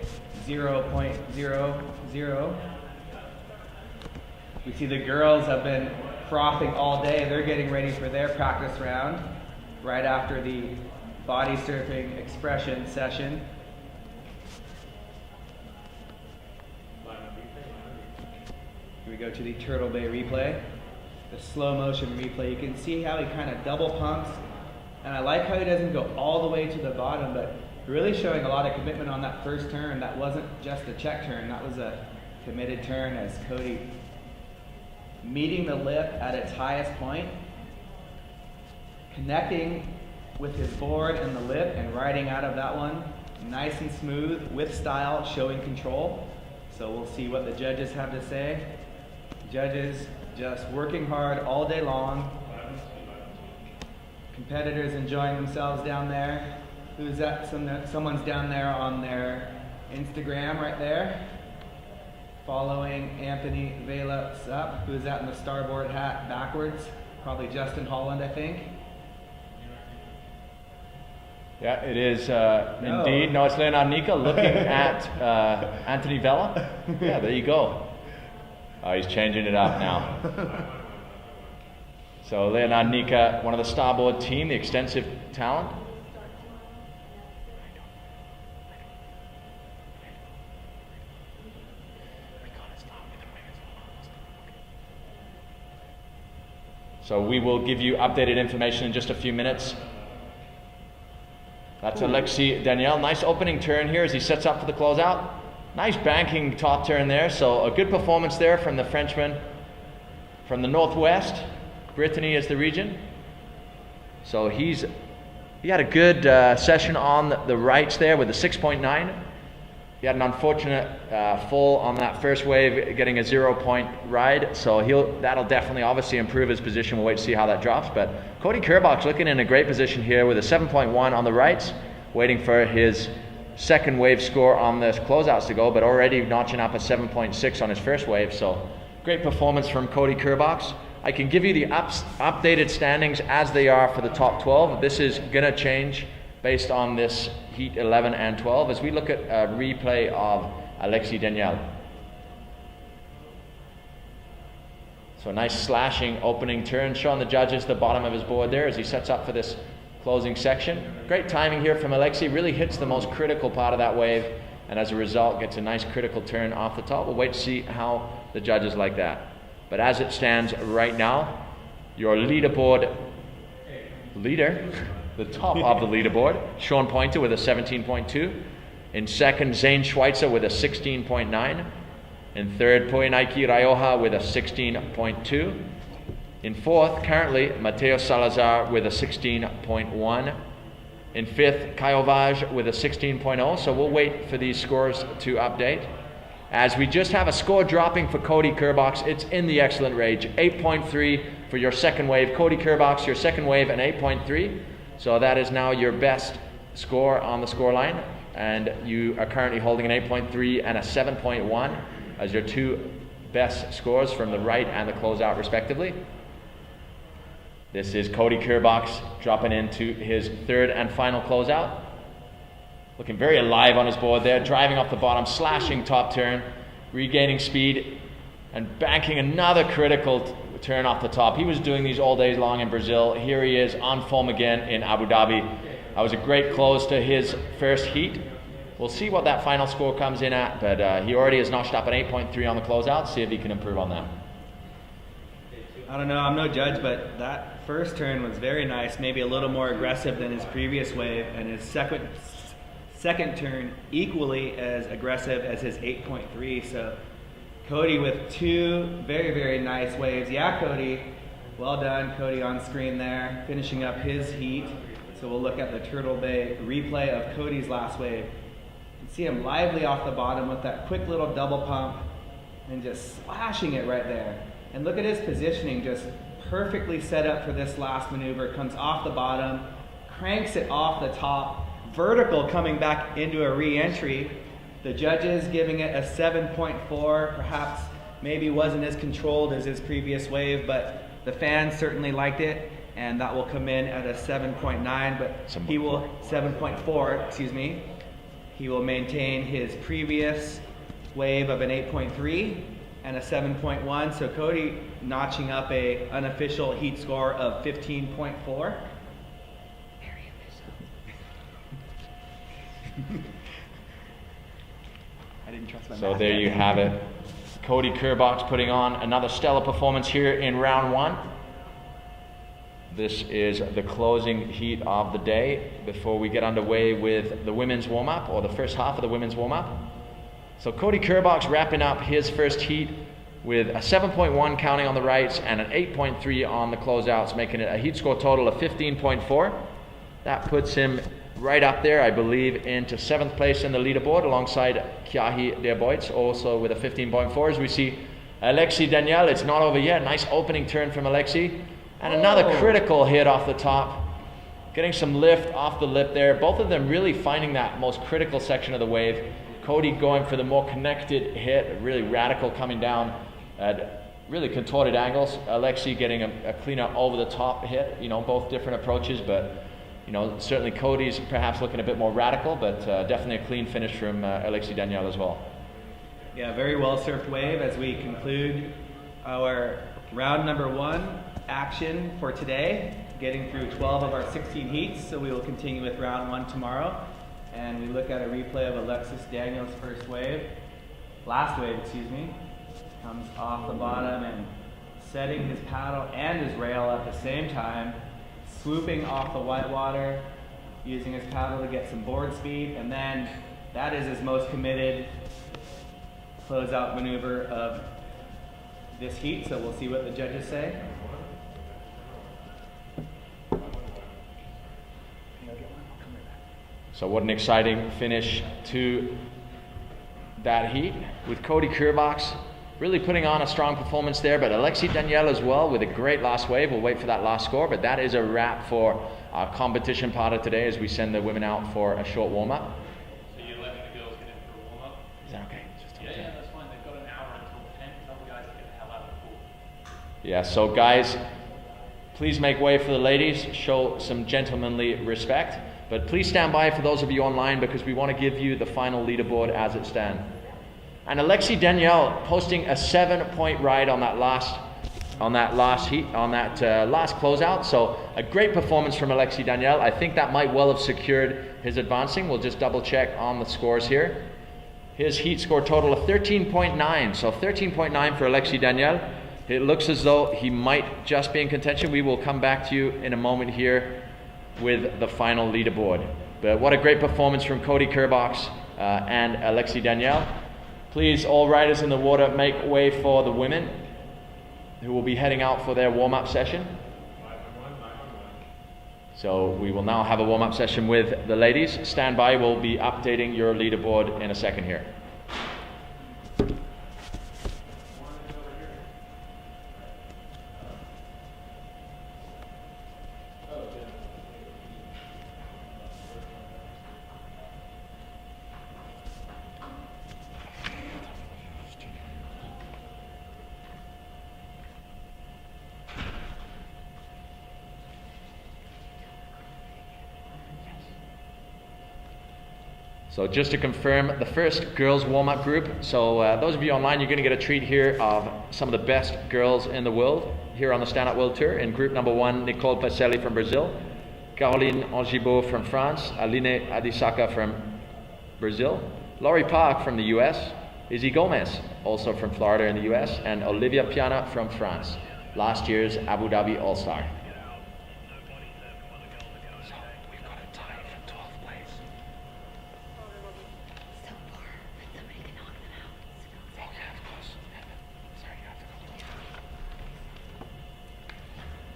0.00. We see the girls have been frothing all day. They're getting ready for their practice round right after the body surfing expression session. Here we go to the Turtle Bay replay, the slow motion replay. You can see how he kind of double pumps, and I like how he doesn't go all the way to the bottom, but really showing a lot of commitment on that first turn. That wasn't just a check turn, that was a committed turn, as Cody meeting the lip at its highest point, connecting with his board and the lip and riding out of that one nice and smooth with style, showing control. So we'll see what the judges have to say. Judges just working hard all day long. Competitors enjoying themselves down there. Who's that? Someone's down there on their Instagram right there, following Anthony Vela Sup. Who's that in the starboard hat backwards? Probably Justin Holland, I think. Yeah, it is indeed. No, it's Leonard Nika looking at Anthony Vela. Yeah, there you go. Oh, he's changing it up now. So Leonard Nika, one of the starboard team, the extensive talent. So we will give you updated information in just a few minutes. That's Alexis Daniel. Nice opening turn here as he sets up for the closeout. Nice banking top turn there. So a good performance there from the Frenchman from the Northwest. Brittany is the region. So he had a good session on the rights there with a 6.9. He had an unfortunate fall on that first wave, getting a 0-point ride. So that'll definitely obviously improve his position. We'll wait to see how that drops. But Cody Kerbox looking in a great position here with a 7.1 on the rights, waiting for his second wave score on this closeouts to go, but already notching up a 7.6 on his first wave. So great performance from Cody Kerbox. I can give you the updated standings as they are for the top 12. This is gonna change based on this heat 11 and 12 as we look at a replay of Alexis Daniel. So nice slashing opening turn, showing the judges the bottom of his board there as he sets up for this closing section. Great timing here from Alexis, really hits the most critical part of that wave, and as a result gets a nice critical turn off the top. We'll wait to see how the judges like that. But as it stands right now, your leaderboard leader, the top of the leaderboard, Sean Pointer with a 17.2. In second, Zane Schweitzer with a 16.9. In third, Poinaiki Rioja with a 16.2. In fourth, currently, Mateo Salazar with a 16.1. In fifth, Kyle Vaj with a 16.0. So we'll wait for these scores to update. As we just have a score dropping for Cody Kerbox, it's in the excellent range. 8.3 for your second wave. Cody Kerbox, your second wave, an 8.3. So that is now your best score on the score line. And you are currently holding an 8.3 and a 7.1 as your two best scores from the right and the closeout respectively. This is Cody Kerbox dropping into his third and final closeout. Looking very alive on his board there, driving off the bottom, slashing top turn, regaining speed, and banking another critical turn off the top. He was doing these all day long in Brazil. Here he is on form again in Abu Dhabi. That was a great close to his first heat. We'll see what that final score comes in at, but he already has notched up an 8.3 on the closeout. See if he can improve on that. I don't know, I'm no judge, but that first turn was very nice, maybe a little more aggressive than his previous wave, and his second turn equally as aggressive as his 8.3. So Cody with two very, very nice waves. Yeah, Cody, well done. Cody on screen there, finishing up his heat. So we'll look at the Turtle Bay replay of Cody's last wave. You can see him lively off the bottom with that quick little double pump and just slashing it right there. And look at his positioning, just perfectly set up for this last maneuver. Comes off the bottom, cranks it off the top, vertical coming back into a re-entry. The judges giving it a 7.4, perhaps maybe wasn't as controlled as his previous wave, but the fans certainly liked it, and that will come in at a 7.9, but he will, 7.4, excuse me. He will maintain his previous wave of an 8.3 and a 7.1, so Cody notching up a unofficial heat score of 15.4. I didn't trust my So math. there you have it. Cody Kerbox putting on another stellar performance here in round one. This is the closing heat of the day before we get underway with the women's warm-up, or the first half of the women's warm-up. So Cody Kerbox wrapping up his first heat with a 7.1 counting on the rights and an 8.3 on the closeouts, making it a heat score total of 15.4. That puts him right up there, I believe, into 7th place in the leaderboard alongside Kyahi Derboits, also with a 15.4. As we see Alexis Daniel, it's not over yet. Nice opening turn from Alexis. And another critical hit off the top. Getting some lift off the lip there. Both of them really finding that most critical section of the wave. Cody going for the more connected hit, really radical coming down at really contorted angles. Alexis getting a cleaner over the top hit. You know, both different approaches, but you know, certainly Cody's perhaps looking a bit more radical, but definitely a clean finish from Alexis Daniel as well. Yeah, very well surfed wave as we conclude our round number one action for today, getting through 12 of our 16 heats. So we will continue with round one tomorrow, and we look at a replay of Alexis Daniel's last wave, comes off the bottom and setting his paddle and his rail at the same time, swooping off the whitewater, using his paddle to get some board speed, and then that is his most committed closeout maneuver of this heat, so we'll see what the judges say. So what an exciting finish to that heat with Cody Kerbox really putting on a strong performance there, but Alexis Daniel as well with a great last wave. We'll wait for that last score, but that is a wrap for our competition part of today as we send the women out for a short warm-up. So you're letting the girls get in for a warm-up? Is that okay? Yeah, that's fine. They've got an hour until 10. Tell the guys to get the hell out of the pool. Yeah, so guys, please make way for the ladies, show some gentlemanly respect, but please stand by for those of you online because we want to give you the final leaderboard as it stands. And Alexis Daniel posting a 7-point ride on that last closeout. So a great performance from Alexis Daniel. I think that might well have secured his advancing. We'll just double check on the scores here. His heat score total of 13.9. So 13.9 for Alexis Daniel. It looks as though he might just be in contention. We will come back to you in a moment here with the final leaderboard. But what a great performance from Cody Kerbox and Alexis Daniel. Please, all riders in the water, make way for the women who will be heading out for their warm-up session. So we will now have a warm-up session with the ladies. Stand by, we'll be updating your leaderboard in a second here. So just to confirm, the first girls warm-up group. So those of you online, you're going to get a treat here of some of the best girls in the world here on the Stand Up World Tour. In group number 1, Nicole Pacelli from Brazil, Caroline Angibault from France, Aline Adisaka from Brazil, Laurie Park from the US, Izzy Gomez, also from Florida in the US, and Olivia Piana from France, last year's Abu Dhabi All Star.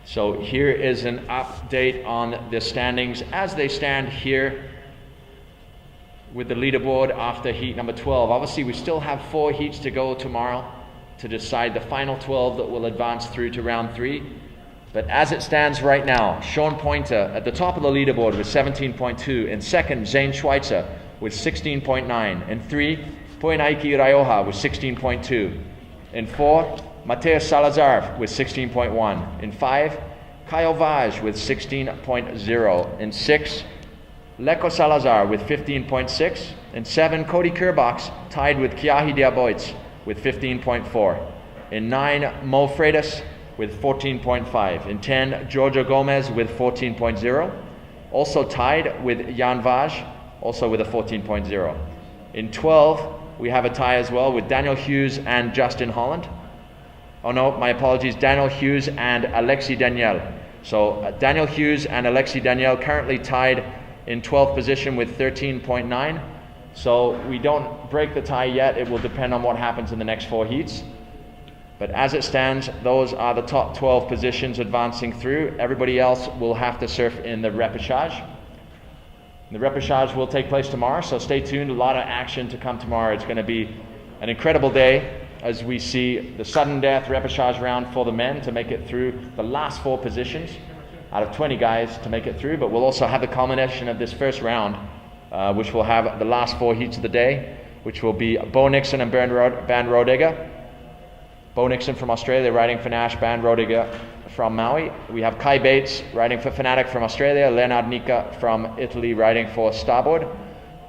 So here is an update on the standings as they stand here with the leaderboard after heat number 12. Obviously, we still have 4 heats to go tomorrow to decide the final 12 that will advance through to round 3. But as it stands right now, Sean Pointer at the top of the leaderboard with 17.2. In second, Zane Schweitzer with 16.9. In 3, Poinaiki Rioja with 16.2. In 4, Mateus Salazar with 16.1. In 5, Kyle Vaj with 16.0. In 6, Leko Salazar with 15.6. In 7, Cody Kerbox tied with Kiahi Diaboitz with 15.4. In 9, Mo Freitas with 14.5. In 10, Giorgio Gomez with 14.0. Also tied with Jan Vaj, also with a 14.0. In 12, we have a tie as well with Daniel Hughes and Justin Holland. Oh no, my apologies, Daniel Hughes and Alexis Daniel. So Daniel Hughes and Alexis Daniel currently tied in 12th position with 13.9. So we don't break the tie yet. It will depend on what happens in the next 4 heats. But as it stands, those are the top 12 positions advancing through. Everybody else will have to surf in the repechage. The repechage will take place tomorrow, so stay tuned. A lot of action to come tomorrow. It's going to be an incredible day as we see the sudden death repechage round for the men to make it through the last 4 positions out of 20 guys to make it through. But we'll also have the culmination of this first round, which will have the last 4 heats of the day, which will be Bo Nixon and Ben Rodega. Bo Nixon from Australia riding for Nash, Ben Rodega from Maui. We have Kai Bates riding for Fnatic from Australia, Leonard Nica from Italy riding for Starboard.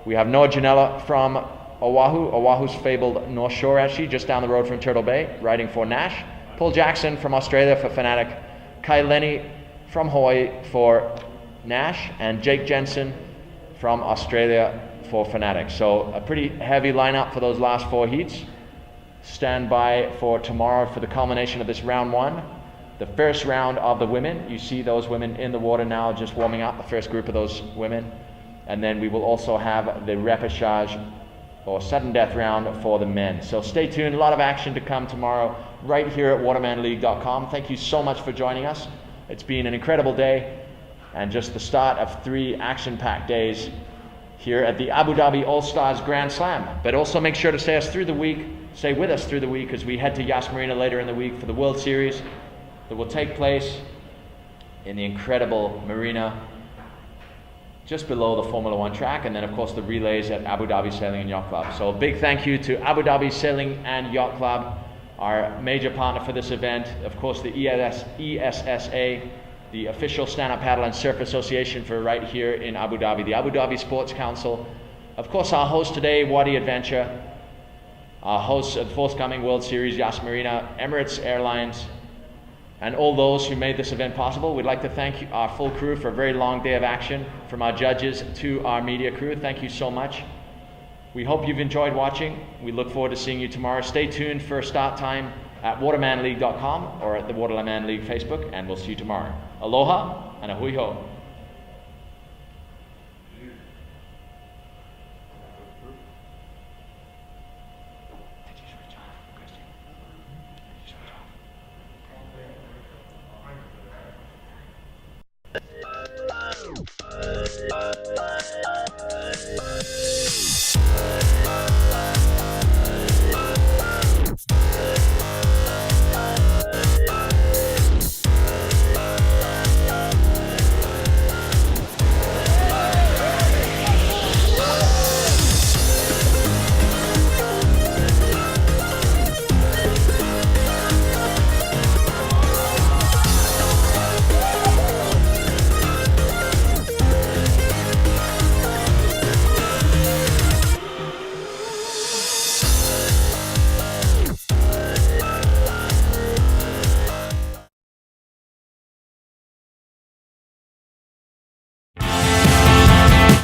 We have Noah Janella from Oahu's fabled North Shore, actually, just down the road from Turtle Bay, riding for Nash. Paul Jackson from Australia for Fnatic. Kai Lenny from Hawaii for Nash. And Jake Jensen from Australia for Fnatic. So a pretty heavy lineup for those last 4 heats. Stand by for tomorrow for the culmination of this round 1. The first round of the women. You see those women in the water now just warming up, the first group of those women. And then we will also have the repechage or sudden death round for the men. So stay tuned, a lot of action to come tomorrow right here at watermanleague.com. Thank you so much for joining us. It's been an incredible day and just the start of 3 action-packed days here at the Abu Dhabi All Stars Grand Slam. But also make sure to stay with us through the week as we head to Yas Marina later in the week for the World Series that will take place in the incredible marina just below the Formula One track, and then of course the relays at Abu Dhabi Sailing and Yacht Club. So a big thank you to Abu Dhabi Sailing and Yacht Club, our major partner for this event. Of course the ESSA, the official stand-up paddle and surf association for right here in Abu Dhabi, the Abu Dhabi Sports Council, of course our host today, Wadi Adventure, our hosts of the forthcoming World Series, Yas Marina, Emirates Airlines, and all those who made this event possible. We'd like to thank our full crew for a very long day of action, from our judges to our media crew. Thank you so much. We hope you've enjoyed watching. We look forward to seeing you tomorrow. Stay tuned for start time at watermanleague.com or at the Waterman League Facebook, and we'll see you tomorrow. Aloha and a hui ho.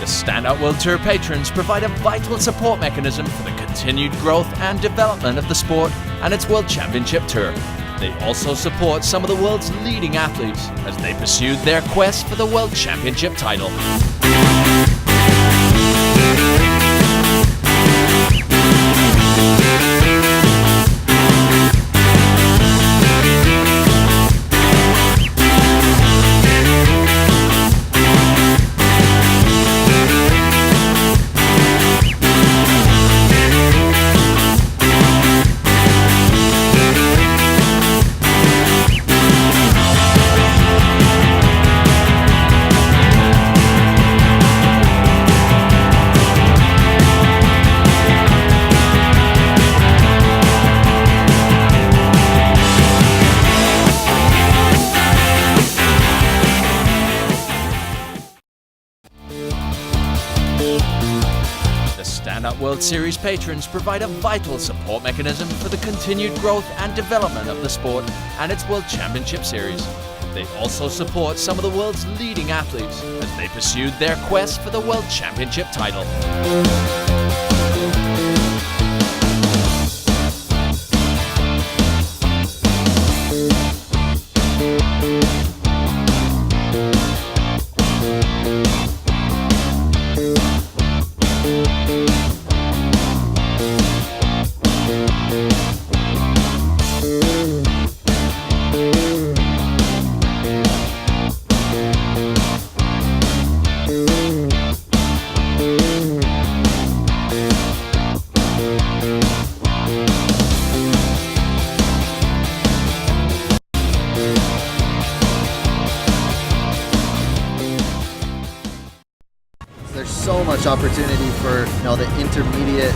Standout World Tour patrons provide a vital support mechanism for the continued growth and development of the sport and its World Championship Tour. They also support some of the world's leading athletes as they pursued their quest for the World Championship title. World Series patrons provide a vital support mechanism for the continued growth and development of the sport and its World Championship Series. They also support some of the world's leading athletes as they pursued their quest for the World Championship title. There's so much opportunity for the intermediate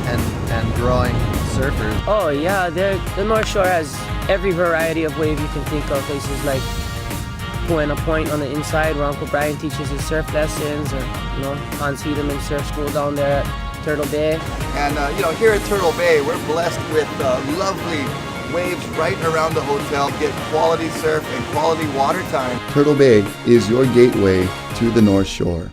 and growing surfers. Oh yeah, the North Shore has every variety of wave you can think of. Places like Buena Point on the inside where Uncle Brian teaches his surf lessons, or Hans Hedeman Surf School down there at Turtle Bay. And here at Turtle Bay, we're blessed with lovely waves right around the hotel, get quality surf and quality water time. Turtle Bay is your gateway to the North Shore.